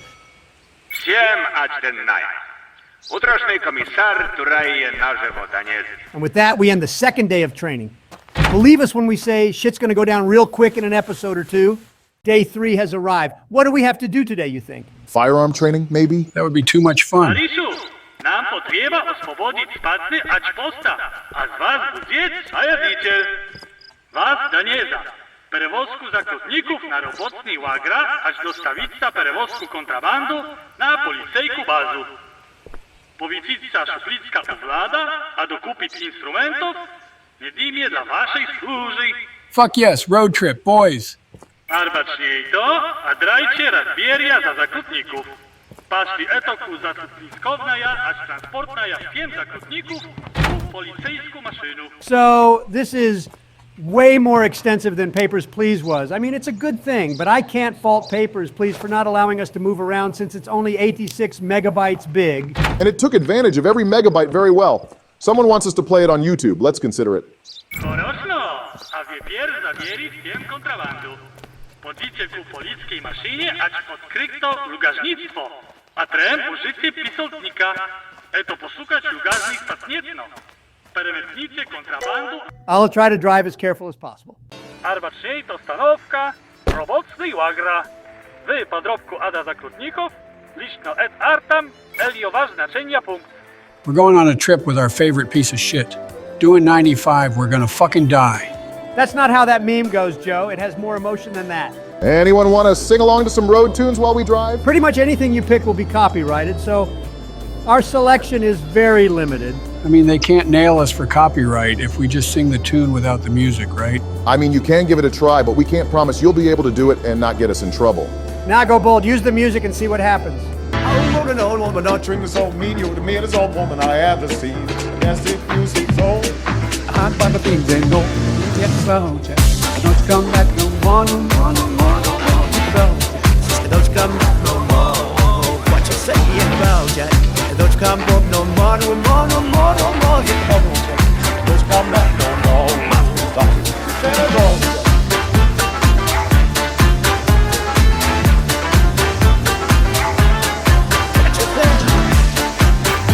And with that, we end the second day of training. Believe us when we say shit's gonna go down real quick in an episode or two. Day 3 has arrived. What do we have to do today, you think? Firearm training, maybe? That would be too much fun. Nam potrzeba oswobodzić spadny ać posta, a z was udziec zajawicie. Was Danieza, perewozku zakładników na robotny łagra, aż dostawica perewozku kontrabandu na policyjku bazu. Powiecica szuflicka powlada, a dokupić instrumentów, jedynie dla waszej służy. Fuck yes, road trip, boys. Arbaczniej to, a drajcie razbieria za zakładników. Paszli etoku zakładniskowna ja, aż transportna ja 5 zakładników w policyjską maszynu. So, this is way more extensive than Papers, Please was. I mean, it's a good thing, but I can't fault Papers, Please for not allowing us to move around since it's only 86 megabytes big. And it took advantage of every megabyte very well. Someone wants us to play it on YouTube. Let's consider it. Koroszno, a wypier zawieri w tym kontrabandu. Podlicie ku polickiej maszynie, acz podkryto lugażnictwo. A trem użycie pisoltnika. Eto posukać lugażnych stacnietno. Peremetnicie kontrabandu. I'll try to drive as careful as possible. Arbaczniej to stanowka, robocny łagra. Wy podrobku ada zakrutników, liczno et artam, eliowa znaczenia punkt. We're going on a trip with our favorite piece of shit. Doing 95, we're gonna fucking die. That's not how that meme goes, Joe. It has more emotion than that. Anyone want to sing along to some road tunes while we drive? Pretty much anything you pick will be copyrighted, so our selection is very limited. I mean, they can't nail us for copyright if we just sing the tune without the music, right? I mean, you can give it a try, but we can't promise you'll be able to do it and not get us in trouble. Now go bold. Use the music and see what happens. I want an old woman, not drink this old mean, you're the meanest old woman I ever seen. Yes, if you see so. I'm by the things they know. Get the road, Jack. Don't you come back no more, no more, no more, no more. Don't you come back no more. What you saying about Jack? Don't you come back no more, no more, no more, no more. Hit the road, Jack. Don't you come back no more. Let it go.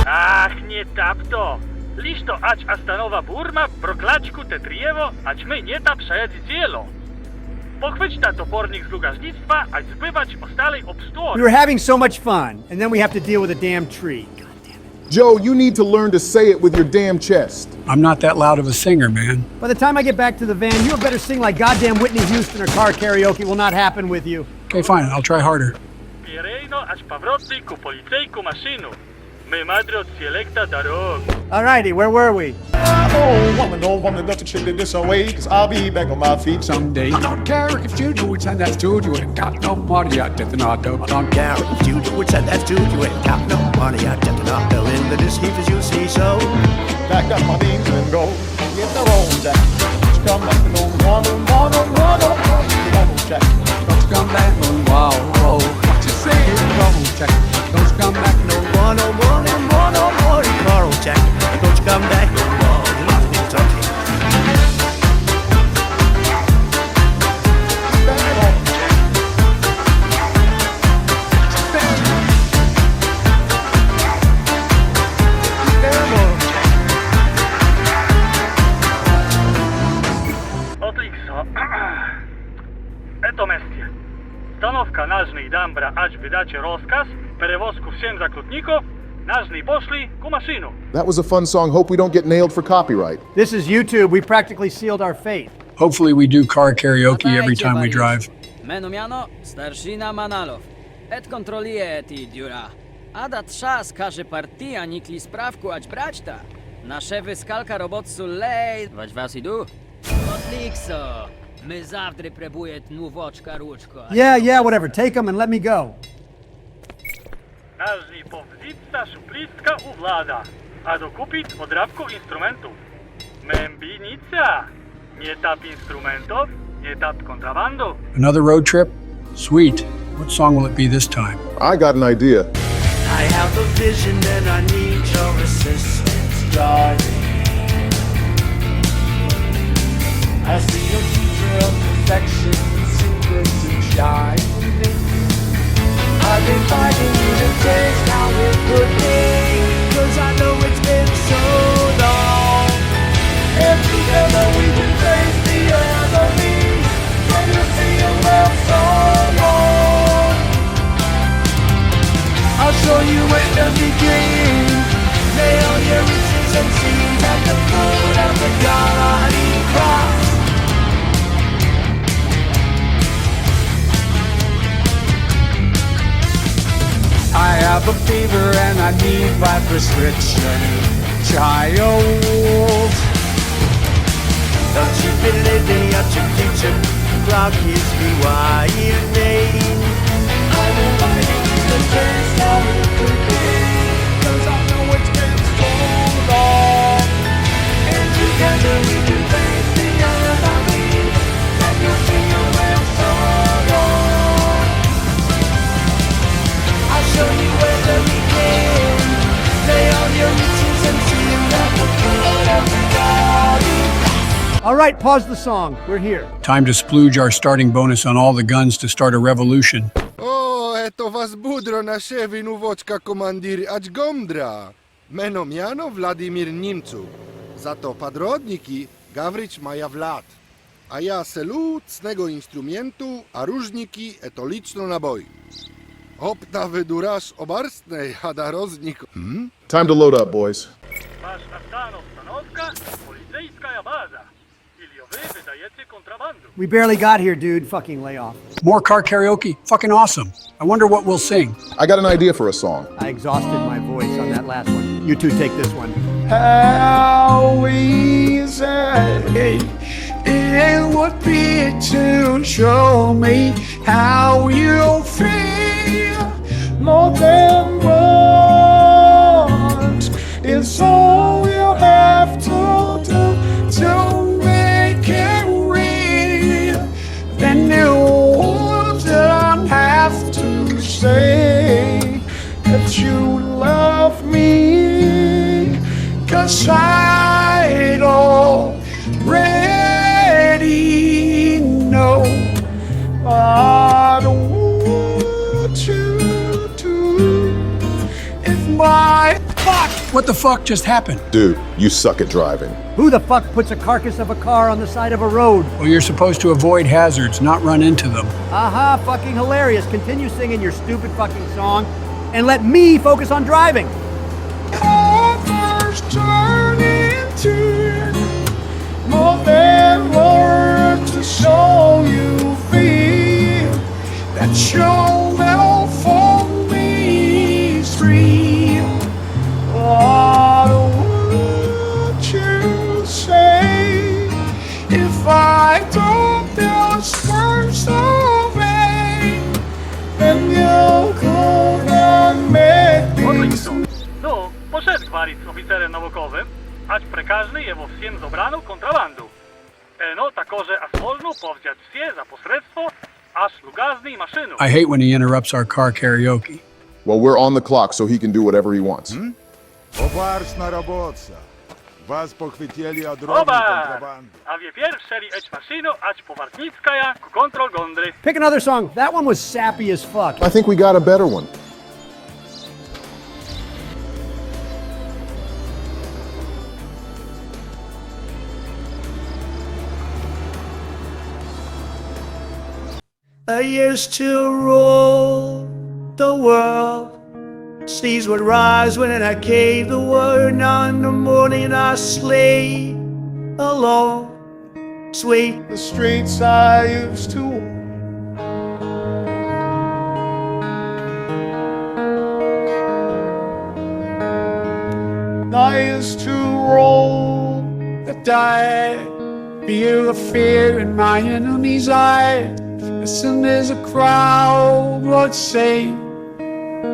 Ach, nie tap to. Lisz to ać astanowa burma, broklaczku te triewo, ać my nie ta przed dzielo. Pochwyć ta topornik z lugażnictwa, ać zbywać ostalej obstor. We were having so much fun, and then we have to deal with a damn tree. Joe, you need to learn to say it with your damn chest. I'm not that loud of a singer, man. By the time I get back to the van, you better sing like goddamn Whitney Houston or car karaoke will not happen with you. Okay, fine, I'll try harder. Pierejno ać pawrotny ku policejku maszynu. My madre od selekta darog. Alrighty, where were we? Oh, woman, love to treat it this way, cause I'll be back on my feet someday. I don't care if you do it, and that's true, you ain't got no money, I did not do. I don't care if you do it, and that's true, you ain't got no money, I did not know in the disheap as you see so. Back up my knees and go, get the road, Jack. Don't you come back no more, no more, no more, no more. Come on, Jack. Don't you come back no more, oh, what you saying, come on, Jack. Don't you come back no more, no more, no more, no more, Carl, Jack. Don't you come back no more, Kentucky. Eto mestie. Stanowka nażnej dambra, ać wydacie rozkaz, perewozku всем zaklutników, nażnej poszli ku maszynu. That was a fun song. Hope we don't get nailed for copyright. This is YouTube. We practically sealed our fate. Hopefully we do car karaoke every time we drive. Menomiano starshina Manalow. Et kontroluje eti dziura. Ada trzas każe partia nikli sprawku ać braćta. Nasze wyskalka robotsu lej. Wać was idu? Odlikso. My zawdry prebuje tnuwoczka ruczko. Yeah, whatever. Take them and let me go. Nażni powzicta szuplistka uwlada, a dokupić odrabku instrumentów. Membinica. Nie tap instrumentów, nie tap kontrabandu. Another road trip? Sweet. What song will it be this time? I got an idea. I have a vision and I need your assistance, darling. I see your future of perfection, secrets and shining. I've been fighting you to taste how it could be, cause I know it's been so long. And together we can face the enemy, from the sea of love so long. I'll show you where to begin. Lay on your riches and scenes at the foot of the Golgotha cross. I have a fever and I need my prescription, child. Don't you believe me at your kitchen? Clock keeps me whining. I'm inviting you to taste how it could be, cause I know it's been so long. And together we can face the enemy, and you'll see your will so long. I'll show you where to begin. Lay on your riches and see that the good of the God. All right, pause the song. We're here. Time to splooge our starting bonus on all the guns to start a revolution. O, eto was budro na siewi nuwoczka komandiri ać gomdra. Meno miano Wladimir Niemcu. Za to padrodniki Gawryć maja Wlad. A ja selu cnego instrumentu, a różniki eto liczno naboi. Hopna wydurasz obarstnej, hada roznik. Time to load up, boys. Wasz nastano stanowka, policyjska baza. Iliowy We barely got here, dude. Fucking lay off. More car karaoke? Fucking awesome. I wonder what we'll sing. I got an idea for a song. I exhausted my voice on that last one. You two take this one. How easy it would be to show me how you feel. More than words is all you have to do to make it real. Then you wouldn't have to say that you love me, 'cause I'd already know. I don't want you to if my fuck. What the fuck just happened? Dude, you suck at driving. Who the fuck puts a carcass of a car on the side of a road? Well, you're supposed to avoid hazards, not run into them. Aha, fucking hilarious. Continue singing your stupid fucking song and let me focus on driving. Others turn into more than words to show you feel that your love for me is real. What would you say if I told those words of aid? Then you couldn't make me. No, poszedł gwarić z oficerem naukowym, ać prekażny je wo всем zobraną kontrabandu. Eno takože as možno povzjať vsie za posredstvo až lugazný mašinu. I hate when he interrupts our car karaoke. Well, we're on the clock, so he can do whatever he wants. Povarsna robotsa. Вас похватили от дроги Oba! контрабанды. A wie pierwszeli eć mašinu, ać povartnickaja ku kontrol gondry. Pick another song. That one was sappy as fuck. I think we got a better one. I used to rule the world. Seas would rise when I gave the word. Now in the morning I sleep alone. Sweet The streets I used to walk. I used to roll the dice, feel the fear in my enemy's eyes. Listen as a crowd would say,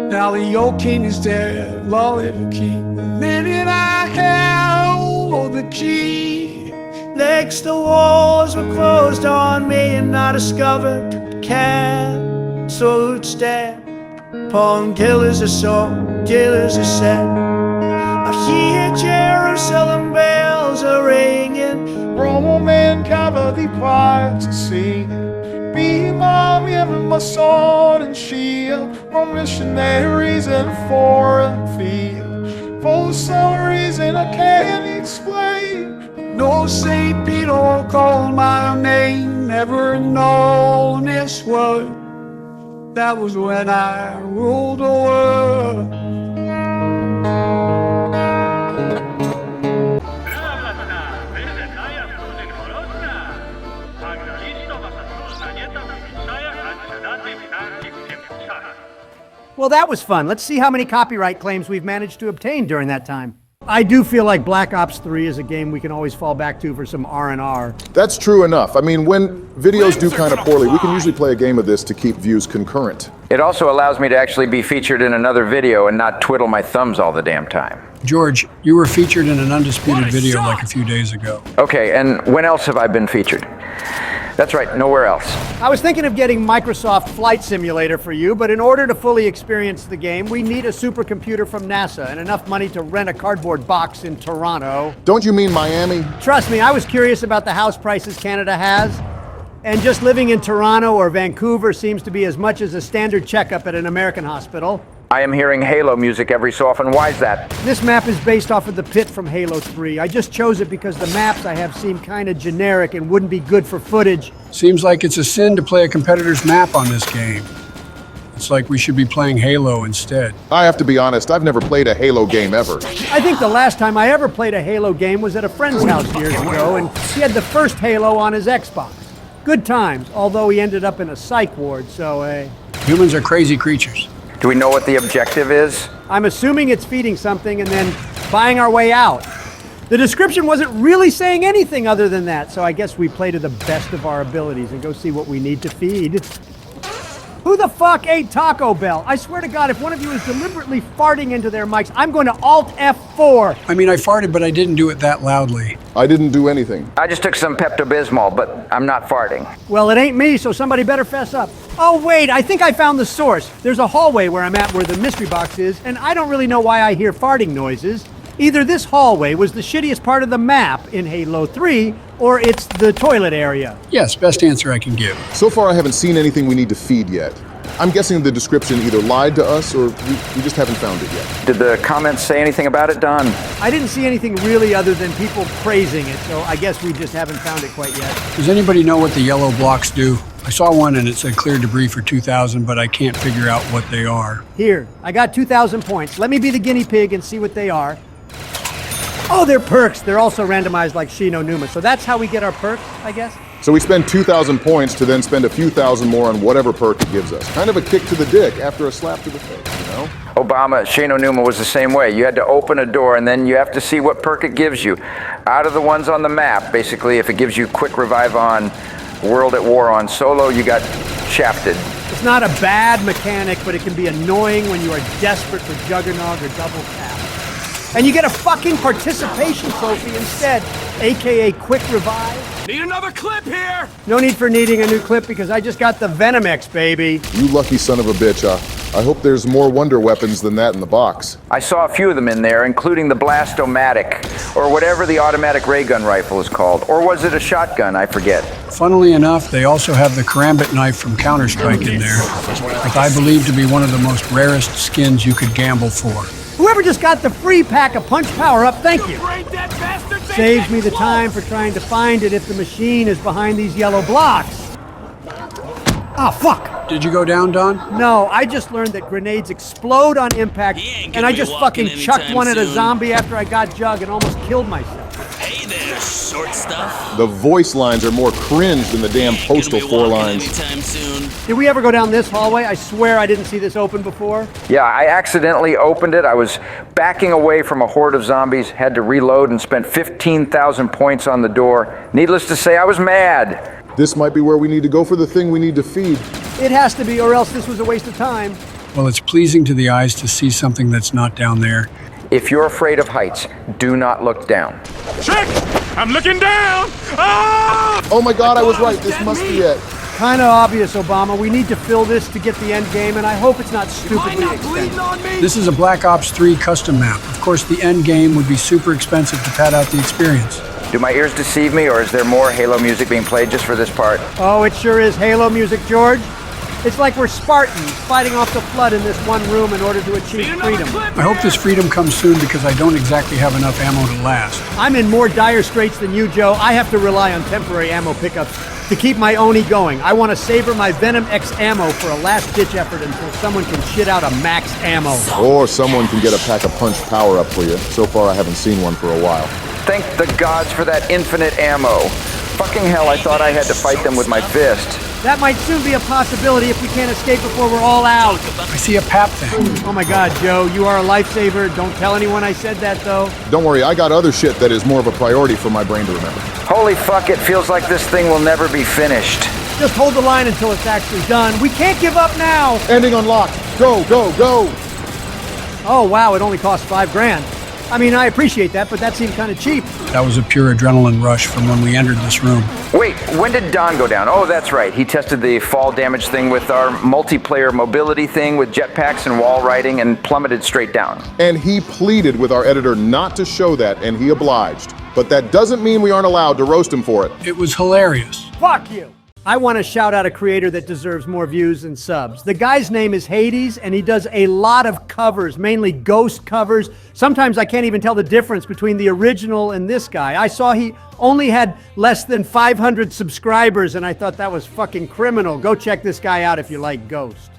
now the old king is dead, long live the king. The minute I held the key, next the walls were closed on me, and I discovered the canceled stand. Upon killers are sold, killers are set. I hear Jerusalem bells are ringing. Roman men cover the prize to see. Be my and my sword and shield. For missionaries in a foreign field. For some reason I can't explain. No St. Peter called my name, never known this word. That was when I ruled the world. Well, that was fun. Let's see how many copyright claims we've managed to obtain during that time. I do feel like Black Ops 3 is a game we can always fall back to for some R&R. That's true enough. I mean, when videos do kind of poorly, we can usually play a game of this to keep views concurrent. It also allows me to actually be featured in another video and not twiddle my thumbs all the damn time. George, you were featured in an undisputed video like a few days ago. Okay, and when else have I been featured? That's right, nowhere else. I was thinking of getting Microsoft Flight Simulator for you, but in order to fully experience the game, we need a supercomputer from NASA and enough money to rent a cardboard box in Toronto. Don't you mean Miami? Trust me, I was curious about the house prices Canada has, and just living in Toronto or Vancouver seems to be as much as a standard checkup at an American hospital. I am hearing Halo music every so often. Why is that? This map is based off of the pit from Halo 3. I just chose it because the maps I have seem kind of generic and wouldn't be good for footage. Seems like it's a sin to play a competitor's map on this game. It's like we should be playing Halo instead. I have to be honest, I've never played a Halo game ever. I think the last time I ever played a Halo game was at a friend's house years ago, and he had the first Halo on his Xbox. Good times, although he ended up in a psych ward, so Humans are crazy creatures. Do we know what the objective is? I'm assuming it's feeding something and then buying our way out. The description wasn't really saying anything other than that, so I guess we play to the best of our abilities and go see what we need to feed. Who the fuck ate Taco Bell? I swear to God, if one of you is deliberately farting into their mics, I'm going to Alt F4. I mean, I farted, but I didn't do it that loudly. I didn't do anything. I just took some Pepto-Bismol, but I'm not farting. Well, it ain't me, so somebody better fess up. Oh, wait, I think I found the source. There's a hallway where I'm at where the mystery box is, and I don't really know why I hear farting noises. Either this hallway was the shittiest part of the map in Halo 3, or it's the toilet area. Yes, best answer I can give. So far, I haven't seen anything we need to feed yet. I'm guessing the description either lied to us or we just haven't found it yet. Did the comments say anything about it, Don? I didn't see anything really other than people praising it, so I guess we just haven't found it quite yet. Does anybody know what the yellow blocks do? I saw one and it said clear debris for 2,000, but I can't figure out what they are. Here, I got 2,000 points. Let me be the guinea pig and see what they are. Oh, they're perks. They're also randomized like Shino Numa, so that's how we get our perks, I guess? So we spend 2,000 points to then spend a few thousand more on whatever perk it gives us. Kind of a kick to the dick after a slap to the face, you know? Obama, Shano Numa was the same way. You had to open a door and then you have to see what perk it gives you. Out of the ones on the map, basically, if it gives you quick revive on World at War on solo, you got shafted. It's not a bad mechanic, but it can be annoying when you are desperate for Juggernog or Double Tap. And you get a fucking participation trophy instead, aka quick revive. Need another clip here! No need for needing a new clip because I just got the Venom X, baby. You lucky son of a bitch. I hope there's more wonder weapons than that in the box. I saw a few of them in there, including the Blastomatic, or whatever the automatic ray gun rifle is called. Or was it a shotgun? I forget. Funnily enough, they also have the Karambit knife from Counter-Strike in there, which I believe to be one of the most rarest skins you could gamble for. Whoever just got the free pack of punch power-up, thank you. Saves me the time for trying to find it if the machine is behind these yellow blocks. Oh, fuck. Did you go down, Don? No, I just learned that grenades explode on impact, and I just fucking chucked one at a zombie after I got Jug and almost killed myself. Hey there, short stuff. The voice lines are more cringe than the damn postal 4 lines. Anytime soon. Did we ever go down this hallway? I swear I didn't see this open before. Yeah, I accidentally opened it. I was backing away from a horde of zombies, had to reload and spent 15,000 points on the door. Needless to say, I was mad. This might be where we need to go for the thing we need to feed. It has to be, or else this was a waste of time. Well, it's pleasing to the eyes to see something that's not down there. If you're afraid of heights, do not look down. Check! I'm looking down! Ah! Oh my God, I was right. This must be it. Kind of obvious, Obama. We need to fill this to get the end game, and I hope it's not stupidly extended. This is a Black Ops 3 custom map. Of course, the end game would be super expensive to pad out the experience. Do my ears deceive me, or is there more Halo music being played just for this part? Oh, it sure is Halo music, George. It's like we're Spartans fighting off the flood in this one room in order to achieve freedom. I hope this freedom comes soon because I don't exactly have enough ammo to last. I'm in more dire straits than you, Joe. I have to rely on temporary ammo pickups to keep my Oni going. I want to savor my Venom X ammo for a last-ditch effort until someone can shit out a max ammo. Or someone can get a pack of punch power-up for you. So far, I haven't seen one for a while. Thank the gods for that infinite ammo. Fucking hell, I thought I had to fight them with my fist. That might soon be a possibility if we can't escape before we're all out. I see a PAP thing. Oh my God, Joe, you are a lifesaver. Don't tell anyone I said that, though. Don't worry, I got other shit that is more of a priority for my brain to remember. Holy fuck, it feels like this thing will never be finished. Just hold the line until it's actually done. We can't give up now. Ending unlocked. Go, go, go. Oh, wow, it only cost $5,000. I mean, I appreciate that, but that seemed kind of cheap. That was a pure adrenaline rush from when we entered this room. Wait, when did Don go down? Oh, that's right. He tested the fall damage thing with our multiplayer mobility thing with jetpacks and wall riding and plummeted straight down. And he pleaded with our editor not to show that, and he obliged. But that doesn't mean we aren't allowed to roast him for it. It was hilarious. Fuck you. I want to shout out a creator that deserves more views and subs. The guy's name is Hades, and he does a lot of covers, mainly ghost covers. Sometimes I can't even tell the difference between the original and this guy. I saw he only had less than 500 subscribers, and I thought that was fucking criminal. Go check this guy out if you like Ghost.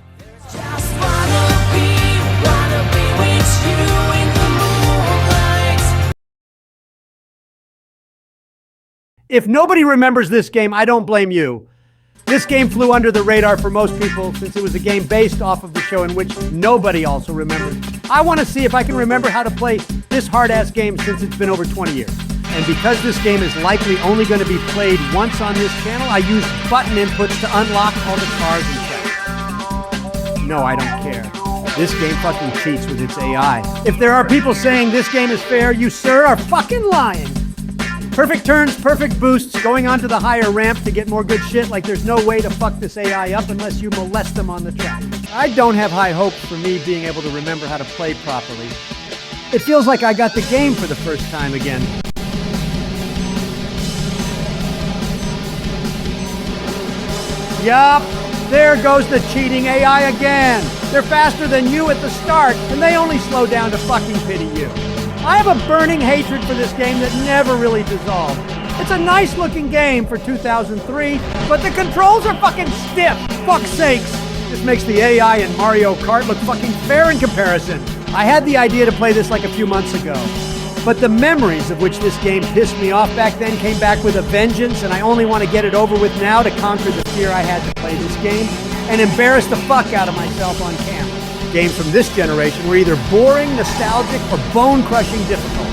If nobody remembers this game, I don't blame you. This game flew under the radar for most people since it was a game based off of the show in which nobody also remembers. I want to see if I can remember how to play this hard-ass game since it's been over 20 years. And because this game is likely only going to be played once on this channel, I use button inputs to unlock all the cars and chests. No, I don't care. This game fucking cheats with its AI. If there are people saying this game is fair, you, sir, are fucking lying. Perfect turns, perfect boosts, going onto the higher ramp to get more good shit, like there's no way to fuck this AI up unless you molest them on the track. I don't have high hopes for me being able to remember how to play properly. It feels like I got the game for the first time again. Yup, there goes the cheating AI again. They're faster than you at the start, and they only slow down to fucking pity you. I have a burning hatred for this game that never really dissolved. It's a nice looking game for 2003, but the controls are fucking stiff. Fuck's sakes. This makes the AI in Mario Kart look fucking fair in comparison. I had the idea to play this like a few months ago, but the memories of which this game pissed me off back then came back with a vengeance, and I only want to get it over with now to conquer the fear I had to play this game and embarrass the fuck out of myself on camera. Games from this generation were either boring, nostalgic, or bone-crushing difficult.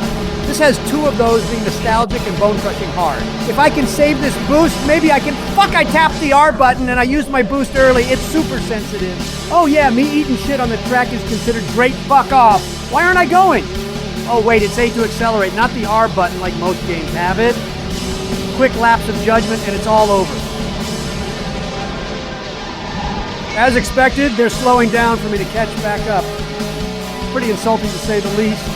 This has two of those, being nostalgic and bone-crushing hard. If I can save this boost, maybe I can... Fuck, I tapped the R button and I used my boost early. It's super sensitive. Oh yeah, me eating shit on the track is considered great fuck off. Why aren't I going? Oh wait, it's A to accelerate, not the R button like most games have it. Quick lapse of judgment and it's all over. As expected, they're slowing down for me to catch back up. Pretty insulting to say the least.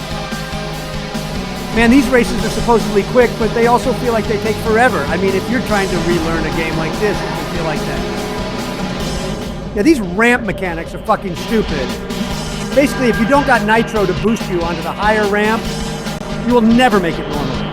Man, these races are supposedly quick, but they also feel like they take forever. I mean, if you're trying to relearn a game like this, it can feel like that. Yeah, these ramp mechanics are fucking stupid. Basically, if you don't got nitro to boost you onto the higher ramp, you will never make it normally.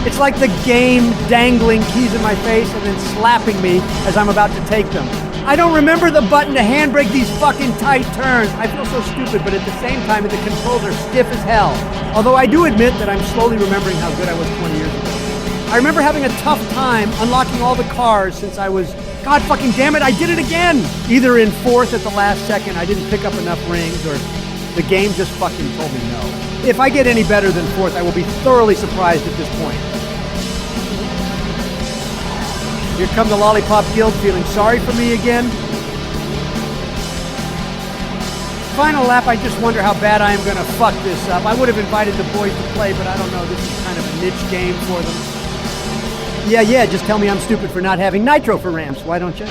It's like the game dangling keys in my face and then slapping me as I'm about to take them. I don't remember the button to handbrake these fucking tight turns. I feel so stupid, but at the same time, the controls are stiff as hell. Although I do admit that I'm slowly remembering how good I was 20 years ago. I remember having a tough time unlocking all the cars since I was... God fucking damn it, I did it again! Either in fourth at the last second, I didn't pick up enough rings, or the game just fucking told me no. If I get any better than fourth, I will be thoroughly surprised at this point. Here come the Lollipop Guild feeling sorry for me again. Final lap, I just wonder how bad I am going to fuck this up. I would have invited the boys to play, but I don't know. This is kind of a niche game for them. Yeah, just tell me I'm stupid for not having nitro for ramps. Why don't you?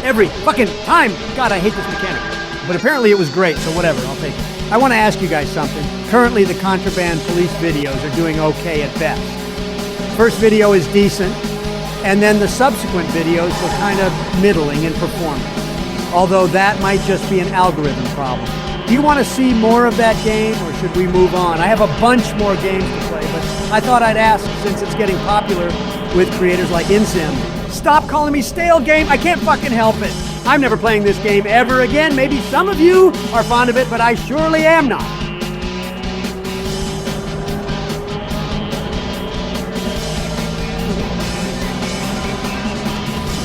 Every fucking time. God, I hate this mechanic. But apparently it was great, so whatever, I'll take it. I want to ask you guys something. Currently, the Contraband Police videos are doing okay at best. First video is decent. And then the subsequent videos were kind of middling in performance. Although that might just be an algorithm problem. Do you want to see more of that game, or should we move on? I have a bunch more games to play, but I thought I'd ask, since it's getting popular with creators like InSim. Stop calling me stale game, I can't fucking help it. I'm never playing this game ever again. Maybe some of you are fond of it, but I surely am not.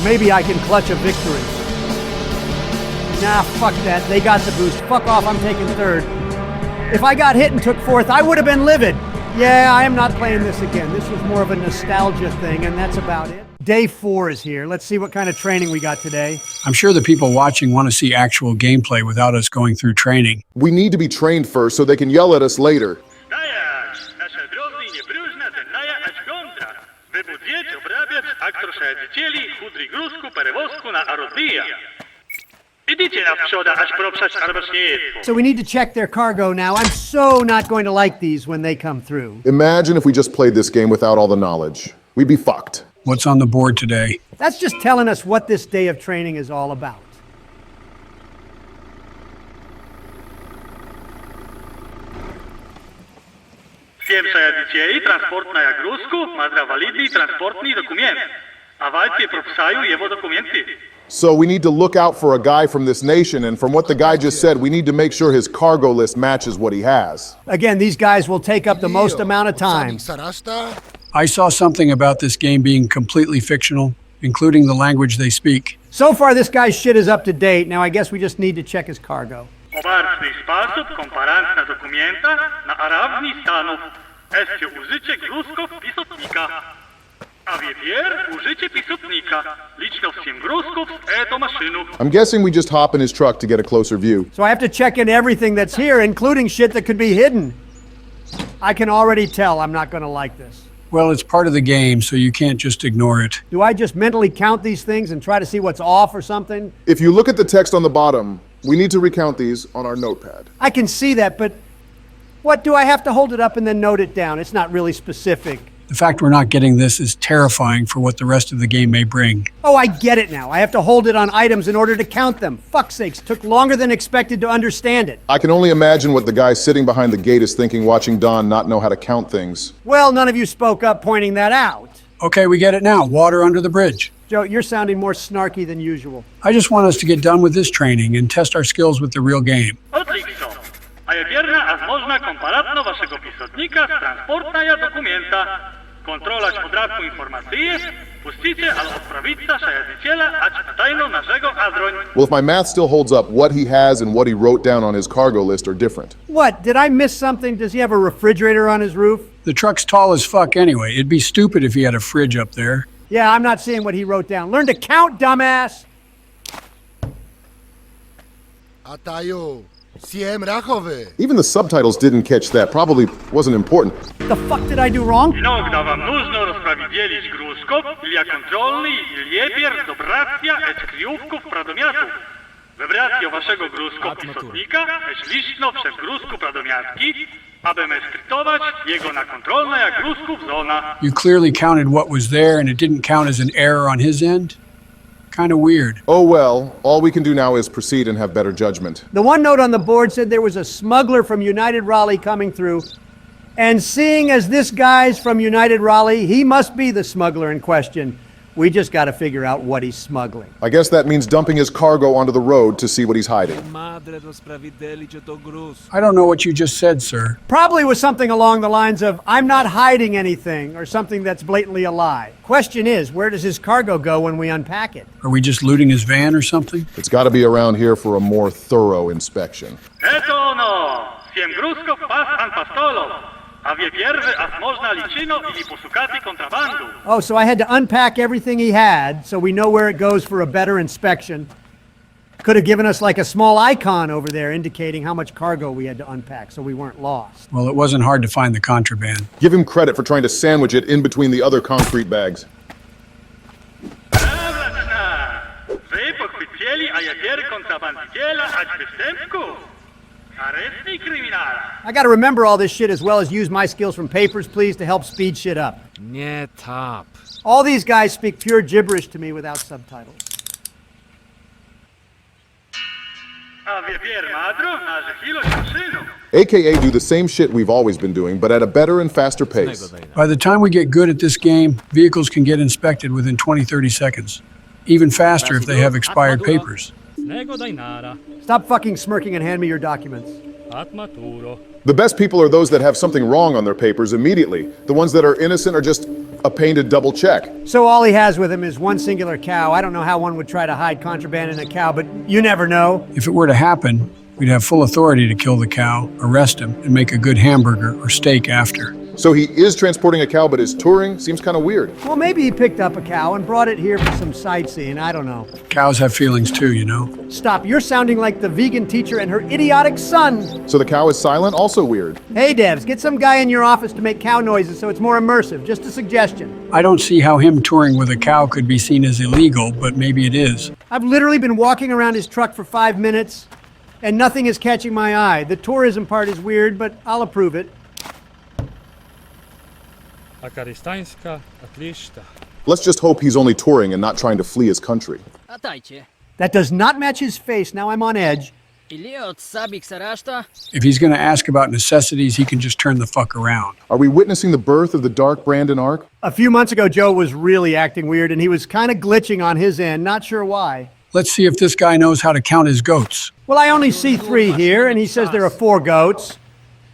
Maybe I can clutch a victory. Nah, fuck that. They got the boost. Fuck off, I'm taking third. If I got hit and took fourth, I would have been livid. Yeah, I am not playing this again. This was more of a nostalgia thing, and that's about it. Day 4 is here. Let's see what kind of training we got today. I'm sure the people watching want to see actual gameplay without us going through training. We need to be trained first so they can yell at us later. So we need to check their cargo now. I'm so not going to like these when they come through. Imagine if we just played this game without all the knowledge. We'd be fucked. What's on the board today? That's just telling us what this day of training is all about. Всем детей транспортная грузку, мадра валидный транспортный документ. А вальте прописаю его документы. So we need to look out for a guy from this nation, and from what the guy just said, we need to make sure his cargo list matches what he has. Again, these guys will take up the most amount of time. I saw something about this game being completely fictional, including the language they speak. So far, this guy's shit is up to date. Now, I guess we just need to check his cargo. Obecny sposób komparantna dokumenta na arawni stanów jest użycie gruzków pisotnika. A wiepier użycie pisotnika. Lično всем gruzków z eto maszynu. I'm guessing we just hop in his truck to get a closer view. So I have to check in everything that's here, including shit that could be hidden. I can already tell I'm not going to like this. Well, it's part of the game, so you can't just ignore it. Do I just mentally count these things and try to see what's off or something? If you look at the text on the bottom, we need to recount these on our notepad. I can see that, but what, do I have to hold it up and then note it down? It's not really specific. The fact we're not getting this is terrifying for what the rest of the game may bring. Oh, I get it now. I have to hold it on items in order to count them. Fuck's sakes, took longer than expected to understand it. I can only imagine what the guy sitting behind the gate is thinking watching Don not know how to count things. Well, none of you spoke up pointing that out. Okay, we get it now. Water under the bridge. Joe, you're sounding more snarky than usual. I just want us to get done with this training and test our skills with the real game. Odlično. A je wierna, a można komparatno waszego pisotnika z transportnaja dokumenta. Kontrolać podradku informacje, puścicie, ale odprawica szajadziciela, ać tajno naszego adroń. Well, if my math still holds up, what he has and what he wrote down on his cargo list are different. What, did I miss something? Does he have a refrigerator on his roof? The truck's tall as fuck anyway. It'd be stupid if he had a fridge up there. Yeah, I'm not seeing what he wrote down. Learn to count, dumbass! Atayo, siem rachowy. Even the subtitles didn't catch that. Probably wasn't important. The fuck did I do wrong? Inogda wam нужно rozprawidzielić gruzków, ilia kontrolny, iliepier, dobracja, eć kryjówków, pradomiatów. Wybracjo waszego gruzków pisotnika, eć liczno przez gruzku pradomiatki, aby skrytować jego na kontrolne jak gruzków zona. You clearly counted what was there and it didn't count as an error on his end? Kind of weird. Oh well, all we can do now is proceed and have better judgment. The one note on the board said there was a smuggler from United Raleigh coming through, and seeing as this guy's from United Raleigh, he must be the smuggler in question. We just got to figure out what he's smuggling. I guess that means dumping his cargo onto the road to see what he's hiding. I don't know what you just said, sir. Probably was something along the lines of, I'm not hiding anything, or something that's blatantly a lie. Question is, where does his cargo go when we unpack it? Are we just looting his van or something? It's got to be around here for a more thorough inspection. Eto ono, siem gruzków pas an pastolov. A wie pierwy, as można liczyno ili posukati kontrabandu. Oh, so I had to unpack everything he had so we know where it goes for a better inspection. Could have given us like a small icon over there indicating how much cargo we had to unpack so we weren't lost. Well, it wasn't hard to find the contraband. Give him credit for trying to sandwich it in between the other concrete bags. Wy pochwycieli, a je pier kontrabandziela, ać występku. I gotta remember all this shit as well as use my skills from papers, please, to help speed shit up. Nie tap. All these guys speak pure gibberish to me without subtitles. AKA do the same shit we've always been doing, but at a better and faster pace. By the time we get good at this game, vehicles can get inspected within 20-30 seconds. Even faster if they have expired papers. Stop fucking smirking and hand me your documents. The best people are those that have something wrong on their papers immediately. The ones that are innocent are just a pain to double check. So all he has with him is one singular cow. I don't know how one would try to hide contraband in a cow, but you never know. If it were to happen, we'd have full authority to kill the cow, arrest him, and make a good hamburger or steak after. So he is transporting a cow, but his touring seems kind of weird. Well, maybe he picked up a cow and brought it here for some sightseeing. I don't know. Cows have feelings too, you know. Stop. You're sounding like the vegan teacher and her idiotic son. So the cow is silent? Also weird. Hey, Devs, get some guy in your office to make cow noises so it's more immersive. Just a suggestion. I don't see how him touring with a cow could be seen as illegal, but maybe it is. I've literally been walking around his truck for 5 minutes, and nothing is catching my eye. The tourism part is weird, but I'll approve it. Let's just hope he's only touring and not trying to flee his country. That does not match his face. Now I'm on edge. If he's going to ask about necessities, he can just turn the fuck around. Are we witnessing the birth of the Dark Brandon arc? A few months ago, Joe was really acting weird, and he was kind of glitching on his end. Not sure why. Let's see if this guy knows how to count his goats. Well, I only see 3 here, and he says there are 4 goats.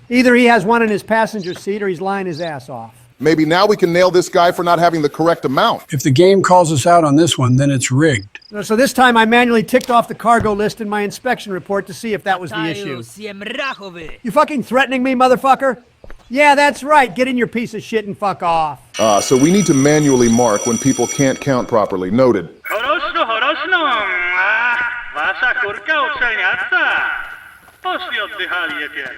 Either he has one in his passenger seat or he's lying his ass off. Maybe now we can nail this guy for not having the correct amount. If the game calls us out on this one, then it's rigged. So this time I manually ticked off the cargo list in my inspection report to see if that was the issue. You fucking threatening me, motherfucker? Yeah, that's right. Get in your piece of shit and fuck off. So we need to manually mark when people can't count properly. Noted. Wasza kurka uczelniasta. Poszli oddychali jepier.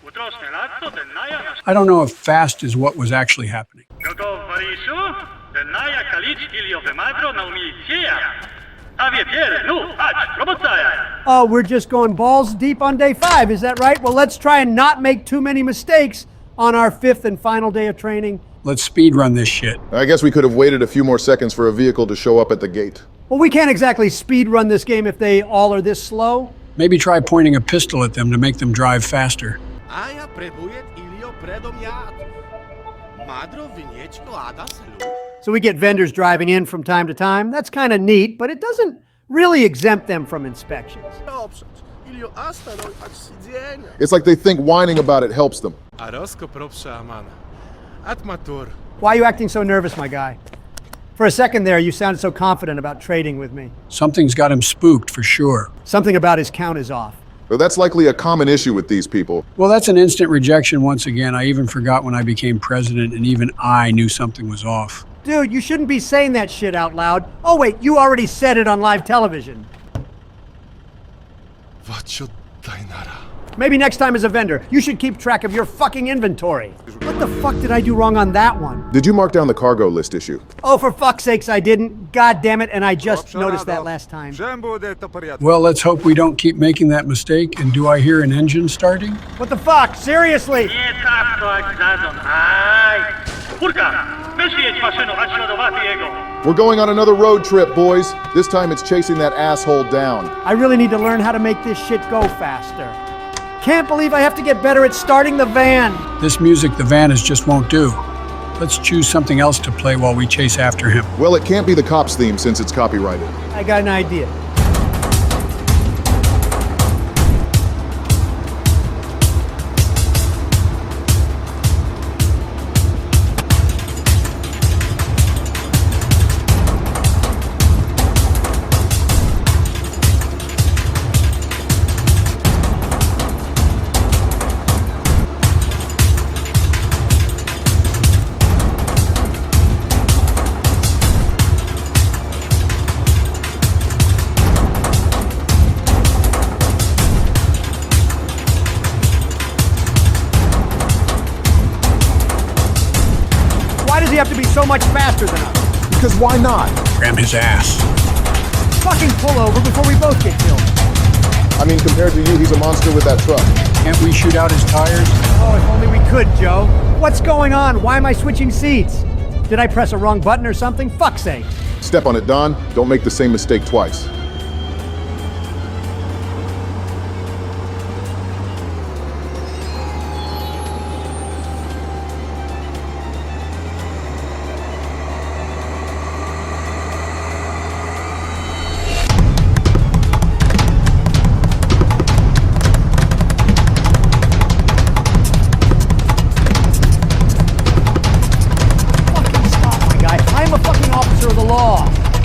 Utroszne latco, ten naja nasz... I don't know if fast is what was actually happening. Gotov, Variszu? Ten naja kalić iliowe madro na umilcieja. A wiepier, no, ać, robocaja. Oh, we're just going balls deep on day 5, is that right? Well, let's try and not make too many mistakes on our 5th and final day of training. Let's speed run this shit. I guess we could have waited a few more seconds for a vehicle to show up at the gate. Well, we can't exactly speed run this game if they all are this slow. Maybe try pointing a pistol at them to make them drive faster. So we get vendors driving in from time to time. That's kind of neat, but it doesn't really exempt them from inspections. It's like they think whining about it helps them. Why are you acting so nervous, my guy? For a second there, you sounded so confident about trading with me. Something's got him spooked for sure. Something about his count is off. Well, that's likely a common issue with these people. Well, that's an instant rejection once again. I even forgot when I became president, and even I knew something was off. Dude, you shouldn't be saying that shit out loud. Oh wait, you already said it on live television. Maybe next time as a vendor, you should keep track of your fucking inventory. What the fuck did I do wrong on that one? Did you mark down the cargo list issue? Oh, for fuck's sakes, I didn't. God damn it, and I just noticed that last time. Well, let's hope we don't keep making that mistake. And do I hear an engine starting? What the fuck? Seriously? Nie tak to jak Cazador. Aj! Kurka, weź jedź maszyną, ać śladowaty jego. We're going on another road trip, boys. This time it's chasing that asshole down. I really need to learn how to make this shit go faster. Can't believe I have to get better at starting the van. This music the van is just won't do. Let's choose something else to play while we chase after him. Well, it can't be the cops theme since it's copyrighted. I got an idea. He have to be so much faster than us? Because why not? Ram his ass. Fucking pull over before we both get killed. I mean, compared to you, he's a monster with that truck. Can't we shoot out his tires? Oh, if only we could, Joe. What's going on? Why am I switching seats? Did I press a wrong button or something? Fuck's sake. Step on it, Don. Don't make the same mistake twice.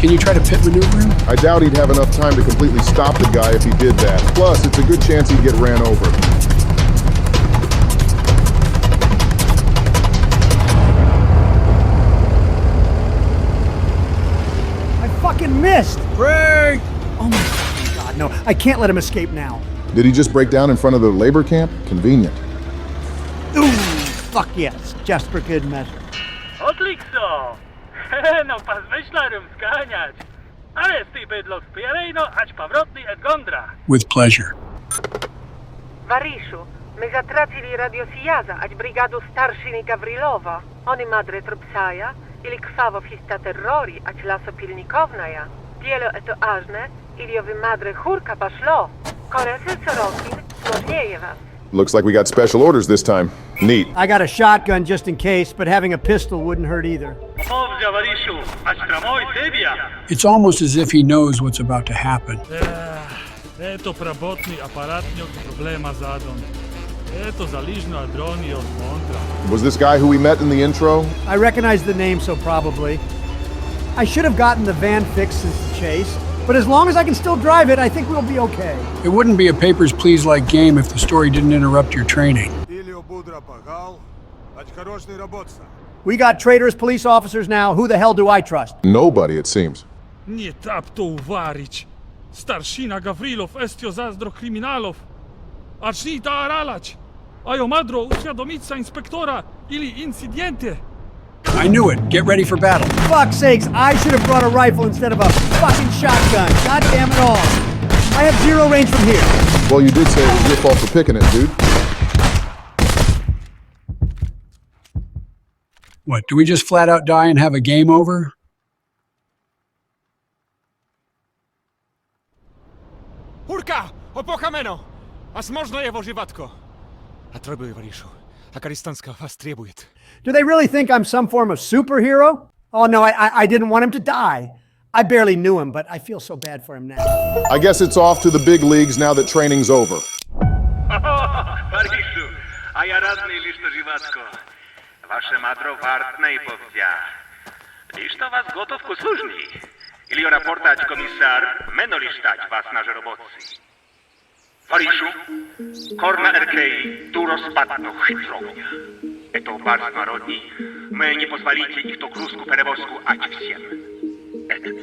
Can you try to pit maneuver him? I doubt he'd have enough time to completely stop the guy if he did that. Plus, it's a good chance he'd get ran over. I fucking missed! Break! Oh my God, no. I can't let him escape now. Did he just break down in front of the labor camp? Convenient. Ooh, fuck yes. Just for good measure. Odlikso! No pas wyślarym zganiać. Ale ty bydlo spierejno, ać powrotny et gondra. With pleasure. Variszu, my zatracili radiosijaza, ać brigadu starszini Gavrilova. Oni madre trupsaja, ili krwawo wista terrori, ać lasopilnikownaja. Dielo eto ażne, iliowy madre churka paszlo. Koresy sorokin, słożnieje was. Looks like we got special orders this time. Neat. I got a shotgun just in case, but having a pistol wouldn't hurt either. It's almost as if he knows what's about to happen. Eto prabotny aparatny od problema zadon. Eto zaližno adroni od montra. Was this guy who we met in the intro? I recognize the name, so probably. I should have gotten the van fixed since the chase, but as long as I can still drive it, I think we'll be okay. It wouldn't be a Papers, Please-like game if the story didn't interrupt your training. We got traitorous police officers now. Who the hell do I trust? Nobody, it seems. Nie tap to uvarić. Staršina Gavrilov estio zazdro kriminalov. Aczni ta aralać. Ajo madro uświadomica inspektora ili incidente. I knew it. Get ready for battle. Fuck's sakes, I should have brought a rifle instead of a fucking shotgun. God damn it all. I have zero range from here. Well, you did say it was your fault for picking it, dude. What, do we just flat out die and have a game over? Hurka! Opoka meno! As można jewo żywatko. A trebuje varishu. A karistanska vas trebujет. Do they really think I'm some form of superhero? Oh no, I didn't want him to die. I barely knew him, but I feel so bad for him now. I guess it's off to the big leagues now that training's over. Varishu, a ja radny listo żywatko. Wasze madro wartne i powdzia. Listo was gotów ku służni. Ili raportać komisar, meno lištać was na żerobocy. Varishu, korna erkei, tu rozpadno chytrownia. Eto barst narodni, my nie pozwolicie ich to krusku perewozku ać всем.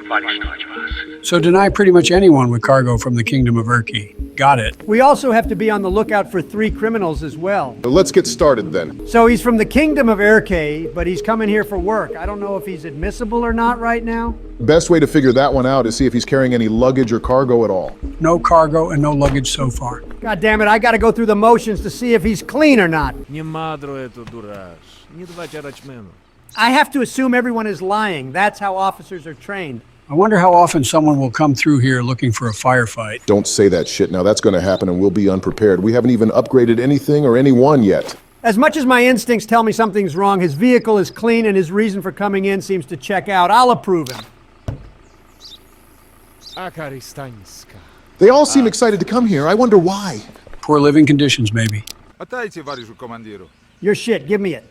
Walisztować was. So deny pretty much anyone with cargo from the Kingdom of Urki. Got it. We also have to be on the lookout for 3 criminals as well. Let's get started then. So he's from the Kingdom of Urki, but he's coming here for work. I don't know if he's admissible or not right now. Best way to figure that one out is see if he's carrying any luggage or cargo at all. No cargo and no luggage so far. God damn it, I gotta go through the motions to see if he's clean or not. Nie madro eto duraż. Nie dbać raćmeno. I have to assume everyone is lying. That's how officers are trained. I wonder how often someone will come through here looking for a firefight. Don't say that shit now. That's going to happen and we'll be unprepared. We haven't even upgraded anything or anyone yet. As much as my instincts tell me something's wrong, his vehicle is clean and his reason for coming in seems to check out. I'll approve him. Akaristanska. They all seem excited to come here. I wonder why. Poor living conditions, maybe. Отдайте варежу командиру. Your shit, give me it.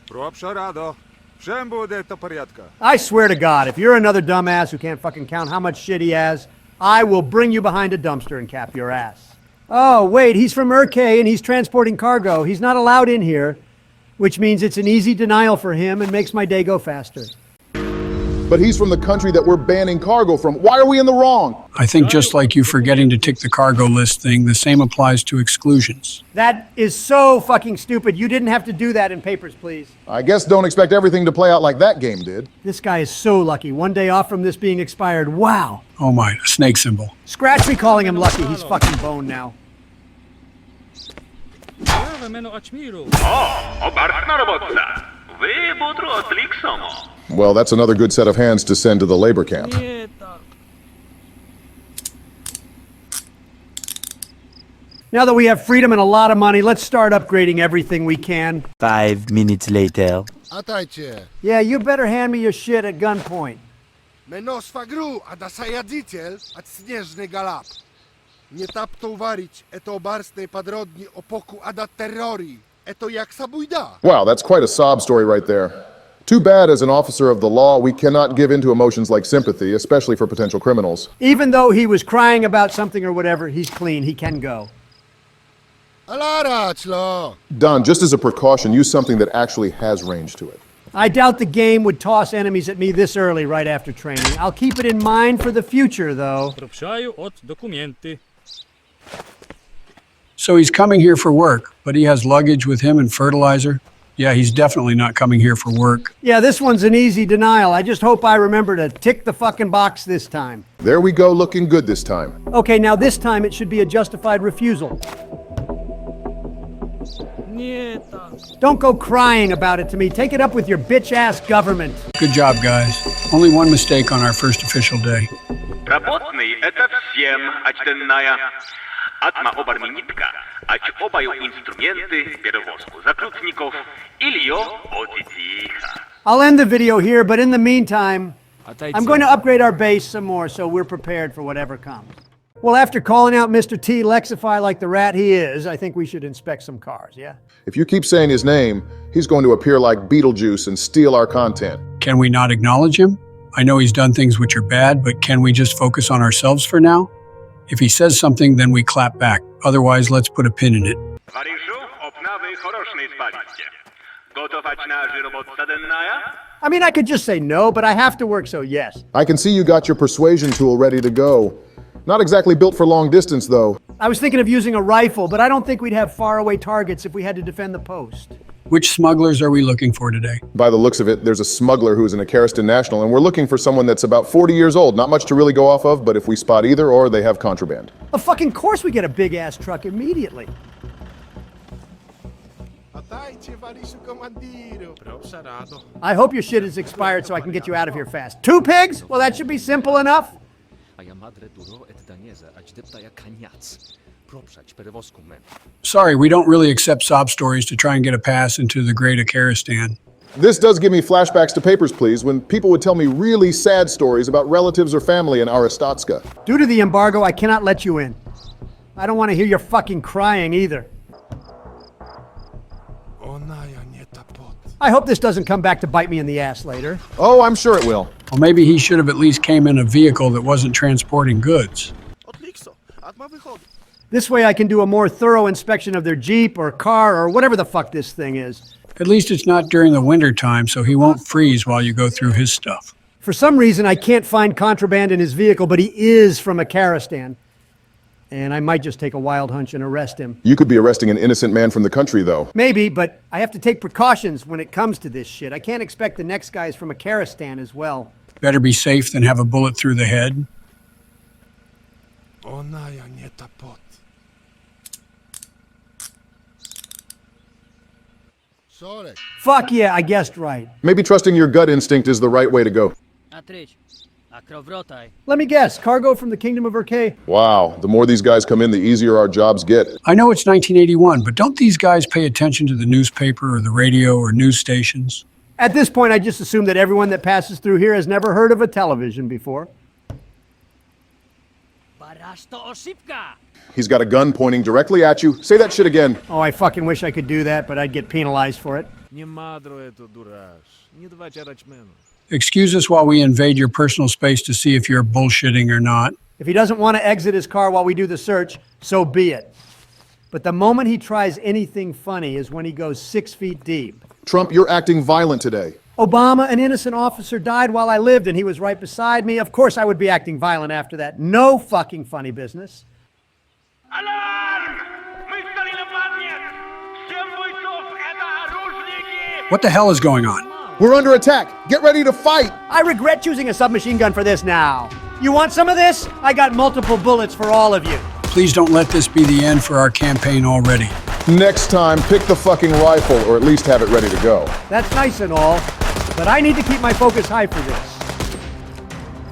Пропша радо. Всем будет до порядка. I swear to God, if you're another dumbass who can't fucking count how much shit he has, I will bring you behind a dumpster and cap your ass. Oh, wait, he's from Urke and he's transporting cargo. He's not allowed in here, which means it's an easy denial for him and makes my day go faster. But he's from the country that we're banning cargo from. Why are we in the wrong? I think just like you forgetting to tick the cargo list thing, the same applies to exclusions. That is so fucking stupid. You didn't have to do that in Papers, Please. I guess don't expect everything to play out like that game did. This guy is so lucky. One day off from this being expired. Wow. Oh my, a snake symbol. Scratch me calling him lucky. He's fucking boned now. Well, that's another good set of hands to send to the labor camp. Now that we have freedom and a lot of money, let's start upgrading everything we can. 5 minutes later. Yeah, you better hand me your shit at gunpoint. Menos fagru, a da sajadziciel, a śnieżny galap. Nie tap to uvarić, eto barstnej padrodni opoku a da terrori. Eto jak sabujda. Wow, that's quite a sob story right there. Too bad as an officer of the law, we cannot give in to emotions like sympathy, especially for potential criminals. Even though he was crying about something or whatever, he's clean. He can go. Don, just as a precaution, use something that actually has range to it. I doubt the game would toss enemies at me this early right after training. I'll keep it in mind for the future, though. So he's coming here for work, but he has luggage with him and fertilizer? Yeah, he's definitely not coming here for work. Yeah, this one's an easy denial. I just hope I remember to tick the fucking box this time. There we go, looking good this time. Okay, now this time it should be a justified refusal. Don't go crying about it to me. Take it up with your bitch-ass government. Good job, guys. Only one mistake on our first official day. Работный это всем, очтенная. Atma obarminitka, ać obaju instrumenty, перевозку заключников, или ее одитиха. I'll end the video here, but in the meantime, I'm going to upgrade our base some more so we're prepared for whatever comes. Well, after calling out Mr. T Lexify like the rat he is, I think we should inspect some cars, yeah? If you keep saying his name, he's going to appear like Beetlejuice and steal our content. Can we not acknowledge him? I know he's done things which are bad, but can we just focus on ourselves for now? If he says something, then we clap back. Otherwise, let's put a pin in it. I mean, I could just say no, but I have to work, so yes. I can see you got your persuasion tool ready to go. Not exactly built for long distance, though. I was thinking of using a rifle, but I don't think we'd have faraway targets if we had to defend the post. Which smugglers are we looking for today? By the looks of it, there's a smuggler who's an Acaristan national, and we're looking for someone that's about 40 years old. Not much to really go off of, but if we spot either or, they have contraband. Of fucking course we get a big-ass truck immediately. I hope your shit is expired so I can get you out of here fast. 2 pigs? Well, that should be simple enough. Sorry, we don't really accept sob stories to try and get a pass into the Great Acaristan. This does give me flashbacks to Papers, Please, when people would tell me really sad stories about relatives or family in Aristatska. Due to the embargo, I cannot let you in. I don't want to hear your fucking crying either. I hope this doesn't come back to bite me in the ass later. Oh, I'm sure it will. Well, maybe he should have at least came in a vehicle that wasn't transporting goods. This way I can do a more thorough inspection of their Jeep or car or whatever the fuck this thing is. At least it's not during the winter time, so he won't freeze while you go through his stuff. For some reason, I can't find contraband in his vehicle, but he is from Acaristan. And I might just take a wild hunch and arrest him. You could be arresting an innocent man from the country, though. Maybe, but I have to take precautions when it comes to this shit. I can't expect the next guy's from Acaristan as well. Better be safe than have a bullet through the head. Fuck yeah, I guessed right. Maybe trusting your gut instinct is the right way to go. Let me guess, cargo from the Kingdom of Urkay? Wow, the more these guys come in, the easier our jobs get. I know it's 1981, but don't these guys pay attention to the newspaper or the radio or news stations? At this point, I just assume that everyone that passes through here has never heard of a television before. He's got a gun pointing directly at you. Say that shit again. Oh, I fucking wish I could do that, but I'd get penalized for it. Excuse us while we invade your personal space to see if you're bullshitting or not. If he doesn't want to exit his car while we do the search, so be it. But the moment he tries anything funny is when he goes 6 feet deep. Trump, you're acting violent today. Obama, an innocent officer, died while I lived and he was right beside me. Of course I would be acting violent after that. No fucking funny business. What the hell is going on? We're under attack. Get ready to fight. I regret choosing a submachine gun for this now. You want some of this? I got multiple bullets for all of you. Please don't let this be the end for our campaign already. Next time, pick the fucking rifle, or at least have it ready to go. That's nice and all, but I need to keep my focus high for this.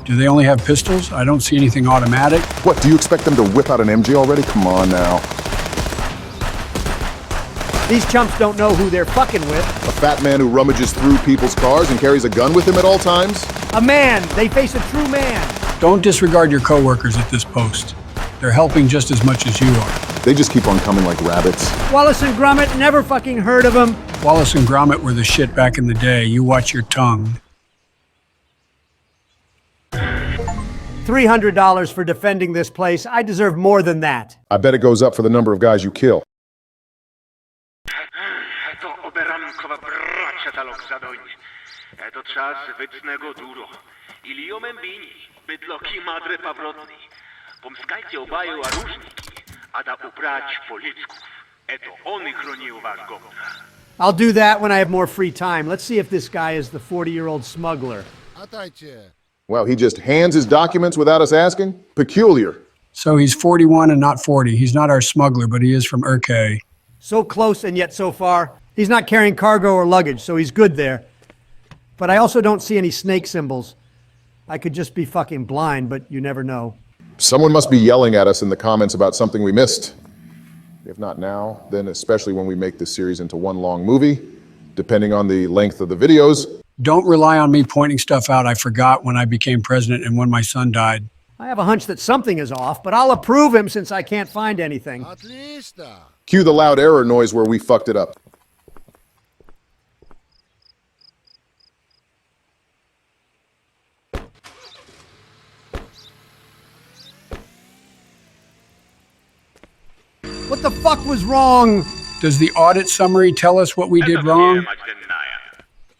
Do they only have pistols? I don't see anything automatic. What, do you expect them to whip out an MG already? Come on now. These chumps don't know who they're fucking with. A fat man who rummages through people's cars and carries a gun with him at all times? A man. They face a true man. Don't disregard your co-workers at this post. They're helping just as much as you are. They just keep on coming like rabbits. Wallace and Gromit, never fucking heard of them. Wallace and Gromit were the shit back in the day. You watch your tongue. $300 for defending this place. I deserve more than that. I bet it goes up for the number of guys you kill. Pomskajcie obaju oróżniki, a da ubrać policzków. Eto oni chronił was Gondra. I'll do that when I have more free time. Let's see if this guy is the 40-year-old smuggler. Wow, he just hands his documents without us asking? Peculiar. So he's 41 and not 40. He's not our smuggler, but he is from Urkay. So close and yet so far. He's not carrying cargo or luggage, so he's good there. But I also don't see any snake symbols. I could just be fucking blind, but you never know. Someone must be yelling at us in the comments about something we missed. If not now, then especially when we make this series into one long movie, depending on the length of the videos. Don't rely on me pointing stuff out I forgot when I became president and when my son died. I have a hunch that something is off, but I'll approve him since I can't find anything. Cue the loud error noise where we fucked it up. What the fuck was wrong? Does the audit summary tell us what we did wrong?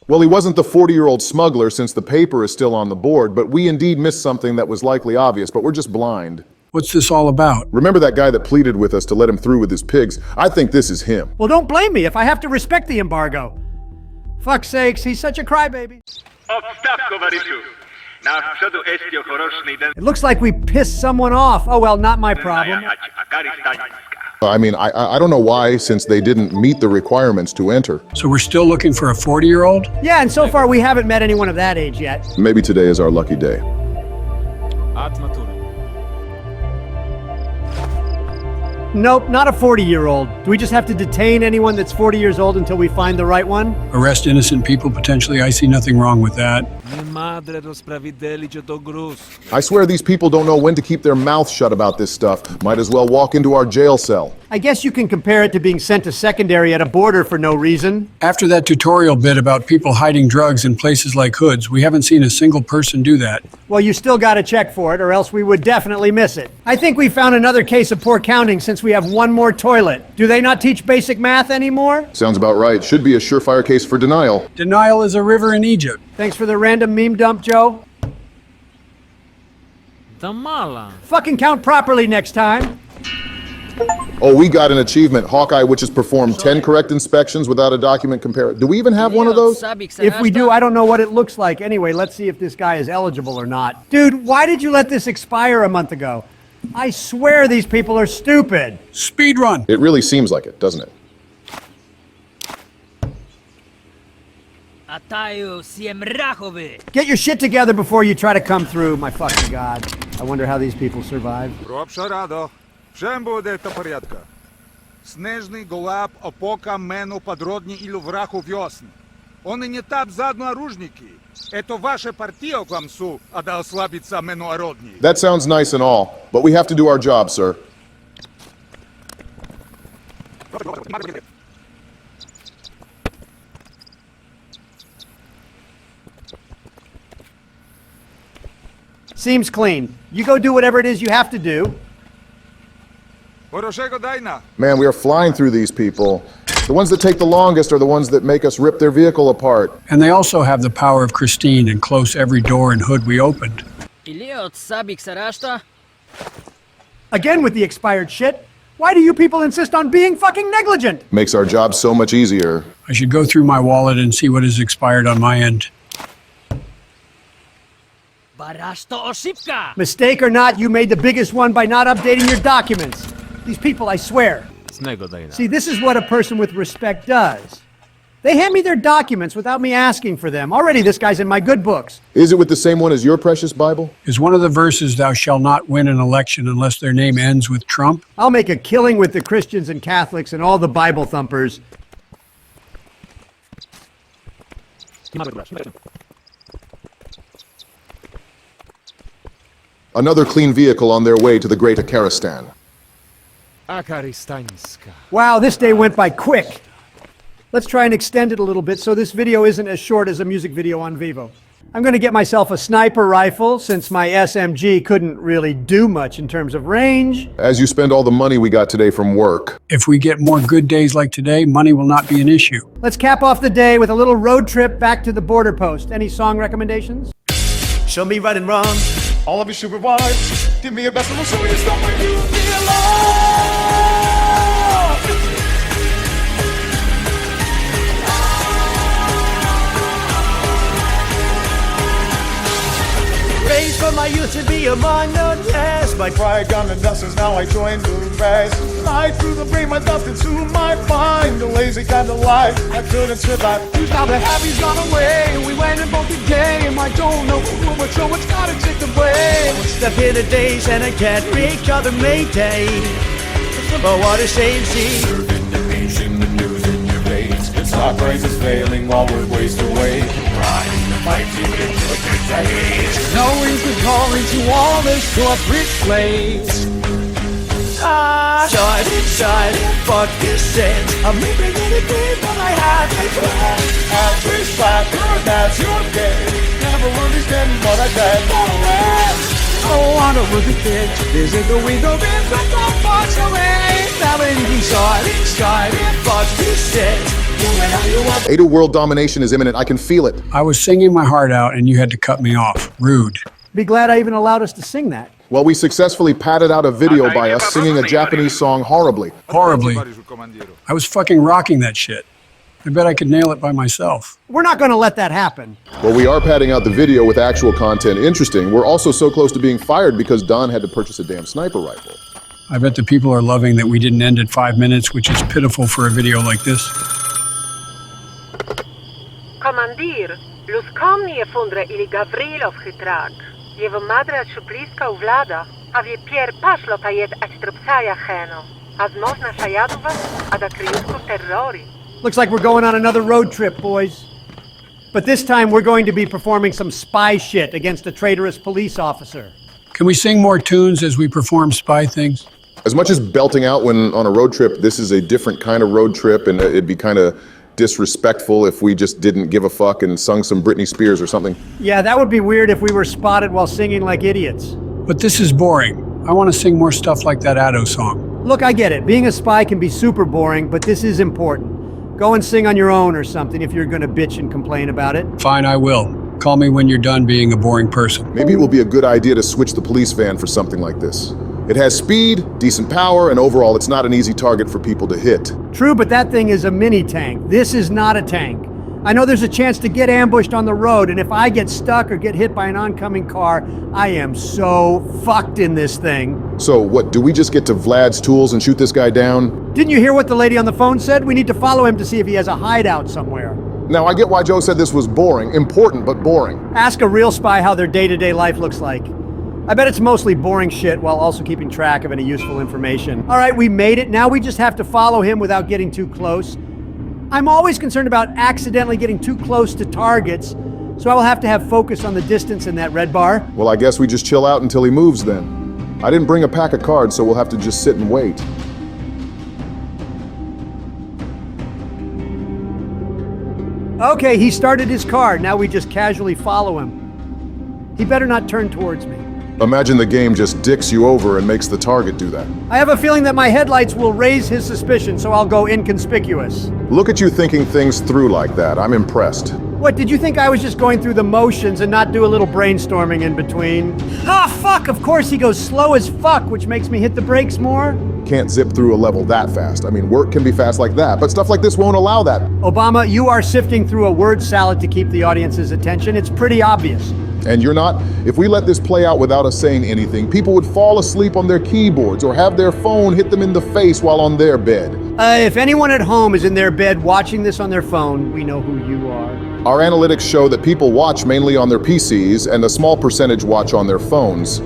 Well, he wasn't the 40-year-old smuggler since the paper is still on the board, but we indeed missed something that was likely obvious, but we're just blind. What's this all about? Remember that guy that pleaded with us to let him through with his pigs? I think this is him. Well, don't blame me if I have to respect the embargo. Fuck's sakes, he's such a crybaby. It looks like we pissed someone off. Oh well, not my problem. I mean, I don't know why, since they didn't meet the requirements to enter. So we're still looking for a 40-year-old? Yeah, and so far we haven't met anyone of that age yet. Maybe today is our lucky day. Nope, not a 40-year-old. Do we just have to detain anyone that's 40 years old until we find the right one? Arrest innocent people, potentially. I see nothing wrong with that. I swear these people don't know when to keep their mouths shut about this stuff. Might as well walk into our jail cell. I guess you can compare it to being sent to secondary at a border for no reason. After that tutorial bit about people hiding drugs in places like hoods, we haven't seen a single person do that. Well, you still gotta check for it, or else we would definitely miss it. I think we found another case of poor counting since we have one more toilet. Do they not teach basic math anymore? Sounds about right. Should be a surefire case for denial. Denial is a river in Egypt. Thanks for the random meme dump, Joe. Tamala. Fucking count properly next time. Oh, we got an achievement, Hawkeye, which has performed 10 correct inspections without a document compare. Do we even have one of those? If we do, I don't know what it looks like. Anyway, let's see if this guy is eligible or not. Dude, why did you let this expire a month ago? I swear these people are stupid. Speed run. It really seems like it, doesn't it? Get your shit together before you try to come through, my fucking god. I wonder how these people survive. Všem bude to порядка. Снежный голубь опока мену подродни или враху весны. Они не так задно оружники. Это ваше партия к вам су, а да ослабиться мену ородни. That sounds nice and all, but we have to do our job, sir. Seems clean. You go do whatever it is you have to do. Man, we are flying through these people. The ones that take the longest are the ones that make us rip their vehicle apart. And they also have the power of Christine and close every door and hood we opened. Again with the expired shit? Why do you people insist on being fucking negligent? Makes our job so much easier. I should go through my wallet and see what is expired on my end. Mistake or not, you made the biggest one by not updating your documents. These people, I swear. See, this is what a person with respect does. They hand me their documents without me asking for them. Already this guy's in my good books. Is it with the same one as your precious Bible? Is one of the verses, "Thou shalt not win an election unless their name ends with Trump"? I'll make a killing with the Christians and Catholics and all the Bible thumpers. Another clean vehicle on their way to the Great Akaristan. Wow, this day went by quick. Let's try and extend it a little bit so this video isn't as short as a music video on Vivo. I'm going to get myself a sniper rifle since my SMG couldn't really do much in terms of range. As you spend all the money we got today from work. If we get more good days like today, money will not be an issue. Let's cap off the day with a little road trip back to the border post. Any song recommendations? Show me right and wrong. All of you super wives, give me a best and we'll show you something you feel love. Raised from my youth to be among the best. My pride gone to dust, now I join the rest. I threw the brain, my dust into my mind. The lazy kind of life I couldn't survive. Now the happy's gone away. We went in both the game. I don't know who, but so much gotta take the blame. Step in the days and I can't reach other maintain. But what a shame, see. Serving the nation, the news in your veins. Stock prices failing while we're waste away. Right. Knowing to call into all this to a rich place. Side, fuck this shit. I'm leaving anything but I have to play. Every factor, that's your game. Never understand what I said. Oh, I don't really think this is the window been but not much away. Now anything side, fuck this shit. Ada world domination is imminent. I can feel it. I was singing my heart out and you had to cut me off. Rude. Be glad I even allowed us to sing that. Well, we successfully padded out a video by us singing a Japanese song horribly. Horribly. I was fucking rocking that shit. I bet I could nail it by myself. We're not going to let that happen. Well, we are padding out the video with actual content interesting. We're also so close to being fired because Don had to purchase a damn sniper rifle. I bet the people are loving that we didn't end at 5 minutes, which is pitiful for a video like this. Komandir, luskomni je fundre ili Gavrilov hitrak. Jevo madre šupliska u vlada, a vje Pier pašlo tajet trpsaja heno. A zmozna šajadova, a da kriutku terrori. Looks like we're going on another road trip, boys. But this time we're going to be performing some spy shit against a traitorous police officer. Can we sing more tunes as we perform spy things? As much as belting out when on a road trip, this is a different kind of road trip, and it'd be kind of disrespectful if we just didn't give a fuck and sung some Britney Spears or something. Yeah, that would be weird if we were spotted while singing like idiots. But this is boring. I want to sing more stuff like that Addo song. Look, I get it. Being a spy can be super boring, but this is important. Go and sing on your own or something if you're gonna bitch and complain about it. Fine, I will. Call me when you're done being a boring person. Maybe it will be a good idea to switch the police van for something like this. It has speed, decent power, and overall it's not an easy target for people to hit. True, but that thing is a mini tank. This is not a tank. I know there's a chance to get ambushed on the road, and if I get stuck or get hit by an oncoming car, I am so fucked in this thing. So what, do we just get to Vlad's tools and shoot this guy down? Didn't you hear what the lady on the phone said? We need to follow him to see if he has a hideout somewhere. Now, I get why Joe said this was boring. Important, but boring. Ask a real spy how their day-to-day life looks like. I bet it's mostly boring shit while also keeping track of any useful information. All right, we made it. Now we just have to follow him without getting too close. I'm always concerned about accidentally getting too close to targets, so I will have to have focus on the distance in that red bar. Well, I guess we just chill out until he moves then. I didn't bring a pack of cards, so we'll have to just sit and wait. Okay, he started his car. Now we just casually follow him. He better not turn towards me. Imagine the game just dicks you over and makes the target do that. I have a feeling that my headlights will raise his suspicion, so I'll go inconspicuous. Look at you thinking things through like that. I'm impressed. What, did you think I was just going through the motions and not do a little brainstorming in between? Ah, fuck, of course he goes slow as fuck, which makes me hit the brakes more. Can't zip through a level that fast. I mean, work can be fast like that, but stuff like this won't allow that. Obama, you are sifting through a word salad to keep the audience's attention. It's pretty obvious. And you're not? If we let this play out without us saying anything, people would fall asleep on their keyboards or have their phone hit them in the face while on their bed. If anyone at home is in their bed watching this on their phone, we know who you are. Our analytics show that people watch mainly on their PCs and a small percentage watch on their phones.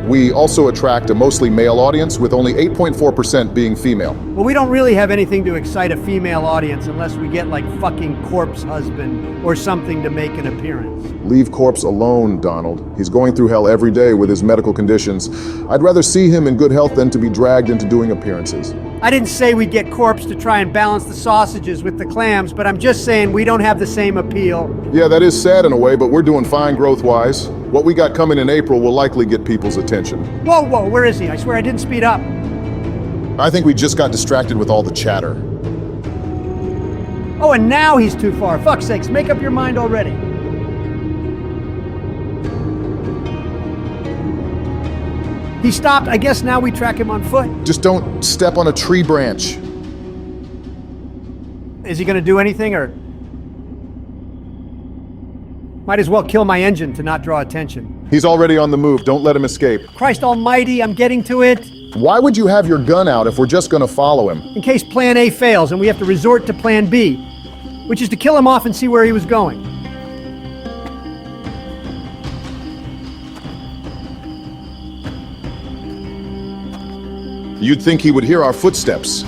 We also attract a mostly male audience, with only 8.4% being female. Well, we don't really have anything to excite a female audience unless we get like fucking Corpse Husband or something to make an appearance. Leave Corpse alone, Donald. He's going through hell every day with his medical conditions. I'd rather see him in good health than to be dragged into doing appearances. I didn't say we'd get Corpse to try and balance the sausages with the clams, but I'm just saying we don't have the same appeal. Yeah, that is sad in a way, but we're doing fine growth-wise. What we got coming in April will likely get people's attention. Whoa, where is he? I swear I didn't speed up. I think we just got distracted with all the chatter. Oh, and now he's too far. Fuck's sakes, make up your mind already. He stopped. I guess now we track him on foot. Just don't step on a tree branch. Is he gonna do anything, or? Might as well kill my engine to not draw attention. He's already on the move. Don't let him escape. Christ almighty, I'm getting to it. Why would you have your gun out if we're just gonna follow him? In case plan A fails and we have to resort to plan B, which is to kill him off and see where he was going. You'd think he would hear our footsteps.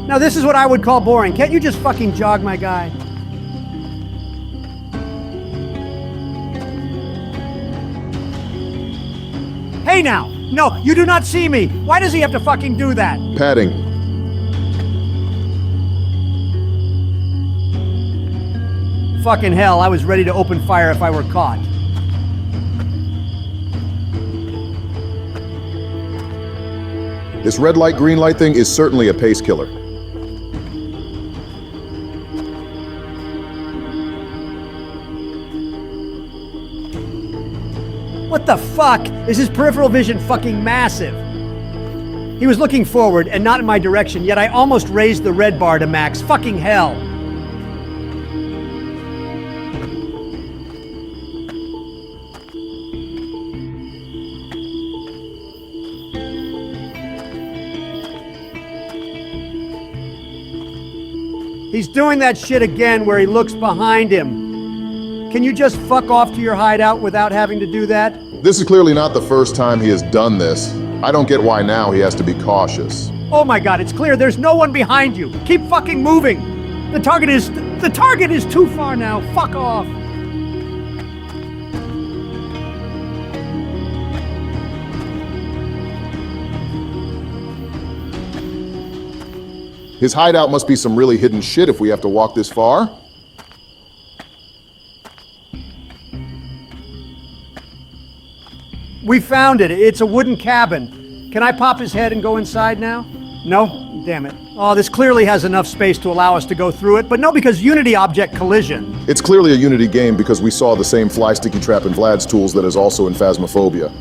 Now this is what I would call boring. Can't you just fucking jog, my guy? Hey now! No, you do not see me! Why does he have to fucking do that? Padding. Fucking hell, I was ready to open fire if I were caught. This red light, green light thing is certainly a pace killer. What the fuck? Is his peripheral vision fucking massive? He was looking forward and not in my direction, yet I almost raised the red bar to max. Fucking hell. He's doing that shit again where he looks behind him. Can you just fuck off to your hideout without having to do that? This is clearly not the first time he has done this. I don't get why now he has to be cautious. Oh my god, it's clear there's no one behind you. Keep fucking moving. The target is too far now. Fuck off. His hideout must be some really hidden shit if we have to walk this far. We found it. It's a wooden cabin. Can I pop his head and go inside now? No? Damn it. Oh, this clearly has enough space to allow us to go through it, but no, because Unity object collision. It's clearly a Unity game because we saw the same fly sticky trap in Vlad's tools that is also in Phasmophobia.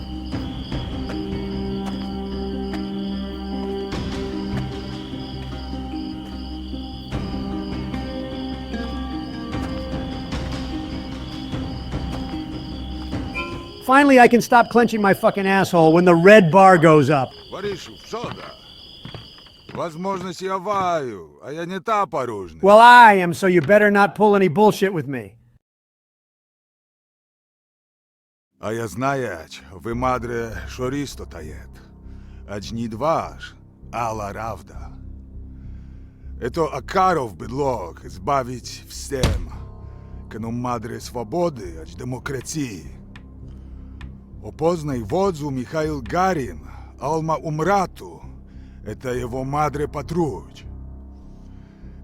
Finally, I can stop clenching my fucking asshole when the red bar goes up. Well, I am, so you better not pull any bullshit with me. А я знаяч, ви мадре шорісто таєт. Ач нід ваш, ала равда. Это акаров бедлог избавить всем, кену мадре свободы, ач демократии. Опознай водзу Михаил Гарин, алма умрату. Это его мадре патруч.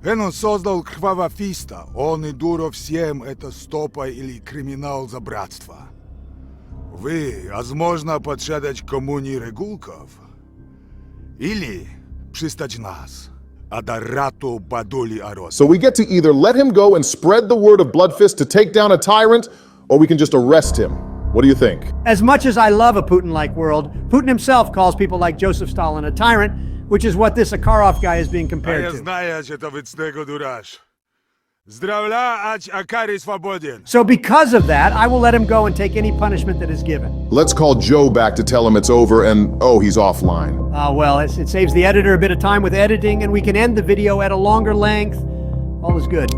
Он создал кровависта, он и дуро всем это стопа или криминал за братство. Вы, возможно, подшедать коммуни регулков? Или пристать нас, адарату бадули арос. So we get to either let him go and spread the word of Bloodfist to take down a tyrant, or we can just arrest him. What do you think? As much as I love a Putin-like world, Putin himself calls people like Joseph Stalin a tyrant, which is what this Akarov guy is being compared to. So because of that, I will let him go and take any punishment that is given. Let's call Joe back to tell him it's over and, oh, he's offline. Well, it saves the editor a bit of time with editing, and we can end the video at a longer length. All is good.